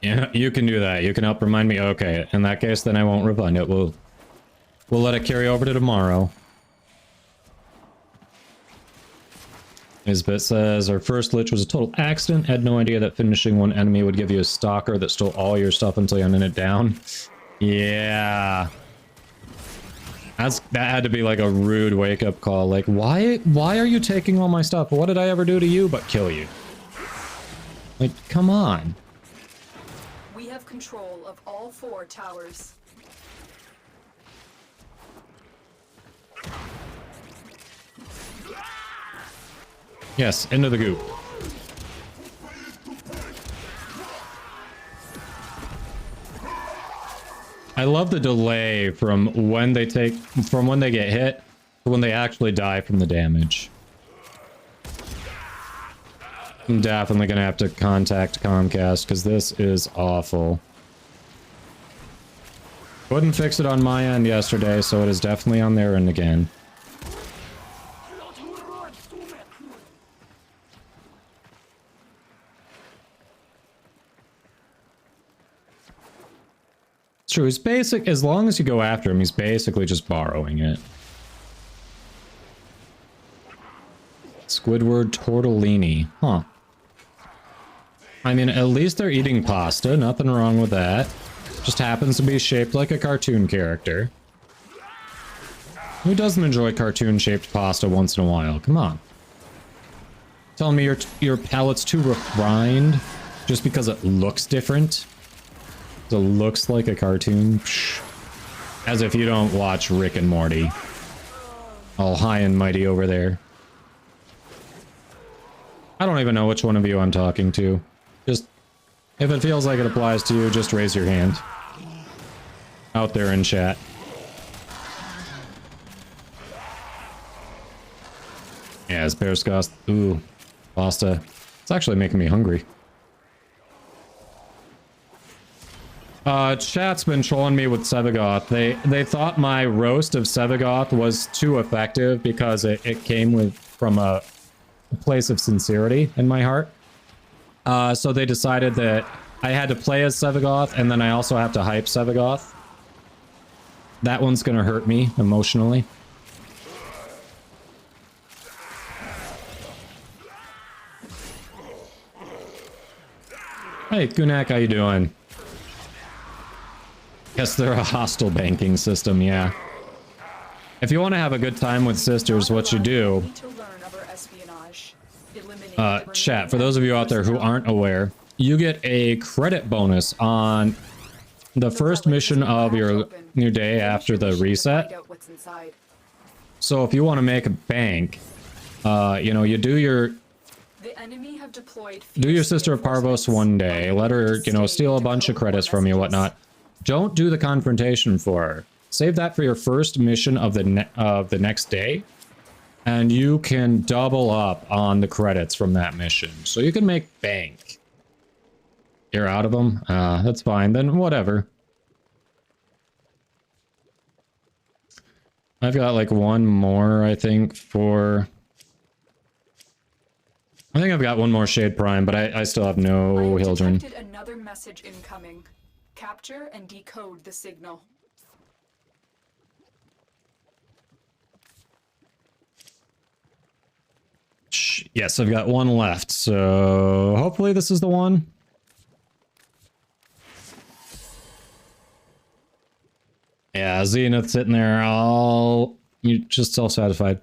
Yeah, you can do that. You can help remind me. Okay, in that case, then I won't refund it. We'll let it carry over to tomorrow. Isbit says, our first lich was a total accident. Had no idea that finishing one enemy would give you a stalker that stole all your stuff until you hunted it down. Yeah. That had to be like a rude wake-up call. Like, why are you taking all my stuff? What did I ever do to you but kill you? Like, come on. We have control of all 4 towers. Yes, into the goop. I love the delay from when they get hit to when they actually die from the damage. I'm definitely gonna have to contact Comcast because this is awful. Couldn't fix it on my end yesterday, so it is definitely on their end again. It's true, he's basic, as long as you go after him, he's basically just borrowing it. Squidward tortellini, huh. I mean, at least they're eating pasta, nothing wrong with that. Just happens to be shaped like a cartoon character. Who doesn't enjoy cartoon-shaped pasta once in a while? Come on. Telling me your palate's too refined just because it looks different? It looks like a cartoon. Psh. As if you don't watch Rick and Morty. All high and mighty over there. I don't even know which one of you I'm talking to. Just, if it feels like it applies to you, just raise your hand. Out there in chat. Yeah, it's Periscos. Ooh, pasta. It's actually making me hungry. Chat's been trolling me with Sevagoth. They thought my roast of Sevagoth was too effective because it came from a place of sincerity in my heart. So they decided that I had to play as Sevagoth, and then I also have to hype Sevagoth. That one's gonna hurt me emotionally. Hey, Kunak, how you doing? Guess they're a hostile banking system, yeah. If you want to have a good time with sisters, what you do... chat, for those of you out there who aren't aware, you get a credit bonus on the first mission of your new day after the reset. So if you want to make a bank, you know, you do your sister of Parvos one day, let her, you know, steal a bunch of credits from you, whatnot. Don't do the confrontation for her. Save that for your first mission of the next day, and you can double up on the credits from that mission. So you can make bank. You're out of them? That's fine, then whatever. I've got like one more, I think, for... I think I've got one more Shade Prime, but I still have no Hildren. Another message incoming. Capture and decode the signal. Yes, I've got one left, so hopefully this is the one. Yeah, Zenith sitting there you just self-satisfied.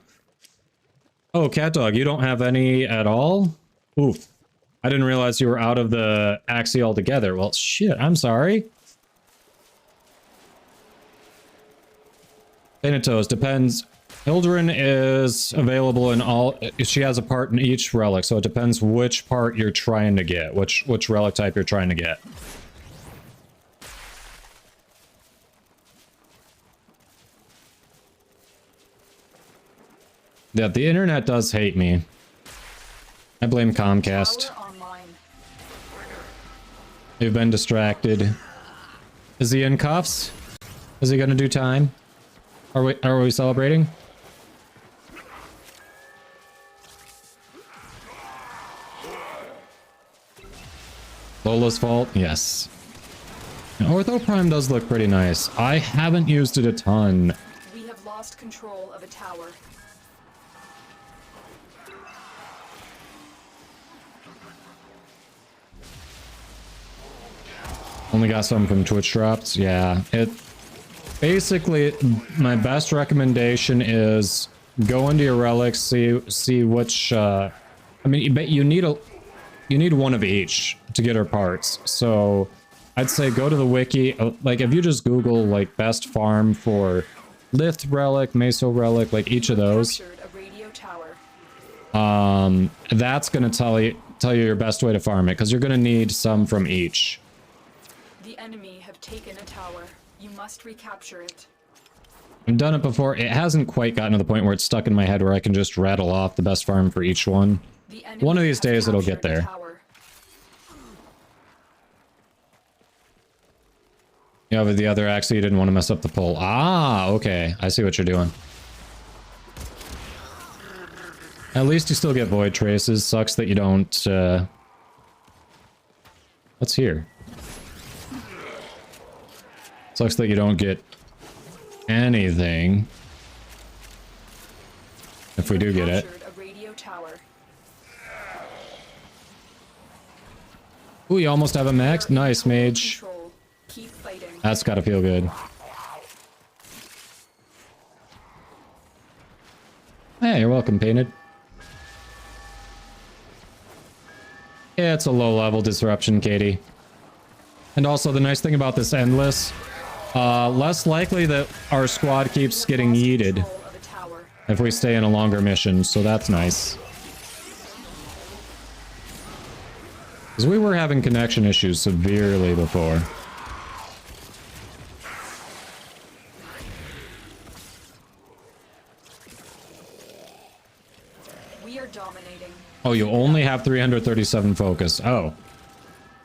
Oh, Cat Dog, you don't have any at all? Oof. I didn't realize you were out of the Axie altogether. Well, shit, I'm sorry. Thanatos, depends. Hildren is available in all... She has a part in each relic, so it depends which part you're trying to get. Which relic type you're trying to get. Yeah, the internet does hate me. I blame Comcast. You've been distracted. Is he in cuffs? Is he gonna do time? Are we celebrating? Lola's fault? Yes. Ortho Prime does look pretty nice. I haven't used it a ton. We have lost control of a tower. Only got some from Twitch drops. Yeah, it basically, my best recommendation is go into your relics, see which I mean, but you need one of each to get her parts. So I'd say go to the wiki. Like if you just Google like best farm for Lith relic, Meso relic, like each of those, that's gonna tell you your best way to farm it, because you're gonna need some from each. The enemy have taken a tower. You must recapture it. I've done it before. It hasn't quite gotten to the point where it's stuck in my head where I can just rattle off the best farm for each one. One of these days it'll get there. Yeah, with the other axe, you didn't want to mess up the pull. Ah, okay. I see what you're doing. At least you still get void traces. Sucks that you don't, What's here? Sucks that you don't get anything. If we do get it. Ooh, you almost have a max. Nice, mage. That's gotta feel good. Hey, you're welcome, Painted. Yeah, it's a low-level disruption, Katie. And also, the nice thing about this Endless, less likely that our squad keeps getting yeeted if we stay in a longer mission, so that's nice. Because we were having connection issues severely before. We are dominating. Oh, you only have 337 focus. Oh.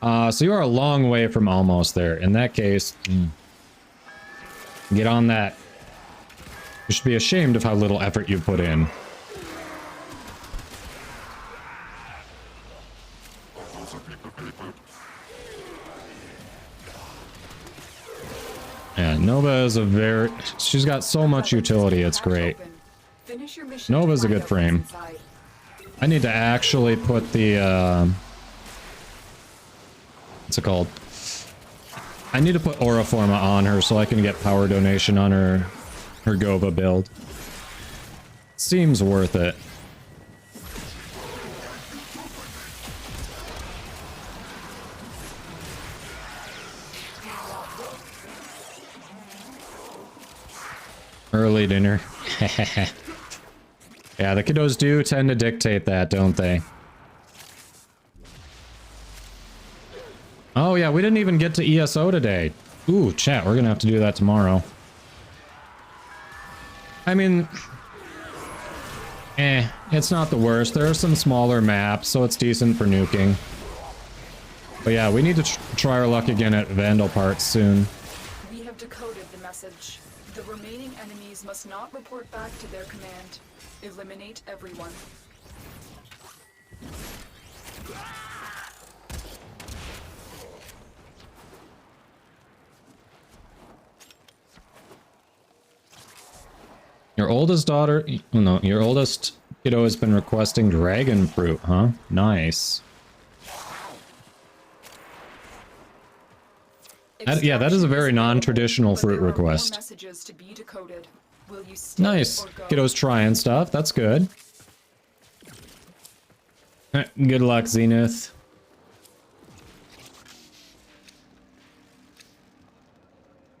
So you are a long way from almost there. In that case, get on that. You should be ashamed of how little effort you put in. Yeah, Nova is a very... She's got so much utility, it's great. Nova's a good frame. I need to actually put the... what's it called? I need to put Auraforma on her so I can get power donation on her Gova build. Seems worth it. Early dinner. Yeah, the kiddos do tend to dictate that, don't they? Oh yeah, we didn't even get to ESO today. Ooh, chat, we're gonna have to do that tomorrow. I mean... it's not the worst. There are some smaller maps, so it's decent for nuking. But yeah, we need to try our luck again at Vandal parts soon. We have decoded the message. The remaining enemies must not report back to their command. Eliminate everyone. Your oldest daughter... Oh no, your oldest kiddo has been requesting dragon fruit, huh? Nice. Yeah, that is a very non-traditional fruit request. Nice. Kiddo's trying stuff. That's good. Good luck, Zenith.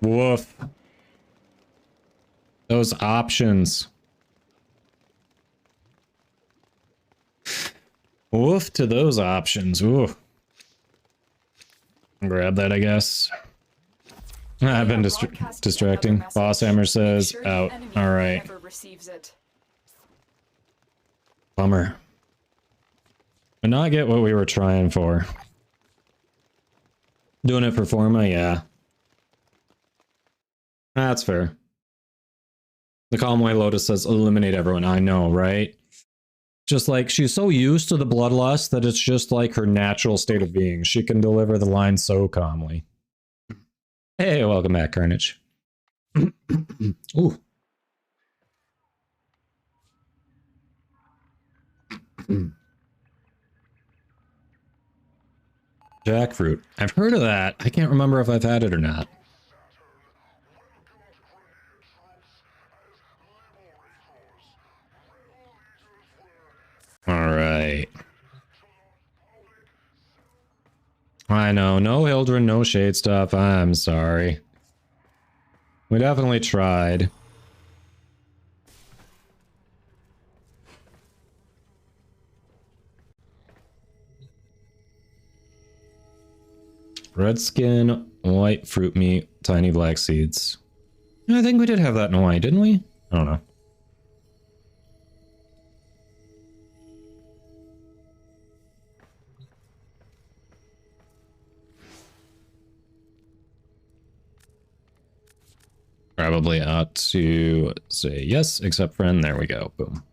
Woof. Those options. Woof to those options. Ooh. Grab that, I guess. I've been distracting. Boss Hammer says out. Alright. Bummer. But not get what we were trying for. Doing it for Forma, yeah. That's fair. The Calmway Lotus says eliminate everyone. I know, right? Just like, she's so used to the bloodlust that it's just like her natural state of being. She can deliver the line so calmly. Hey, welcome back, Carnage. Ooh. Jackfruit. I've heard of that. I can't remember if I've had it or not. Alright. I know, no Hildren, no shade stuff. I'm sorry. We definitely tried. Red skin, white fruit meat, tiny black seeds. I think we did have that in Hawaii, didn't we? I don't know. Probably ought to say yes, except friend. There we go. Boom.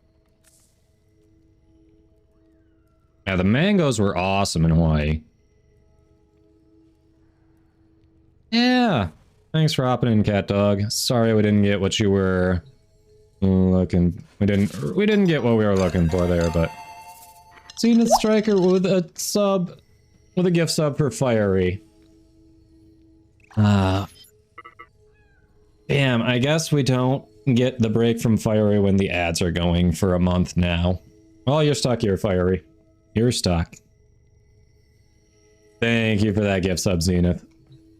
Yeah, the mangoes were awesome in Hawaii. Yeah. Thanks for hopping in, Cat Dog. Sorry we didn't get what you were looking. We didn't get what we were looking for there, but Zenith Striker with a sub, with a gift sub for Fiery. Damn, I guess we don't get the break from Fiery when the ads are going for a month now. Well, you're stuck here, Fiery. You're stuck. Thank you for that gift sub, Zenith.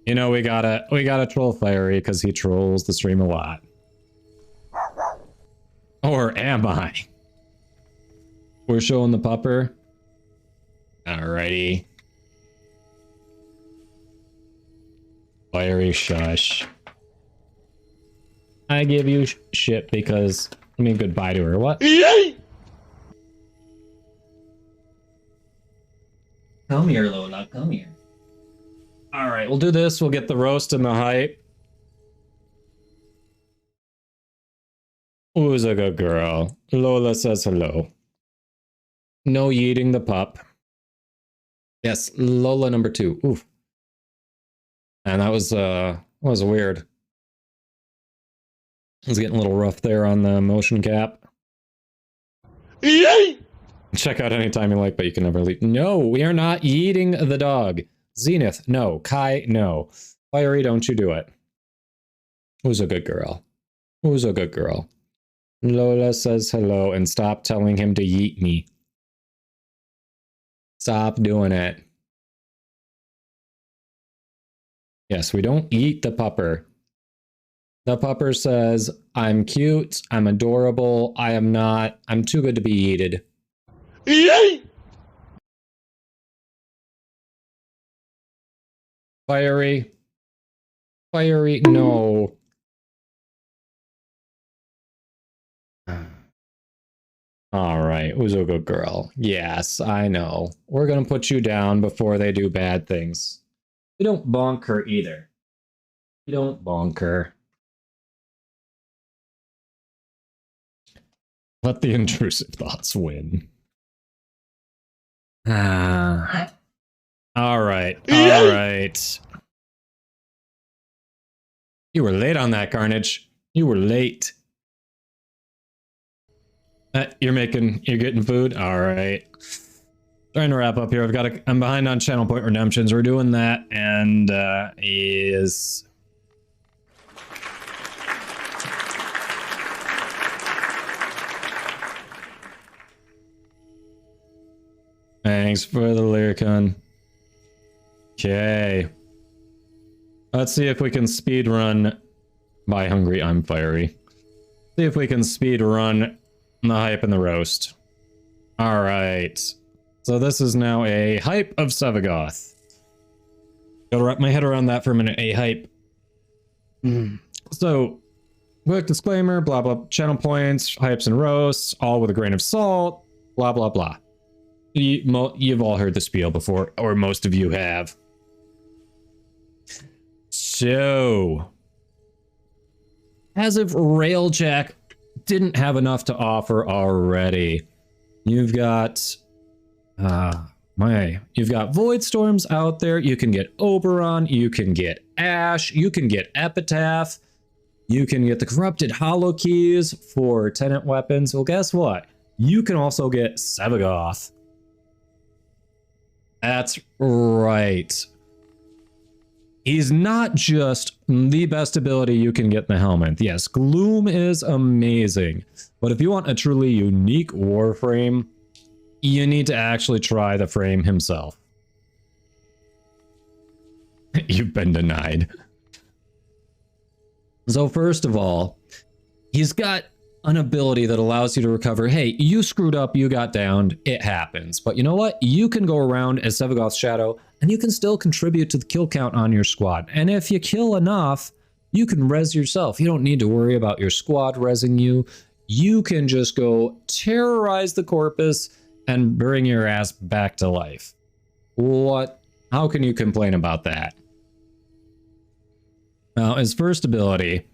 You know, we gotta troll Fiery because he trolls the stream a lot. Or am I? We're showing the pupper. Alrighty. Fiery shush. I give you shit because I mean goodbye to her. What? Come here, Lola. Come here. All right, we'll do this. We'll get the roast and the hype. Who's a good girl? Lola says hello. No yeeting the pup. Yes, Lola number 2. Oof. And that was weird. It was getting a little rough there on the motion cap. Yay! Check out anytime you like, but you can never leave. No, we are not eating the dog. Zenith, no. Kai, no. Fiery, don't you do it. Who's a good girl? Who's a good girl? Lola says hello and stop telling him to yeet me. Stop doing it. Yes, we don't eat the pupper. The pupper says, I'm cute, I'm adorable, I am not, I'm too good to be yeeted. Yay! Fiery. Fiery, no. Alright, who's a good girl? Yes, I know. We're gonna put you down before they do bad things. We don't bonk her either. We don't bonk her. Let the intrusive thoughts win. Alright, alright. You were late on that, Carnage. You were late. You're getting food? Alright. Trying to wrap up here. I'm behind on channel point redemptions. We're doing that, and is... Thanks for the Lyricon. Okay. Let's see if we can speed run. Bye, Hungry, I'm Fiery. See if we can speed run the hype and the roast. Alright. So this is now a hype of Sevagoth. Gotta wrap my head around that for a minute. A hype. So, quick disclaimer, blah blah, channel points, hypes and roasts, all with a grain of salt, blah blah blah. You've all heard the spiel before, or most of you have. So, as if Railjack didn't have enough to offer already, you've got you've got Void Storms out there. You can get Oberon, you can get Ash, you can get Epitaph, you can get the Corrupted Hollow Keys for Tenant weapons. Well, guess what? You can also get Sevagoth. That's right. He's not just the best ability you can get in the helmet. Yes, Gloom is amazing, but if you want a truly unique Warframe, you need to actually try the frame himself. You've been denied. So first of all, he's got an ability that allows you to recover. Hey, you screwed up, you got downed, it happens. But you know what? You can go around as Sevagoth's Shadow, and you can still contribute to the kill count on your squad. And if you kill enough, you can res yourself. You don't need to worry about your squad resing you. You can just go terrorize the Corpus and bring your ass back to life. What? How can you complain about that? Now, his first ability,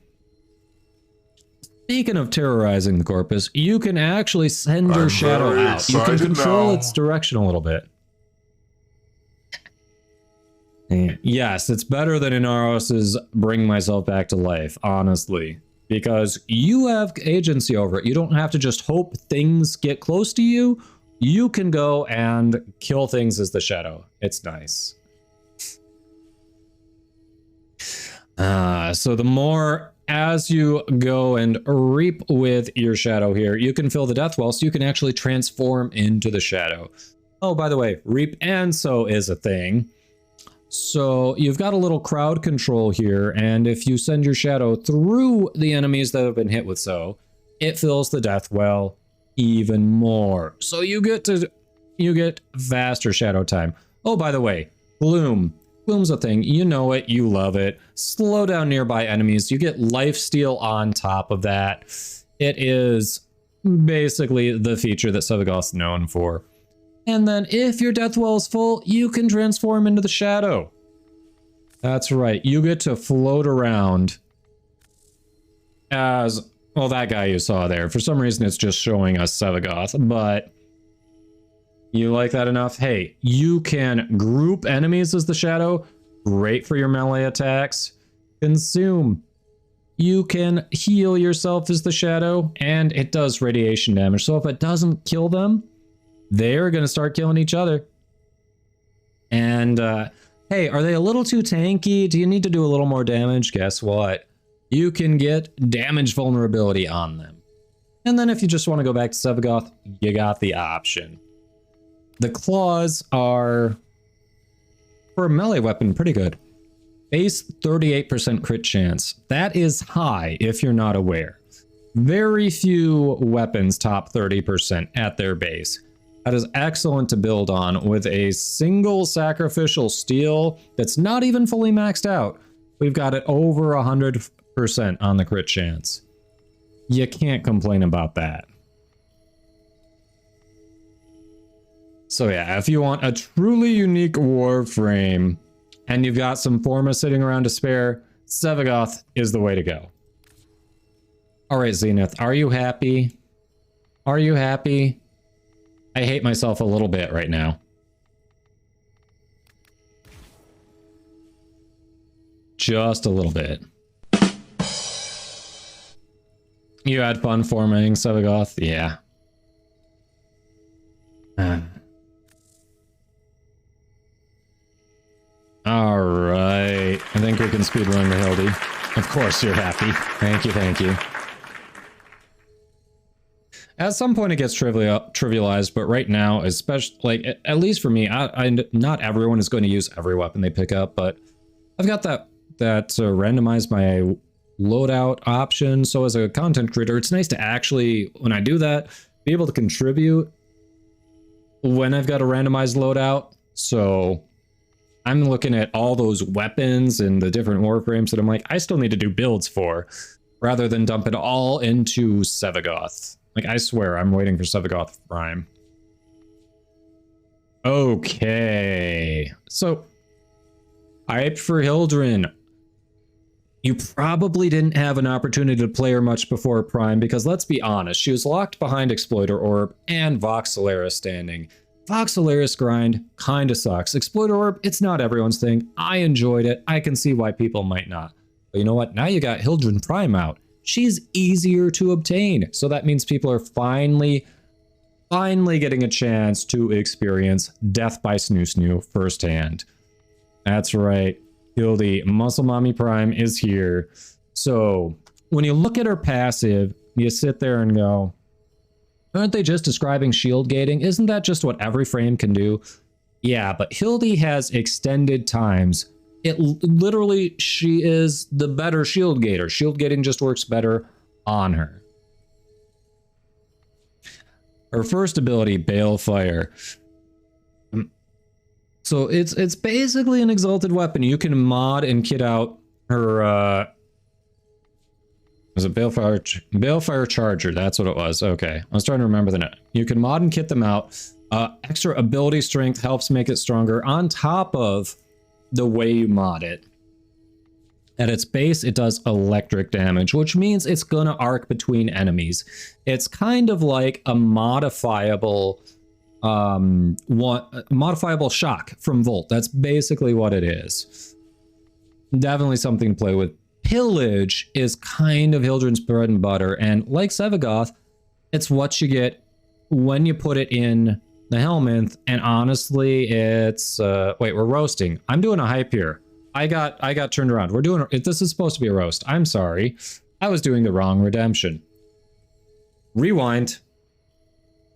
speaking of terrorizing the Corpus, you can actually send your shadow out. You can control its direction a little bit. Yes, it's better than Inaros's bring myself back to life, honestly. Because you have agency over it. You don't have to just hope things get close to you. You can go and kill things as the shadow. It's nice. So the more as you go and reap with your shadow here, you can fill the death well, so you can actually transform into the shadow. Oh, by the way, reap and sow is a thing. So you've got a little crowd control here, and if you send your shadow through the enemies that have been hit with sow, it fills the death well even more. So you get faster shadow time. Oh, by the way, Gloom. Gloom's a thing. You know it. You love it. Slow down nearby enemies. You get lifesteal on top of that. It is basically the feature that Sevagoth's known for. And then if your death well is full, you can transform into the shadow. That's right. You get to float around as, well, that guy you saw there. For some reason, it's just showing us Sevagoth, but you like that enough? Hey, you can group enemies as the Shadow. Great for your melee attacks. Consume. You can heal yourself as the Shadow, and it does radiation damage. So if it doesn't kill them, they're going to start killing each other. And, hey, are they a little too tanky? Do you need to do a little more damage? Guess what? You can get damage vulnerability on them. And then if you just want to go back to Sevagoth, you got the option. The claws are, for a melee weapon, pretty good. Base 38% crit chance. That is high if you're not aware. Very few weapons top 30% at their base. That is excellent to build on with a single sacrificial steel that's not even fully maxed out. We've got it over 100% on the crit chance. You can't complain about that. So yeah, if you want a truly unique Warframe and you've got some Forma sitting around to spare, Sevagoth is the way to go. Alright, Zenith, are you happy? Are you happy? I hate myself a little bit right now. Just a little bit. You had fun forming Sevagoth? Yeah. Alright. I think we can speedrun the Hildy. Of course you're happy. Thank you, thank you. At some point it gets trivialized, but right now, especially, like, at least for me, not everyone is going to use every weapon they pick up, but I've got that randomize my loadout option, so as a content creator, it's nice to actually, when I do that, be able to contribute when I've got a randomized loadout. So I'm looking at all those weapons and the different Warframes that I'm like, I still need to do builds for, rather than dump it all into Sevagoth. Like, I swear, I'm waiting for Sevagoth Prime. Okay. So, hyped for Hildryn. You probably didn't have an opportunity to play her much before Prime, because let's be honest, she was locked behind Exploiter Orb and Vox Solaris standing. Vox Solaris grind kinda sucks. Exploiter Orb, it's not everyone's thing. I enjoyed it. I can see why people might not. But you know what? Now you got Hildryn Prime out. She's easier to obtain. So that means people are finally getting a chance to experience Death by Snoo Snoo firsthand. That's right. Hildy, Muscle Mommy Prime is here. So when you look at her passive, you sit there and go, aren't they just describing shield gating? Isn't that just what every frame can do? Yeah, but Hildy has extended times. It literally, she is the better shield gator. Shield gating just works better on her. Her first ability, Balefire. So it's basically an exalted weapon. You can mod and kit out her was it Balefire Charger? That's what it was. Okay. I was trying to remember the name. You can mod and kit them out. Extra ability strength helps make it stronger on top of the way you mod it. At its base, it does electric damage, which means it's gonna arc between enemies. It's kind of like a modifiable modifiable shock from Volt. That's basically what it is. Definitely something to play with. Pillage is kind of Hildryn's bread and butter, and like Sevagoth, it's what you get when you put it in the Helminth, and honestly, it's wait, we're roasting. I'm doing a hype here. I got turned around. We're doing this is supposed to be a roast. I'm sorry. I was doing the wrong redemption. Rewind.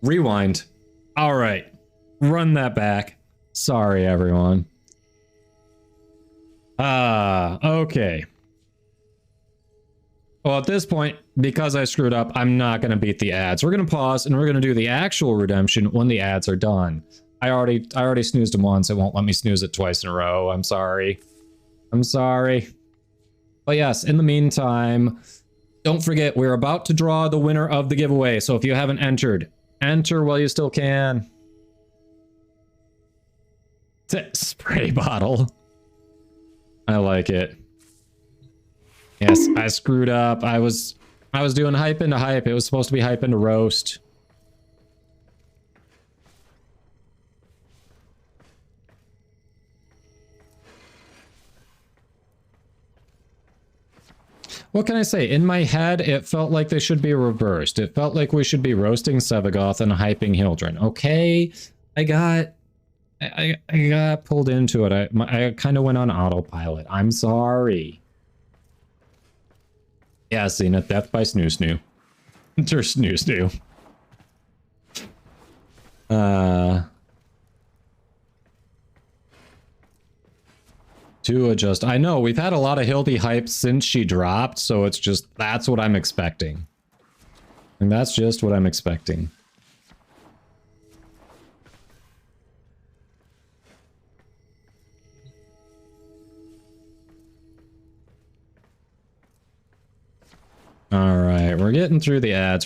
Rewind. All right. Run that back. Sorry, everyone. Okay. Well, at this point, because I screwed up, I'm not going to beat the ads. We're going to pause, and we're going to do the actual redemption when the ads are done. I already snoozed them once. It won't let me snooze it twice in a row. I'm sorry. I'm sorry. But yes, in the meantime, don't forget, we're about to draw the winner of the giveaway. So if you haven't entered, enter while you still can. Spray bottle. I like it. Yes, I screwed up. I was doing hype into hype. It was supposed to be hype into roast. What can I say? In my head, it felt like they should be reversed. It felt like we should be roasting Sevagoth and hyping Hildren. Okay, I got pulled into it. I kind of went on autopilot. I'm sorry. Yeah, Zenith, death by Snoo Snoo. Enter Snoo Snoo. To adjust. I know, we've had a lot of Hildy hype since she dropped, so it's just, that's what I'm expecting. And that's just what I'm expecting. Alright, we're getting through the ads.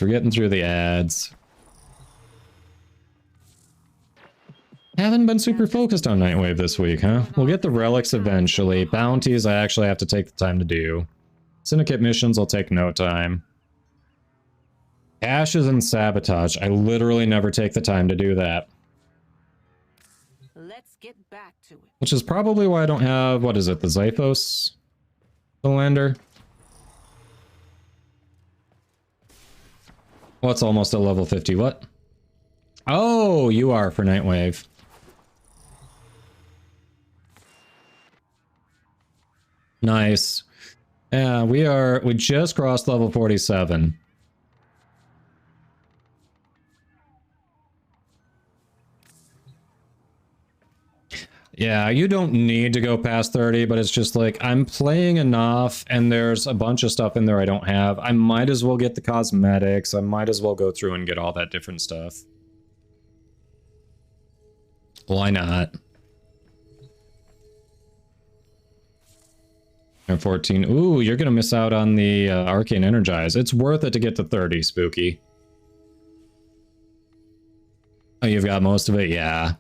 Haven't been super focused on Nightwave this week, huh? We'll get the relics eventually. Bounties I actually have to take the time to do. Syndicate missions will take no time. Caches and sabotage. I literally never take the time to do that. Let's get back to it. Which is probably why I don't have, what is it, the Zyphos? The lander? What's almost at level 50? What? Oh, you are for Nightwave. Nice. Yeah, we just crossed level 47. Yeah, you don't need to go past 30, but it's just like, I'm playing enough, and there's a bunch of stuff in there I don't have. I might as well get the cosmetics. I might as well go through and get all that different stuff. Why not? And 14. Ooh, you're gonna miss out on the Arcane Energize. It's worth it to get to 30, Spooky. Oh, you've got most of it? Yeah.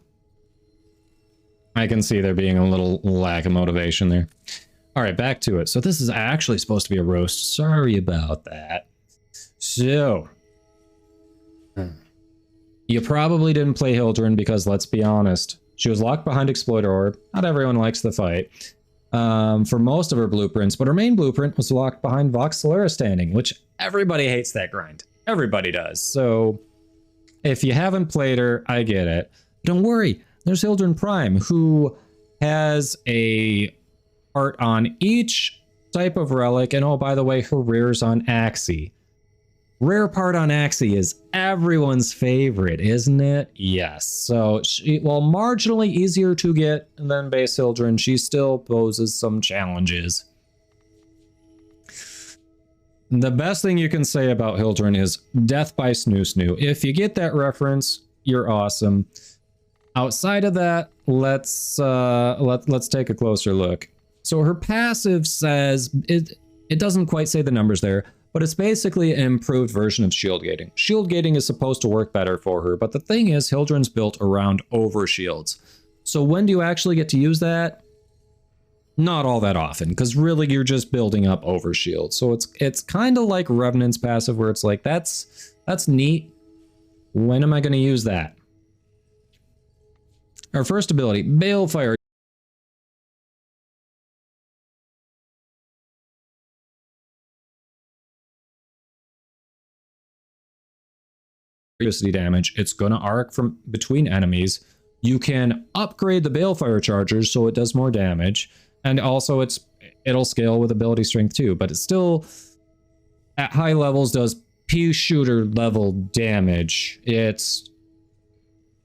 I can see there being a little lack of motivation there. Alright, back to it. So this is actually supposed to be a roast. Sorry about that. So... you probably didn't play Hildren because, let's be honest, she was locked behind Exploiter Orb. Not everyone likes the fight. For most of her blueprints, but her main blueprint was locked behind Vox Solaris standing, which everybody hates that grind. Everybody does. So if you haven't played her, I get it. Don't worry, there's Hildren Prime, who has a part on each type of relic, and oh, by the way, her rear's on Axie. Rare part on Axie is everyone's favorite, isn't it? Yes. So, while marginally easier to get than base Hildren, she still poses some challenges. The best thing you can say about Hildren is death by Snoo Snoo. If you get that reference, you're awesome. Outside of that, let's take a closer look. So her passive says, it doesn't quite say the numbers there, but it's basically an improved version of shield gating. Shield gating is supposed to work better for her, but the thing is, Hildren's built around overshields. So when do you actually get to use that? Not all that often, because really you're just building up overshield. So it's kind of like Revenant's passive, where it's like, that's neat. When am I going to use that? Our first ability, Balefire. Damage. It's going to arc from between enemies. You can upgrade the Balefire chargers so it does more damage, and also it'll scale with ability strength too, but it still at high levels does pea shooter level damage. It's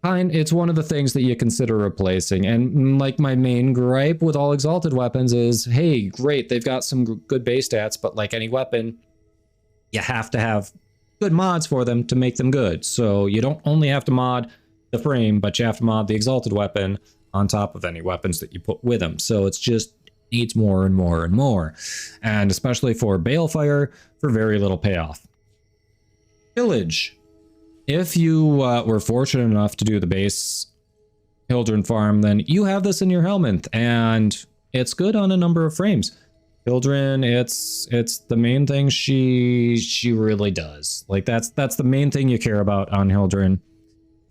one of the things that you consider replacing, and like my main gripe with all exalted weapons is, hey, great, they've got some good base stats, but like any weapon, you have to have good mods for them to make them good. So you don't only have to mod the frame, but you have to mod the exalted weapon on top of any weapons that you put with them. So it's just needs more and more and more. And especially for Balefire, for very little payoff. Village. If you were fortunate enough to do the base Hildren farm, then you have this in your helmet, and it's good on a number of frames. Children, it's the main thing she really does. Like that's the main thing you care about on Hildren.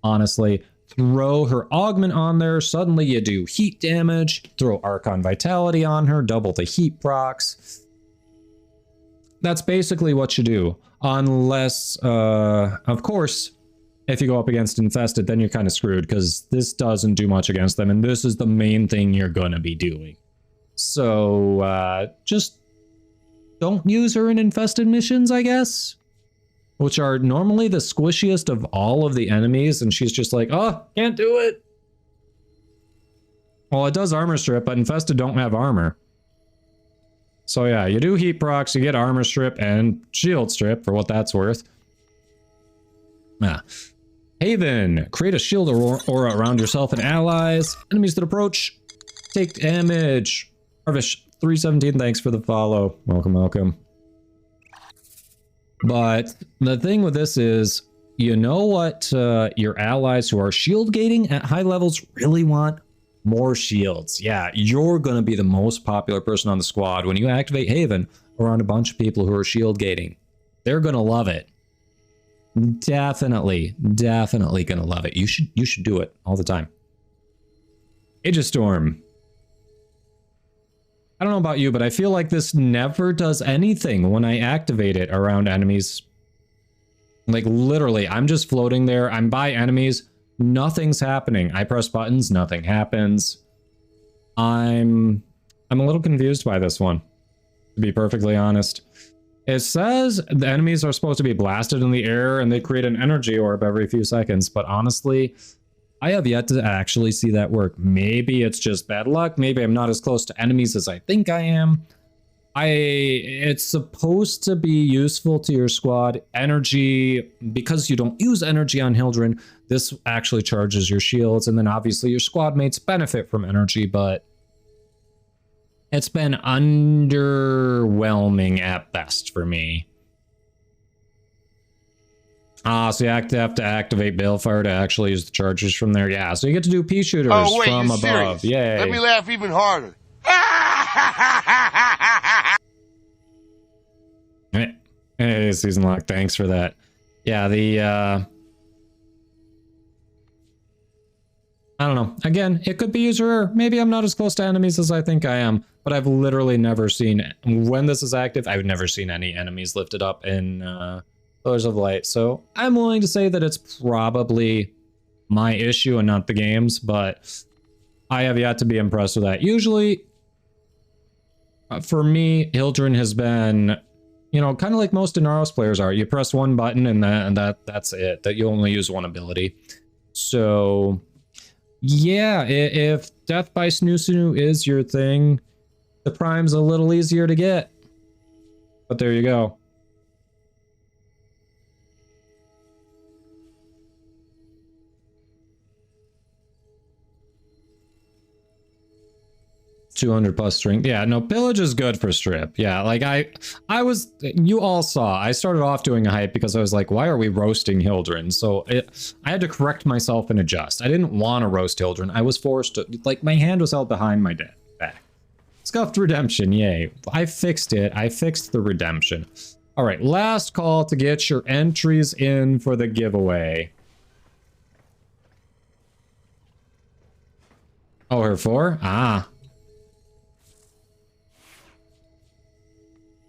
Honestly, throw her augment on there, suddenly you do heat damage. Throw Archon Vitality on her, double the heat procs. That's basically what you do. Unless, of course, if you go up against Infested, then you're kind of screwed because this doesn't do much against them, and this is the main thing you're gonna be doing. So, just don't use her in Infested missions, I guess. Which are normally the squishiest of all of the enemies, and she's just like, oh, can't do it. Well, it does armor strip, but Infested don't have armor. So yeah, you do heat procs, you get armor strip and shield strip for what that's worth. Haven, create a shield aura around yourself and allies. Enemies that approach take damage. Harvish 317, thanks for the follow. Welcome, welcome. But the thing with this is, you know what your allies who are shield gating at high levels really want? More shields. Yeah, you're going to be the most popular person on the squad when you activate Haven around a bunch of people who are shield gating. They're going to love it. Definitely going to love it. You should do it all the time. Aegistorm. I don't know about you, but I feel like this never does anything when I activate it around enemies. Like literally, I'm just floating there. I'm by enemies. Nothing's happening. I press buttons, nothing happens. I'm a little confused by this one, to be perfectly honest. It says the enemies are supposed to be blasted in the air and they create an energy orb every few seconds, but honestly, I have yet to actually see that work. Maybe it's just bad luck. Maybe I'm not as close to enemies as I think I am. It's supposed to be useful to your squad. Energy, because you don't use energy on Hildren, this actually charges your shields, and then obviously your squad mates benefit from energy, but it's been underwhelming at best for me. So you have to activate Balefire to actually use the charges from there. Yeah, so you get to do pea shooters from above. Yay. Let me laugh even harder. Hey, Season Lock, thanks for that. Yeah, I don't know. Again, it could be user error. Maybe I'm not as close to enemies as I think I am, but I've literally never seen, when this is active, I've never seen any enemies lifted up in Pillars of Light. So I'm willing to say that it's probably my issue and not the game's, but I have yet to be impressed with that. Usually, for me, Hildren has been, you know, kind of like most Inaros players are. You press one button and that's it. That you only use one ability. So, yeah, if Death by Snoo is your thing, the Prime's a little easier to get. But there you go. +200 strength. Yeah, no, pillage is good for strip. Yeah, like I was, you all saw, I started off doing a hype because I was like, why are we roasting Hildren? So I had to correct myself and adjust. I didn't want to roast Hildren. I was forced to, like, my hand was held behind my back. Scuffed redemption, yay. I fixed it. I fixed the redemption. All right, last call to get your entries in for the giveaway. Oh, her 4? Ah.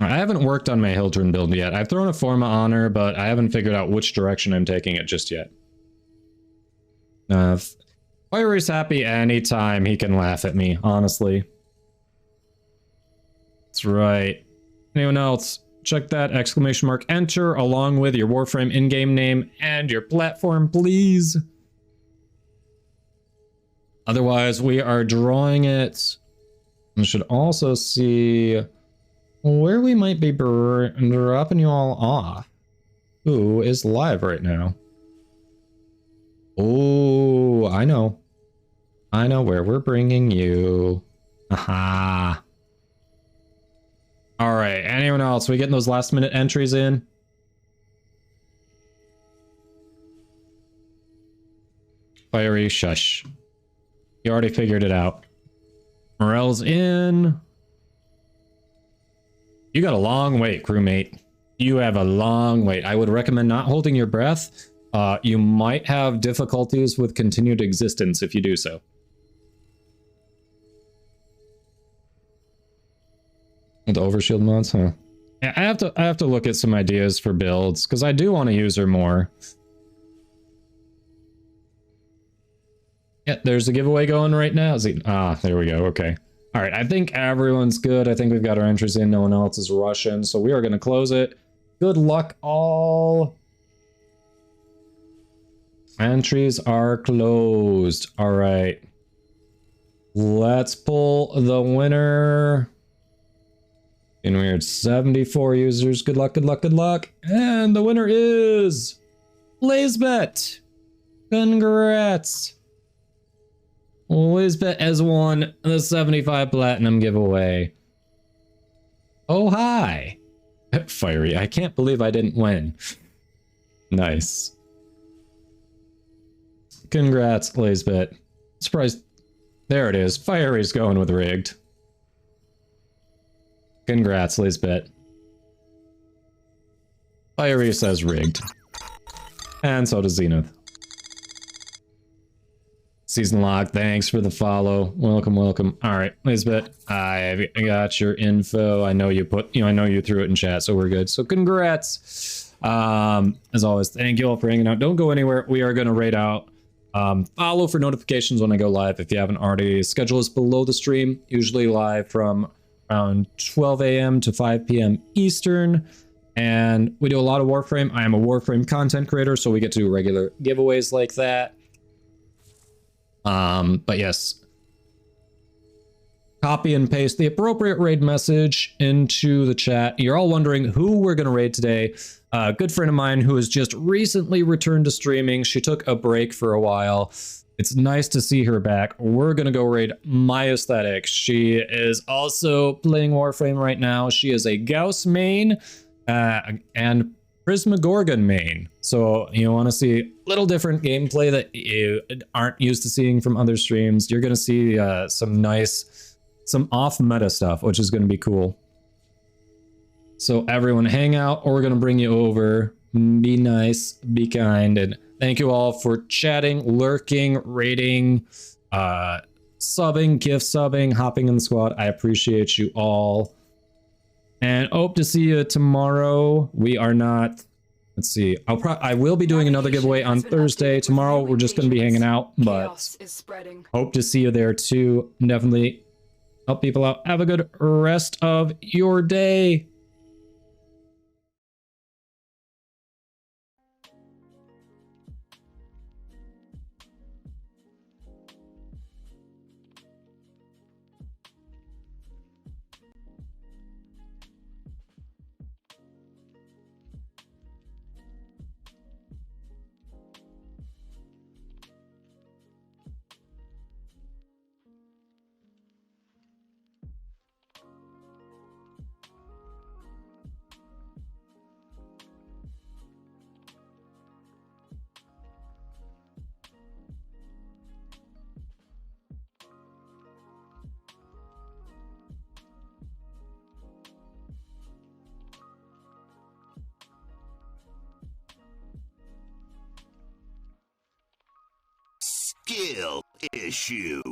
I haven't worked on my Hildren build yet. I've thrown a Forma on her, but I haven't figured out which direction I'm taking it just yet. Fiery's happy anytime he can laugh at me, honestly. That's right. Anyone else? Check that exclamation mark enter along with your Warframe in-game name and your platform, please. Otherwise, we are drawing it. We should also see where we might be dropping you all off. Who is live right now? Oh, I know. I know where we're bringing you. Aha. All right, anyone else? We getting those last minute entries in? Fiery, shush. You already figured it out. Morel's in. You got a long wait, crewmate. You have a long wait. I would recommend not holding your breath. You might have difficulties with continued existence if you do so. The overshield mods, huh? Yeah, I have to look at some ideas for builds because I do want to use her more. Yeah, there's a giveaway going right now. There we go. Okay. All right. I think everyone's good. I think we've got our entries in. No one else is rushing, so we are going to close it. Good luck, all. Entries are closed. All right. Let's pull the winner. And we're at 74 users. Good luck, good luck, good luck. And the winner is Lisbeth. Congrats. Lisbeth has won the 75 Platinum giveaway. Oh, hi. Fiery, I can't believe I didn't win. Nice. Congrats, Lisbeth. Surprised. There it is. Fiery's going with rigged. Congrats, Lisbeth. Fiery says rigged. And so does Zenith. Season Lock, thanks for the follow. Welcome, welcome. All right, Lisbeth, I got your info. I know you put, I know you threw it in chat, so we're good. So congrats. As always, thank you all for hanging out. Don't go anywhere. We are going to raid out. Follow for notifications when I go live if you haven't already. Schedule is below the stream, usually live from around 12 a.m. to 5 p.m. Eastern. And we do a lot of Warframe. I am a Warframe content creator, so we get to do regular giveaways like that. But yes, copy and paste the appropriate raid message into the chat. You're all wondering who we're going to raid today. A good friend of mine who has just recently returned to streaming. She took a break for a while. It's nice to see her back. We're going to go raid My Aesthetic. She is also playing Warframe right now. She is a Gauss main and Prismagorgon main. So you want to see a little different gameplay that you aren't used to seeing from other streams. You're going to see some off-meta stuff, which is going to be cool. So everyone hang out, or we're going to bring you over. Be nice, be kind, and thank you all for chatting, lurking, rating, subbing, gift subbing, hopping in the squad. I appreciate you all. And hope to see you tomorrow. We are not, let's see, I will be doing another giveaway on Thursday. Tomorrow we're just going to be hanging out, but hope to see you there too. Definitely help people out. Have a good rest of your day. Skill issue.